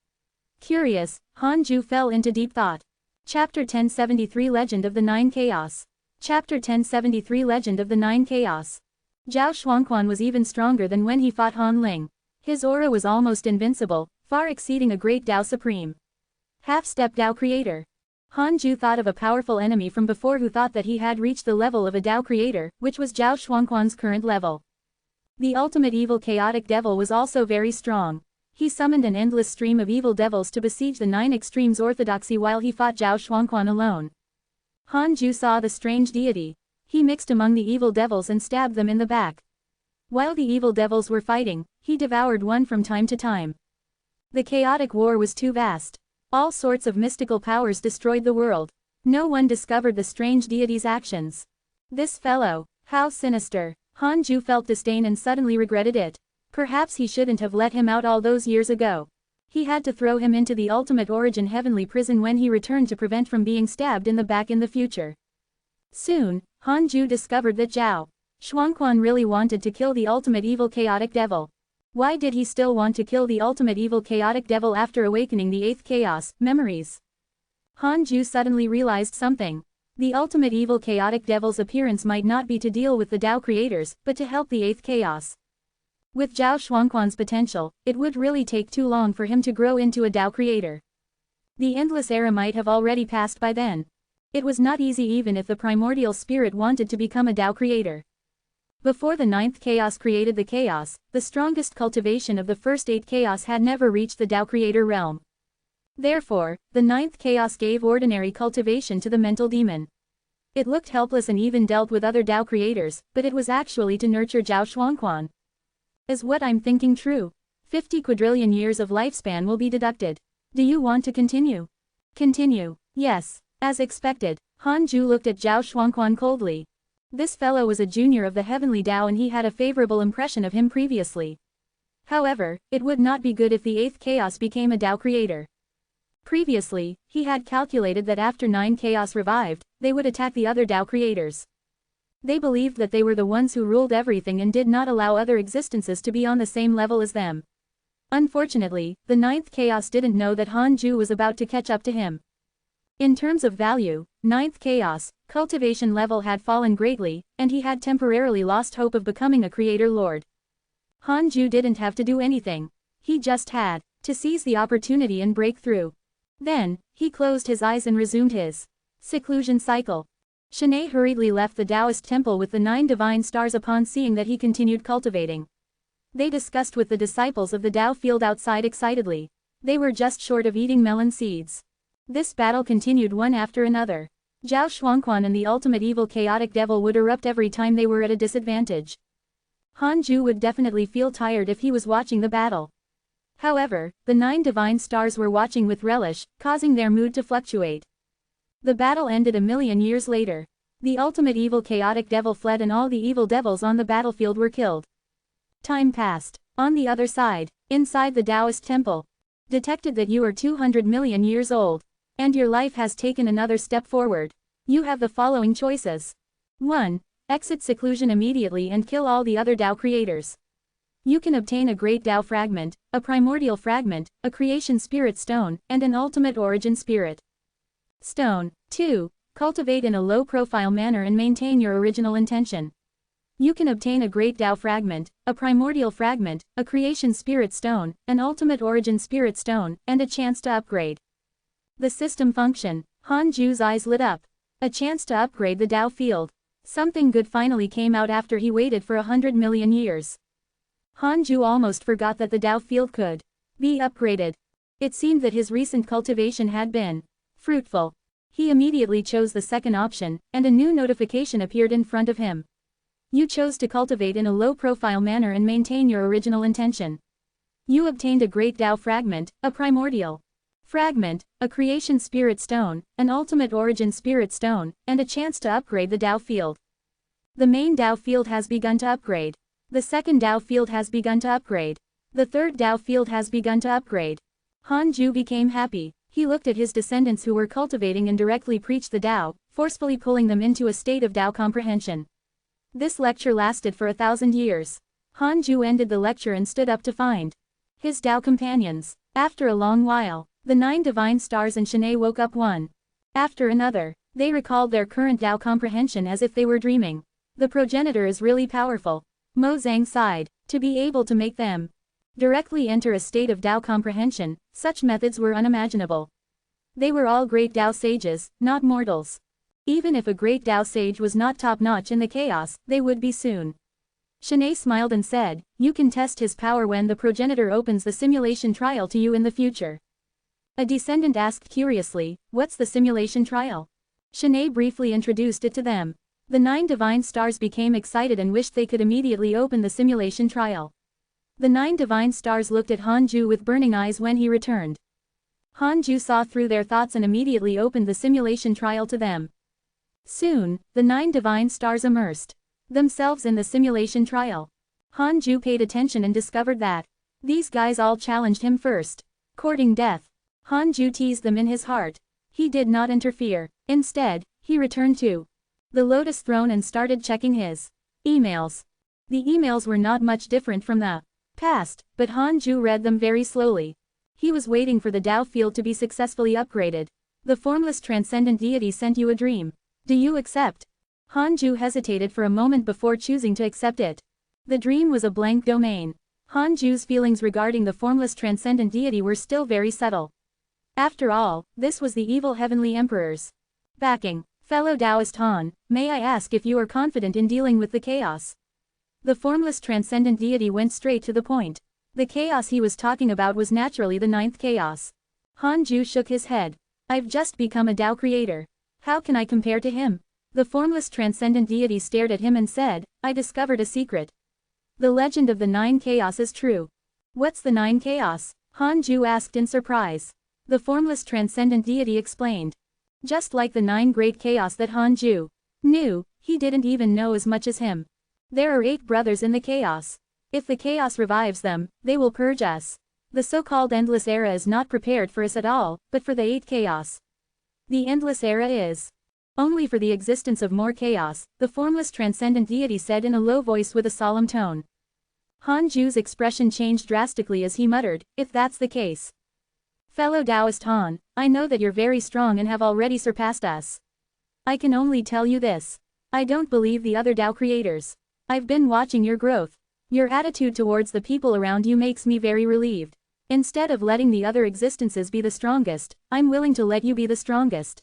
S1: Curious, Han Ju fell into deep thought. Chapter 1073 Legend of the 9 Chaos. Chapter 1073 Legend of the 9 Chaos. Zhao Shuangquan was even stronger than when he fought Han Ling. His aura was almost invincible, far exceeding a great Tao Supreme. Half-step Tao Creator. Han Ju thought of a powerful enemy from before who thought that he had reached the level of a Tao Creator, which was Zhao Shuangquan's current level. The ultimate evil chaotic devil was also very strong. He summoned an endless stream of evil devils to besiege the 9 extremes orthodoxy while he fought Zhao Shuangquan alone. Han Ju saw the strange deity. He mixed among the evil devils and stabbed them in the back. While the evil devils were fighting, he devoured one from time to time. The chaotic war was too vast. All sorts of mystical powers destroyed the world. No one discovered the strange deity's actions. This fellow, how sinister. Han Ju felt disdain and suddenly regretted it. Perhaps he shouldn't have let him out all those years ago. He had to throw him into the ultimate origin heavenly prison when he returned to prevent from being stabbed in the back in the future. Soon, Han Ju discovered that Zhao Shuangquan really wanted to kill the ultimate evil chaotic devil. Why did he still want to kill the ultimate evil chaotic devil after awakening the 8th chaos, memories? Han Ju suddenly realized something. The ultimate evil chaotic devil's appearance might not be to deal with the Tao creators, but to help the 8th chaos. With Zhao Shuangquan's potential, it would really take too long for him to grow into a Tao creator. The endless era might have already passed by then. It was not easy even if the primordial spirit wanted to become a Tao creator. Before the 9th chaos created the chaos, the strongest cultivation of the first 8 chaos had never reached the Tao creator realm. Therefore, the 9th chaos gave ordinary cultivation to the mental demon. It looked helpless and even dealt with other Tao creators, but it was actually to nurture Zhao Shuangquan. Is what I'm thinking true? 50 quadrillion years of lifespan will be deducted. Do you want to continue? Continue. Yes. As expected, Han Ju looked at Zhao Shuangquan coldly. This fellow was a junior of the heavenly Tao and he had a favorable impression of him previously. However, it would not be good if the 8th chaos became a Tao creator. Previously, he had calculated that after 9 chaos revived, they would attack the other Tao creators. They believed that they were the ones who ruled everything and did not allow other existences to be on the same level as them. Unfortunately, the 9th chaos didn't know that Han Ju was about to catch up to him. In terms of value, 9th chaos, cultivation level had fallen greatly, and he had temporarily lost hope of becoming a creator lord. Han Ju didn't have to do anything. He just had to seize the opportunity and break through. Then, he closed his eyes and resumed his seclusion cycle. Shanae hurriedly left the Taoist temple with the 9 divine stars upon seeing that he continued cultivating. They discussed with the disciples of the Tao field outside excitedly. They were just short of eating melon seeds. This battle continued one after another. Zhao Shuangquan and the ultimate evil chaotic devil would erupt every time they were at a disadvantage. Han Ju would definitely feel tired if he was watching the battle. However, the 9 divine stars were watching with relish, causing their mood to fluctuate. The battle ended a million years later. The ultimate evil chaotic devil fled and all the evil devils on the battlefield were killed. Time passed. On the other side, inside the Taoist temple, detected that you are 200 million years old, and your life has taken another step forward. You have the following choices. 1. Exit seclusion immediately and kill all the other Tao creators. You can obtain a great Tao fragment, a primordial fragment, a creation spirit stone, and an ultimate origin spirit stone. 2. Cultivate in a low-profile manner and maintain your original intention. You can obtain a great Tao fragment, a primordial fragment, a creation spirit stone, an ultimate origin spirit stone, and a chance to upgrade the system function. Han Ju's eyes lit up. A chance to upgrade the Tao field. Something good finally came out after he waited for 100 million years. Han Ju almost forgot that the Tao field could be upgraded. It seemed that his recent cultivation had been fruitful. He immediately chose the second option, and a new notification appeared in front of him. You chose to cultivate in a low-profile manner and maintain your original intention. You obtained a great Tao fragment, a primordial fragment, a creation spirit stone, an ultimate origin spirit stone, and a chance to upgrade the Tao field. The main Tao field has begun to upgrade. The second Tao field has begun to upgrade. The third Tao field has begun to upgrade. Han Ju became happy. He looked at his descendants who were cultivating and directly preached the Tao, forcefully pulling them into a state of Tao comprehension. This lecture lasted for 1,000 years. Han Ju ended the lecture and stood up to find his Tao companions. After a long while, the 9 divine stars and Shanae woke up one after another. They recalled their current Tao comprehension as if they were dreaming. The progenitor is really powerful. Mo Zhang sighed. To be able to make them directly enter a state of Tao comprehension, such methods were unimaginable. They were all great Tao sages, not mortals. Even if a great Tao sage was not top-notch in the chaos, they would be soon. Shanae smiled and said, "You can test his power when the progenitor opens the simulation trial to you in the future." A descendant asked curiously, "What's the simulation trial?" Shanae briefly introduced it to them. The 9 divine stars became excited and wished they could immediately open the simulation trial. The 9 divine stars looked at Han Ju with burning eyes when he returned. Han Ju saw through their thoughts and immediately opened the simulation trial to them. Soon, the 9 divine stars immersed themselves in the simulation trial. Han Ju paid attention and discovered that these guys all challenged him first, courting death. Han Ju teased them in his heart. He did not interfere. Instead, he returned to the Lotus Throne and started checking his emails. The emails were not much different from the past, but Han Ju read them very slowly. He was waiting for the Tao field to be successfully upgraded. The formless transcendent deity sent you a dream. Do you accept? Han Ju hesitated for a moment before choosing to accept it. The dream was a blank domain. Han Ju's feelings regarding the formless transcendent deity were still very subtle. After all, this was the evil heavenly emperor's backing. Fellow Taoist Han, may I ask if you are confident in dealing with the chaos? The formless transcendent deity went straight to the point. The chaos he was talking about was naturally the 9th chaos. Han Ju shook his head. I've just become a Tao creator. How can I compare to him? The formless transcendent deity stared at him and said, I discovered a secret. The legend of the 9 chaos is true. What's the 9 chaos? Han Ju asked in surprise. The formless transcendent deity explained. Just like the 9 great chaos that Han Ju knew, he didn't even know as much as him. There are 8 brothers in the chaos. If the chaos revives them, they will purge us. The so-called endless era is not prepared for us at all, but for the 8 chaos. The endless era is only for the existence of more chaos, the formless transcendent deity said in a low voice with a solemn tone. Han Ju's expression changed drastically as he muttered, if that's the case. Fellow Taoist Han, I know that you're very strong and have already surpassed us. I can only tell you this. I don't believe the other Tao creators. I've been watching your growth. Your attitude towards the people around you makes me very relieved. Instead of letting the other existences be the strongest, I'm willing to let you be the strongest.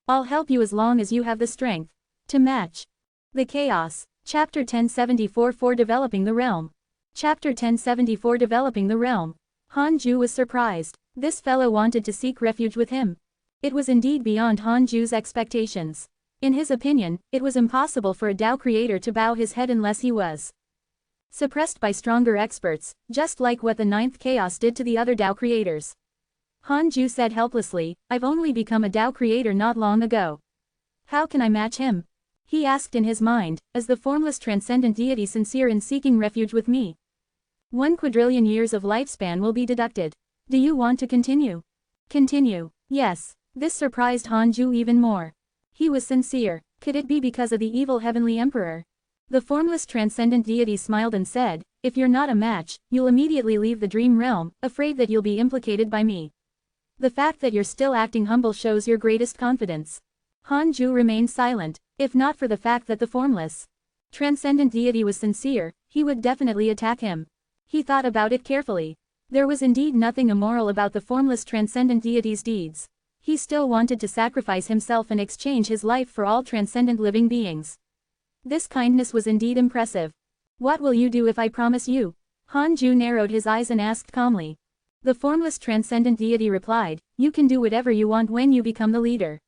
S1: I'll help you as long as you have the strength to match the chaos. Chapter 1074 for Developing the Realm. Chapter 1074 Developing the Realm. Han Ju was surprised. This fellow wanted to seek refuge with him. It was indeed beyond Han Ju's expectations. In his opinion, it was impossible for a Tao creator to bow his head unless he was suppressed by stronger experts, just like what the 9th chaos did to the other Tao creators. Han Ju said helplessly, I've only become a Tao creator not long ago. How can I match him? He asked in his mind, is the formless transcendent deity sincere in seeking refuge with me? 1 quadrillion years of lifespan will be deducted. Do you want to continue? Continue. Yes. This surprised Hanju even more. He was sincere. Could it be because of the evil heavenly emperor? The formless transcendent deity smiled and said, if you're not a match, you'll immediately leave the dream realm, afraid that you'll be implicated by me. The fact that you're still acting humble shows your greatest confidence. Hanju remained silent. If not for the fact that the formless transcendent deity was sincere, he would definitely attack him. He thought about it carefully. There was indeed nothing immoral about the formless transcendent deity's deeds. He still wanted to sacrifice himself and exchange his life for all transcendent living beings. This kindness was indeed impressive. What will you do if I promise you? Hanju narrowed his eyes and asked calmly. The formless transcendent deity replied, you can do whatever you want when you become the leader.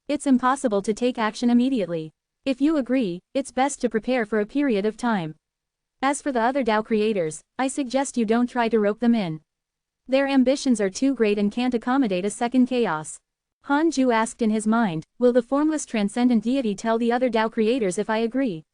S1: It's impossible to take action immediately. If you agree, it's best to prepare for a period of time. As for the other Tao creators, I suggest you don't try to rope them in. Their ambitions are too great and can't accommodate a second chaos. Hanju asked in his mind, will the formless transcendent deity tell the other Tao creators if I agree?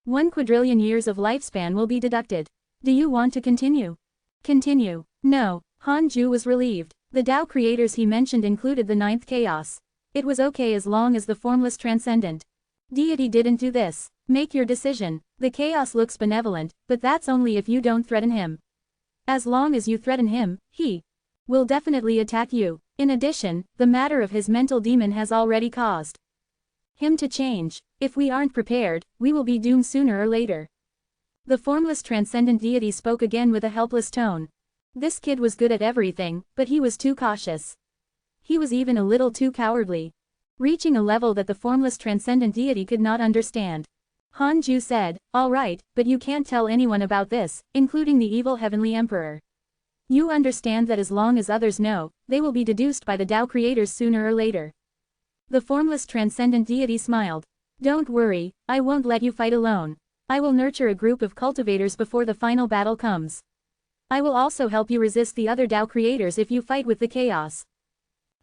S1: 1 quadrillion years of lifespan will be deducted. Do you want to continue? Continue. No. Hanju was relieved. The Tao creators he mentioned included the ninth chaos. It was okay as long as the formless transcendent deity didn't do this. Make your decision. The chaos looks benevolent, but that's only if you don't threaten him. As long as you threaten him, he will definitely attack you. In addition, the matter of his mental demon has already caused him to change. If we aren't prepared, we will be doomed sooner or later. The formless transcendent deity spoke again with a helpless tone. This kid was good at everything, but he was too cautious. He was even a little too cowardly, reaching a level that the formless transcendent deity could not understand. Hanju said, all right, but you can't tell anyone about this, including the evil heavenly emperor. You understand that as long as others know, they will be deduced by the Tao creators sooner or later. The formless transcendent deity smiled. Don't worry, I won't let you fight alone. I will nurture a group of cultivators before the final battle comes. I will also help you resist the other Tao creators if you fight with the chaos.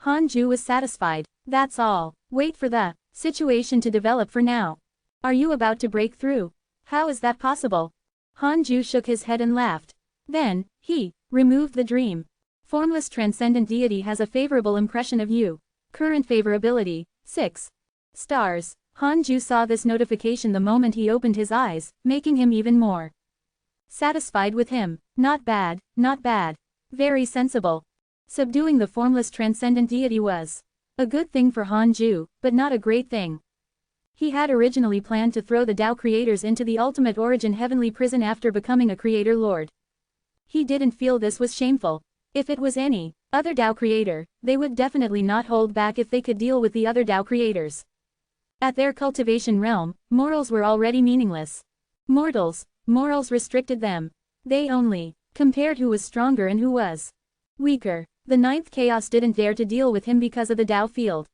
S1: Hanju was satisfied. That's all. Wait for the situation to develop for now. Are you about to break through? How is that possible? Hanju shook his head and laughed. Then, he removed the dream. Formless transcendent deity has a favorable impression of you. Current favorability, 6 stars. Hanju saw this notification the moment he opened his eyes, making him even more satisfied with him. Not bad, not bad. Very sensible. Subduing the formless transcendent deity was a good thing for Hanju, but not a great thing. He had originally planned to throw the Tao creators into the ultimate origin heavenly prison after becoming a creator lord. He didn't feel this was shameful. If it was any other Tao creator, they would definitely not hold back if they could deal with the other Tao creators. At their cultivation realm, morals were already meaningless. Morals restricted them. They only compared who was stronger and who was weaker. The ninth chaos didn't dare to deal with him because of the Tao field.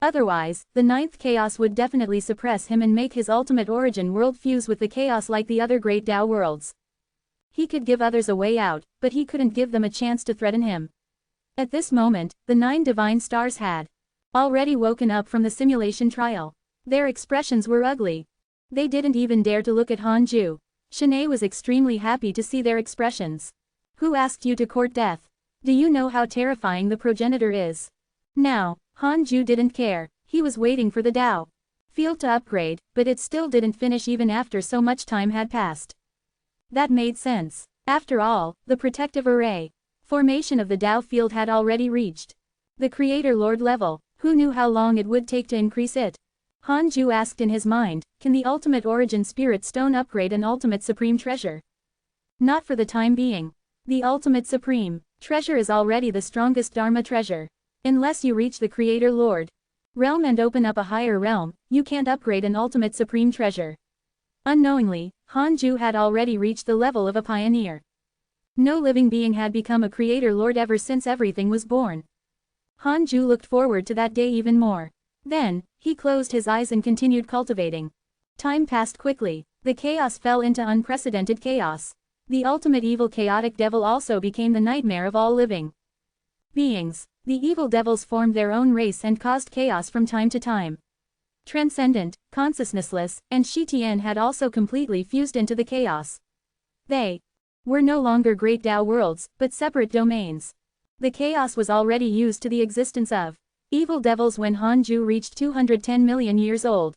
S1: Otherwise, the ninth chaos would definitely suppress him and make his ultimate origin world fuse with the chaos like the other great Tao worlds. He could give others a way out, but he couldn't give them a chance to threaten him. At this moment, the 9 divine stars had already woken up from the simulation trial. Their expressions were ugly. They didn't even dare to look at Hanju. Shanae was extremely happy to see their expressions. Who asked you to court death? Do you know how terrifying the progenitor is? Now, Hanju didn't care. He was waiting for the Tao field to upgrade, but it still didn't finish even after so much time had passed. That made sense. After all, the protective array formation of the Tao field had already reached the Creator Lord level. Who knew how long it would take to increase it? Hanju asked in his mind, can the ultimate origin spirit stone upgrade an ultimate supreme treasure? Not for the time being. The ultimate supreme treasure is already the strongest Dharma treasure. Unless you reach the Creator Lord realm and open up a higher realm, you can't upgrade an ultimate supreme treasure. Unknowingly, Hanju had already reached the level of a pioneer. No living being had become a Creator Lord ever since everything was born. Hanju looked forward to that day even more. Then, he closed his eyes and continued cultivating. Time passed quickly. The chaos fell into unprecedented chaos. The ultimate evil chaotic devil also became the nightmare of all living beings. The evil devils formed their own race and caused chaos from time to time. Transcendent, consciousnessless, and Shi Tian had also completely fused into the chaos. They were no longer great Tao worlds, but separate domains. The chaos was already used to the existence of evil devils when Hanju reached 210 million years old.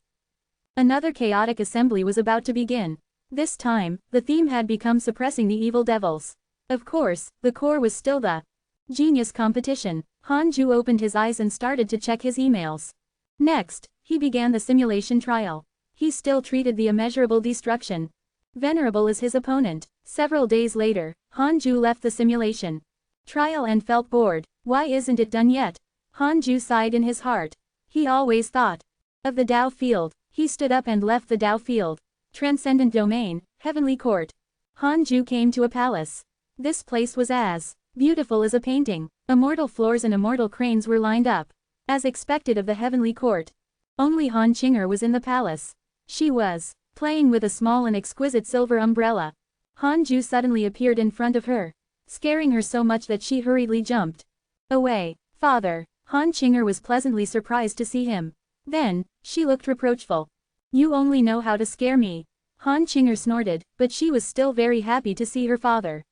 S1: Another chaotic assembly was about to begin. This time, the theme had become suppressing the evil devils. Of course, the core was still the genius competition. Hanju opened his eyes and started to check his emails. Next, he began the simulation trial. He still treated the immeasurable destruction venerable as his opponent. Several days later, Hanju left the simulation trial and felt bored. Why isn't it done yet? Hanju sighed in his heart. He always thought of the Tao field. He stood up and left the Tao field. Transcendent domain, heavenly court. Hanju came to a palace. This place was as beautiful as a painting. Immortal floors and immortal cranes were lined up. As expected of the heavenly court. Only Han Qinger was in the palace. She was playing with a small and exquisite silver umbrella. Hanju suddenly appeared in front of her, scaring her so much that she hurriedly jumped away. Father. Han Qinger was pleasantly surprised to see him. Then, she looked reproachful. You only know how to scare me. Han Qinger snorted, but she was still very happy to see her father.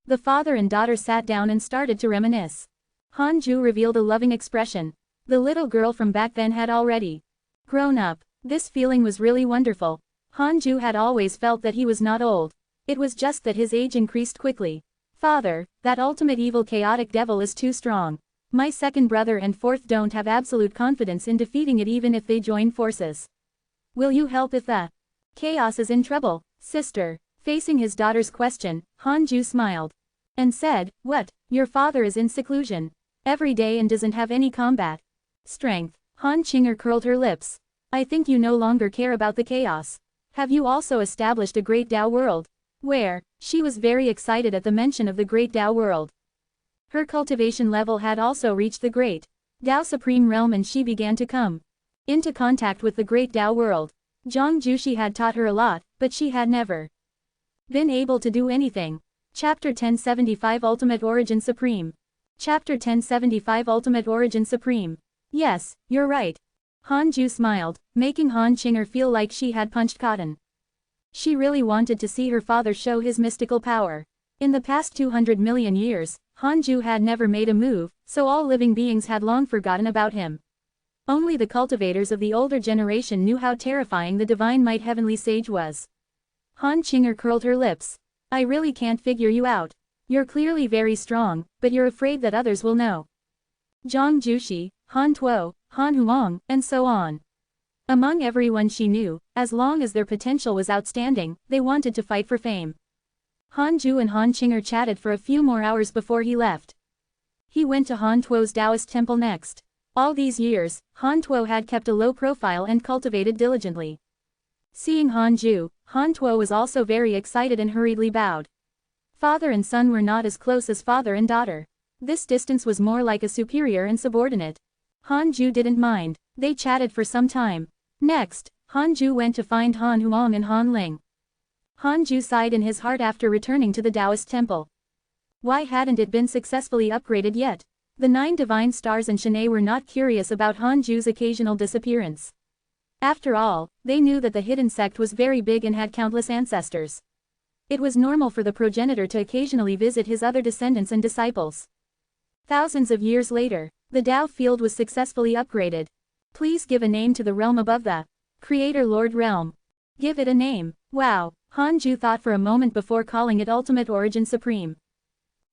S1: The father and daughter sat down and started to reminisce. Hanju revealed a loving expression. The little girl from back then had already grown up. This feeling was really wonderful. Hanju had always felt that he was not old. It was just that his age increased quickly. Father, that ultimate evil chaotic devil is too strong. My second brother and fourth don't have absolute confidence in defeating it even if they join forces. Will you help if the chaos is in trouble, sister? Facing his daughter's question, Hanju smiled and said, what, your father is in seclusion every day and doesn't have any combat strength. Han Qinger curled her lips. I think you no longer care about the chaos. Have you also established a great Tao world? Where? She was very excited at the mention of the great Tao world. Her cultivation level had also reached the great Tao supreme realm and she began to come into contact with the great Tao world. Zhang Jushi had taught her a lot, but she had never been able to do anything. Chapter 1075 Ultimate Origin Supreme. Chapter 1075 Ultimate Origin Supreme. Yes, you're right. Hanju smiled, making Han Qinger feel like she had punched cotton. She really wanted to see her father show his mystical power. In the past 200 million years, Hanju had never made a move, so all living beings had long forgotten about him. Only the cultivators of the older generation knew how terrifying the divine might heavenly sage was. Han Qinger curled her lips. I really can't figure you out. You're clearly very strong, but you're afraid that others will know. Zhang Jushi, Han Tuo, Han Huang, and so on. Among everyone she knew, as long as their potential was outstanding, they wanted to fight for fame. Hanju and Han Qinger chatted for a few more hours before he left. He went to Han Tuo's Taoist temple next. All these years, Han Tuo had kept a low profile and cultivated diligently. Seeing Hanju, Han Tuo was also very excited and hurriedly bowed. Father and son were not as close as father and daughter. This distance was more like a superior and subordinate. Hanju didn't mind. They chatted for some time. Next, Hanju went to find Han Huang and Han Ling. Hanju sighed in his heart after returning to the Taoist temple. Why hadn't it been successfully upgraded yet? The 9 divine stars and Shanae were not curious about Hanju's occasional disappearance. After all, they knew that the hidden sect was very big and had countless ancestors. It was normal for the progenitor to occasionally visit his other descendants and disciples. Thousands of years later, the Tao field was successfully upgraded. Please give a name to the realm above the Creator Lord realm. Give it a name. Wow. Hanju thought for a moment before calling it Ultimate Origin Supreme.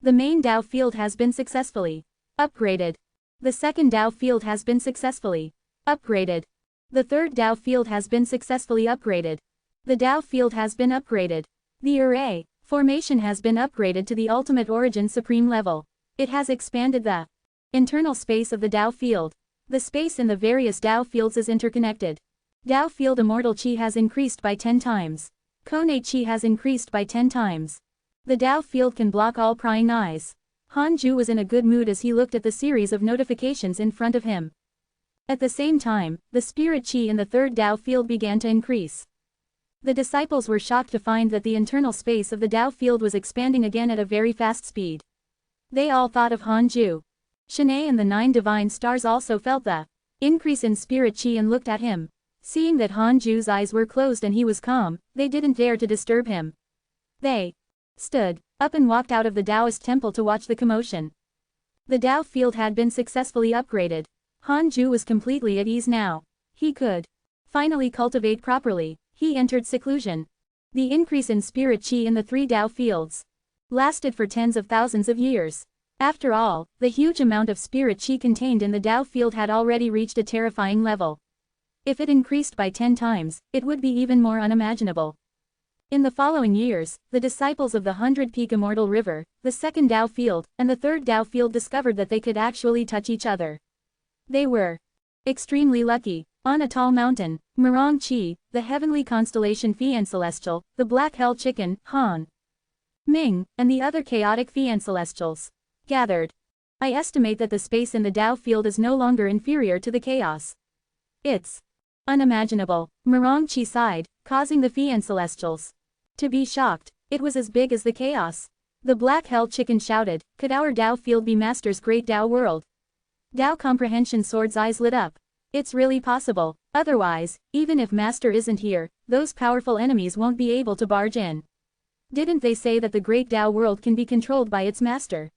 S1: The main Tao field has been successfully upgraded. The second Tao field has been successfully upgraded. The third Tao field has been successfully upgraded. The Tao field has been upgraded. The array formation has been upgraded to the Ultimate Origin Supreme level. It has expanded the internal space of the Tao field. The space in the various Tao fields is interconnected. Tao field immortal chi has increased by 10 times. Kone chi has increased by 10 times. The Tao field can block all prying eyes. Hanju was in a good mood as he looked at the series of notifications in front of him. At the same time, the spirit chi in the third Tao field began to increase. The disciples were shocked to find that the internal space of the Tao field was expanding again at a very fast speed. They all thought of Hanju. Shanae and the 9 divine stars also felt the increase in spirit chi and looked at him. Seeing that Han Ju's eyes were closed and he was calm, they didn't dare to disturb him. They stood up and walked out of the Taoist temple to watch the commotion. The Tao field had been successfully upgraded. Han Ju was completely at ease now. He could finally cultivate properly. He entered seclusion. The increase in spirit qi in the 3 Tao fields lasted for tens of thousands of years. After all, the huge amount of spirit qi contained in the Tao field had already reached a terrifying level. If it increased by 10 times, it would be even more unimaginable. In the following years, the disciples of the 100-peak Immortal River, the 2nd Tao field, and the 3rd Tao field discovered that they could actually touch each other. They were extremely lucky. On a tall mountain, Mirang Chi, the heavenly constellation Fian Celestial, the Black Hell Chicken, Han Ming, and the other chaotic Fian Celestials gathered. I estimate that the space in the Tao field is no longer inferior to the chaos. It's unimaginable. Mirang Chi sighed, causing the Fian Celestials to be shocked. It was as big as the chaos. The Black Hell Chicken shouted, could our Tao field be Master's great Tao world? Tao Comprehension Sword's eyes lit up. It's really possible. Otherwise, even if Master isn't here, those powerful enemies won't be able to barge in. Didn't they say that the great Tao world can be controlled by its Master?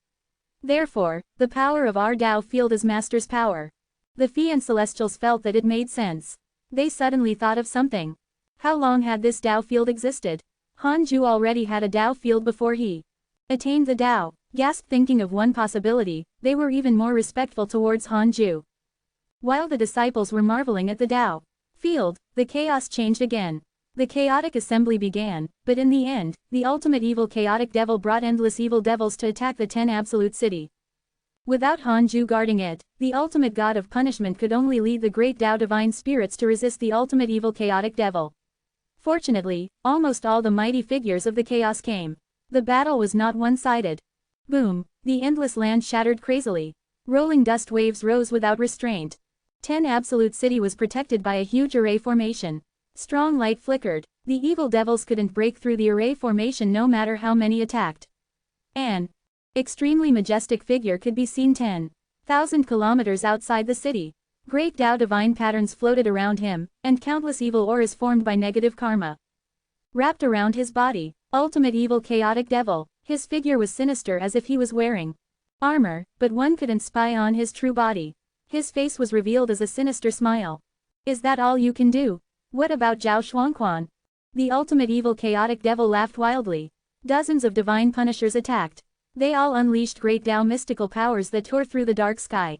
S1: Therefore, the power of our Tao field is Master's power. The Fian Celestials felt that it made sense. They suddenly thought of something. How long had this Tao field existed? Han Ju already had a Tao field before he attained the Tao. Gasped, thinking of one possibility, they were even more respectful towards Han Ju. While the disciples were marveling at the Tao field, the chaos changed again. The chaotic assembly began, but in the end, the ultimate evil chaotic devil brought endless evil devils to attack the 10 Absolute City. Without Han Ju guarding it, the ultimate god of punishment could only lead the great Tao divine spirits to resist the ultimate evil chaotic devil. Fortunately, almost all the mighty figures of the chaos came. The battle was not one-sided. Boom, the endless land shattered crazily. Rolling dust waves rose without restraint. 10 Absolute City was protected by a huge array formation. Strong light flickered. The evil devils couldn't break through the array formation no matter how many attacked. An extremely majestic figure could be seen 10,000 kilometers outside the city. Great Tao divine patterns floated around him, and countless evil auras formed by negative karma wrapped around his body. Ultimate evil chaotic devil. His figure was sinister as if he was wearing armor, but one couldn't spy on his true body. His face was revealed as a sinister smile. Is that all you can do? What about Zhao Xuanquan? The ultimate evil chaotic devil laughed wildly. Dozens of divine punishers attacked. They all unleashed great Tao mystical powers that tore through the dark sky.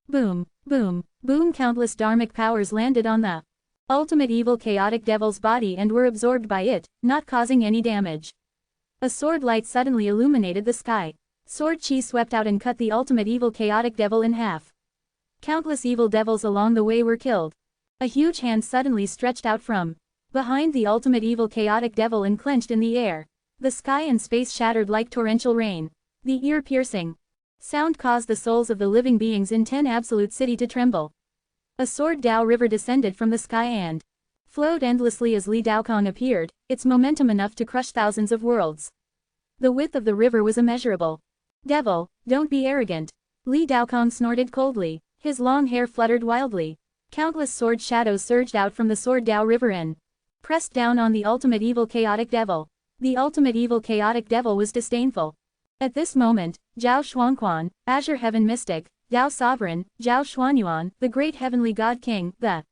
S1: Boom, boom, boom. Countless dharmic powers landed on the ultimate evil chaotic devil's body and were absorbed by it, not causing any damage. A sword light suddenly illuminated the sky. Sword chi swept out and cut the ultimate evil chaotic devil in half. Countless evil devils along the way were killed. A huge hand suddenly stretched out from behind the ultimate evil chaotic devil and clenched in the air. The sky and space shattered like torrential rain. The ear-piercing sound caused the souls of the living beings in 10 Absolute City to tremble. A sword Tao river descended from the sky and flowed endlessly as Li Daokong appeared, its momentum enough to crush thousands of worlds. The width of the river was immeasurable. Devil, don't be arrogant. Li Daokong snorted coldly. His long hair fluttered wildly. Countless sword shadows surged out from the sword Tao river and pressed down on the ultimate evil chaotic devil. The ultimate evil chaotic devil was disdainful. At this moment, Zhao Xuanquan, Azure Heaven Mystic, Tao Sovereign, Zhao Xuanyuan, the Great Heavenly God King, the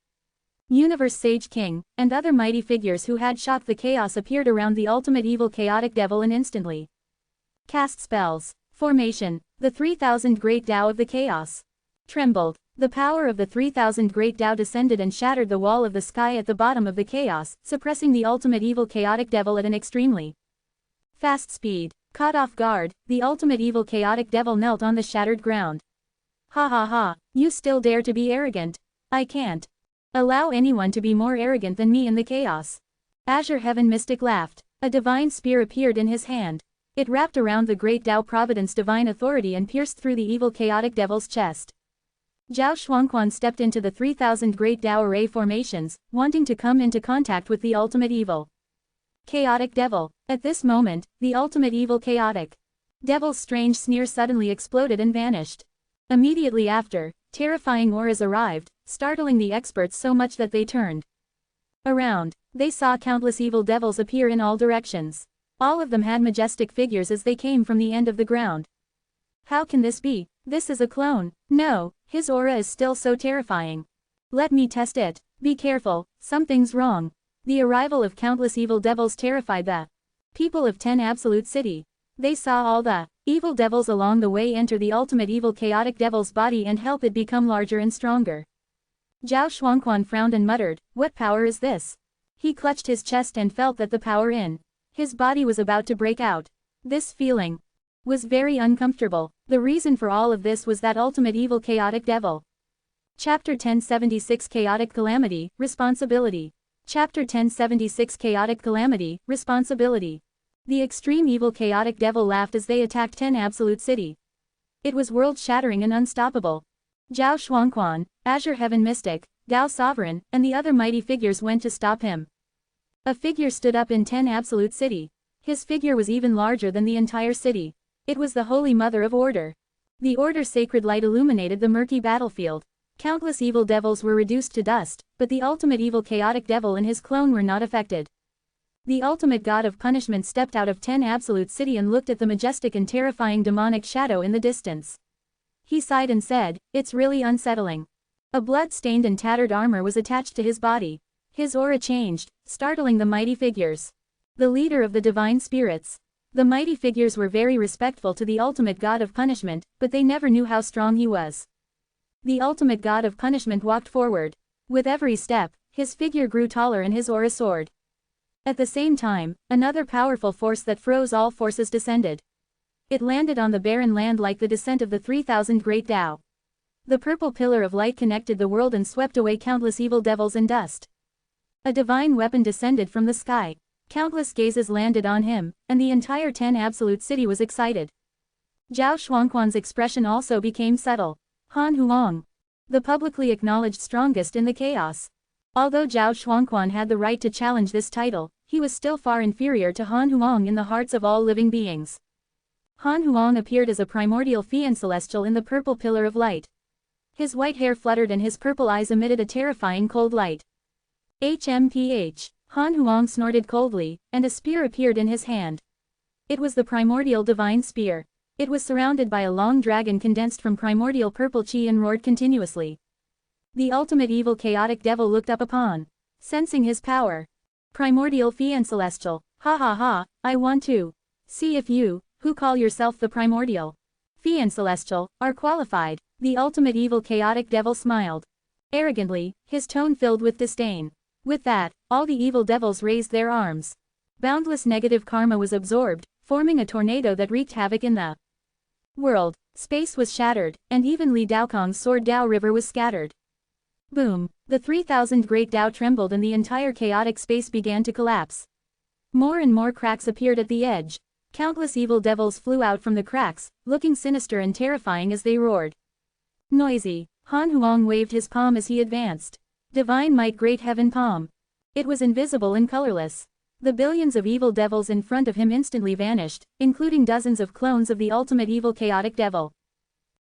S1: Universe Sage King, and other mighty figures who had shocked the chaos appeared around the ultimate evil chaotic devil and instantly cast spells. Formation. The 3000 Great Tao of the Chaos trembled. The power of the 3000 Great Tao descended and shattered the wall of the sky at the bottom of the chaos, suppressing the ultimate evil chaotic devil at an extremely fast speed. Caught off guard, the ultimate evil chaotic devil knelt on the shattered ground. Ha ha ha, you still dare to be arrogant? I can't allow anyone to be more arrogant than me in the chaos. Azure Heaven Mystic laughed. A divine spear appeared in his hand. It wrapped around the great Tao Providence divine authority and pierced through the evil chaotic devil's chest. Zhao Xuanquan stepped into the 3000 Great Tao array formations, wanting to come into contact with the ultimate evil chaotic devil. At this moment, the ultimate evil chaotic devil's strange sneer suddenly exploded and vanished. Immediately after, terrifying auras arrived, startling the experts so much that they turned around. They saw countless evil devils appear in all directions. All of them had majestic figures as they came from the end of the ground. How can this be? This is a clone. No, his aura is still so terrifying. Let me test it. Be careful, something's wrong. The arrival of countless evil devils terrified the people of 10 Absolute City. They saw all the evil devils along the way enter the ultimate evil chaotic devil's body and help it become larger and stronger. Zhao Xuanquan frowned and muttered, "What power is this?" He clutched his chest and felt that the power in his body was about to break out. This feeling was very uncomfortable. The reason for all of this was that ultimate evil chaotic devil. Chapter 1076 Chaotic Calamity, Responsibility. Chapter 1076 Chaotic Calamity, Responsibility. The extreme evil chaotic devil laughed as they attacked 10 Absolute City. It was world-shattering and unstoppable. Zhao Xuanquan, Azure Heaven Mystic, Dao Sovereign, and the other mighty figures went to stop him. A figure stood up in 10 Absolute City. His figure was even larger than the entire city. It was the Holy Mother of Order. The Order's sacred light illuminated the murky battlefield. Countless evil devils were reduced to dust, but the ultimate evil chaotic devil and his clone were not affected. The ultimate god of punishment stepped out of 10 Absolute City and looked at the majestic and terrifying demonic shadow in the distance. He sighed and said, "It's really unsettling." A blood-stained and tattered armor was attached to his body. His aura changed, startling the mighty figures. The leader of the divine spirits. The mighty figures were very respectful to the ultimate god of punishment, but they never knew how strong he was. The ultimate god of punishment walked forward. With every step, his figure grew taller and his aura soared. At the same time, another powerful force that froze all forces descended. It landed on the barren land like the descent of the 3,000 great Tao. The purple pillar of light connected the world and swept away countless evil devils and dust. A divine weapon descended from the sky. Countless gazes landed on him, and the entire 10 Absolute City was excited. Zhao Xuanquan's expression also became subtle. Han Huang. The publicly acknowledged strongest in the chaos. Although Zhao Xuanquan had the right to challenge this title, he was still far inferior to Han Huang in the hearts of all living beings. Han Huang appeared as a primordial fiend celestial in the purple pillar of light. His white hair fluttered and his purple eyes emitted a terrifying cold light. HMPH. Han Huang snorted coldly, and a spear appeared in his hand. It was the primordial divine spear. It was surrounded by a long dragon condensed from primordial purple chi and roared continuously. The ultimate evil chaotic devil looked up upon, sensing his power. Primordial fiend celestial, ha ha ha, I want to see if you, who call yourself the primordial fiend celestial, are qualified. The ultimate evil chaotic devil smiled arrogantly, his tone filled with disdain. With that, all the evil devils raised their arms. Boundless negative karma was absorbed, forming a tornado that wreaked havoc in the world. Space was shattered, and even Li Daokong's sword Dao River was scattered. Boom! The 3,000 great Dao trembled and the entire chaotic space began to collapse. More and more cracks appeared at the edge. Countless evil devils flew out from the cracks, looking sinister and terrifying as they roared. Noisy. Han Huang waved his palm as he advanced. Divine Might Great Heaven Palm. It was invisible and colorless. The billions of evil devils in front of him instantly vanished, including dozens of clones of the ultimate evil chaotic devil.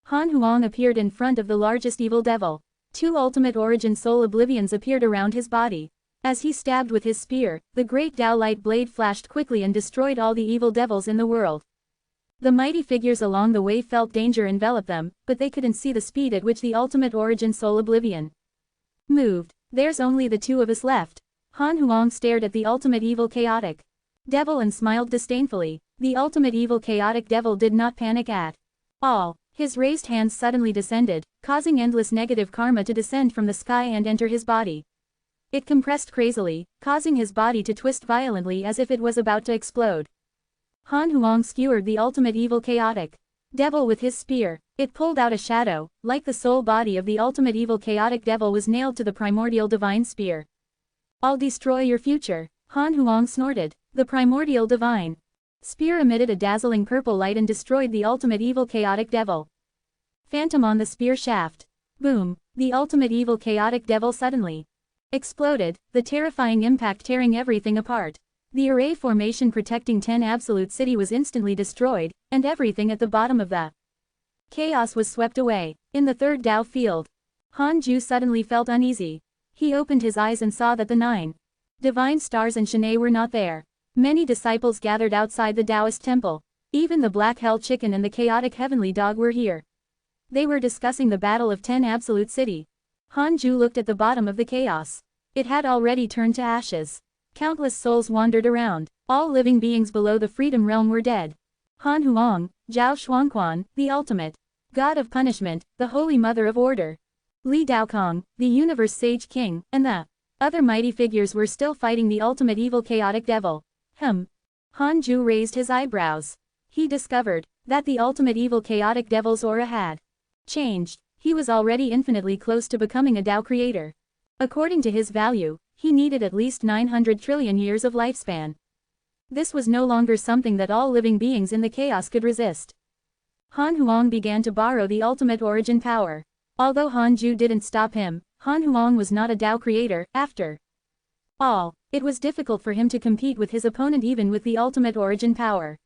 S1: Han Huang appeared in front of the largest evil devil. 2 ultimate origin soul oblivions appeared around his body. As he stabbed with his spear, the great Dao light blade flashed quickly and destroyed all the evil devils in the world. The mighty figures along the way felt danger envelop them, but they couldn't see the speed at which the ultimate origin soul oblivion moved. There's only the 2 of us left. Han Huang stared at the ultimate evil chaotic devil and smiled disdainfully. The ultimate evil chaotic devil did not panic at all. His raised hands suddenly descended, causing endless negative karma to descend from the sky and enter his body. It compressed crazily, causing his body to twist violently as if it was about to explode. Han Huang skewered the ultimate evil chaotic devil with his spear. It pulled out a shadow, like the soul body of the ultimate evil chaotic devil was nailed to the primordial divine spear. I'll destroy your future, Han Huang snorted. The primordial divine spear emitted a dazzling purple light and destroyed the ultimate evil chaotic devil. Phantom on the spear shaft. Boom! The ultimate evil chaotic devil suddenly exploded, the terrifying impact tearing everything apart. The array formation protecting 10 Absolute City was instantly destroyed, and everything at the bottom of the Chaos was swept away. In the third Tao field, Han Ju suddenly felt uneasy. He opened his eyes and saw that the 9 divine stars and Shanae were not there. Many disciples gathered outside the Taoist temple. Even the black hell chicken and the chaotic heavenly dog were here. They were discussing the battle of 10 Absolute City. Han Ju looked at the bottom of the chaos. It had already turned to ashes. Countless souls wandered around. All living beings below the Freedom Realm were dead. Han Huang, Zhao Xuanquan, the ultimate god of punishment, the holy mother of order, Li Daokong, the universe sage king, and the other mighty figures were still fighting the ultimate evil chaotic devil. Han Ju raised his eyebrows. He discovered that the ultimate evil chaotic devil's aura had changed. He was already infinitely close to becoming a Tao creator. According to his value, he needed at least 900 trillion years of lifespan. This was no longer something that all living beings in the chaos could resist. Han Huang began to borrow the ultimate origin power. Although Han Ju didn't stop him, Han Huang was not a Tao creator, after all. It was difficult for him to compete with his opponent even with the ultimate origin power.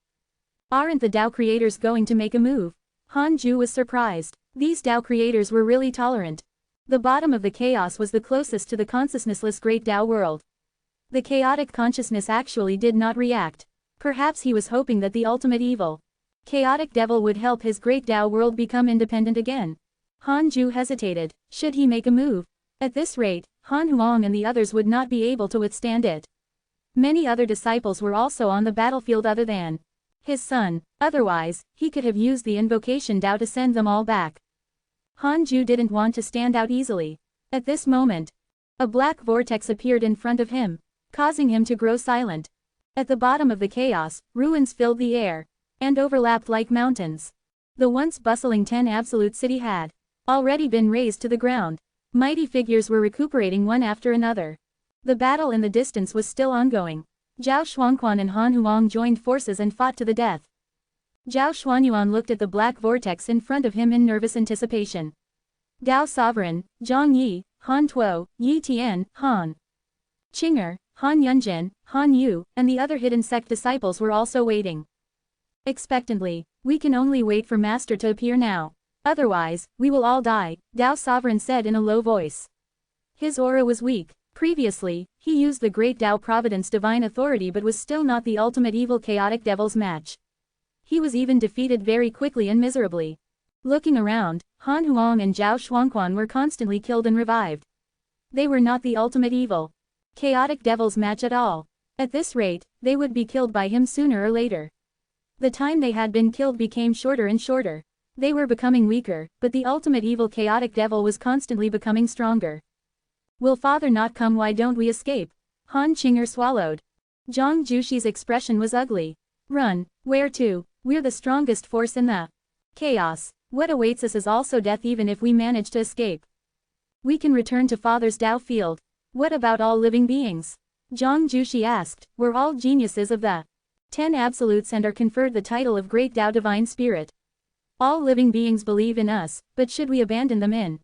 S1: Aren't the Tao creators going to make a move? Han Ju was surprised. These Tao creators were really tolerant. The bottom of the chaos was the closest to the consciousnessless great Tao world. The chaotic consciousness actually did not react. Perhaps he was hoping that the ultimate evil chaotic devil would help his great Tao world become independent again. Han Ju hesitated. Should he make a move? At this rate, Han Huang and the others would not be able to withstand it. Many other disciples were also on the battlefield other than his son. Otherwise, he could have used the invocation Tao to send them all back. Han Ju didn't want to stand out easily. At this moment, a black vortex appeared in front of him, causing him to grow silent. At the bottom of the chaos, ruins filled the air and overlapped like mountains. The once bustling 10 Absolute City had already been razed to the ground. Mighty figures were recuperating one after another. The battle in the distance was still ongoing. Zhao Xuanquan and Han Huang joined forces and fought to the death. Zhao Xuanyuan looked at the black vortex in front of him in nervous anticipation. Dao Sovereign, Zhang Yi, Han Tuo, Yi Tian, Han Qing'er, Han Yunjin, Han Yu, and the other hidden sect disciples were also waiting expectantly. We can only wait for Master to appear now. Otherwise, we will all die, Dao Sovereign said in a low voice. His aura was weak. Previously, he used the great Tao Providence divine authority but was still not the ultimate evil chaotic devil's match. He was even defeated very quickly and miserably. Looking around, Han Huang and Zhao Xuanquan were constantly killed and revived. They were not the ultimate evil chaotic devil's match at all. At this rate, they would be killed by him sooner or later. The time they had been killed became shorter and shorter. They were becoming weaker, but the ultimate evil chaotic devil was constantly becoming stronger. Will father not come? Why don't we escape? Han Qing'er swallowed. Zhang Jushi's expression was ugly. Run. Where to? We're the strongest force in the chaos. What awaits us is also death even if we manage to escape. We can return to father's Tao field. What about all living beings? Zhang Jushi asked. We're all geniuses of the 10 absolutes and are conferred the title of Great Tao Divine Spirit. All living beings believe in us, but should we abandon them in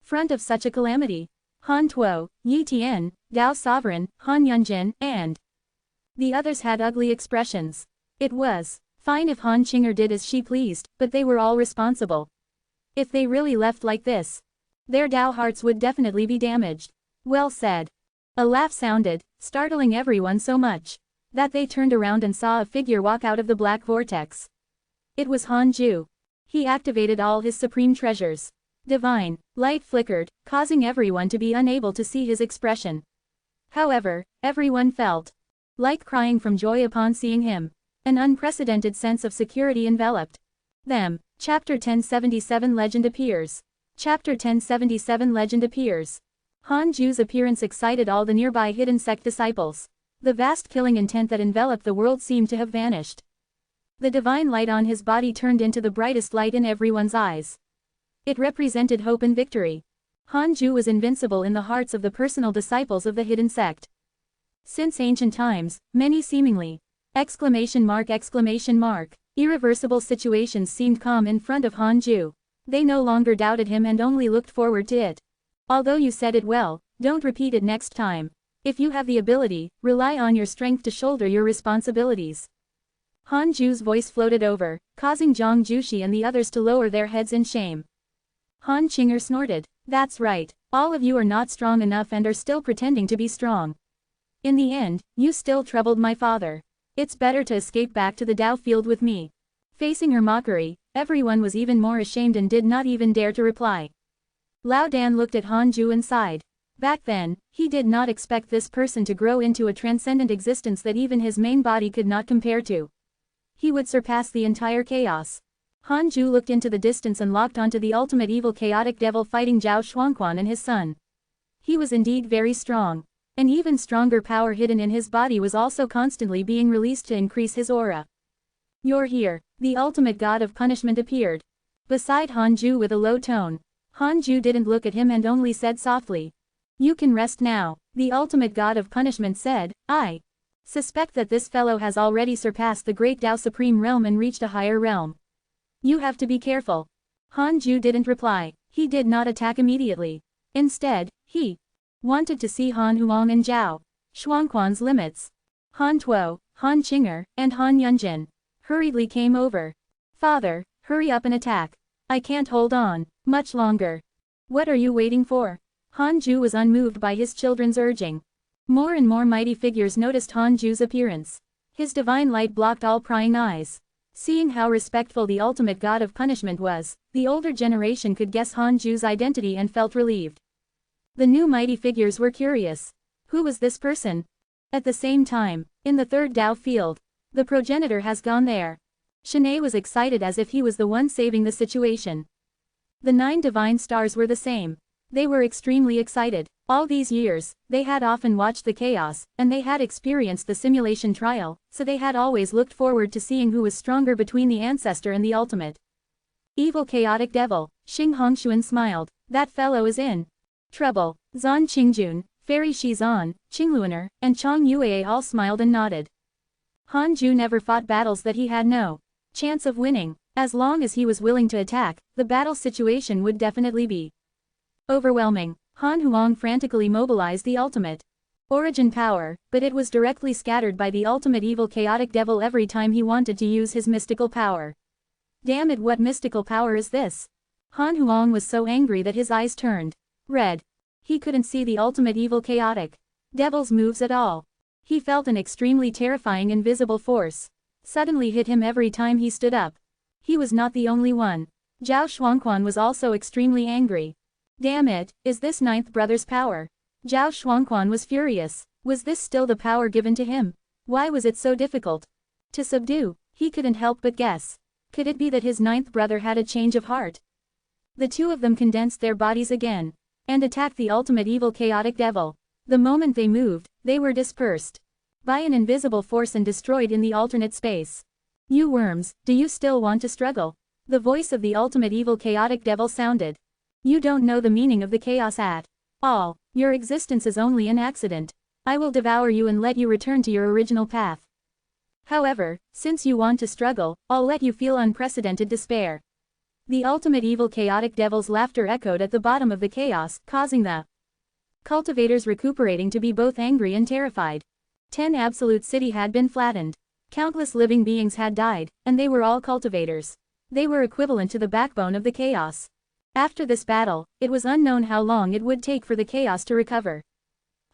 S1: front of such a calamity? Han Tuo, Yi Tian, Dao Sovereign, Han Yunjin, and the others had ugly expressions. It was fine if Han Qing'er did as she pleased, but they were all responsible. If they really left like this, their Tao hearts would definitely be damaged. Well said. A laugh sounded, startling everyone so much that they turned around and saw a figure walk out of the black vortex. It was Han Ju. He activated all his supreme treasures. Divine light flickered, causing everyone to be unable to see his expression. However, everyone felt like crying from joy upon seeing him. An unprecedented sense of security enveloped them. Chapter 1077 Legend appears. Chapter 1077 Legend appears. Han Ju's appearance excited all the nearby hidden sect disciples. The vast killing intent that enveloped the world seemed to have vanished. The divine light on his body turned into the brightest light in everyone's eyes. It represented hope and victory. Han Ju was invincible in the hearts of the personal disciples of the hidden sect. Since ancient times, many seemingly irreversible situations seemed calm in front of Han Ju. They no longer doubted him and only looked forward to it. Although you said it well, don't repeat it next time. If you have the ability, rely on your strength to shoulder your responsibilities. Han Ju's voice floated over, causing Zhang Jushi and the others to lower their heads in shame. Han Qinger snorted. That's right, all of you are not strong enough and are still pretending to be strong. In the end, you still troubled my father. It's better to escape back to the Dao field with me. Facing her mockery, everyone was even more ashamed and did not even dare to reply. Lao Dan looked at Han Ju and sighed. Back then, he did not expect this person to grow into a transcendent existence that even his main body could not compare to. He would surpass the entire chaos. Han Ju looked into the distance and locked onto the ultimate evil chaotic devil fighting Zhao Xuanquan and his son. He was indeed very strong. An even stronger power hidden in his body was also constantly being released to increase his aura. You're here. The ultimate god of punishment appeared beside Han Ju with a low tone. Han Ju didn't look at him and only said softly, "You can rest now." The ultimate god of punishment said, "I suspect that this fellow has already surpassed the great Dao Supreme realm and reached a higher realm. You have to be careful." Han Ju didn't reply. He did not attack immediately. Instead, he wanted to see Han Huang and Zhao Xuanquan's limits. Han Tuo, Han Qinger, and Han Yunjin hurriedly came over. "Father, hurry up and attack. I can't hold on much longer." "What are you waiting for?" Han Ju was unmoved by his children's urging. More and more mighty figures noticed Han Ju's appearance. His divine light blocked all prying eyes. Seeing how respectful the ultimate god of punishment was, the older generation could guess Han Ju's identity and felt relieved. The new mighty figures were curious. Who was this person? At the same time, in the third Dao field, the progenitor has gone there. Shanae was excited as if he was the one saving the situation. The 9 divine stars were the same. They were extremely excited. All these years, they had often watched the chaos, and they had experienced the simulation trial, so they had always looked forward to seeing who was stronger between the ancestor and the ultimate evil chaotic devil. Xing Hongshuan smiled. That fellow is in trouble. Zan Qingjun, Fairy Shizan, Qingluaner, and Chang Yue all smiled and nodded. Han Ju never fought battles that he had no chance of winning. As long as he was willing to attack, the battle situation would definitely be overwhelming. Han Huang frantically mobilized the ultimate origin power, but it was directly scattered by the ultimate evil chaotic devil every time he wanted to use his mystical power. Damn it, what mystical power is this? Han Huang was so angry that his eyes turned red. He couldn't see the ultimate evil chaotic devil's moves at all. He felt an extremely terrifying invisible force suddenly hit him every time he stood up. He was not the only one. Zhao Xuanquan was also extremely angry. Damn it, is this 9th brother's power? Zhao Xuanquan was furious. Was this still the power given to him? Why was it so difficult to subdue? He couldn't help but guess. Could it be that his 9th brother had a change of heart? The two of them condensed their bodies again and attacked the ultimate evil chaotic devil. The moment they moved, they were dispersed by an invisible force and destroyed in the alternate space. "You worms, do you still want to struggle?" The voice of the ultimate evil chaotic devil sounded. "You don't know the meaning of the chaos at all. Your existence is only an accident. I will devour you and let you return to your original path. However, since you want to struggle, I'll let you feel unprecedented despair." The ultimate evil chaotic devil's laughter echoed at the bottom of the chaos, causing the cultivators recuperating to be both angry and terrified. 10 absolute city had been flattened. Countless living beings had died, and they were all cultivators. They were equivalent to the backbone of the chaos. After this battle, it was unknown how long it would take for the chaos to recover.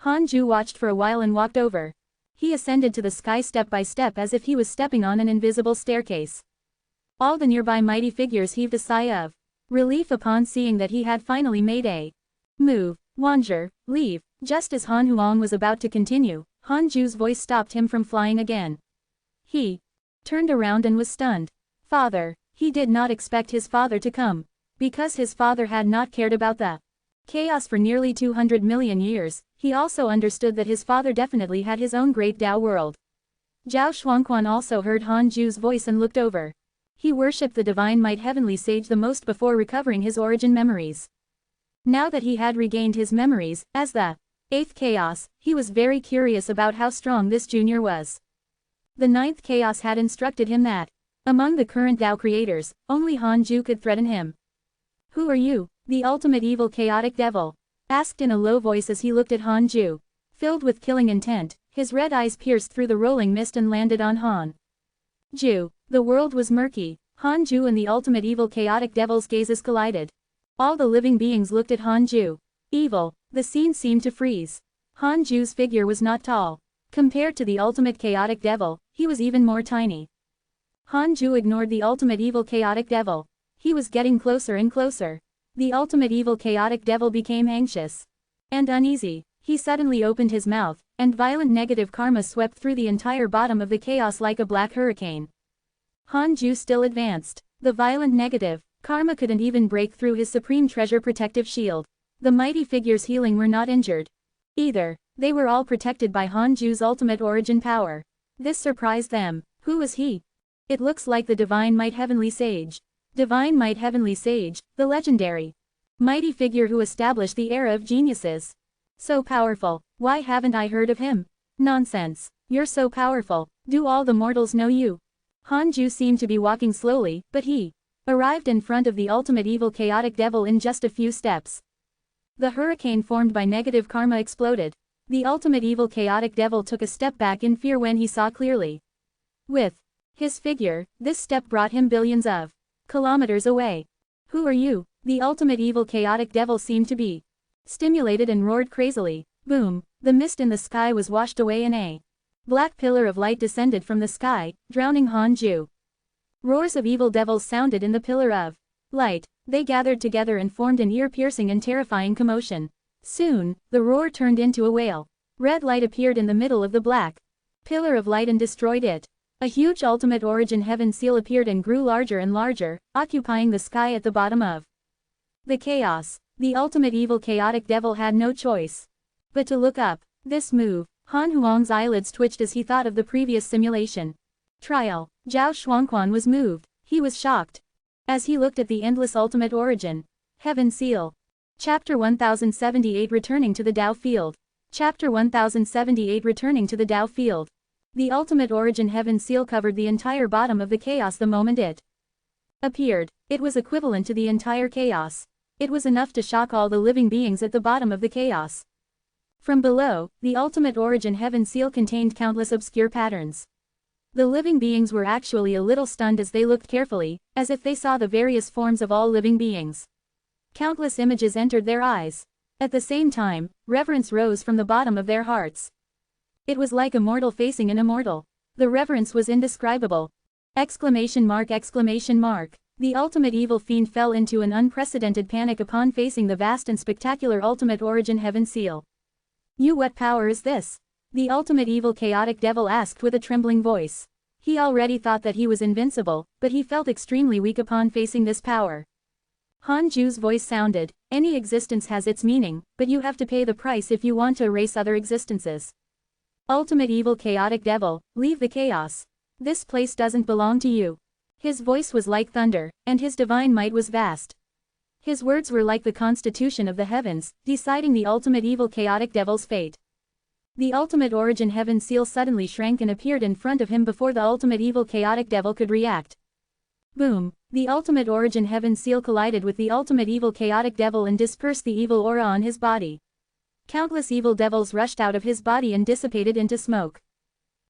S1: Han Ju watched for a while and walked over. He ascended to the sky step by step as if he was stepping on an invisible staircase. All the nearby mighty figures heaved a sigh of relief upon seeing that he had finally made a move. "Wanzher, leave." Just as Han Huang was about to continue, Han Ju's voice stopped him from flying again. He turned around and was stunned. Father. He did not expect his father to come. Because his father had not cared about the chaos for nearly 200 million years, he also understood that his father definitely had his own great Dao world. Zhao Xuanquan also heard Han Ju's voice and looked over. He worshipped the divine might heavenly sage the most before recovering his origin memories. Now that he had regained his memories, as the 8th chaos, he was very curious about how strong this junior was. The 9th chaos had instructed him that among the current Dao creators, only Han Ju could threaten him. "Who are you?" The ultimate evil chaotic devil asked in a low voice as he looked at Han Ju. Filled with killing intent, his red eyes pierced through the rolling mist and landed on Han Ju. The world was murky. Hanju and the ultimate evil chaotic devil's gazes collided. All the living beings looked at Hanju. Evil. The scene seemed to freeze. Hanju's figure was not tall. Compared to the ultimate chaotic devil, he was even more tiny. Hanju ignored the ultimate evil chaotic devil. He was getting closer and closer. The ultimate evil chaotic devil became anxious and uneasy. He suddenly opened his mouth, and violent negative karma swept through the entire bottom of the chaos like a black hurricane. Hanju still advanced. The violent negative karma couldn't even break through his supreme treasure protective shield. The mighty figures healing were not injured either. They were all protected by Hanju's ultimate origin power. This surprised them. Who was he? It looks like the Divine Might Heavenly Sage. Divine Might Heavenly Sage, the legendary mighty figure who established the era of geniuses. So powerful. Why haven't I heard of him? Nonsense. You're so powerful. Do all the mortals know you? Hanju seemed to be walking slowly, but he arrived in front of the ultimate evil chaotic devil in just a few steps. The hurricane formed by negative karma exploded. The ultimate evil chaotic devil took a step back in fear when he saw clearly. With his figure, this step brought him billions of kilometers away. Who are you? The ultimate evil chaotic devil seemed to be stimulated and roared crazily. Boom! The mist in the sky was washed away and a black pillar of light descended from the sky, drowning Hanju. Roars of evil devils sounded in the pillar of light. They gathered together and formed an ear-piercing and terrifying commotion. Soon, the roar turned into a wail. Red light appeared in the middle of the black pillar of light and destroyed it. A huge ultimate origin heaven seal appeared and grew larger and larger, occupying the sky at the bottom of the chaos. The ultimate evil chaotic devil had no choice but to look up. This move, Han Huang's eyelids twitched as he thought of the previous simulation trial. Zhao Shuangquan was moved. He was shocked as he looked at the endless ultimate origin heaven seal. Chapter 1078 Returning to the Dao Field. Chapter 1078 Returning to the Dao Field. The ultimate origin heaven seal covered the entire bottom of the chaos the moment it appeared. It was equivalent to the entire chaos. It was enough to shock all the living beings at the bottom of the chaos. From below, the ultimate origin heaven seal contained countless obscure patterns. The living beings were actually a little stunned as they looked carefully, as if they saw the various forms of all living beings. Countless images entered their eyes. At the same time, reverence rose from the bottom of their hearts. It was like a mortal facing an immortal. The reverence was indescribable. Exclamation mark, exclamation mark. The ultimate evil fiend fell into an unprecedented panic upon facing the vast and spectacular ultimate origin heaven seal. What power is this? The ultimate evil chaotic devil asked with a trembling voice. He already thought that he was invincible, but he felt extremely weak upon facing this power. Hanju's voice sounded, any existence has its meaning, but you have to pay the price if you want to erase other existences. Ultimate evil chaotic devil, leave the chaos. This place doesn't belong to you. His voice was like thunder, and his divine might was vast. His words were like the constitution of the heavens, deciding the ultimate evil chaotic devil's fate. The ultimate origin heaven seal suddenly shrank and appeared in front of him before the ultimate evil chaotic devil could react. Boom! The ultimate origin heaven seal collided with the ultimate evil chaotic devil and dispersed the evil aura on his body. Countless evil devils rushed out of his body and dissipated into smoke.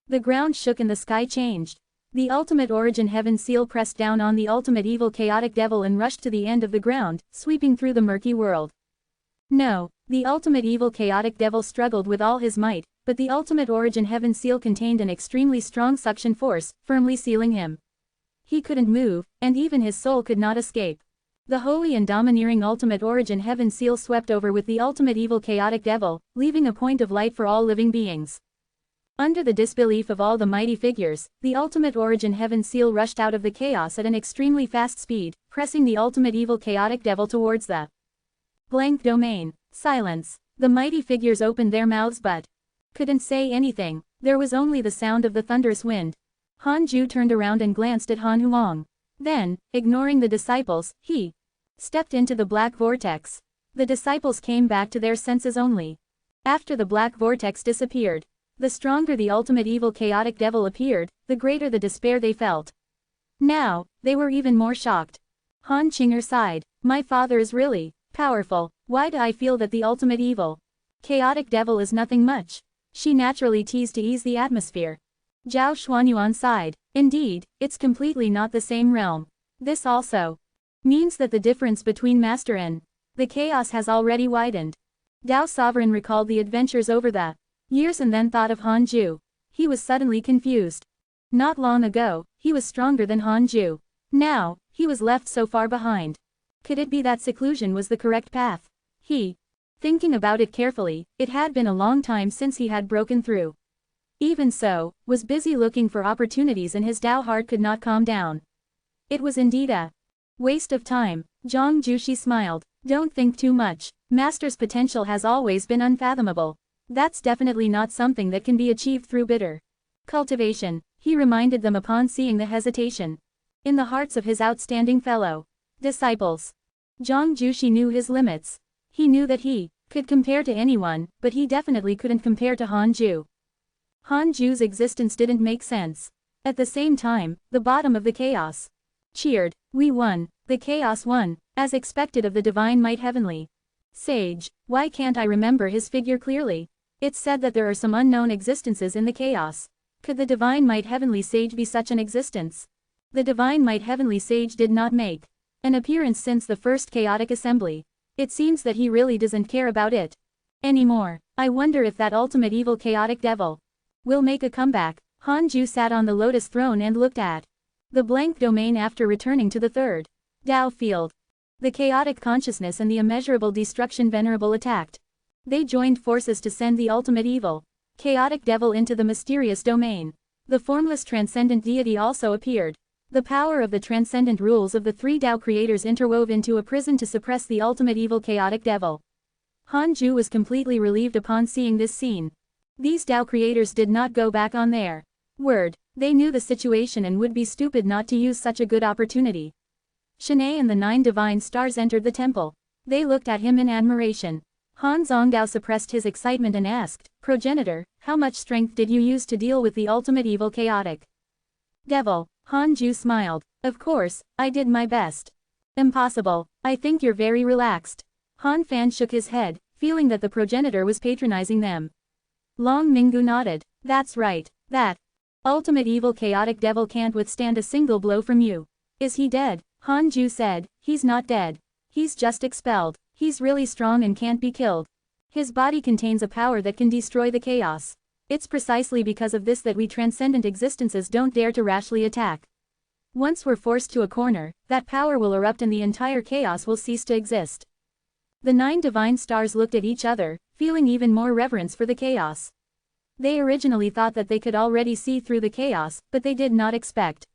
S1: The ground shook and the sky changed. The ultimate origin heaven seal pressed down on the ultimate evil chaotic devil and rushed to the end of the ground, sweeping through the murky world. No, the ultimate evil chaotic devil struggled with all his might, but the ultimate origin heaven seal contained an extremely strong suction force, firmly sealing him. He couldn't move, and even his soul could not escape. The holy and domineering ultimate origin heaven seal swept over with the ultimate evil chaotic devil, leaving a point of light for all living beings. Under the disbelief of all the mighty figures, the ultimate origin heaven seal rushed out of the chaos at an extremely fast speed, pressing the ultimate evil chaotic devil towards the blank domain. Silence. The mighty figures opened their mouths but couldn't say anything. There was only the sound of the thunderous wind. Hanju turned around and glanced at Han Huang. Then, ignoring the disciples, he stepped into the black vortex. The disciples came back to their senses only after the black vortex disappeared. The stronger the ultimate evil chaotic devil appeared, the greater the despair they felt. Now, they were even more shocked. Han Qinger sighed. My father is really powerful. Why do I feel that the ultimate evil chaotic devil is nothing much? She naturally teased to ease the atmosphere. Zhao Xuanyuan sighed. Indeed, it's completely not the same realm. This also means that the difference between master and the chaos has already widened. Dao Sovereign recalled the adventures over the years and then thought of Hanju. He was suddenly confused. Not long ago, he was stronger than Hanju. Now, he was left so far behind. Could it be that seclusion was the correct path? Thinking about it carefully, it had been a long time since he had broken through. Even so, was busy looking for opportunities and his Dao heart could not calm down. It was indeed a waste of time. Zhang Jushi smiled. Don't think too much. Master's potential has always been unfathomable. That's definitely not something that can be achieved through bitter cultivation, he reminded them upon seeing the hesitation in the hearts of his outstanding fellow disciples. Zhang Jushi knew his limits. He knew that he could compare to anyone, but he definitely couldn't compare to Hanju. Hanju's existence didn't make sense. At the same time, the bottom of the chaos cheered. We won. The chaos won, as expected of the divine might heavenly sage. Why can't I remember his figure clearly? It's said that there are some unknown existences in the chaos. Could the divine might heavenly sage be such an existence? The divine might heavenly sage did not make an appearance since the first chaotic assembly. It seems that he really doesn't care about it anymore. I wonder if that ultimate evil chaotic devil will make a comeback. Hanju sat on the lotus throne and looked at the blank domain after returning to the third Dao field. The chaotic consciousness and the immeasurable destruction venerable attacked. They joined forces to send the ultimate evil chaotic devil into the mysterious domain. The formless transcendent deity also appeared. The power of the transcendent rules of the three Dao creators interwove into a prison to suppress the ultimate evil chaotic devil. Hanju was completely relieved upon seeing this scene. These Dao creators did not go back on their word. They knew the situation and would be stupid not to use such a good opportunity. Shanae and the 9 divine stars entered the temple. They looked at him in admiration. Han Zhongdao suppressed his excitement and asked, Progenitor, how much strength did you use to deal with the ultimate evil chaotic devil? Hanju smiled. Of course, I did my best. Impossible. I think you're very relaxed. Han Fan shook his head, feeling that the progenitor was patronizing them. Long Minggu nodded. That's right. That ultimate evil chaotic devil can't withstand a single blow from you. Is he dead? Hanju said. He's not dead. He's just expelled. He's really strong and can't be killed. His body contains a power that can destroy the chaos. It's precisely because of this that we transcendent existences don't dare to rashly attack. Once we're forced to a corner, that power will erupt and the entire chaos will cease to exist. The 9 divine stars looked at each other, feeling even more reverence for the chaos. They originally thought that they could already see through the chaos, but they did not expect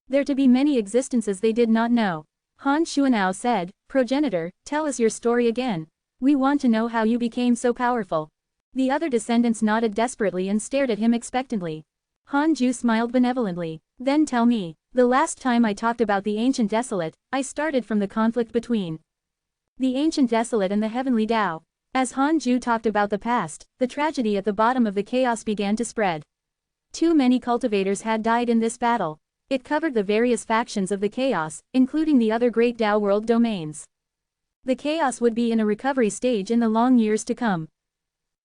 S1: there to be many existences they did not know. Han Xuanao said, Progenitor, tell us your story again. We want to know how you became so powerful. The other descendants nodded desperately and stared at him expectantly. Hanju smiled benevolently. Then tell me. The last time I talked about the Ancient Desolate, I started from the conflict between the Ancient Desolate and the Heavenly Tao. As Hanju talked about the past, the tragedy at the bottom of the chaos began to spread. Too many cultivators had died in this battle. It covered the various factions of the chaos, including the other great Tao world domains. The chaos would be in a recovery stage in the long years to come.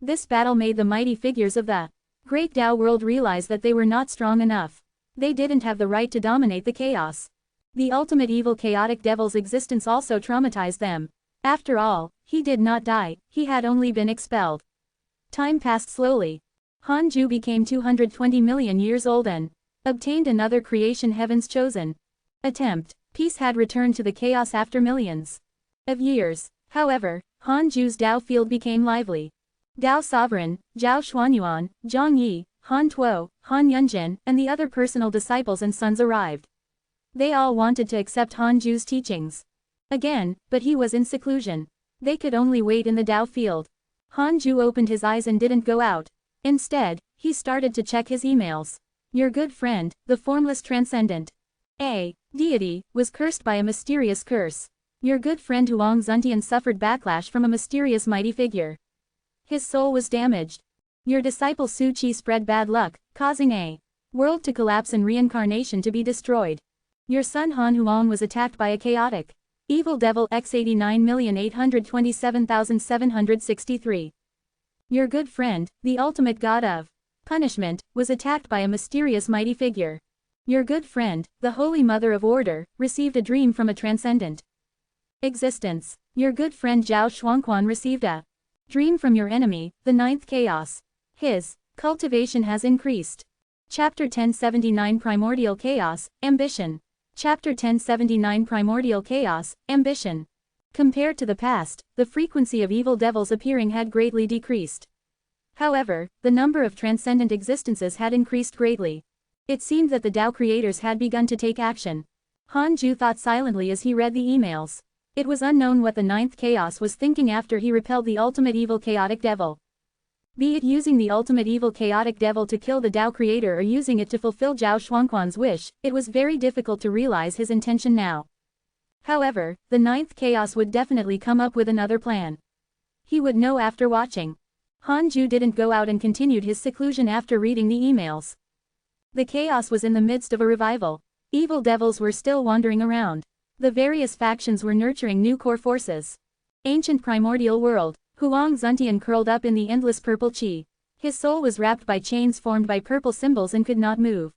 S1: This battle made the mighty figures of the great Tao world realize that they were not strong enough. They didn't have the right to dominate the chaos. The ultimate evil chaotic devil's existence also traumatized them. After all, he did not die, he had only been expelled. Time passed slowly. Hanju became 220 million years old and obtained another creation heaven's chosen attempt. Peace had returned to the chaos after millions of years. However, Hanju's Tao field became lively. Dao Sovereign, Zhao Xuanyuan, Zhang Yi, Han Tuo, Han Yunjin, and the other personal disciples and sons arrived. They all wanted to accept Hanju's teachings again, but he was in seclusion. They could only wait in the Dao field. Hanju opened his eyes and didn't go out. Instead, he started to check his emails. Your good friend, the formless transcendent deity, was cursed by a mysterious curse. Your good friend Huang Zuntian suffered backlash from a mysterious mighty figure. His soul was damaged. Your disciple Su Qi spread bad luck, causing a world to collapse and reincarnation to be destroyed. Your son Han Huang was attacked by a chaotic evil devil X89,827,763. Your good friend, the ultimate god of punishment, was attacked by a mysterious mighty figure. Your good friend, the Holy Mother of Order, received a dream from a transcendent existence. Your good friend Zhao Shuangquan received a dream from your enemy, the ninth chaos. His cultivation has increased. Chapter 1079 Primordial Chaos, Ambition. Chapter 1079 Primordial Chaos, Ambition. Compared to the past, the frequency of evil devils appearing had greatly decreased. However, the number of transcendent existences had increased greatly. It seemed that the Tao creators had begun to take action. Han Ju thought silently as he read the emails. It was unknown what the ninth chaos was thinking after he repelled the ultimate evil chaotic devil. Be it using the ultimate evil chaotic devil to kill the Tao creator or using it to fulfill Zhao Shuangquan's wish, it was very difficult to realize his intention now. However, the ninth chaos would definitely come up with another plan. He would know after watching. Han Ju didn't go out and continued his seclusion after reading the emails. The chaos was in the midst of a revival. Evil devils were still wandering around. The various factions were nurturing new core forces. Ancient primordial world. Huang Zuntian curled up in the endless purple chi. His soul was wrapped by chains formed by purple symbols and could not move.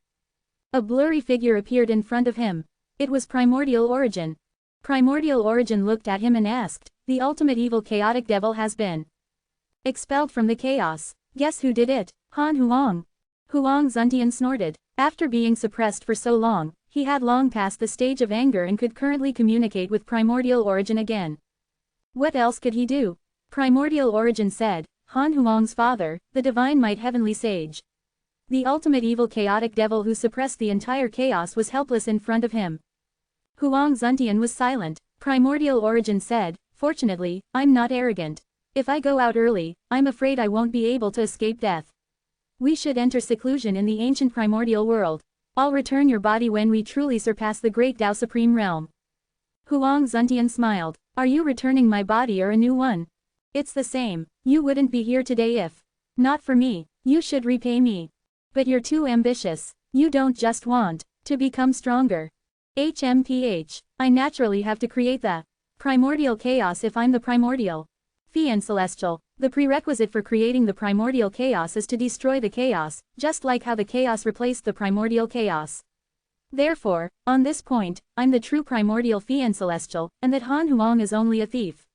S1: A blurry figure appeared in front of him. It was Primordial Origin. Primordial Origin looked at him and asked, "The ultimate evil chaotic devil has been expelled from the chaos. Guess who did it? Han Huang." Huang Zuntian snorted. After being suppressed for so long, he had long passed the stage of anger and could currently communicate with Primordial Origin again. What else could he do? Primordial Origin said, "Han Huang's father, the divine might heavenly sage. The ultimate evil chaotic devil who suppressed the entire chaos was helpless in front of him." Huang Zuntian was silent. Primordial Origin said, "Fortunately, I'm not arrogant. If I go out early, I'm afraid I won't be able to escape death. We should enter seclusion in the ancient primordial world. I'll return your body when we truly surpass the great Tao Supreme Realm." Huang Zuntian smiled. "Are you returning my body or a new one? It's the same. You wouldn't be here today if not for me. You should repay me. But you're too ambitious. You don't just want to become stronger. HMPH. I naturally have to create the primordial chaos if I'm the primordial Fiend Celestial. The prerequisite for creating the primordial chaos is to destroy the chaos, just like how the chaos replaced the primordial chaos. Therefore, on this point, I'm the true primordial Fiend Celestial, and that Han Huang is only a thief.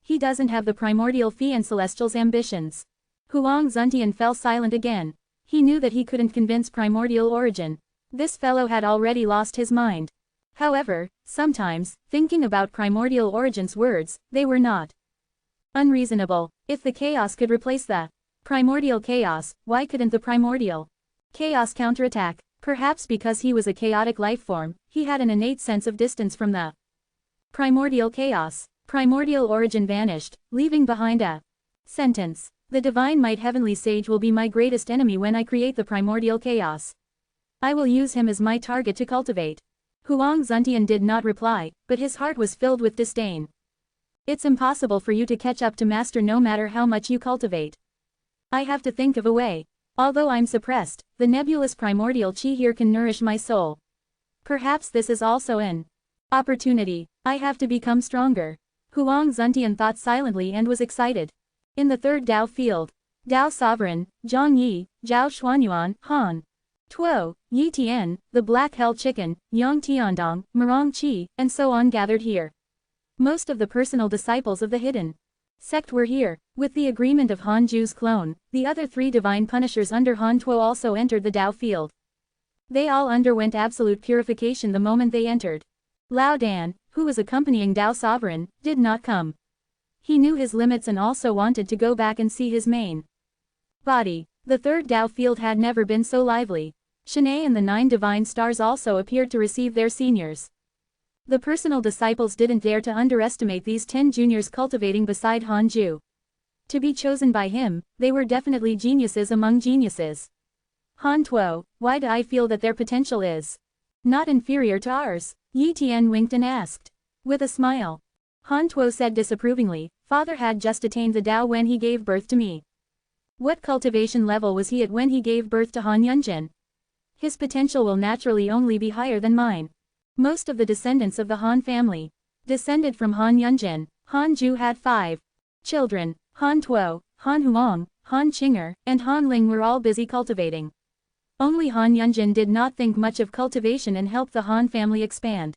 S1: He doesn't have the primordial Fiend Celestial's ambitions." Huang Zuntian fell silent again. He knew that he couldn't convince Primordial Origin. This fellow had already lost his mind. However, sometimes, thinking about Primordial Origin's words, they were not unreasonable. If the chaos could replace the primordial chaos, why couldn't the primordial chaos counterattack? Perhaps because he was a chaotic lifeform, he had an innate sense of distance from the primordial chaos. Primordial Origin vanished, leaving behind a sentence. "The divine might heavenly sage will be my greatest enemy when I create the primordial chaos. I will use him as my target to cultivate." Huang Zuntian did not reply, but his heart was filled with disdain. "It's impossible for you to catch up to master no matter how much you cultivate. I have to think of a way. Although I'm suppressed, the nebulous primordial chi here can nourish my soul. Perhaps this is also an opportunity. I have to become stronger." Huang Zuntian thought silently and was excited. In the third Tao field, Tao Sovereign, Zhang Yi, Zhao Xuanyuan, Han Tuo, Yi Tian, the Black Hell Chicken, Yang Tiandong, Marong Qi, and so on gathered here. Most of the personal disciples of the hidden sect were here. With the agreement of Han Ju's clone, the other three divine punishers under Han Tuo also entered the Tao field. They all underwent absolute purification the moment they entered. Lao Dan, who was accompanying Tao Sovereign, did not come. He knew his limits and also wanted to go back and see his main body. The third Tao field had never been so lively. Shanae and the 9 divine stars also appeared to receive their seniors. The personal disciples didn't dare to underestimate these 10 juniors cultivating beside Han Ju. To be chosen by him, they were definitely geniuses among geniuses. "Han Tuo, why do I feel that their potential is not inferior to ours?" Yi Tian winked and asked. With a smile. Han Tuo said disapprovingly, "Father had just attained the Tao when he gave birth to me. What cultivation level was he at when he gave birth to Han Yunjin? His potential will naturally only be higher than mine. Most of the descendants of the Han family descended from Han Yunjin. Han Ju had 5 children. Han Tuo, Han Huang, Han Qinger, and Han Ling were all busy cultivating. Only Han Yunjin did not think much of cultivation and helped the Han family expand.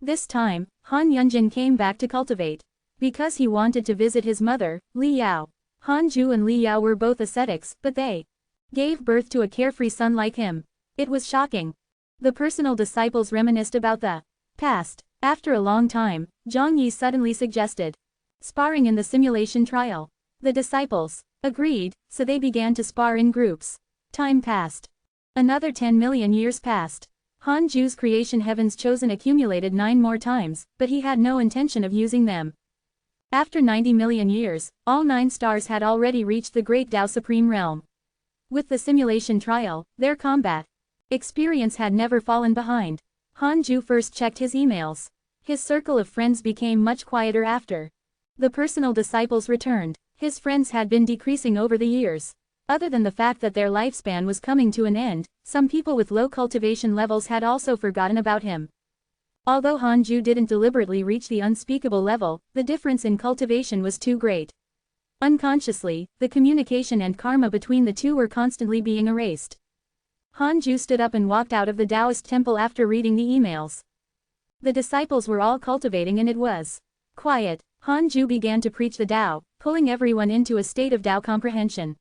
S1: This time, Han Yunjin came back to cultivate. Because he wanted to visit his mother, Li Yao. Han Ju and Li Yao were both ascetics, but they gave birth to a carefree son like him. It was shocking. The personal disciples reminisced about the past. After a long time, Zhang Yi suddenly suggested sparring in the simulation trial. The disciples agreed, so they began to spar in groups. Time passed. Another 10 million years passed. Han Ju's creation heavens chosen accumulated 9 more times, but he had no intention of using them. After 90 million years, all 9 stars had already reached the Great Tao Supreme Realm. With the simulation trial, their combat experience had never fallen behind. Han Ju first checked his emails. His circle of friends became much quieter after the personal disciples returned. His friends had been decreasing over the years. Other than the fact that their lifespan was coming to an end, some people with low cultivation levels had also forgotten about him. Although Han Ju didn't deliberately reach the unspeakable level, the difference in cultivation was too great. Unconsciously, the communication and karma between the two were constantly being erased. Han Ju stood up and walked out of the Taoist temple after reading the emails. The disciples were all cultivating and it was quiet. Han Ju began to preach the Tao, pulling everyone into a state of Tao comprehension.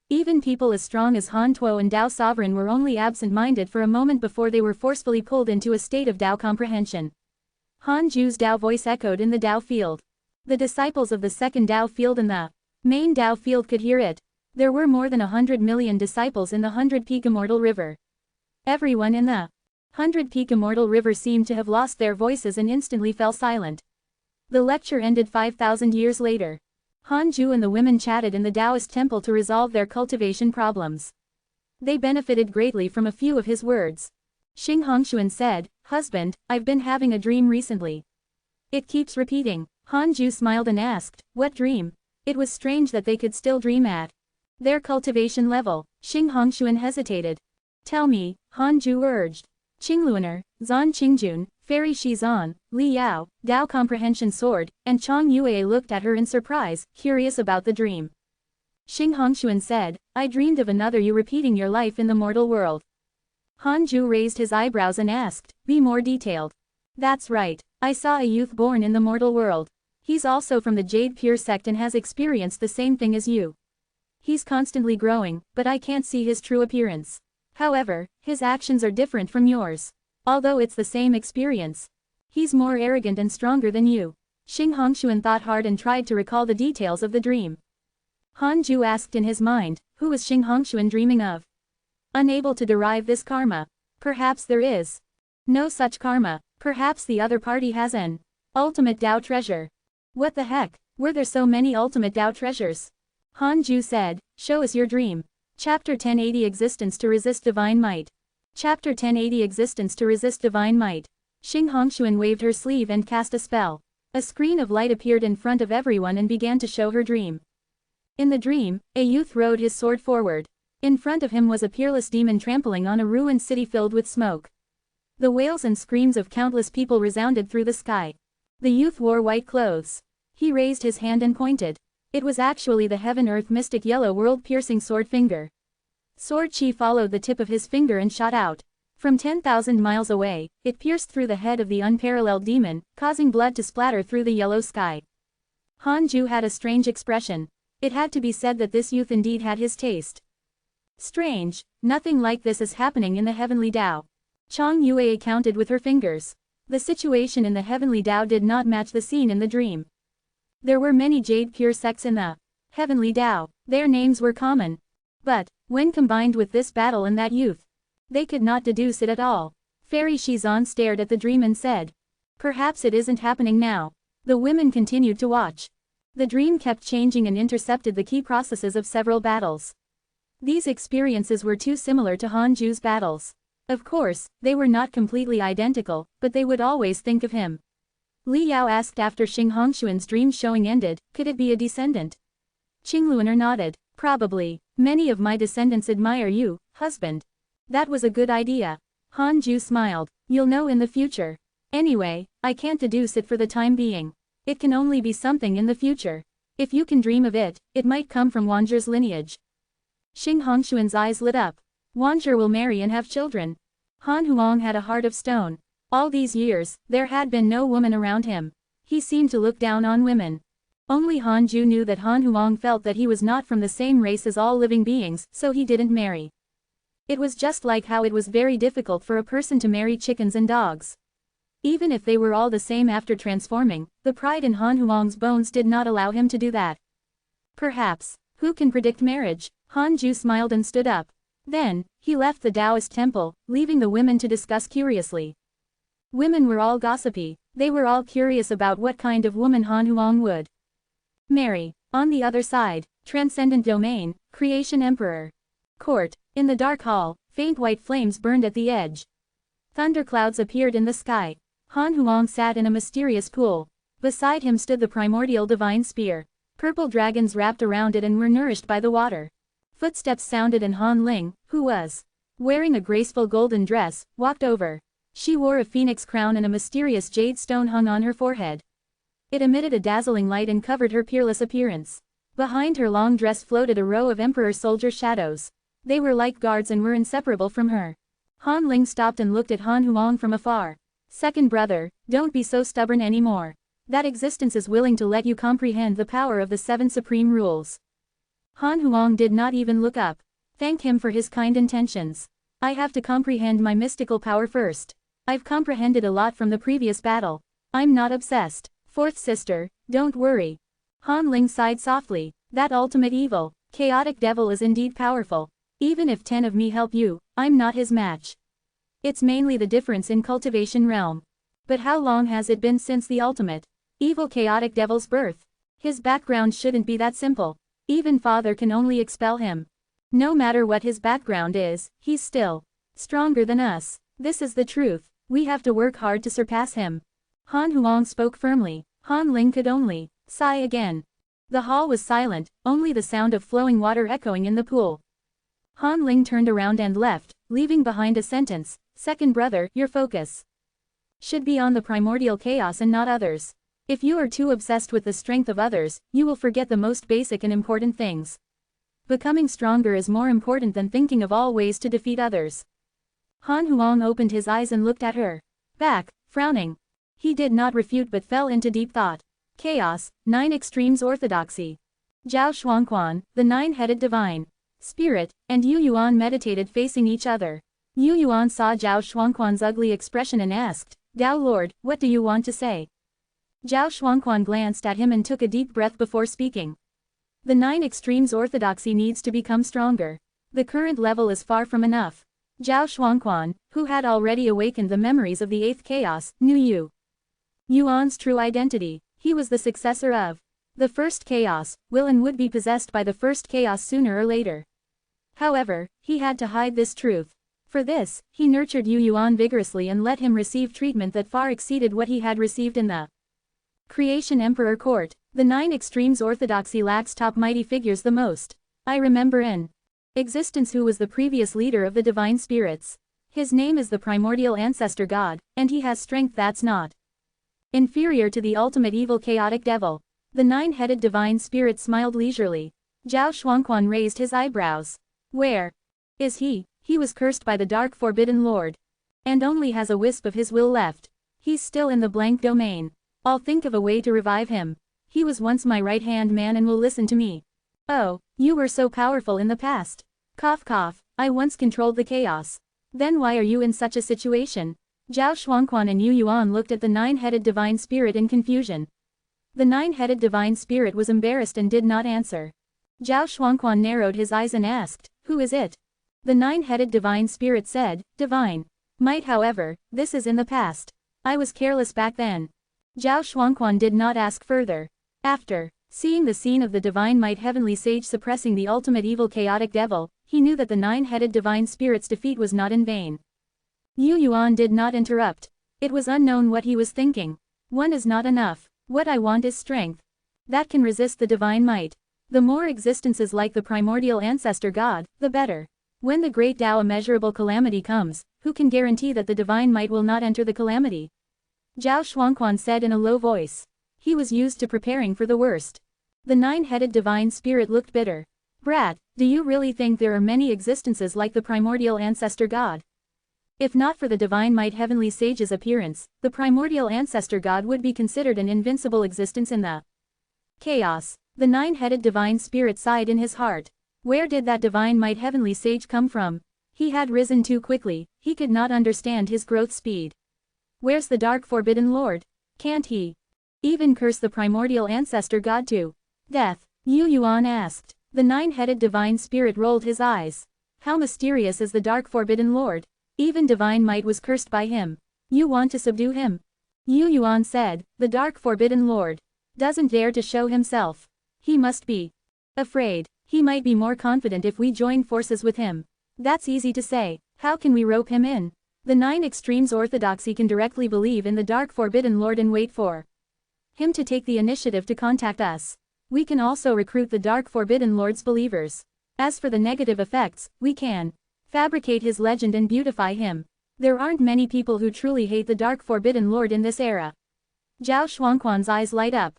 S1: Even people as strong as Han Tuo and Tao Sovereign were only absent-minded for a moment before they were forcefully pulled into a state of Tao comprehension. Han Ju's Tao voice echoed in the Tao field. The disciples of the second Tao field and the main Tao field could hear it. There were more than 100 million disciples in the 100-peak Immortal River. Everyone in the 100-peak Immortal River seemed to have lost their voices and instantly fell silent. The lecture ended 5,000 years later. Han Ju and the women chatted in the Taoist temple to resolve their cultivation problems. They benefited greatly from a few of his words. Xing Hongshuan said, "Husband, I've been having a dream recently. It keeps repeating." Han Ju smiled and asked, "What dream?" It was strange that they could still dream at their cultivation level. Xing Hongshuan hesitated. "Tell me," Han Ju urged. Qingluaner, Zan Qingjun, Fairy Shizan, Li Yao, Tao Comprehension Sword, and Chang Yue looked at her in surprise, curious about the dream. Xing Hongshuan said, "I dreamed of another you repeating your life in the mortal world." Han Ju raised his eyebrows and asked, "Be more detailed." "That's right. I saw a youth born in the mortal world. He's also from the Jade Pure sect and has experienced the same thing as you. He's constantly growing, but I can't see his true appearance. However, his actions are different from yours. Although it's the same experience. He's more arrogant and stronger than you." Xing Hongshuan thought hard and tried to recall the details of the dream. Han Ju asked in his mind, who was Xing Hongshuan dreaming of? Unable to derive this karma. Perhaps there is no such karma. Perhaps the other party has an ultimate Tao treasure. What the heck, were there so many ultimate Tao treasures? Han Ju said, "Show us your dream." Chapter 1080 Existence to Resist Divine Might. Chapter 1080 Existence to Resist Divine Might. Xing Hongshuan waved her sleeve and cast a spell. A screen of light appeared in front of everyone and began to show her dream. In the dream, a youth rode his sword forward. In front of him was a peerless demon trampling on a ruined city filled with smoke. The wails and screams of countless people resounded through the sky. The youth wore white clothes. He raised his hand and pointed. It was actually the heaven-earth mystic yellow world-piercing sword finger. Sword chi followed the tip of his finger and shot out. From 10,000 miles away, it pierced through the head of the unparalleled demon, causing blood to splatter through the yellow sky. Han Ju had a strange expression. It had to be said that this youth indeed had his taste. Strange, nothing like this is happening in the heavenly Tao. Chang Yue counted with her fingers. The situation in the heavenly Tao did not match the scene in the dream. There were many Jade Pure sects in the heavenly Tao. Their names were common. But, when combined with this battle and that youth, they could not deduce it at all. Fairy Shizan stared at the dream and said, "Perhaps it isn't happening now." The women continued to watch. The dream kept changing and intercepted the key processes of several battles. These experiences were too similar to Han Ju's battles. Of course, they were not completely identical, but they would always think of him. Li Yao asked after Xing Hongshuan's dream showing ended, could it be a descendant? Qingluaner nodded. Probably. Many of my descendants admire you, husband. That was a good idea. Han Ju smiled. You'll know in the future. Anyway, I can't deduce it for the time being. It can only be something in the future. If you can dream of it, it might come from Wanzher's lineage. Xing Hongshuan's eyes lit up. Wanzhou will marry and have children. Han Huang had a heart of stone. All these years, there had been no woman around him. He seemed to look down on women. Only Han Ju knew that Han Huang felt that he was not from the same race as all living beings, so he didn't marry. It was just like how it was very difficult for a person to marry chickens and dogs. Even if they were all the same after transforming, the pride in Han Huang's bones did not allow him to do that. Perhaps, who can predict marriage? Han Ju smiled and stood up. Then, he left the Taoist temple, leaving the women to discuss curiously. Women were all gossipy, they were all curious about what kind of woman Han Huang would marry. On the other side, Transcendent Domain, Creation Emperor. Court. In the dark hall, faint white flames burned at the edge. Thunderclouds appeared in the sky. Han Huang sat in a mysterious pool. Beside him stood the primordial divine spear. Purple dragons wrapped around it and were nourished by the water. Footsteps sounded and Han Ling, who was wearing a graceful golden dress, walked over. She wore a phoenix crown and a mysterious jade stone hung on her forehead. It emitted a dazzling light and covered her peerless appearance. Behind her long dress floated a row of emperor soldier shadows. They were like guards and were inseparable from her. Han Ling stopped and looked at Han Huang from afar. Second brother, don't be so stubborn anymore. That existence is willing to let you comprehend the power of the 7 supreme rules. Han Huang did not even look up. Thanked him for his kind intentions. I have to comprehend my mystical power first. I've comprehended a lot from the previous battle. I'm not obsessed. Fourth sister, don't worry. Han Ling sighed softly. That ultimate evil, chaotic devil is indeed powerful. Even if 10 of me help you, I'm not his match. It's mainly the difference in cultivation realm. But how long has it been since the ultimate evil chaotic devil's birth? His background shouldn't be that simple. Even father can only expel him. No matter what his background is, he's still stronger than us. This is the truth. We have to work hard to surpass him. Han Huang spoke firmly. Han Ling could only sigh again. The hall was silent, only the sound of flowing water echoing in the pool. Han Ling turned around and left, leaving behind a sentence. Second brother, your focus should be on the primordial chaos and not others. If you are too obsessed with the strength of others, you will forget the most basic and important things. Becoming stronger is more important than thinking of all ways to defeat others. Han Huang opened his eyes and looked at her back, frowning. He did not refute but fell into deep thought. Chaos, 9 extremes orthodoxy. Zhao Xuanquan, the 9-headed divine spirit, and Yu Yuan meditated facing each other. Yu Yuan saw Zhao Xuanquan's ugly expression and asked, Tao Lord, what do you want to say? Zhao Xuanquan glanced at him and took a deep breath before speaking. The 9 extremes orthodoxy needs to become stronger. The current level is far from enough. Zhao Xuanquan, who had already awakened the memories of the 8th chaos, knew Yu Yuan's true identity. He was the successor of the first chaos, will and would be possessed by the first chaos sooner or later. However, he had to hide this truth. For this, he nurtured Yu Yuan vigorously and let him receive treatment that far exceeded what he had received in the Creation Emperor Court. The 9 extremes orthodoxy lacks top mighty figures the most. I remember in existence who was the previous leader of the divine spirits. His name is the primordial ancestor god, and he has strength that's not inferior to the ultimate evil chaotic devil. The 9-headed divine spirit smiled leisurely. Zhao Xuanquan raised his eyebrows. Where is he? He was cursed by the dark forbidden lord. And only has a wisp of his will left. He's still in the blank domain. I'll think of a way to revive him. He was once my right-hand man and will listen to me. Oh, you were so powerful in the past. Cough cough, I once controlled the chaos. Then why are you in such a situation? Zhao Xuanquan and Yu Yuan looked at the 9-headed divine spirit in confusion. The 9-headed divine spirit was embarrassed and did not answer. Zhao Xuanquan narrowed his eyes and asked, who is it? The 9-headed divine spirit said, divine might. However, this is in the past. I was careless back then. Zhao Xuanquan did not ask further. After seeing the scene of the divine might heavenly sage suppressing the ultimate evil chaotic devil, he knew that the 9-headed divine spirit's defeat was not in vain. Yu Yuan did not interrupt. It was unknown what he was thinking. One is not enough. What I want is strength that can resist the divine might. The more existences like the primordial ancestor god, the better. When the great Tao immeasurable calamity comes, who can guarantee that the divine might will not enter the calamity? Zhao Xuanquan said in a low voice. He was used to preparing for the worst. The 9-headed divine spirit looked bitter. Brat, do you really think there are many existences like the primordial ancestor god? If not for the divine might heavenly sage's appearance, the primordial ancestor god would be considered an invincible existence in the chaos. The nine-headed divine spirit sighed in his heart. Where did that divine might heavenly sage come from? He had risen too quickly, he could not understand his growth speed. Where's the dark forbidden lord? Can't he even curse the primordial ancestor god to death? Yu Yuan asked. The nine-headed divine spirit rolled his eyes. How mysterious is the dark forbidden lord? Even divine might was cursed by him. You want to subdue him? Yu Yuan said, the dark forbidden lord doesn't dare to show himself. He must be afraid. He might be more confident if we join forces with him. That's easy to say. How can we rope him in? The nine extremes orthodoxy can directly believe in the dark forbidden lord and wait for him to take the initiative to contact us. We can also recruit the dark forbidden lord's believers. As for the negative effects, we can fabricate his legend and beautify him. There aren't many people who truly hate the dark forbidden lord in this era. Zhao Shuangquan's eyes light up.